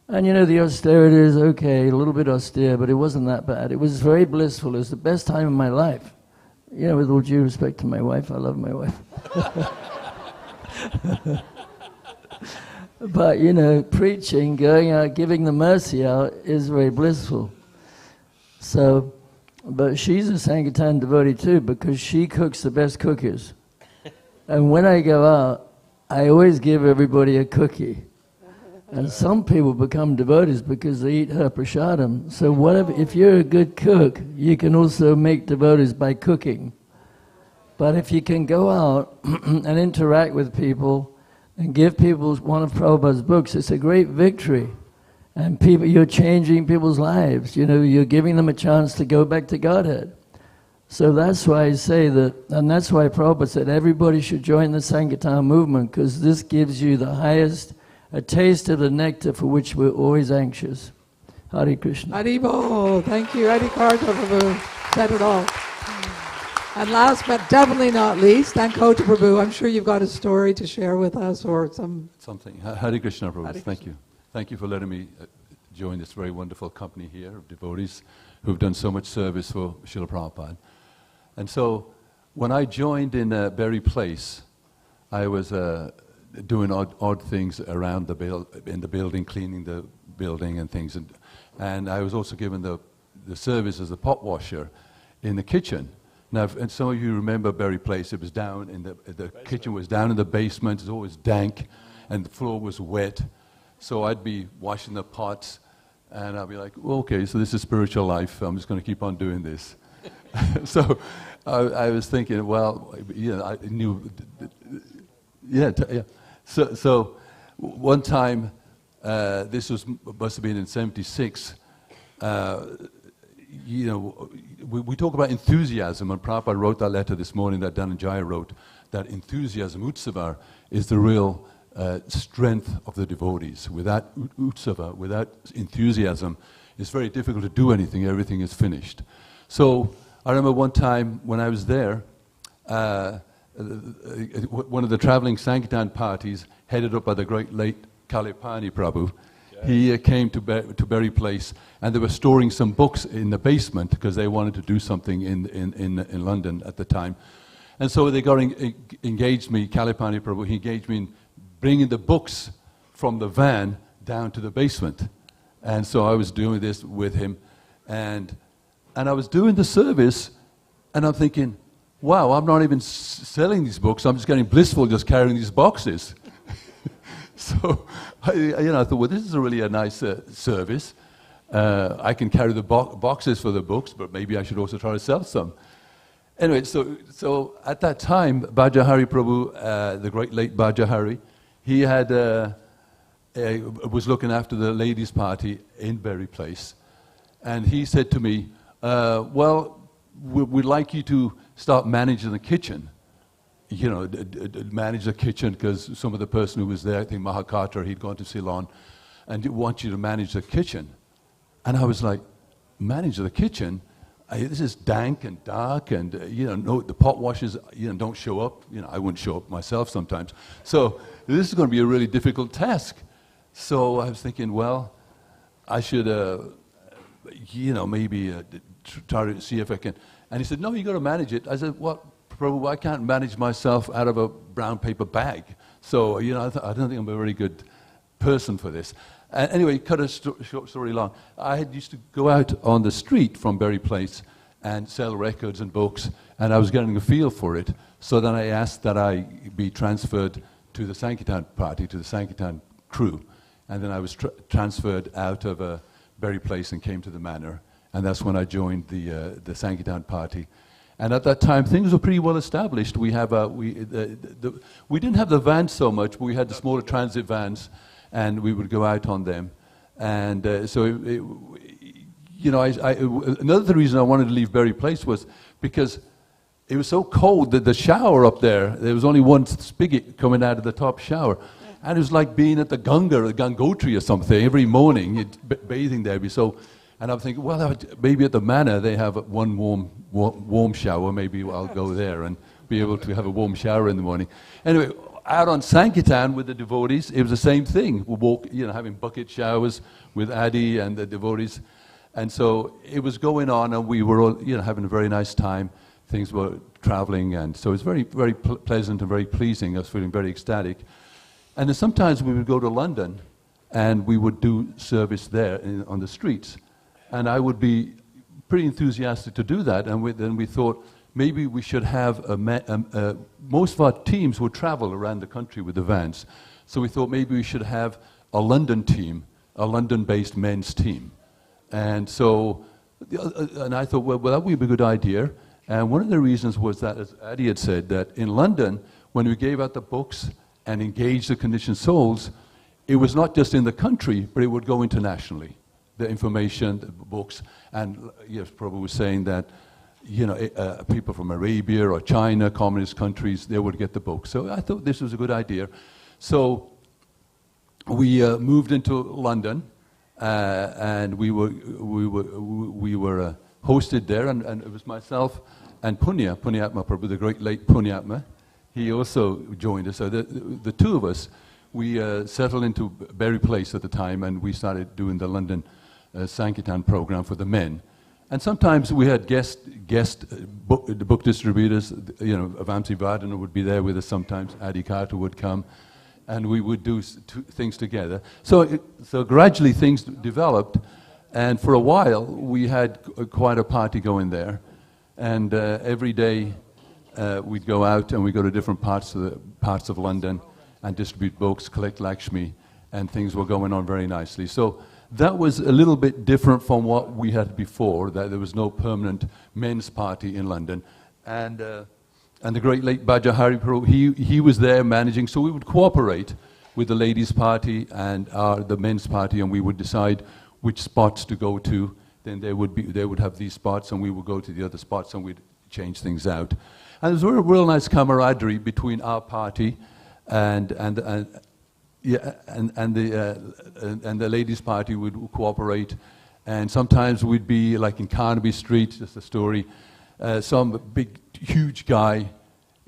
And the austerity is okay, a little bit austere, but it wasn't that bad. It was very blissful. It was the best time of my life. With all due respect to my wife, I love my wife. But, preaching, going out, giving the mercy out is very blissful. So, but she's a Sankirtan devotee too, because she cooks the best cookies. And when I go out, I always give everybody a cookie. And some people become devotees because they eat her prasadam. So if you're a good cook, you can also make devotees by cooking. But if you can go out and interact with people and give people one of Prabhupada's books, it's a great victory. And you're changing people's lives. You're giving them a chance to go back to Godhead. So that's why I say that, and that's why Prabhupada said everybody should join the Sankirtan movement, because this gives you the highest, a taste of the nectar for which we're always anxious. Hare Krishna. Haribol. Thank you. Adi Karta Prabhu said it all. And last but definitely not least, Ankota Prabhu, I'm sure you've got a story to share with us or something. Hare Krishna Prabhu. Hare Thank you. Thank you for letting me join this very wonderful company here of devotees who've done so much service for Srila Prabhupada. And so when I joined in Berry Place, I was doing odd things around in the building, cleaning the building and things. And I was also given the service as a pot washer in the kitchen. Now, and some of you remember Berry Place. It was down in the kitchen was down in the basement. It was always dank, and the floor was wet. So I'd be washing the pots, and I'd be like, well, okay, so this is spiritual life. I'm just going to keep on doing this. So I was thinking, well, I knew, So one time, this must have been in '76. We talk about enthusiasm, and Prabhupada wrote that letter this morning that Dhananjaya wrote, that enthusiasm, utsava, is the real strength of the devotees. Without utsava, without enthusiasm, it's very difficult to do anything. Everything is finished. So I remember one time when I was there, one of the traveling Sankirtan parties, headed up by the great late Kalipani Prabhu, he came to Berry Place, and they were storing some books in the basement because they wanted to do something in London at the time. And so they engaged me, Kalipani Prabhu, he engaged me in bringing the books from the van down to the basement. And so I was doing this with him, and I was doing the service, and I'm thinking, wow, I'm not even selling these books, I'm just getting blissful just carrying these boxes. So I thought, well, this is really a nice service. I can carry the boxes for the books, but maybe I should also try to sell some. Anyway, so at that time, Bhajahari Prabhu, the great late Bhajahari, he had was looking after the ladies' party in Berry Place, and he said to me, well, we'd like you to start managing the kitchen. Manage the kitchen, because some of the person who was there, I think Mahakatra, he'd gone to Ceylon, and want you to manage the kitchen. And I was like, manage the kitchen? This is dank and dark, and the pot washers don't show up. I wouldn't show up myself sometimes. So this is going to be a really difficult task. So I was thinking, well, I should, maybe try to see if I can. And he said, no, you got to manage it. I said, well, Prabhu, I can't manage myself out of a brown paper bag. So I don't think I'm a very good person for this. Anyway, cut a short story long. I used to go out on the street from Berry Place and sell records and books, and I was getting a feel for it. So then I asked that I be transferred to the Sankirtan party, to the Sankirtan crew. And then I was transferred out of Berry Place and came to the Manor. And that's when I joined the Sankirtan party. And at that time, things were pretty well established. We didn't have the vans so much, but we had the smaller transit vans, and we would go out on them. And another reason I wanted to leave Berry Place was because it was so cold that the shower up there was only one spigot coming out of the top shower. And it was like being at the Ganga or Gangotri or something every morning, bathing there. And I'm thinking, well, maybe at the Manor they have one warm shower. Maybe I'll go there and be able to have a warm shower in the morning. Anyway, out on Sankirtan with the devotees, it was the same thing. We walk, having bucket showers with Adi and the devotees. And so it was going on, and we were all, having a very nice time. Things were traveling, and so it was very, very pleasant and very pleasing. I was feeling very ecstatic. And then sometimes we would go to London, and we would do service there on the streets. And I would be pretty enthusiastic to do that. And then we thought maybe we should have most of our teams would travel around the country with the vans. So we thought maybe we should have a London team, a London-based men's team. And so, and I thought, well, that would be a good idea. And one of the reasons was that, as Adi had said, that in London, when we gave out the books and engaged the conditioned souls, it was not just in the country, but it would go internationally. The information, the books, and yes, Prabhu was saying that, people from Arabia or China, communist countries, they would get the book. So I thought this was a good idea. So we moved into London, and we were hosted there, and it was myself and Punyatma Prabhu, the great late Punyatma. He also joined us. So the two of us, we settled into Berry Place at the time, and we started doing the London Sankirtan program for the men. And sometimes we had guest book distributors. Avamsi Vardhana would be there with us sometimes. Adi Carter would come, and we would do things together. So gradually things developed, and for a while we had quite a party going there. And every day we'd go out and we'd go to different parts of London and distribute books, collect Lakshmi, and things were going on very nicely. So that was a little bit different from what we had before, that there was no permanent men's party in London. And the great late Bhajahari Prabhu, he was there managing, so we would cooperate with the ladies' party and the men's party, and we would decide which spots to go to. Then they would have these spots, and we would go to the other spots, and we'd change things out. And there was a real nice camaraderie between our party and the ladies' party would cooperate. And sometimes we'd be like in Carnaby Street, just a story. Some big, huge guy,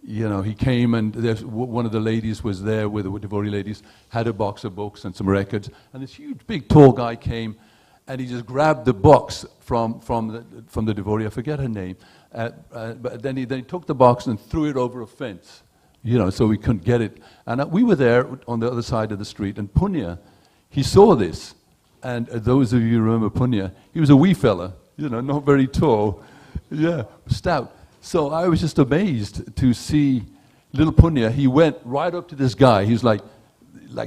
he came, and one of the ladies was there with the devotee ladies, had a box of books and some records. And this huge, big, tall guy came, and he just grabbed the box from the devotee. I forget her name. But then he took the box and threw it over a fence, so we couldn't get it. And we were there on the other side of the street, and Punya, he saw this. And those of you who remember Punya, he was a wee fella, not very tall, stout. So I was just amazed to see little Punya. He went right up to this guy. He was like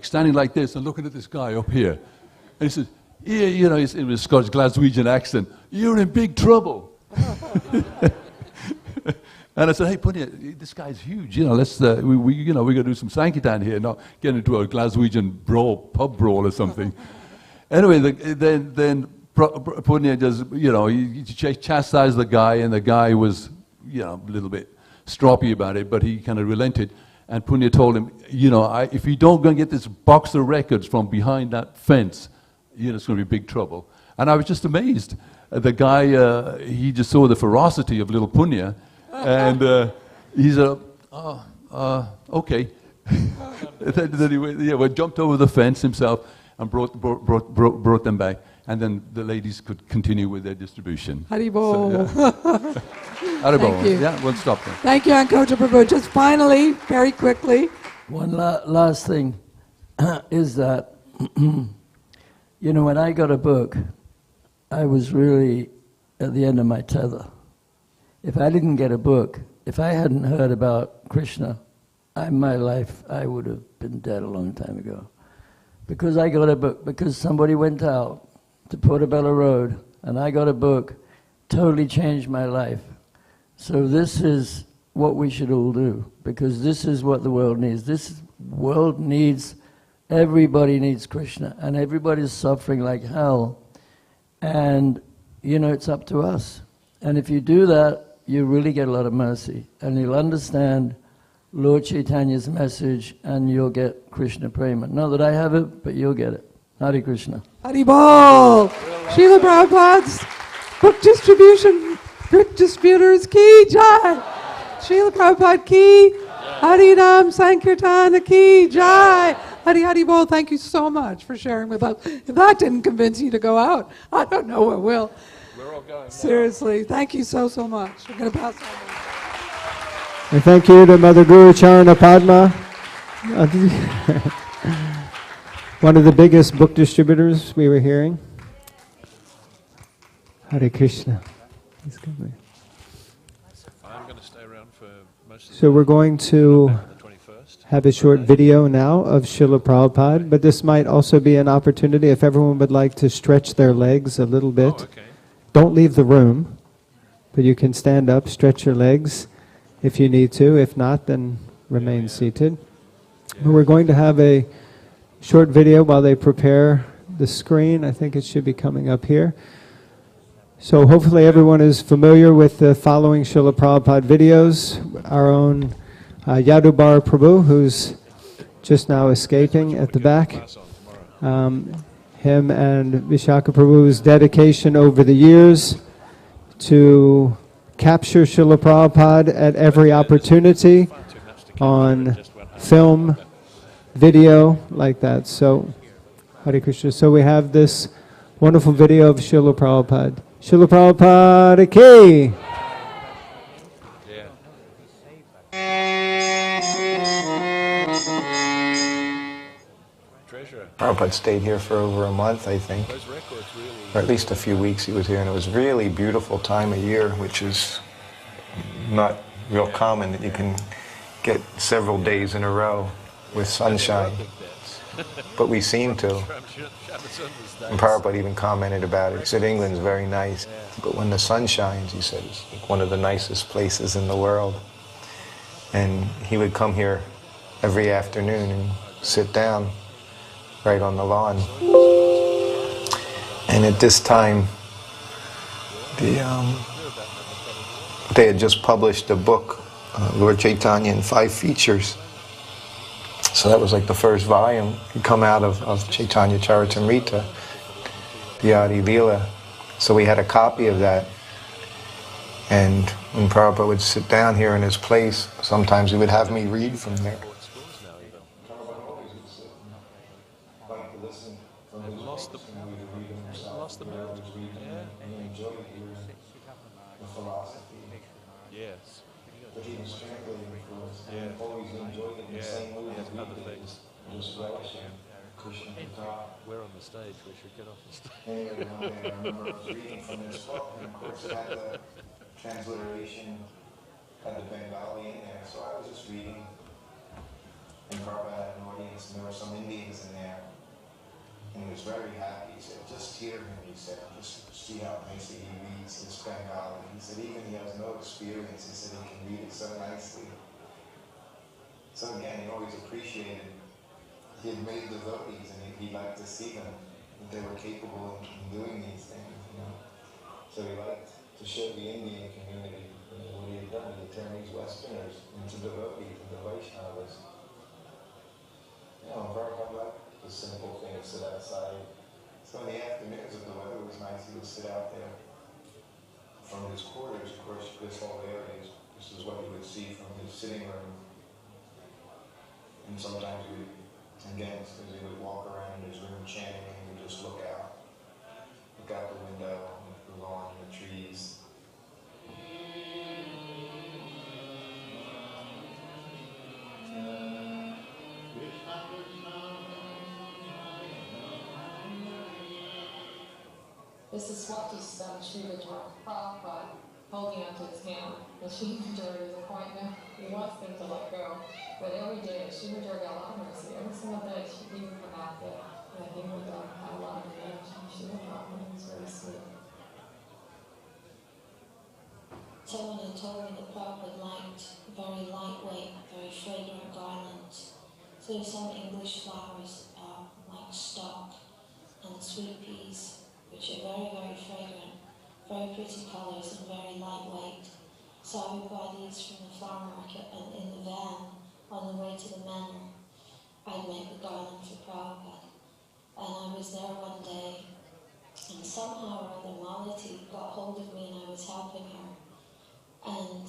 standing like this and looking at this guy up here. And he said, in a Scottish Glaswegian accent, "You're in big trouble." And I said, "Hey, Punya, this guy's huge. Let's we're gonna do some Sankirtan here, not get into a Glaswegian pub brawl or something." Anyway, then Punya just he chastised the guy, and the guy was a little bit stroppy about it, but he kind of relented. And Punya told him, you know, if you don't go and get this box of records from behind that fence, you know, it's going to be big trouble. And I was just amazed. The guy, he just saw the ferocity of little Punya, and he said, okay. Then he went, jumped over the fence himself and brought them back. And then the ladies could continue with their distribution. Haribol. So, yeah. Haribol. Thank you. Yeah, we'll stop there. Thank you, Ankoja Prabhu. Just finally, very quickly. One last thing is that, you know, when I got a book, I was really at the end of my tether. If I didn't get a book, if I hadn't heard about Krishna, my life, I would have been dead a long time ago. Because I got a book, because somebody went out to Portobello Road, and I got a book, totally changed my life. So this is what we should all do, because this is what the world needs. This world needs, everybody needs Krishna, and everybody's suffering like hell. And, you know, it's up to us. And if you do that, you really get a lot of mercy, and you'll understand Lord Chaitanya's message, and you'll get Krishna Prema. Not that I have it, but you'll get it. Hare Krishna. Haribol! Srila Prabhupada's book distribution, book distributors, ki jai! Srila Prabhupada ki, Harinam Sankirtan ki jai! Haribol, thank you so much for sharing with us. If that didn't convince you to go out, I don't know what will. We're all going. Seriously, thank you so much. We're going to pass on. And thank you to Mother Guru Charana Padma, one of the biggest book distributors we were hearing. Hare Krishna. I'm going to stay around for most of the So we're going to have a short video now of Srila Prabhupada, but this might also be an opportunity if everyone would like to stretch their legs a little bit. Oh, okay. Don't leave the room, but you can stand up, stretch your legs if you need to. If not, then remain seated. But we're going to have a short video while they prepare the screen. I think it should be coming up here. So hopefully everyone is familiar with the following Srila Prabhupada videos. Our own Yadubar Prabhu, who's just now escaping at the back. Him and Vishaka Prabhu's dedication over the years to capture Srila Prabhupada at every opportunity on film, video, like that. So, Hare Krishna. So we have this wonderful video of Srila Prabhupada. Srila Prabhupada ki! Prabhupada stayed here for over a month, I think, or at least a few weeks he was here, and it was really beautiful time of year, which is not real common, that you can get several days in a row with sunshine, but we seem to. And Prabhupada even commented about it. He said, England's very nice, but when the sun shines, he said, it's like one of the nicest places in the world. And he would come here every afternoon and sit down right on the lawn. And at this time, they had just published a book, Lord Caitanya in 5 features. So that was like the first volume to come out of Chaitanya Charitamrita, the Adi Leela. So we had a copy of that. And when Prabhupada would sit down here in his place, sometimes he would have me read from there. Lost the build. Yes. But he was translating for us, and always enjoyed it in the same way as other things. Just relishing Krishna talk. We're on the stage, we should get off the stage. Anyway, one day I remember I was reading from this book, and of course it had the transliteration, had the Bengali in there, so I was just reading. And Prabhupada had an audience, and there were some Indians in there. And he was very happy. He said, just hear him, he said, just see how nicely he reads this Bengali. He said, even he has no experience, he said he can read it so nicely. So again, he always appreciated, he had made devotees, and he liked to see them, that they were capable in doing these things, you know. So he liked to show the Indian community what he had done. He had turn these Westerners into devotees and the Vaishnavas. You know, Prabhupada liked the simple thing of sit outside. So in the afternoons, if the weather was nice, he would sit out there. From his quarters, of course, this whole area, this is what you would see from his sitting room. And sometimes again, as he would walk around in his room chanting, he would just look out the window, the lawn, the trees. This is what just Srila Prabhupada holding onto his hand. And Srila Durga is a point now. He wants them to let go. But every day, Srila Durga got a lot of mercy. Every single day, he would come out there. And he would have a lot of energy. Srila Prabhupada was very sweet. Someone had told me that Prabhupada liked very lightweight, very fragrant garlands. So there's some English flowers like stock and sweet peas, which are very, very fragrant, very pretty colours and very lightweight. So I would buy these from the flower market, and in the van, on the way to the manor, I'd make the garland for Prabhupada. And I was there one day, and somehow or other Malati got hold of me and I was helping her. And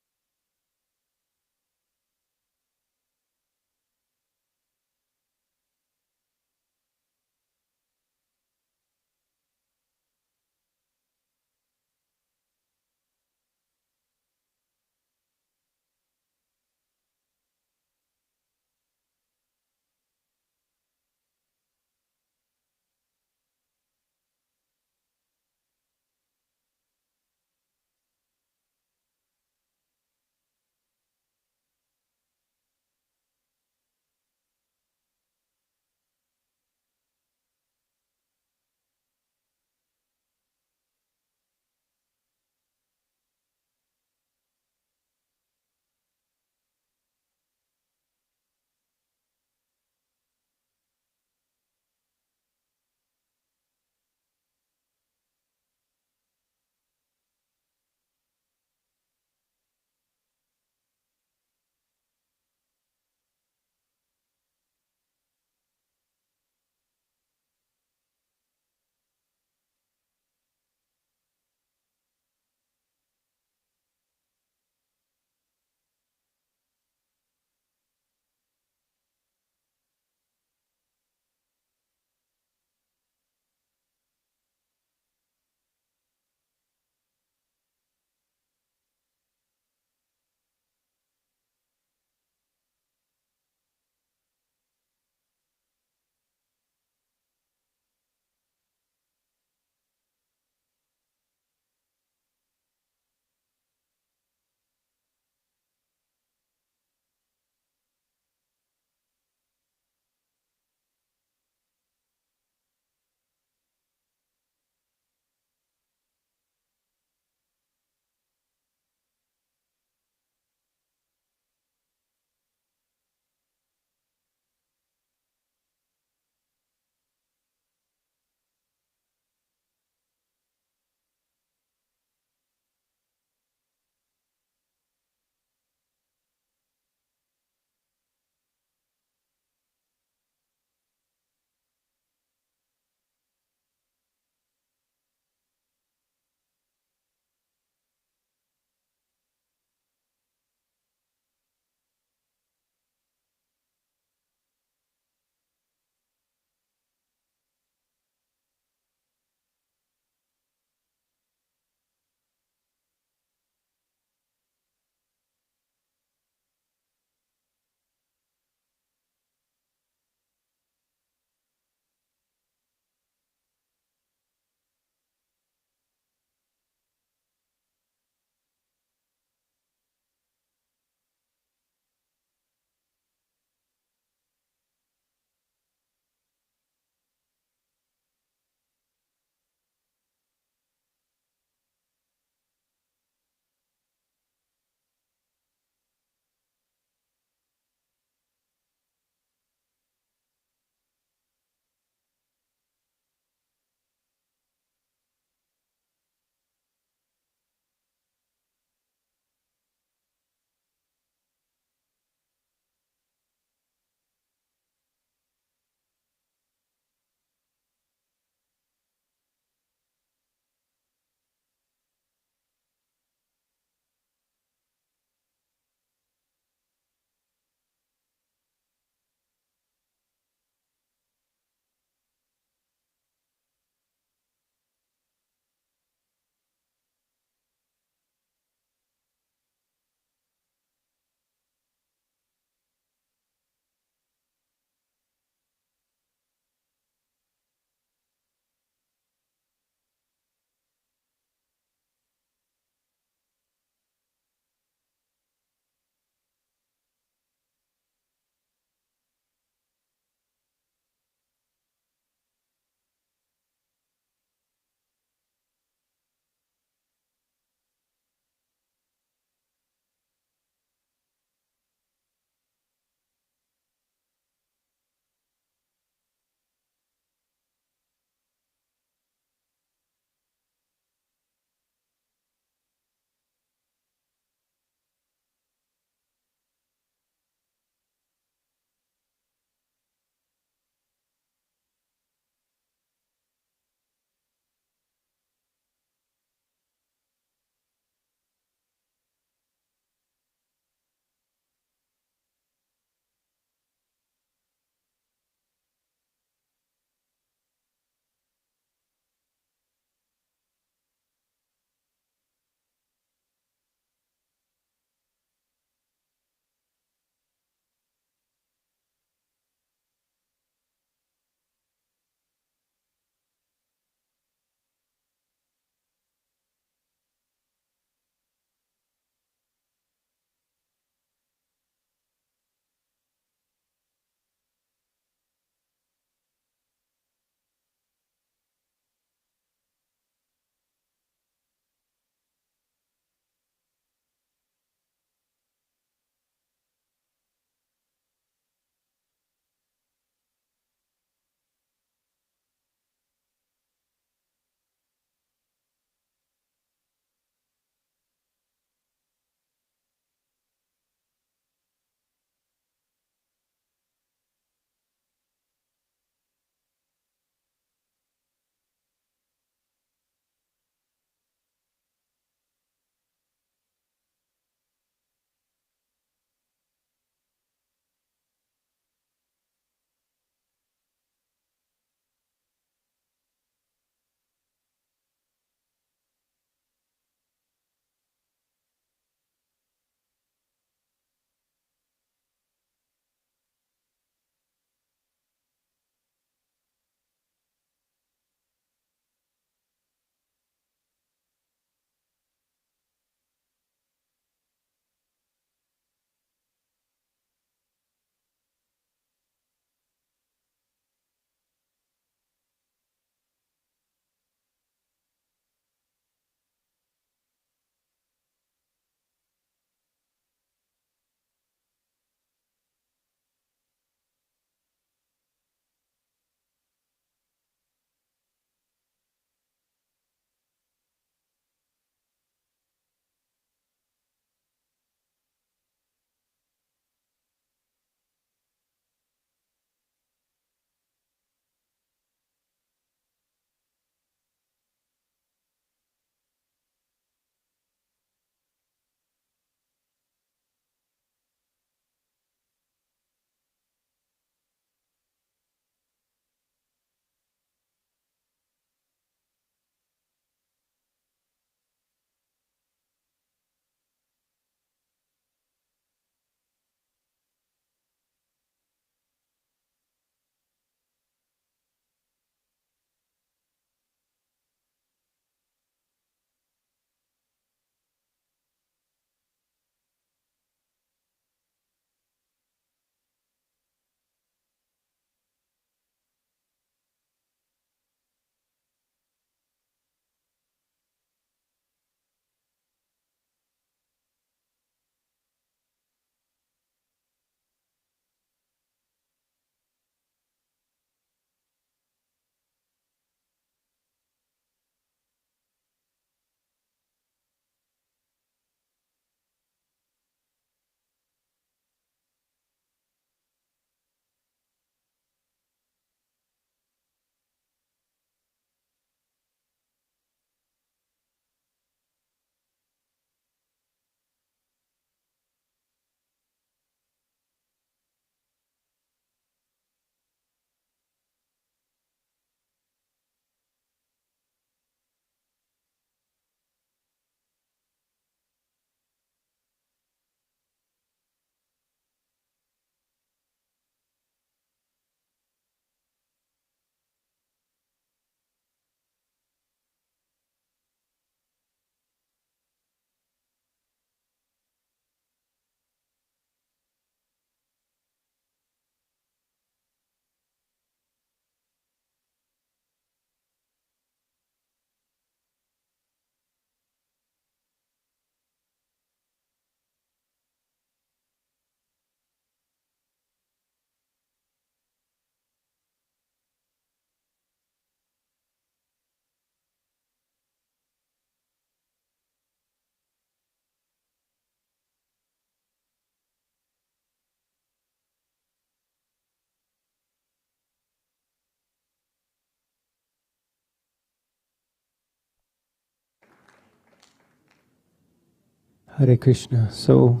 Hare Krishna. So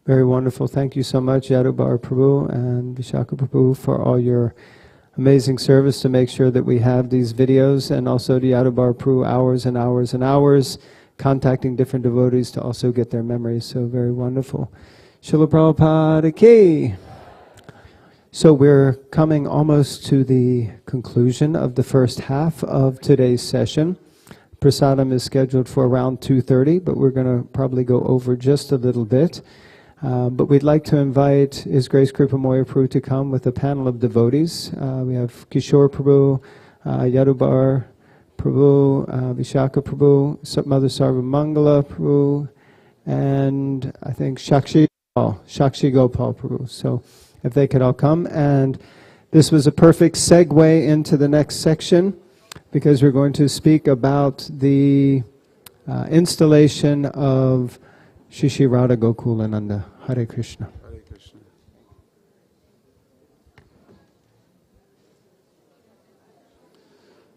very wonderful. Thank you so much, Yadubar Prabhu and Vishaka Prabhu, for all your amazing service to make sure that we have these videos, and also to Yadubar Prabhu, hours and hours and hours contacting different devotees to also get their memories. So very wonderful. Srila Prabhupada ki. So we're coming almost to the conclusion of the first half of today's session. Prasadam is scheduled for around 2:30, but we're going to probably go over just a little bit. But we'd like to invite His Grace Kripa Moya Prabhu to come with a panel of devotees. We have Kishore Prabhu, Yadubar Prabhu, Vishaka Prabhu, Mother Sarvamangala Prabhu, and I think Shakshi Gopal Prabhu. So if they could all come. And this was a perfect segue into the next section, because we're going to speak about the installation of Shri Radha Gokulananda. Hare Krishna. Hare Krishna.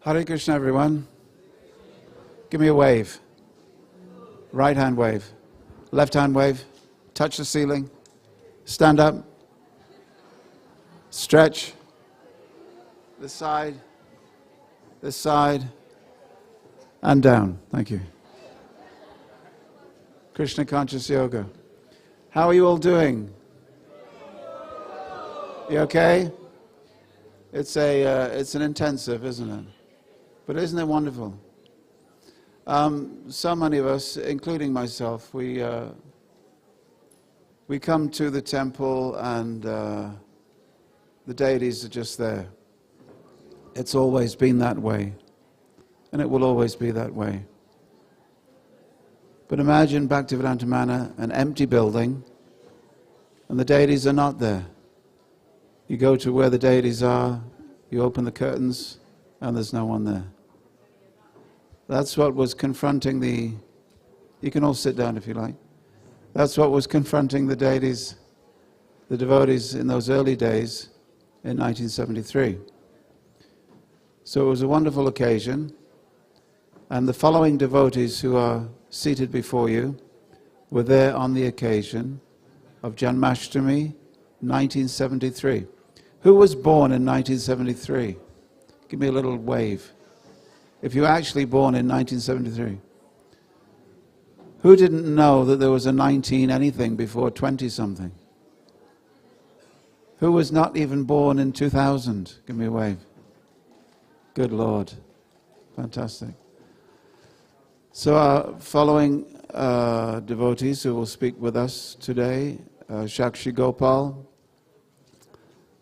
Hare Krishna, everyone. Give me a wave. Right hand wave. Left hand wave. Touch the ceiling. Stand up. Stretch. This side. This side. And down. Thank you. Krishna Conscious Yoga. How are you all doing? You okay? It's an intensive, isn't it? But isn't it wonderful? So many of us, including myself, we come to the temple and the deities are just there. It's always been that way, and it will always be that way. But imagine Bhaktivedanta Manor, an empty building, and the deities are not there. You go to where the deities are, you open the curtains, and there's no one there. That's what was confronting the... You can all sit down if you like. That's what was confronting the deities, the devotees in those early days in 1973. So it was a wonderful occasion, and the following devotees who are seated before you were there on the occasion of Janmashtami 1973. Who was born in 1973? Give me a little wave. If you were actually born in 1973. Who didn't know that there was a 19 anything before 20 something? Who was not even born in 2000? Give me a wave. Good Lord. Fantastic. So our following devotees who will speak with us today, Shakshi Gopal,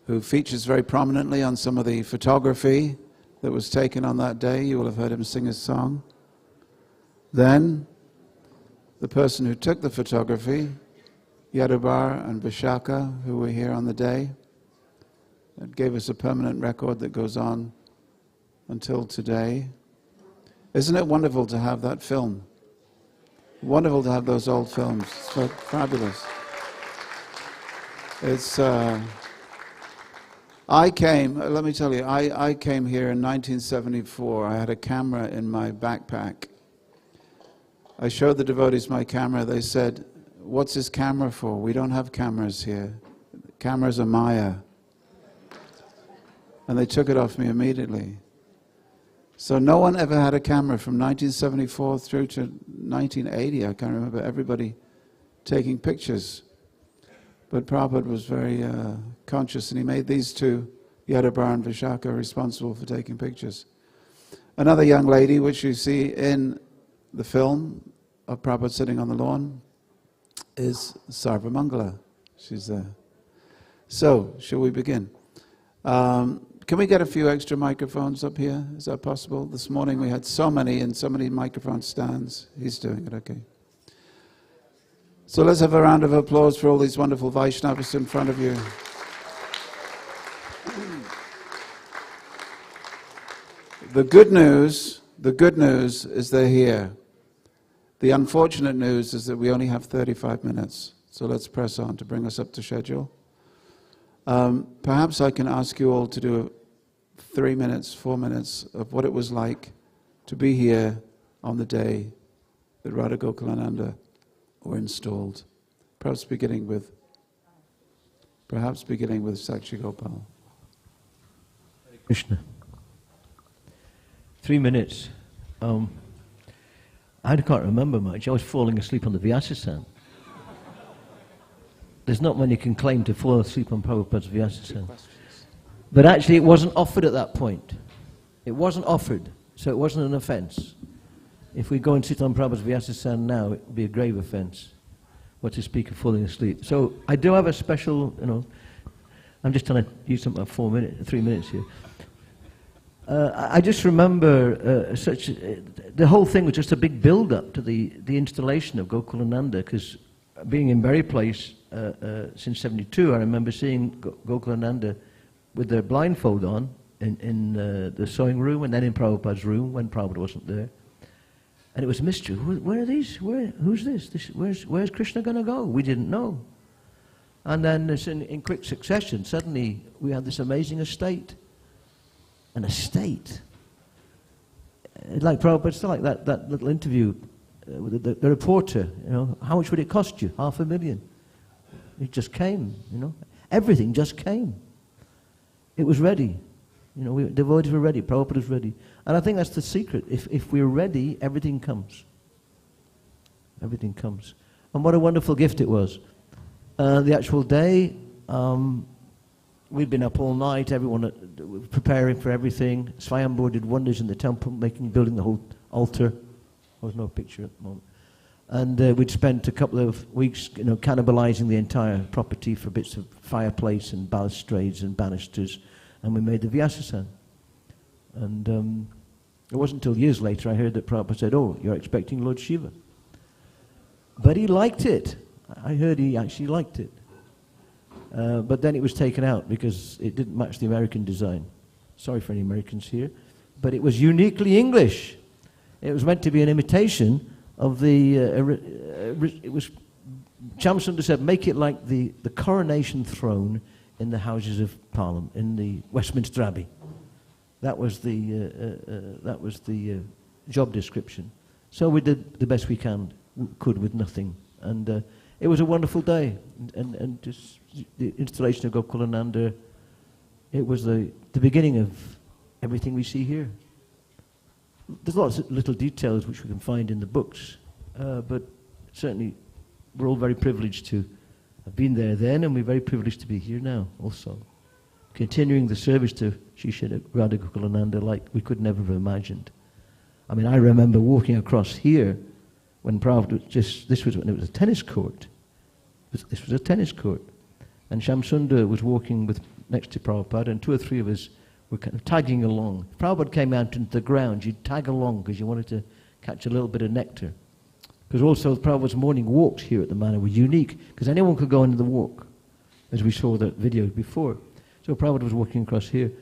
who features very prominently on some of the photography that was taken on that day. You will have heard him sing his song. Then, the person who took the photography, Yadubar and Vishaka, who were here on the day. It gave us a permanent record that goes on until today. Isn't it wonderful to have that film? Wonderful to have those old films. It's fabulous. It's... I came, let me tell you, I came here in 1974. I had a camera in my backpack. I showed the devotees my camera. They said, "What's this camera for? We don't have cameras here. Cameras are Maya." And they took it off me immediately. So no one ever had a camera from 1974 through to 1980. I can't remember everybody taking pictures. But Prabhupada was very conscious, and he made these two, Yadubar and Vishaka, responsible for taking pictures. Another young lady, which you see in the film of Prabhupada sitting on the lawn, is Sarvamangala. She's there. So, shall we begin? Can we get a few extra microphones up here? Is that possible? This morning we had so many and so many microphone stands. He's doing it, okay. So let's have a round of applause for all these wonderful Vaishnavas in front of you. The good news is they're here. The unfortunate news is that we only have 35 minutes. So let's press on to bring us up to schedule. Perhaps I can ask you all to do 3 minutes, 4 minutes of what it was like to be here on the day that Radha Gokulananda were installed. Perhaps beginning with Sakshi Gopal. Krishna. 3 minutes. I can't remember much. I was falling asleep on the Vyasa-san. There's not many can claim to fall asleep on Prabhupada's Vyasa-san. But actually it wasn't offered at that point. It wasn't offered, so it wasn't an offense. If we go and sit on Prabhupada's Vyasa-san now, it would be a grave offense. What to speak of falling asleep. So I do have a special, I'm just trying to use up my 3 minutes here. I just remember the whole thing was just a big build-up to the installation of Gokulananda, because being in Berry Place since '72, I remember seeing Gokulananda with their blindfold on in the sewing room, and then in Prabhupada's room when Prabhupada wasn't there. And it was a mystery. Where are these? Who's this? Where's Krishna going to go? We didn't know. And then in quick succession, suddenly we had this amazing estate. An estate. Like Prabhupada, like that little interview with the reporter, how much would it cost you? $500,000. It just came, Everything just came. It was ready. Devotees were ready, Prabhupada was ready. And I think that's the secret. If we're ready, everything comes. Everything comes. And what a wonderful gift it was. The actual day, we'd been up all night, everyone preparing for everything. Swayambhur did wonders in the temple, building the whole altar. There was no picture at the moment. And we'd spent a couple of weeks, cannibalizing the entire property for bits of fireplace and balustrades and banisters. And we made the Vyasa-san. And it wasn't until years later I heard that Prabhupada said, "Oh, you're expecting Lord Shiva." But he liked it. I heard he actually liked it. But then it was taken out because it didn't match the American design. Sorry for any Americans here. But it was uniquely English. It was meant to be an imitation of it was, Shamsundar said, make it like the coronation throne in the Houses of Parliament, in the Westminster Abbey. That was the job description. So we did the best we could with nothing. And it was a wonderful day. And just the installation of Gokulananda, it was the beginning of everything we see here. There's lots of little details which we can find in the books, but certainly we're all very privileged to have been there then, and we're very privileged to be here now also. Continuing the service to Sri Radha Gokulananda like we could never have imagined. I mean, I remember walking across here when Prabhupada this was when it was a tennis court. This was a tennis court. And Shamsundar was walking next to Prabhupada, and 2 or 3 of us were kind of tagging along. If Prabhupada came out into the ground, you'd tag along because you wanted to catch a little bit of nectar. Because also Prabhupada's morning walks here at the manor were unique, because anyone could go into the walk, as we saw the video before. So Prabhupada was walking across here,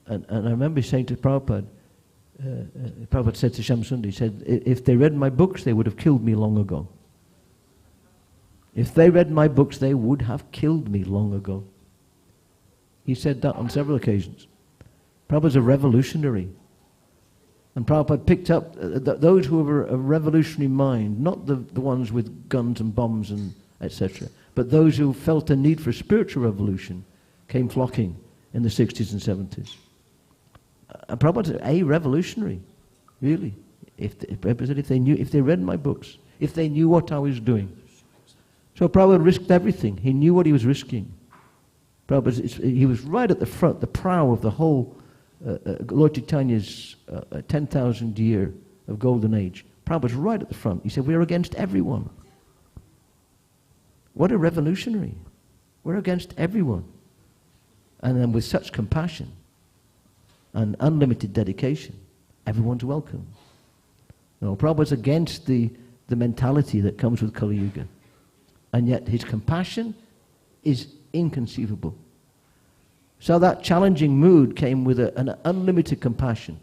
and I remember saying to Prabhupada, Prabhupada said to Shamsundar, he said, if they read my books, they would have killed me long ago. If they read my books, they would have killed me long ago. He said that on several occasions. Prabhupada's a revolutionary. And Prabhupada picked up those who were a revolutionary mind, not the ones with guns and bombs and etc., but those who felt a need for spiritual revolution came flocking in the 60s and 70s. And Prabhupada's a revolutionary, really. If they read my books, if they knew what I was doing. So Prabhupada risked everything. He knew what he was risking. He was right at the front, the prow of the whole Lord Chaitanya's 10,000 year of golden age. Prabhupada's right at the front. He said, we're against everyone. What a revolutionary. We're against everyone. And then with such compassion and unlimited dedication, everyone's welcome. No, Prabhupada's against the mentality that comes with Kali Yuga. And yet his compassion is inconceivable. So that challenging mood came with an unlimited compassion.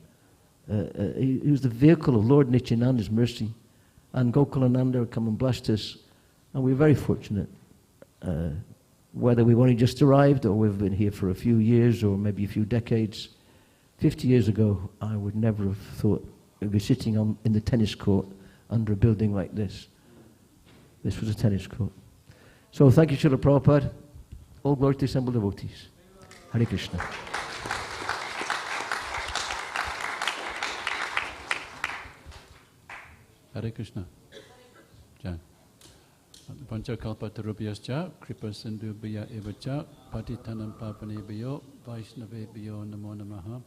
He was the vehicle of Lord Nityananda's mercy, and Gokulananda come and blessed us, and we're very fortunate. Whether we've only just arrived, or we've been here for a few years, or maybe a few decades. 50 years ago, I would never have thought we'd be sitting in the tennis court under a building like this. This was a tennis court. So thank you, Srila Prabhupada. All glory to the assembled devotees. Hare Krishna. Hare Krishna. Jan. Panchakalpatarubhyascha kripa sindhubhya evacha patitanam papanebhyo vaishnavebhyo namo namaha.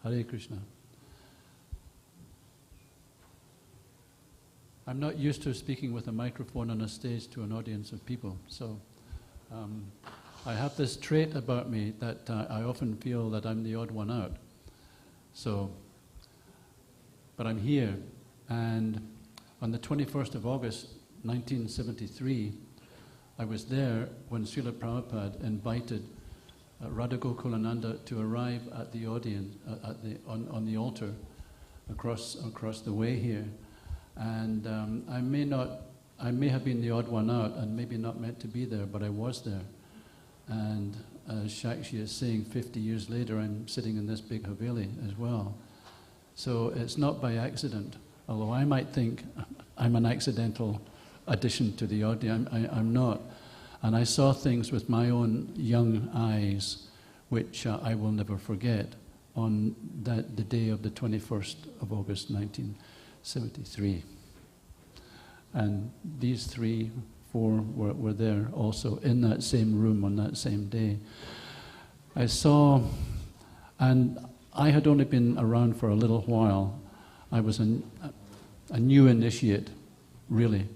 Hare Krishna. I'm not used to speaking with a microphone on a stage to an audience of people, so I have this trait about me that I often feel that I'm the odd one out. So, but I'm here, and on the 21st of August, 1973, I was there when Srila Prabhupada invited Radha Gokulananda to arrive at the audience, on the altar across the way here. And I may have been the odd one out and maybe not meant to be there, but I was there. And as Shakshi is saying, 50 years later, I'm sitting in this big Haveli as well. So it's not by accident, although I might think I'm an accidental addition to the audience. I'm not. And I saw things with my own young eyes, which I will never forget, on the day of the 21st of August, 1973. And these 3, 4 were there also in that same room on that same day. I saw, and I had only been around for a little while. I was a new initiate, really.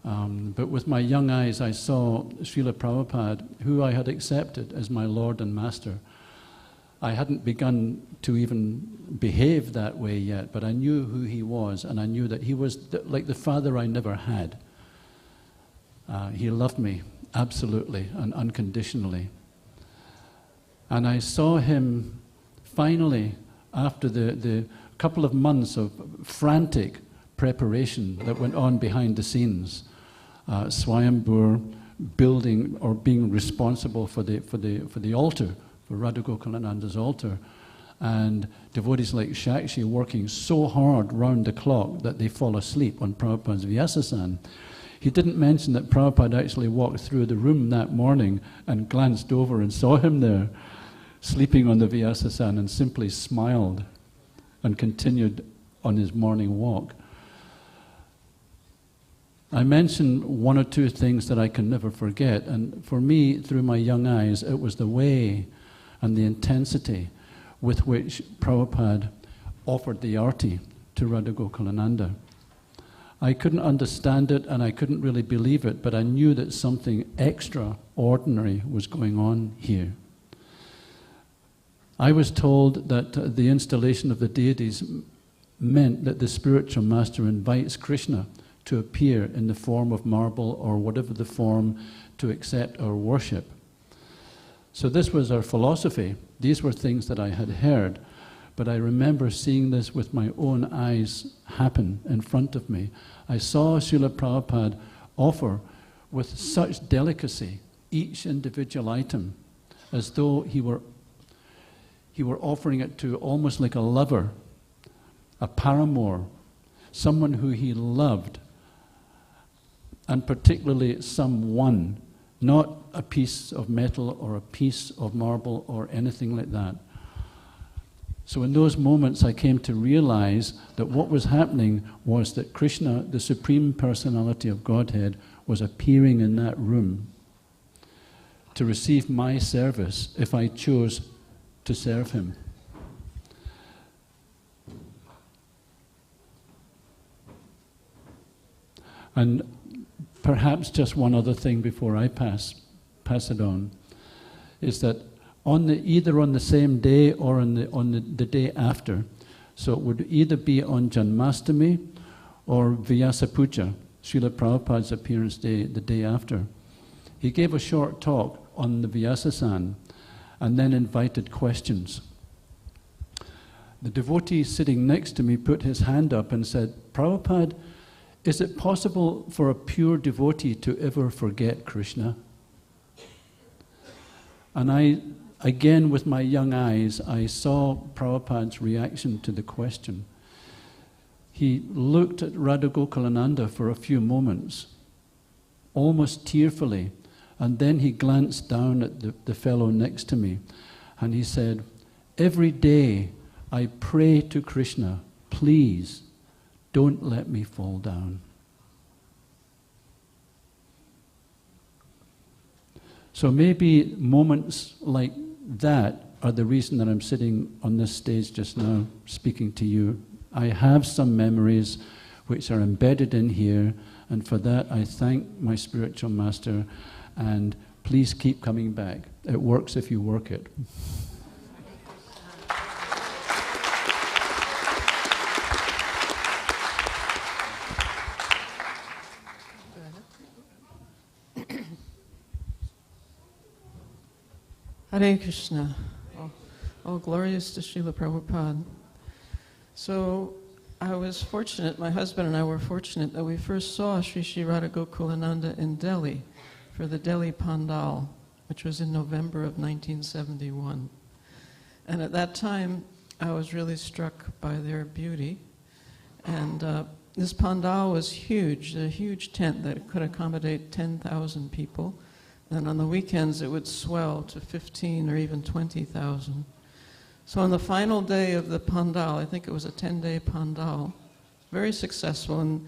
But with my young eyes, I saw Srila Prabhupada, who I had accepted as my Lord and Master. I hadn't begun to even behave that way yet, but I knew who he was, and I knew that he was like the father I never had. He loved me absolutely and unconditionally. And I saw him finally, after the couple of months of frantic preparation that went on behind the scenes, Swayambur building or being responsible for the altar, for Radha Gokulananda's altar, and devotees like Shakshi working so hard round the clock that they fall asleep on Prabhupada's Vyasasan. He didn't mention that Prabhupada actually walked through the room that morning and glanced over and saw him there, sleeping on the Vyasasan, and simply smiled and continued on his morning walk. I mentioned 1 or 2 things that I can never forget, and for me, through my young eyes, it was the way and the intensity with which Prabhupada offered the arti to Radha Gokulananda. I couldn't understand it and I couldn't really believe it, but I knew that something extraordinary was going on here. I was told that the installation of the deities meant that the spiritual master invites Krishna to appear in the form of marble or whatever the form to accept our worship. So this was our philosophy. These were things that I had heard, but I remember seeing this with my own eyes happen in front of me. I saw Srila Prabhupada offer with such delicacy each individual item, as though he were offering it to almost like a lover, a paramour, someone who he loved, and particularly someone, not a piece of metal or a piece of marble or anything like that. So in those moments I came to realize that what was happening was that Krishna, the Supreme Personality of Godhead, was appearing in that room to receive my service if I chose to serve him. And perhaps just one other thing before I pass it on, is that either on the same day or on the day after, so it would either be on Janmastami or Vyasa Puja, Srila Prabhupada's appearance day, the day after. He gave a short talk on the Vyasasan and then invited questions. The devotee sitting next to me put his hand up and said, "Prabhupada, is it possible for a pure devotee to ever forget Krishna?" And I, again with my young eyes, I saw Prabhupada's reaction to the question. He looked at Radha Gokulananda for a few moments, almost tearfully. And then he glanced down at the fellow next to me, and he said, "Every day I pray to Krishna, please don't let me fall down." So maybe moments like that are the reason that I'm sitting on this stage just now speaking to you. I have some memories which are embedded in here, and for that I thank my spiritual master, and please keep coming back. It works if you work it. Hare Krishna. All glories to Srila Prabhupada. So I was fortunate, my husband and I were fortunate that we first saw Sri Sri Radha Gokulananda in Delhi for the Delhi Pandal, which was in November of 1971. And at that time, I was really struck by their beauty. And this Pandal was huge, a huge tent that could accommodate 10,000 people. And on the weekends, it would swell to 15 or even 20,000. So on the final day of the Pandal, I think it was a 10-day Pandal, very successful. And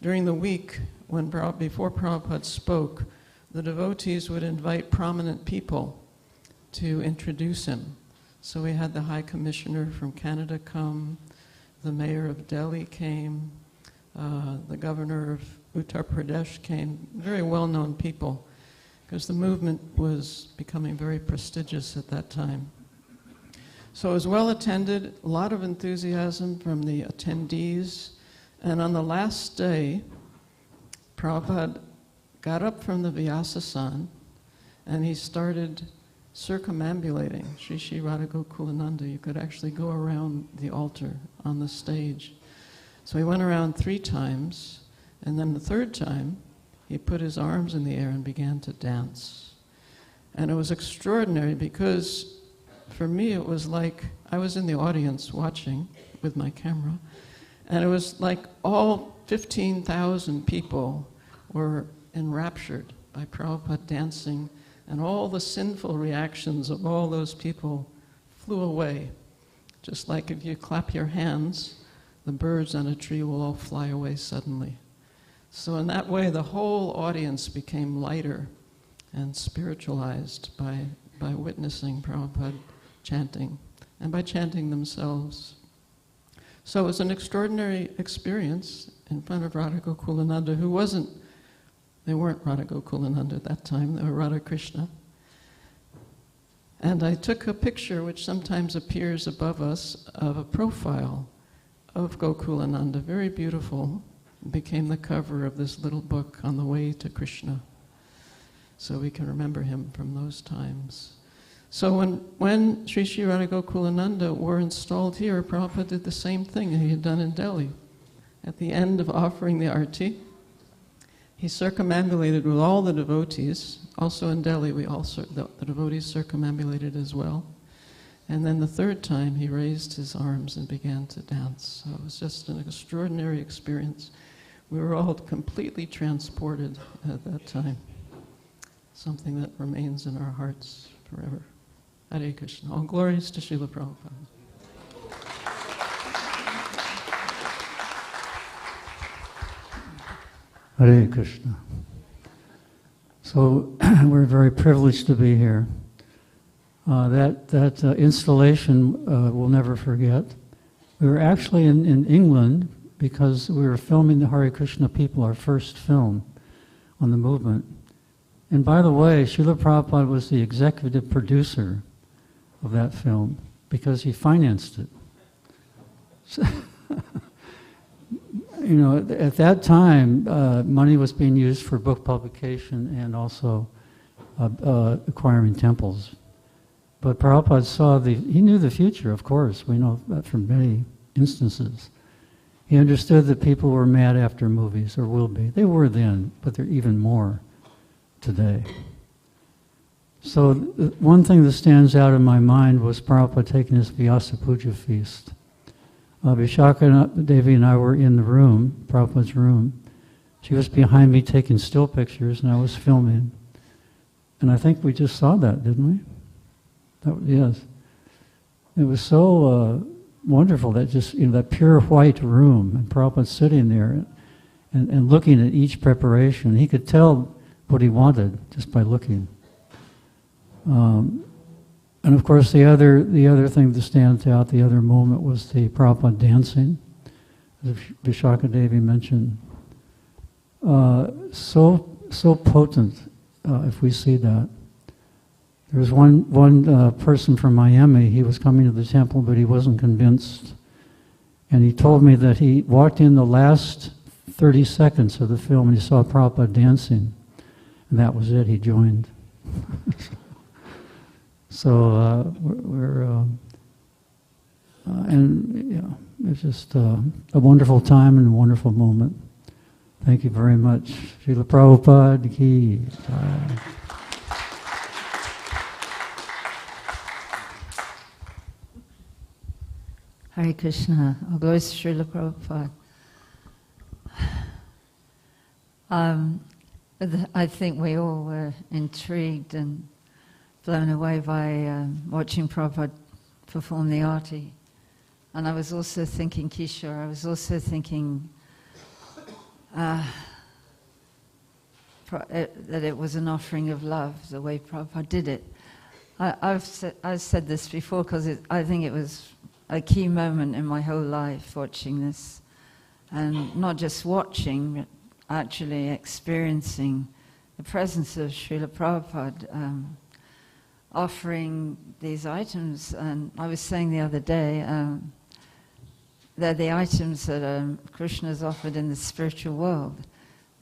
during the week, before Prabhupada spoke, the devotees would invite prominent people to introduce him. So we had the High Commissioner from Canada come, the Mayor of Delhi came, the Governor of Uttar Pradesh came, very well-known people, because the movement was becoming very prestigious at that time. So it was well attended, a lot of enthusiasm from the attendees, and on the last day, Prabhupada got up from the Vyasasana and he started circumambulating Sri Sri Radha Gokulananda. You could actually go around the altar on the stage. So he went around 3 times, and then the 3rd time, he put his arms in the air and began to dance. And it was extraordinary because for me it was like I was in the audience watching with my camera, and it was like all 15,000 people were enraptured by Prabhupada dancing, and all the sinful reactions of all those people flew away. Just like if you clap your hands, the birds on a tree will all fly away suddenly. So in that way, the whole audience became lighter and spiritualized by witnessing Prabhupada chanting, and by chanting themselves. So it was an extraordinary experience in front of Radha Gokulananda, they weren't Radha Gokulananda at that time, they were Radha Krishna. And I took a picture, which sometimes appears above us, of a profile of Gokulananda, very beautiful. It became the cover of this little book, On the Way to Krishna. So we can remember him from those times. So when Sri Sri Radha Gokulananda were installed here, Prabhupada did the same thing he had done in Delhi. At the end of offering the arti, he circumambulated with all the devotees. Also in Delhi, the devotees circumambulated as well. And then the 3rd time, he raised his arms and began to dance. So it was just an extraordinary experience. We were all completely transported at that time. Something that remains in our hearts forever. Hare Krishna. All glories to Srila Prabhupada. Hare Krishna. So we're very privileged to be here. That installation we'll never forget. We were actually in England because we were filming the Hare Krishna People, our first film on the movement. And by the way, Srila Prabhupada was the executive producer of that film because he financed it. So you know, at that time, money was being used for book publication and also acquiring temples. But Prabhupada saw he knew the future, of course. We know that from many instances. He understood that people were mad after movies, or will be. They were then, but they're even more today. So one thing that stands out in my mind was Prabhupada taking his Vyasa Puja feast. Vishaka Devi and I were in the room, Prabhupada's room, She was behind me taking still pictures, and I was filming. And I think we just saw that, didn't we? Yes. It was so wonderful, that just, that pure white room, and Prabhupada sitting there and looking at each preparation. He could tell what he wanted just by looking. And of course, the other thing that stands out, the other moment, was the Prabhupada dancing, as Vishaka Devi mentioned. So potent, if we see that. There was one person from Miami. He was coming to the temple, but he wasn't convinced. And he told me that he walked in the last 30 seconds of the film and he saw Prabhupada dancing. And that was it, he joined. So it's just a wonderful time and a wonderful moment. Thank you very much. Srila Prabhupada ki jai. Hare Krishna. All glories to Srila Prabhupada. I think we all were intrigued and blown away by watching Prabhupada perform the arti. And I was also thinking, Kishore, I was also thinking that it was an offering of love, the way Prabhupada did it. I've said this before because I think it was a key moment in my whole life, watching this. And not just watching, but actually experiencing the presence of Srila Prabhupada offering these items. And I was saying the other day, they're the items that Krishna's offered in the spiritual world.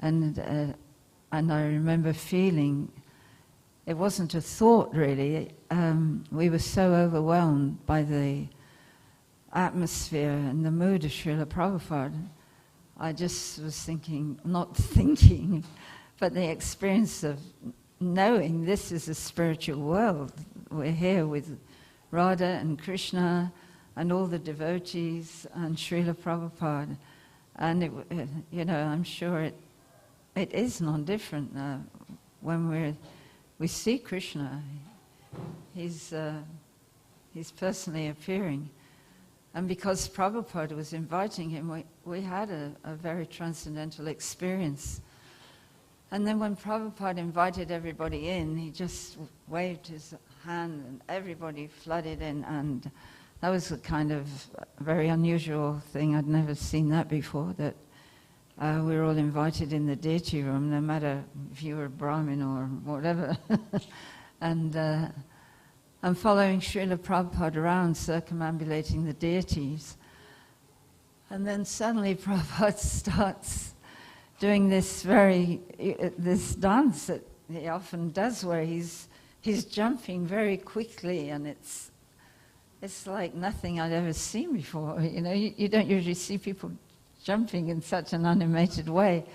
And I remember feeling, it wasn't a thought really, we were so overwhelmed by the atmosphere and the mood of Srila Prabhupada. I just was thinking, not thinking, but the experience of knowing this is a spiritual world. We're here with Radha and Krishna and all the devotees and Srila Prabhupada. And I'm sure it is non-different when we see Krishna. He's personally appearing. And because Prabhupada was inviting him, we had a very transcendental experience. And then when Prabhupada invited everybody in, he just waved his hand and everybody flooded in. And that was a kind of very unusual thing. I'd never seen that before, that we were all invited in the deity room, no matter if you were a Brahmin or whatever. And following Srila Prabhupada around, circumambulating the deities. And then suddenly Prabhupada starts doing this dance that he often does, where he's jumping very quickly, and it's like nothing I'd ever seen before. You don't usually see people jumping in such an animated way.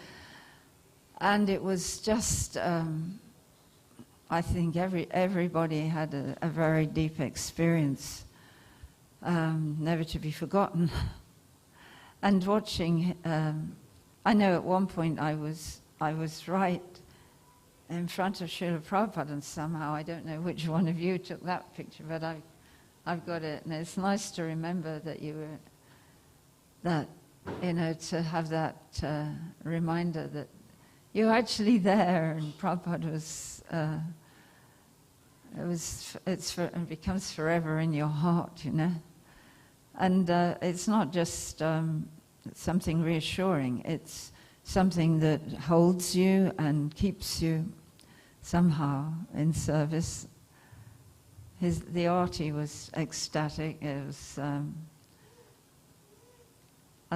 And it was just, I think everybody had a very deep experience, never to be forgotten. And watching, I know at one point I was right in front of Srila Prabhupada, and somehow, I don't know which one of you took that picture, but I've got it, and it's nice to remember that to have that reminder that you're actually there, and Prabhupada was, it becomes forever in your heart, And it's not just something reassuring, it's something that holds you and keeps you somehow in service. The arti was ecstatic. It was, I'll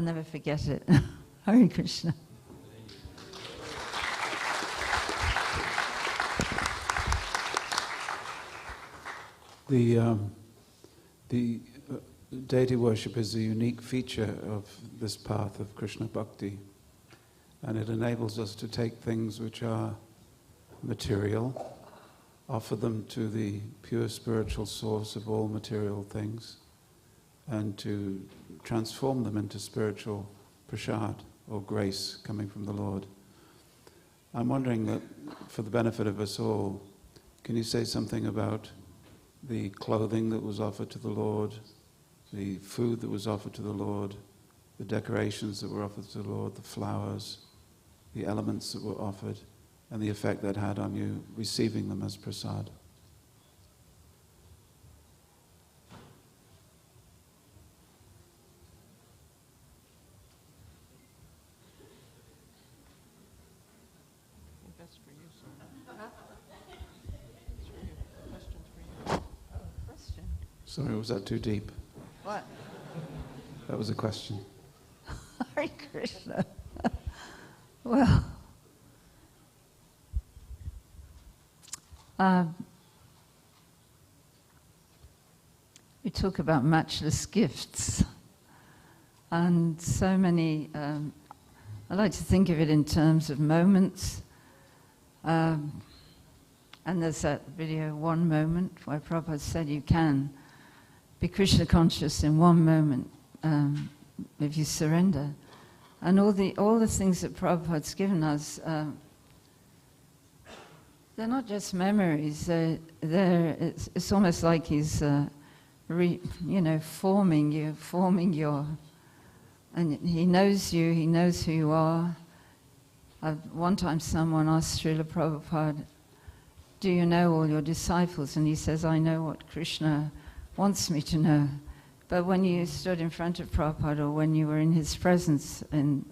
never forget it. Hare Krishna. The deity worship is a unique feature of this path of Krishna Bhakti, and it enables us to take things which are material, offer them to the pure spiritual source of all material things, and to transform them into spiritual prasad, or grace coming from the Lord. I'm wondering that, for the benefit of us all, can you say something about the clothing that was offered to the Lord, the food that was offered to the Lord, the decorations that were offered to the Lord, the flowers, the elements that were offered, and the effect that had on you receiving them as prasad? Sorry, was that too deep? What? That was a question. Hare Krishna. Well, we talk about matchless gifts, and so many. I like to think of it in terms of moments. And there's that video, One Moment, where Prabhupada said you can be Krishna conscious in one moment if you surrender. And all the things that Prabhupada's given us, they're not just memories. It's almost like he's forming your, and he knows you, he knows who you are. One time someone asked Srila Prabhupada, do you know all your disciples? And he says, I know what Krishna wants me to know. But when you stood in front of Prabhupada, or when you were in his presence in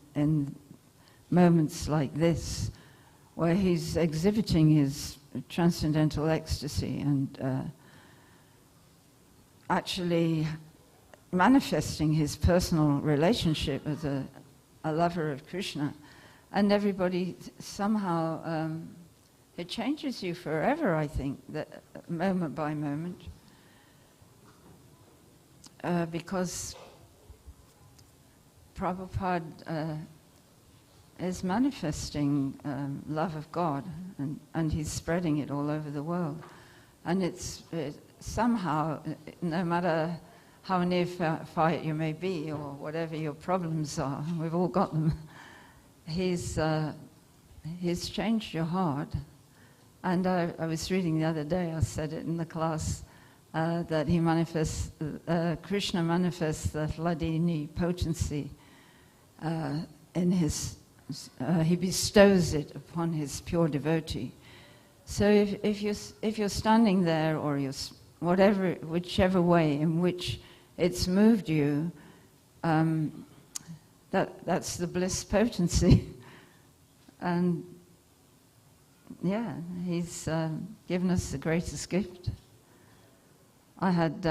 moments like this, where he's exhibiting his transcendental ecstasy and actually manifesting his personal relationship as a lover of Krishna, and everybody somehow, it changes you forever, I think, that moment by moment. Because Prabhupada is manifesting love of God, and he's spreading it all over the world. And it's somehow, no matter how nearsighted you may be or whatever your problems are, we've all got them, he's changed your heart. And I was reading the other day, I said it in the class, that he manifests, Krishna manifests the Hladini potency in his, he bestows it upon his pure devotee. So if you're standing there, or you're whichever way in which it's moved you, that's the bliss potency. And yeah, he's given us the greatest gift. I had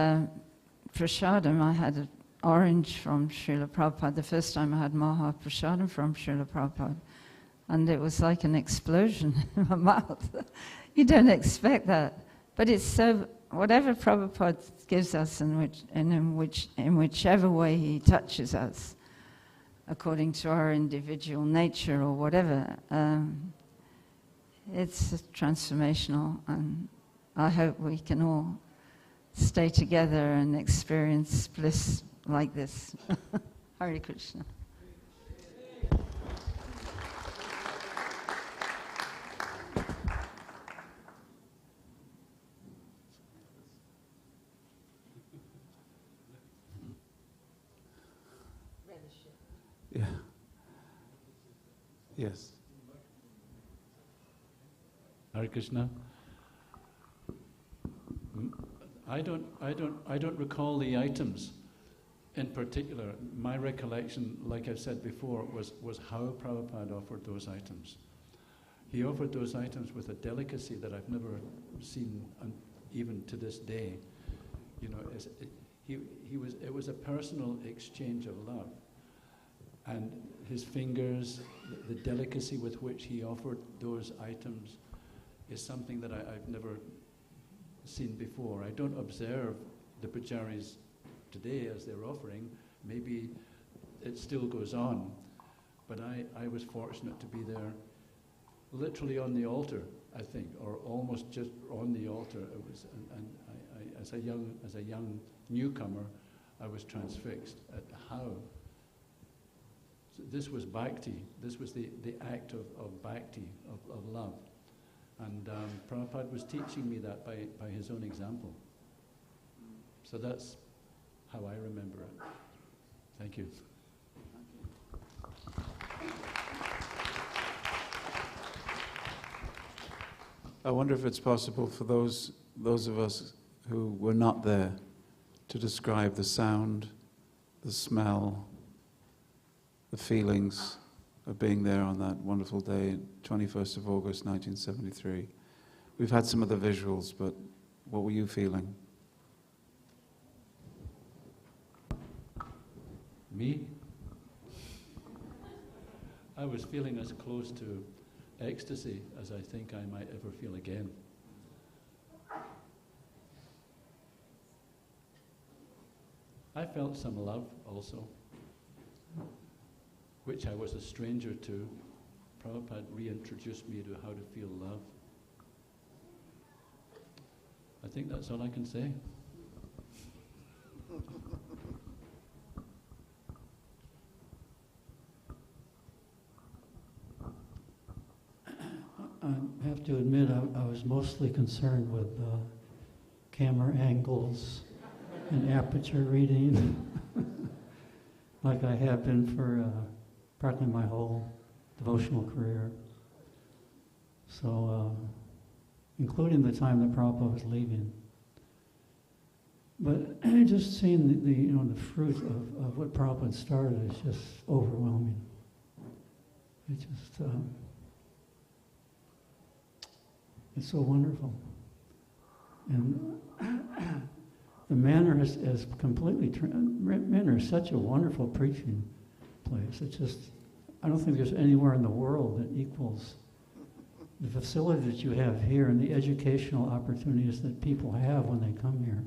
prasadam, I had an orange from Srila Prabhupada, the first time I had Maha Prasadam from Srila Prabhupada, and it was like an explosion in my mouth. You don't expect that, but it's so, whatever Prabhupada gives us, in whichever way he touches us, according to our individual nature or whatever, it's transformational, and I hope we can all stay together and experience bliss like this. Hare Krishna. Yeah. Yes. Hare Krishna. I don't recall the items in particular. My recollection, like I've said before, was how Prabhupada offered those items. He offered those items with a delicacy that I've never seen, even to this day. You know, it was a personal exchange of love. And his fingers, the delicacy with which he offered those items is something that I've never seen before. I don't observe the pujaris today as they're offering. Maybe it still goes on, but I was fortunate to be there, literally on the altar, I think, or almost just on the altar. It was, and I, as a young newcomer, I was transfixed at how So this was bhakti. This was the act of bhakti, of love. And Prabhupada was teaching me that by his own example. So that's how I remember it. Thank you. I wonder if it's possible for those of us who were not there to describe the sound, the smell, the feelings of being there on that wonderful day, 21st of August, 1973. We've had some of the visuals, but what were you feeling? Me? I was feeling as close to ecstasy as I think I might ever feel again. I felt some love also, which I was a stranger to. Prabhupada reintroduced me to how to feel love. I think that's all I can say. I have to admit, I was mostly concerned with camera angles and aperture reading, like I have been for practically my whole devotional career. So, including the time that Prabhupada was leaving. But just seeing the fruit of what Prabhupada started is just overwhelming. It just it's so wonderful. And the Manor is completely, Manor is such a wonderful preaching place. It's just, I don't think there's anywhere in the world that equals the facility that you have here and the educational opportunities that people have when they come here.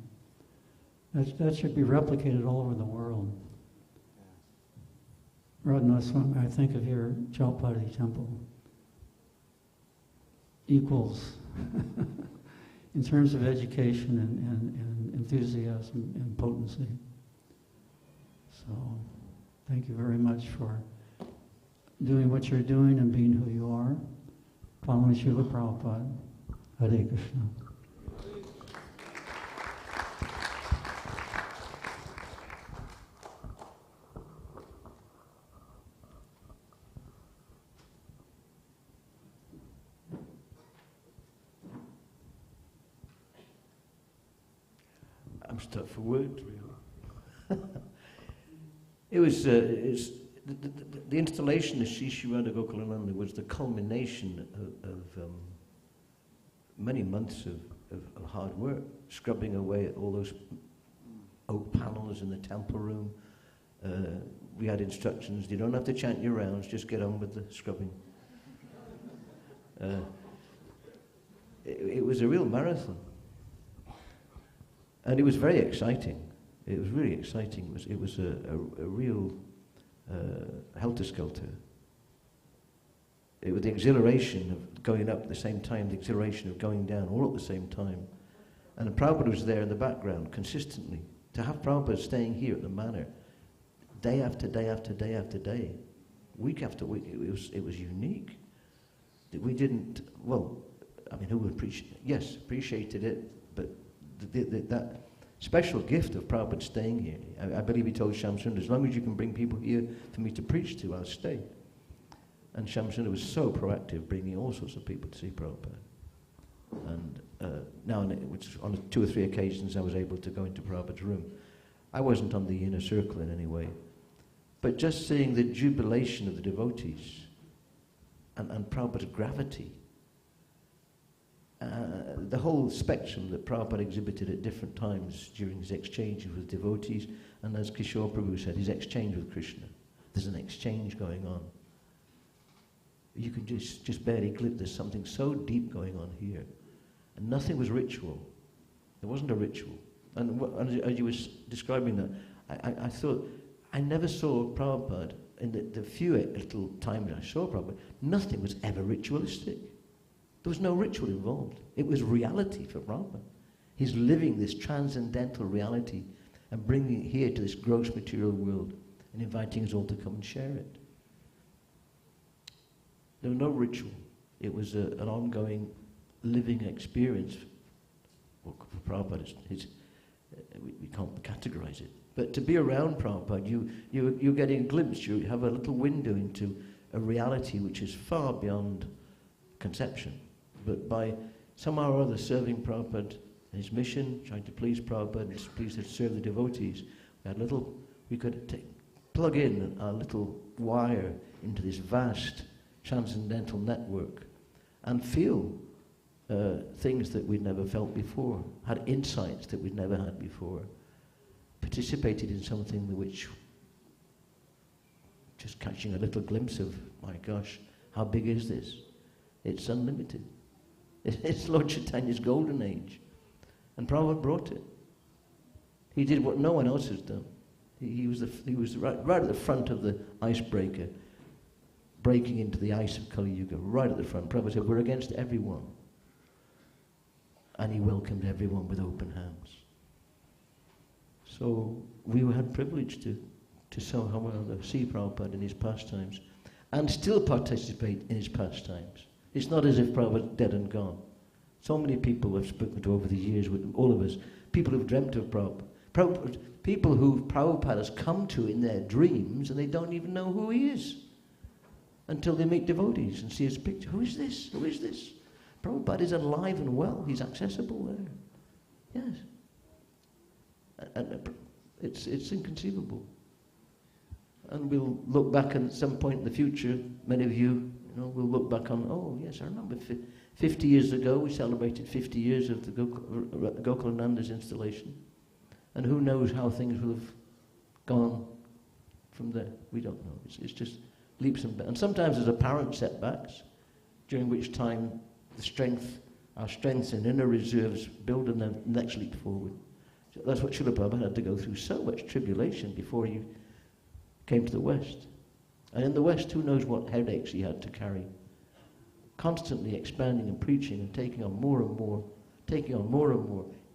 That should be replicated all over the world. Radhanaswami, I think of your Chaupati temple. Equals in terms of education and enthusiasm and potency. So, thank you very much for doing what you're doing and being who you are. Following Srila Prabhupada. Hare Krishna. I'm stuck for words, really. It was the installation of Sri Sri Radha Gokulananda was the culmination of many months of hard work, scrubbing away at all those oak panels in the temple room. We had instructions: you don't have to chant your rounds, just get on with the scrubbing. It was a real marathon. And it was very exciting. It was really exciting. It was a real helter-skelter. It was the exhilaration of going up at the same time, the exhilaration of going down, all at the same time. And the Prabhupada was there in the background consistently. To have Prabhupada staying here at the Manor, day after day after day after day, week after week, it was unique. That we didn't, well, I mean, who would appreciated it, but that special gift of Prabhupada staying here. I believe he told Shamsundar, as long as you can bring people here for me to preach to, I'll stay. And Shamsundar was so proactive, bringing all sorts of people to see Prabhupada. And now, on 2 or 3 occasions, I was able to go into Prabhupada's room. I wasn't on the inner circle in any way. But just seeing the jubilation of the devotees and Prabhupada's gravity, the whole spectrum that Prabhupada exhibited at different times during his exchanges with devotees, and as Kishore Prabhu said, his exchange with Krishna. There's an exchange going on. You can just barely glimpse. There's something so deep going on here. And nothing was ritual. There wasn't a ritual. And as you were describing that, I thought, I never saw Prabhupada, in the few little times I saw Prabhupada, nothing was ever ritualistic. There was no ritual involved. It was reality for Prabhupada. He's living this transcendental reality and bringing it here to this gross material world and inviting us all to come and share it. There was no ritual. It was an ongoing living experience. Well, for Prabhupada, we can't categorize it. But to be around Prabhupada, you're getting a glimpse, you have a little window into a reality which is far beyond conception. But by somehow or other serving Prabhupada, his mission, trying to please Prabhupada, and please to serve the devotees, we could plug in a little wire into this vast transcendental network and feel things that we'd never felt before, had insights that we'd never had before, participated in something which, just catching a little glimpse of, my gosh, how big is this? It's unlimited. It's Lord Chaitanya's golden age. And Prabhupada brought it. He did what no one else has done. He was right at the front of the icebreaker, breaking into the ice of Kali Yuga, right at the front. Prabhupada said, we're against everyone. And he welcomed everyone with open hands. So we had privilege to somehow see Prabhupada in his pastimes and still participate in his pastimes. It's not as if Prabhupada's dead and gone. So many people I've spoken to over the years, with all of us, people who've dreamt of Prabhupada, people who Prabhupada has come to in their dreams and they don't even know who he is until they meet devotees and see his picture. Who is this? Who is this? Prabhupada is alive and well. He's accessible there. Yes. And it's inconceivable. And we'll look back at some point in the future, many of you, will look back on, oh yes, I remember 50 years ago we celebrated 50 years of the Gokulananda's installation. And who knows how things will have gone from there. We don't know. It's just leaps and bounds. And sometimes there's apparent setbacks, during which time our strengths and inner reserves build on the next leap forward. So that's what Srila Prabhupada had to go through, so much tribulation before he came to the West. And in the West, who knows what headaches he had to carry. Constantly expanding and preaching and taking on more and more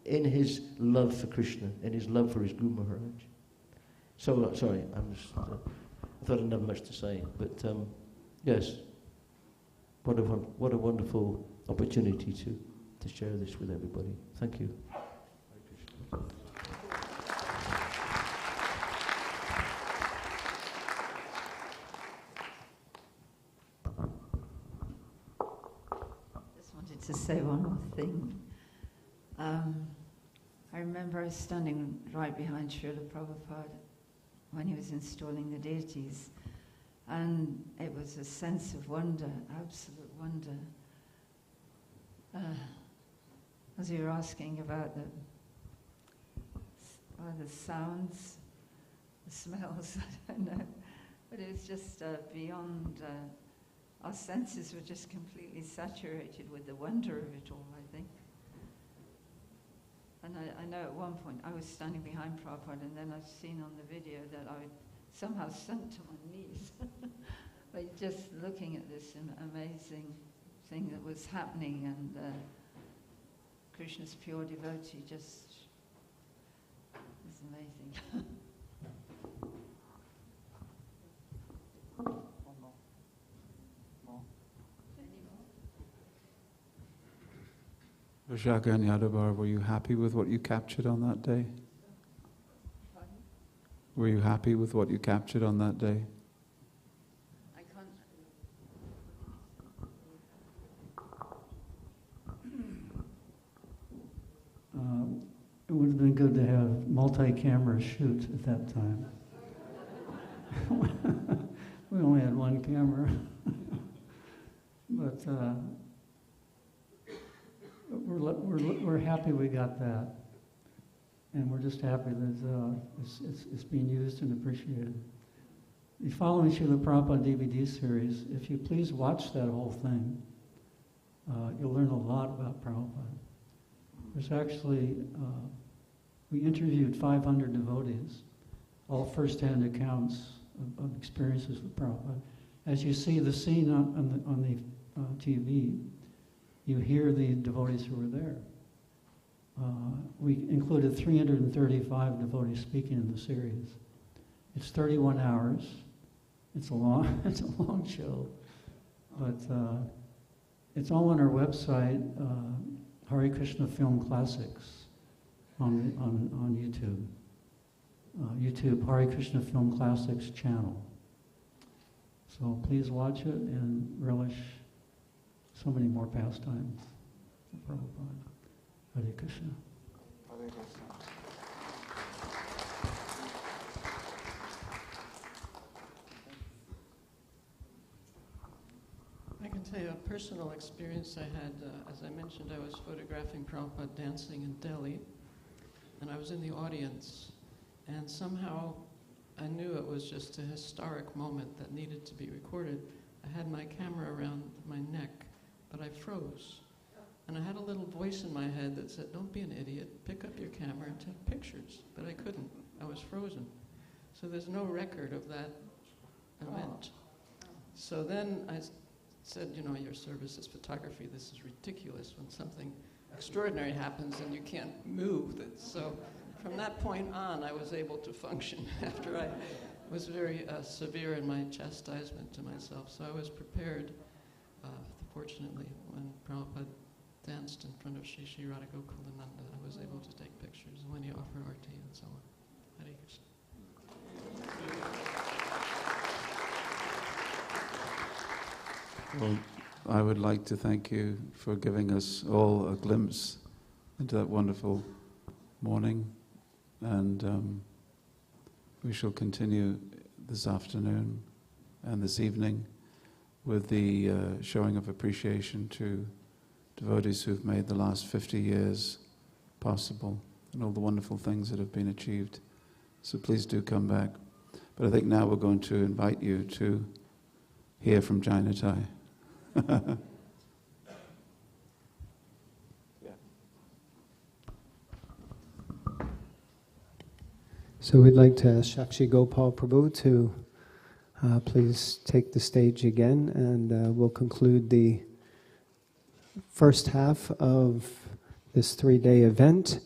in his love for Krishna, in his love for his Guru Maharaj. So, sorry, I thought I didn't have much to say, but yes, what a wonderful opportunity to share this with everybody. Thank you. Just wanted to say one more thing. I remember I was standing right behind Srila Prabhupada when he was installing the deities, and it was a sense of wonder, absolute wonder. As you were asking about the sounds, the smells, I don't know, but it was just beyond, our senses were just completely saturated with the wonder of it all, I think. And I know at one point I was standing behind Prabhupada, and then I've seen on the video that I somehow sunk to my knees. But just looking at this amazing thing that was happening, and Krishna's pure devotee just is amazing. Vajaka and Yadavar, were you happy with what you captured on that day? Were you happy with what you captured on that day? I can't. It would have been good to have multi-camera shoot at that time. We only had one camera. But we're happy we got that. And we're just happy that it's being used and appreciated. The following Srila Prabhupada DVD series, if you please watch that whole thing, you'll learn a lot about Prabhupada. There's actually, we interviewed 500 devotees, all first-hand accounts of experiences with Prabhupada. As you see the scene on the TV, you hear the devotees who were there. We included 335 devotees speaking in the series. It's 31 hours. It's a long show. but it's all on our website, Hare Krishna Film Classics, on YouTube. YouTube Hare Krishna Film Classics channel. So please watch it and relish so many more pastimes of Prabhupada. Hare Krishna. Hare Krishna. I can tell you a personal experience I had. As I mentioned, I was photographing Prabhupada dancing in Delhi, and I was in the audience, and somehow I knew it was just a historic moment that needed to be recorded. I had my camera around my neck, but I froze. And I had a little voice in my head that said, don't be an idiot, pick up your camera and take pictures. But I couldn't, I was frozen. So there's no record of that event. So then I said, you know, your service is photography, this is ridiculous when something extraordinary happens and you can't move. So from that point on, I was able to function after I was very severe in my chastisement to myself. So I was prepared, fortunately, when Prabhupada danced in front of Shri Shri Radha Gokulananda, I was able to take pictures when he offered arti and so on. Hare Krishna. Well, I would like to thank you for giving us all a glimpse into that wonderful morning, and we shall continue this afternoon and this evening with the showing of appreciation to devotees who've made the last 50 years possible and all the wonderful things that have been achieved. So please do come back. But I think now we're going to invite you to hear from Jainatai. So we'd like to ask Shakshi Gopal Prabhu to please take the stage again, and we'll conclude the first half of this 3-day event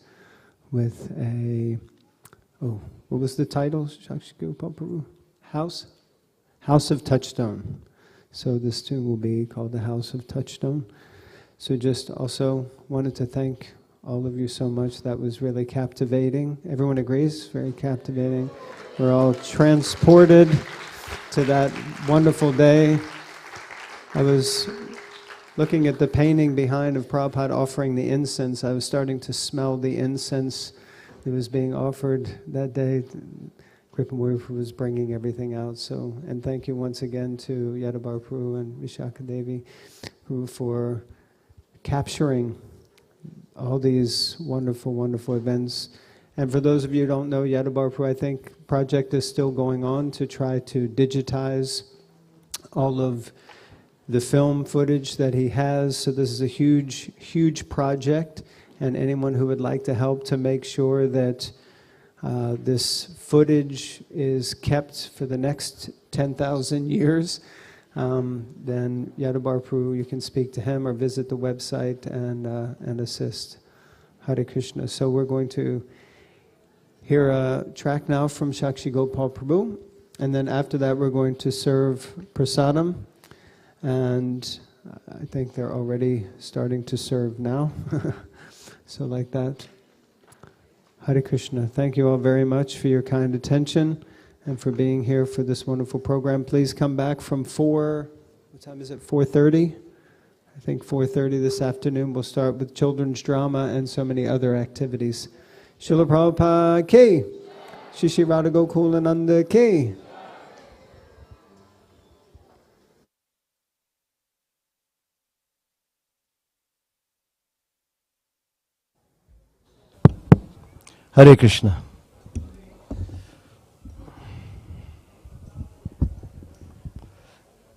with what was the title, Shakshi Gopal Prabhu? House of Touchstone. So this tune will be called the House of Touchstone. So just also wanted to thank all of you so much. That was really captivating. Everyone agrees? Very captivating. We're all transported to that wonderful day. I was looking at the painting behind of Prabhupada offering the incense. I was starting to smell the incense that was being offered that day. Kripa was bringing everything out. So, and thank you once again to Yadabar Prabhu and Vishaka Devi for capturing all these wonderful, wonderful events. And for those of you who don't know, Yadabar Prabhu, I think project is still going on to try to digitize all of the film footage that he has. So this is a huge, huge project, and anyone who would like to help to make sure that this footage is kept for the next 10,000 years, then Yadabar Prabhu, you can speak to him or visit the website and assist. Hare Krishna. So we're going to hear a track now from Shakshi Gopal Prabhu, and then after that we're going to serve prasadam, and I think they're already starting to serve now. So like that. Hare Krishna. Thank you all very much for your kind attention and for being here for this wonderful program. Please come back from 4, what time is it, 4:30? I think 4:30 this afternoon. We'll start with children's drama and so many other activities. Srila Prabhupada ki, Shri Shri Radha Gokulananda ki. Hare Krishna.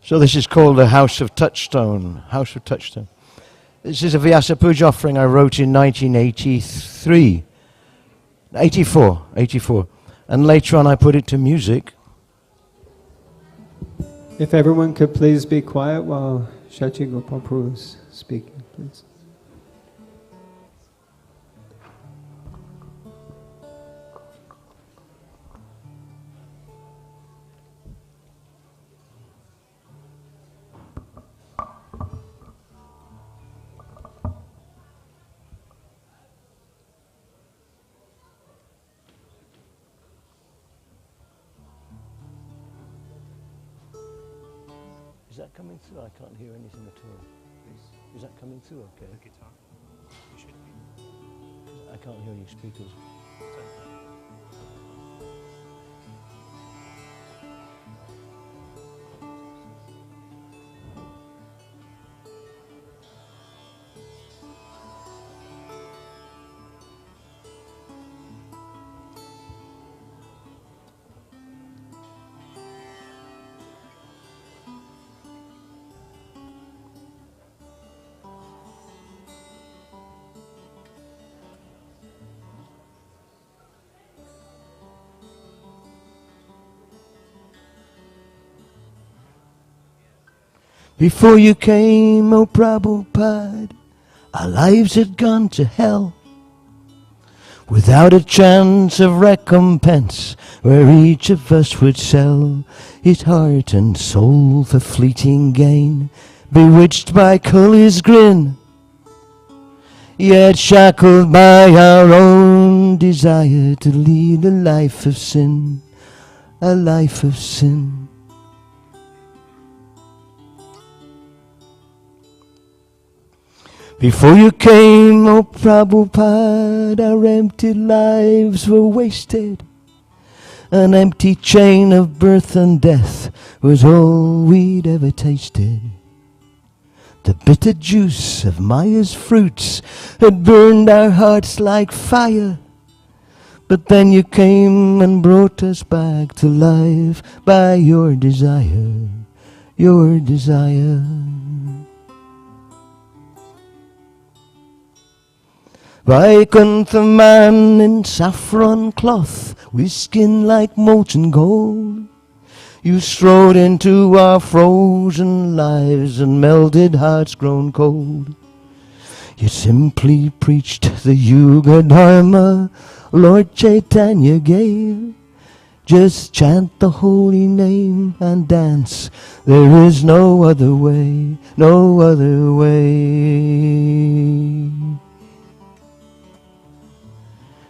So this is called the House of Touchstone. House of Touchstone. This is a Vyasa Puja offering I wrote in 1984. And later on I put it to music. If everyone could please be quiet while Shakshi Gopal Prabhu is speaking, please. Is that coming through? I can't hear anything at all. Is that coming through okay? The guitar? You should be. I can't hear your speakers. Before you came, oh Prabhupada, our lives had gone to hell, without a chance of recompense, where each of us would sell his heart and soul for fleeting gain, bewitched by Kali's grin, yet shackled by our own desire to lead a life of sin, a life of sin. Before you came, oh Prabhupada, our empty lives were wasted. An empty chain of birth and death was all we'd ever tasted. The bitter juice of Maya's fruits had burned our hearts like fire. But then you came and brought us back to life by your desire, your desire. Vaikuntha man in saffron cloth, with skin like molten gold, you strode into our frozen lives and melted hearts grown cold. You simply preached the Yuga Dharma Lord Caitanya gave. Just chant the holy name and dance. There is no other way, no other way.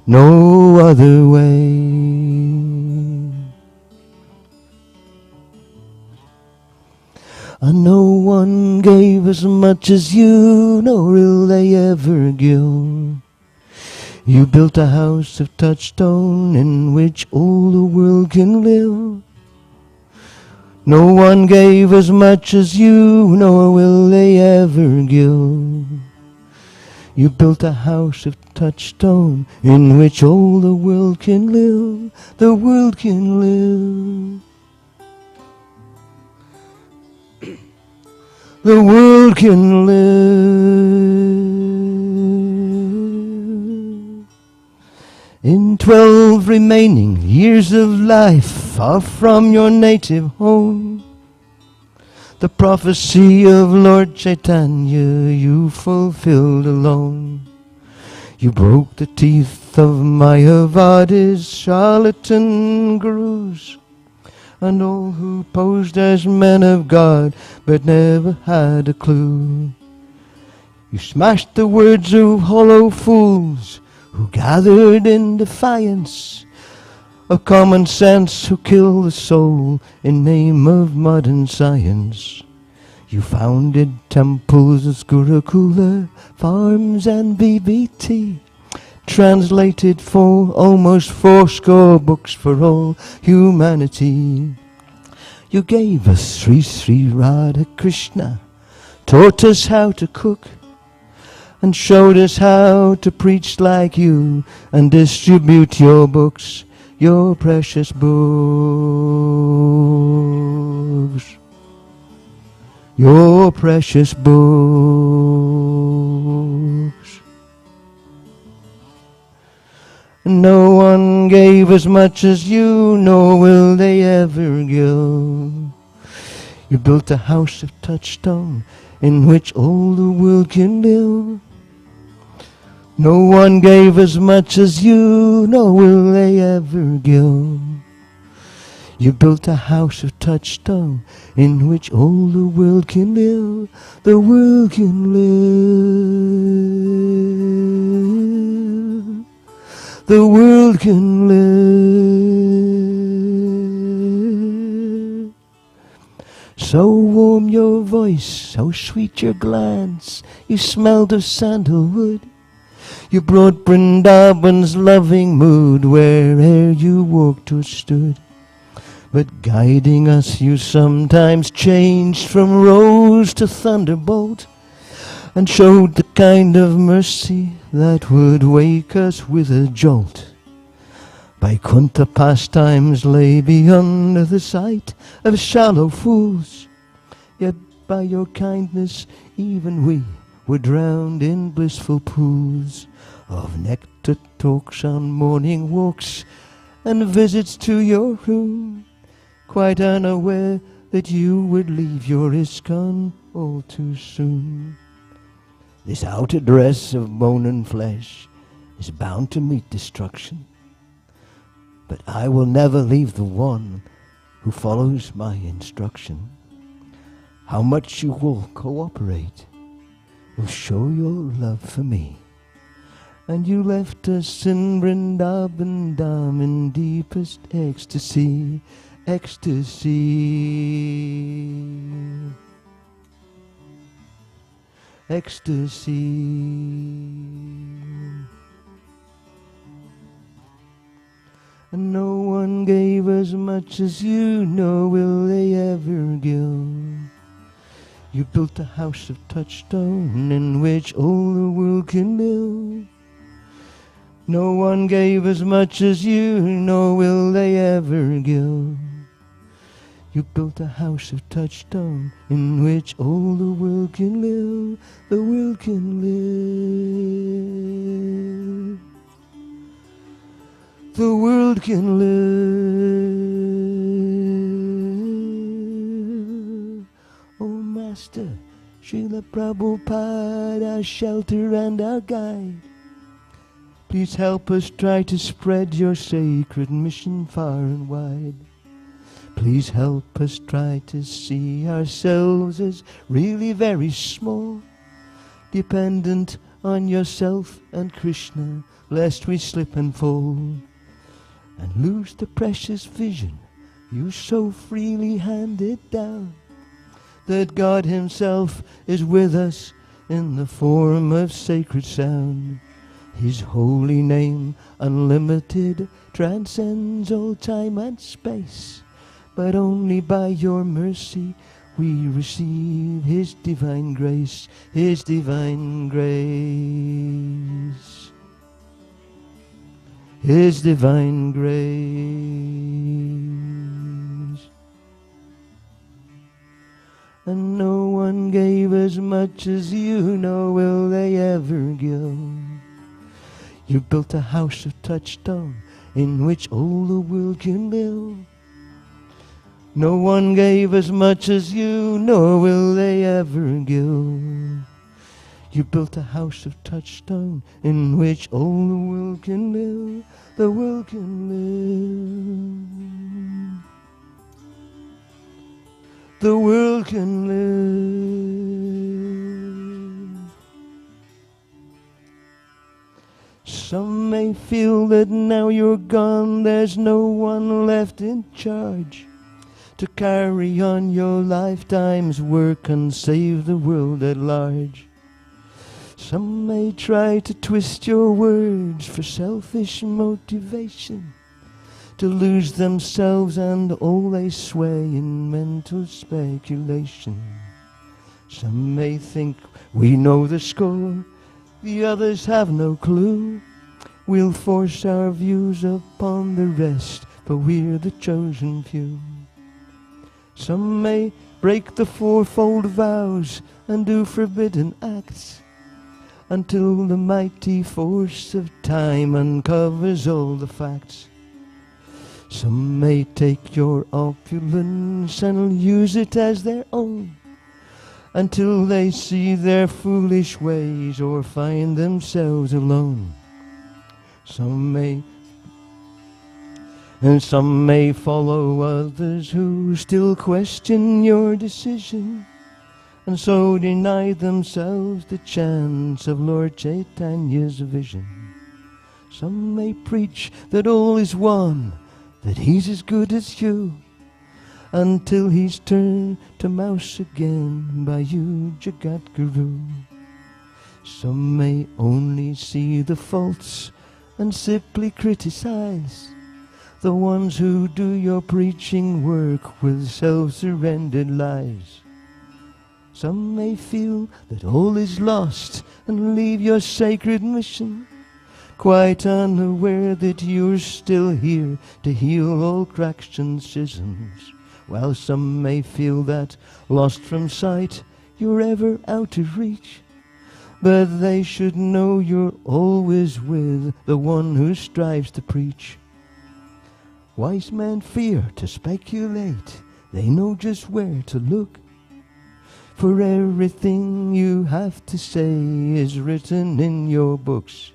No other way. And no one gave as much as you, nor will they ever give. You built a house of touchstone in which all the world can live. No one gave as much as you, nor will they ever give. You built a house of touchstone in which all the world can live, the world can live. The world can live. In 12 remaining years of life, far from your native home, the prophecy of Lord Caitanya you fulfilled alone. You broke the teeth of Mayavadi's charlatan gurus, and all who posed as men of God but never had a clue. You smashed the words of hollow fools who gathered in defiance of common sense, who kill the soul in name of modern science. You founded temples as Gurukula, farms and BBT, translated for almost 80 books for all humanity. You gave us Sri Sri Radha Krishna, taught us how to cook, and showed us how to preach like you and distribute your books, your precious books, your precious books. No one gave as much as you, nor will they ever give. You built a house of touchstone in which all the world can live. No one gave as much as you, nor will they ever give. You built a house of touchstone in which all the world can live, the world can live, the world can live. So warm your voice, so sweet your glance, you smelled of sandalwood. You brought Vrindavan's loving mood where'er you walked or stood. But guiding us you sometimes changed from rose to thunderbolt, and showed the kind of mercy that would wake us with a jolt. Vaikuntha pastimes lay beyond the sight of shallow fools, yet by your kindness even we were drowned in blissful pools of nectar talks on morning walks and visits to your room, quite unaware that you would leave your ISKCON all too soon. This outer dress of bone and flesh is bound to meet destruction, but I will never leave the one who follows my instruction. How much you will cooperate will show your love for me. And you left us in Vrindavan Dham in deepest ecstasy, ecstasy, ecstasy. And no one gave as much as you, nor will they ever give. You built a house of touchstone in which all the world can live. No one gave as much as you, nor will they ever give. You built a house of touchstone in which all the world can live. The world can live. The world can live. Oh Master, Srila Prabhupada, our shelter and our guide, please help us try to spread your sacred mission far and wide. Please help us try to see ourselves as really very small, dependent on yourself and Krishna, lest we slip and fall and lose the precious vision you so freely handed down, that God Himself is with us in the form of sacred sound. His holy name, unlimited, transcends all time and space, but only by your mercy we receive His divine grace, His divine grace. His divine grace. And no one gave as much as you, nor will they ever give. You built a house of touchstone in which all the world can live. No one gave as much as you, nor will they ever give. You built a house of touchstone in which all the world can live. The world can live. The world can live. Some may feel that now you're gone, there's no one left in charge to carry on your lifetime's work and save the world at large. Some may try to twist your words for selfish motivation, to lose themselves and all they sway in mental speculation. Some may think we know the score, the others have no clue. We'll force our views upon the rest, for we're the chosen few. Some may break the fourfold vows and do forbidden acts, until the mighty force of time uncovers all the facts. Some may take your opulence and use it as their own, until they see their foolish ways or find themselves alone. Some may follow others who still question your decision, and so deny themselves the chance of Lord Chaitanya's vision. Some may preach that all is one, that He's as good as you, until he's turned to mouse again by you, Jagat Guru. Some may only see the faults and simply criticize the ones who do your preaching work with self-surrendered lies. Some may feel that all is lost and leave your sacred mission, quite unaware that you're still here to heal all cracks and schisms, while some may feel that, lost from sight, you're ever out of reach. But they should know you're always with the one who strives to preach. Wise men fear to speculate, they know just where to look, for everything you have to say is written in your books.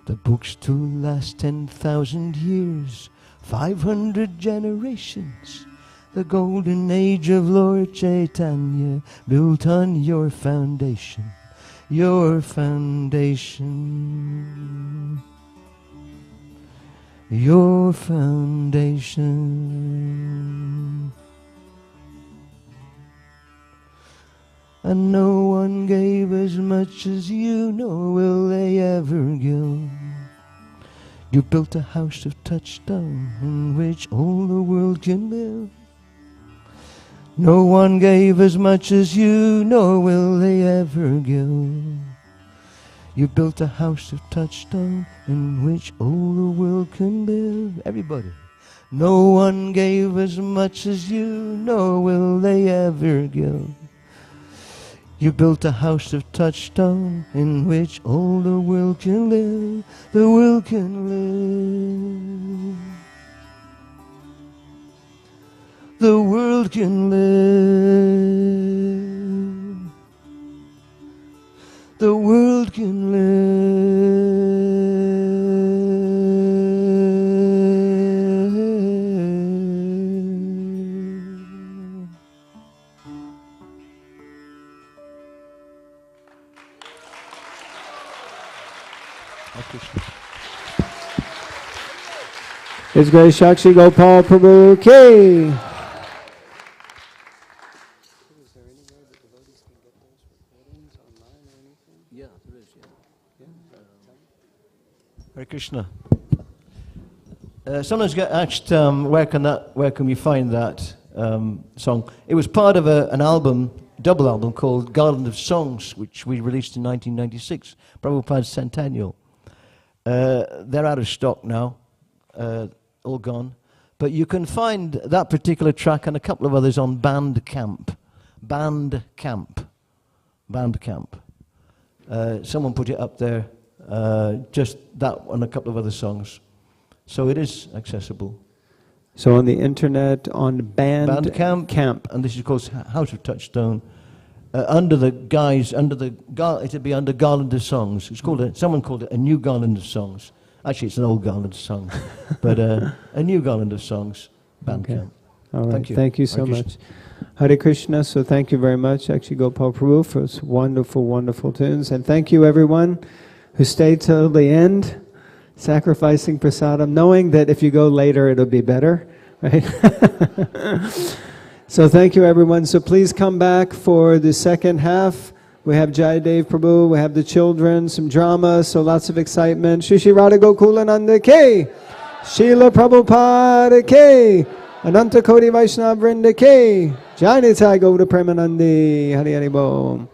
The books to last 10,000 years, 500 generations, the golden age of Lord Caitanya, built on your foundation, your foundation, your foundation. And no one gave as much as you, nor will they ever give. You built a house of touchstone in which all the world can live. No one gave as much as you, nor will they ever give. You built a house of touchstone in which all the world can live. Everybody. No one gave as much as you, nor will they ever give. You built a house of touchstone in which all the world can live. The world can live. The world can live. The world can live. His Grace Shakshi Gopal Prabhu Ki. Yeah, there is, Hare Krishna. Sometimes get asked, where can we find that song? It was part of an album, double album called Garland of Songs, which we released in 1996, Prabhupada's Centennial. They're out of stock now, all gone. But you can find that particular track and a couple of others on Bandcamp. Bandcamp. Someone put it up there, just that and a couple of other songs. So it is accessible. So on the internet, on Bandcamp. And this is called House of Touchstone. Under the guise, it'd be under Garland of Songs. It's called someone called it a new Garland of Songs. Actually, it's an old Garland of Songs, but a new Garland of Songs, Bandcamp. Okay. All right, thank you so much. Hare Krishna, so thank you very much, Shakshi Gopal Prabhu, for those wonderful, wonderful tunes. And thank you everyone who stayed till the end, sacrificing prasadam, knowing that if you go later it'll be better, right? So thank you everyone. So please come back for the second half. We have Jayadev Prabhu, we have the children, some drama, so lots of excitement. Shri Shri Radha Gokulananda Ke, Srila Prabhupada Ke, Ananta Koti Vaishnava Vrinda Ke, Jai Nitai Gauda Premanandi, Hari Hari Bom.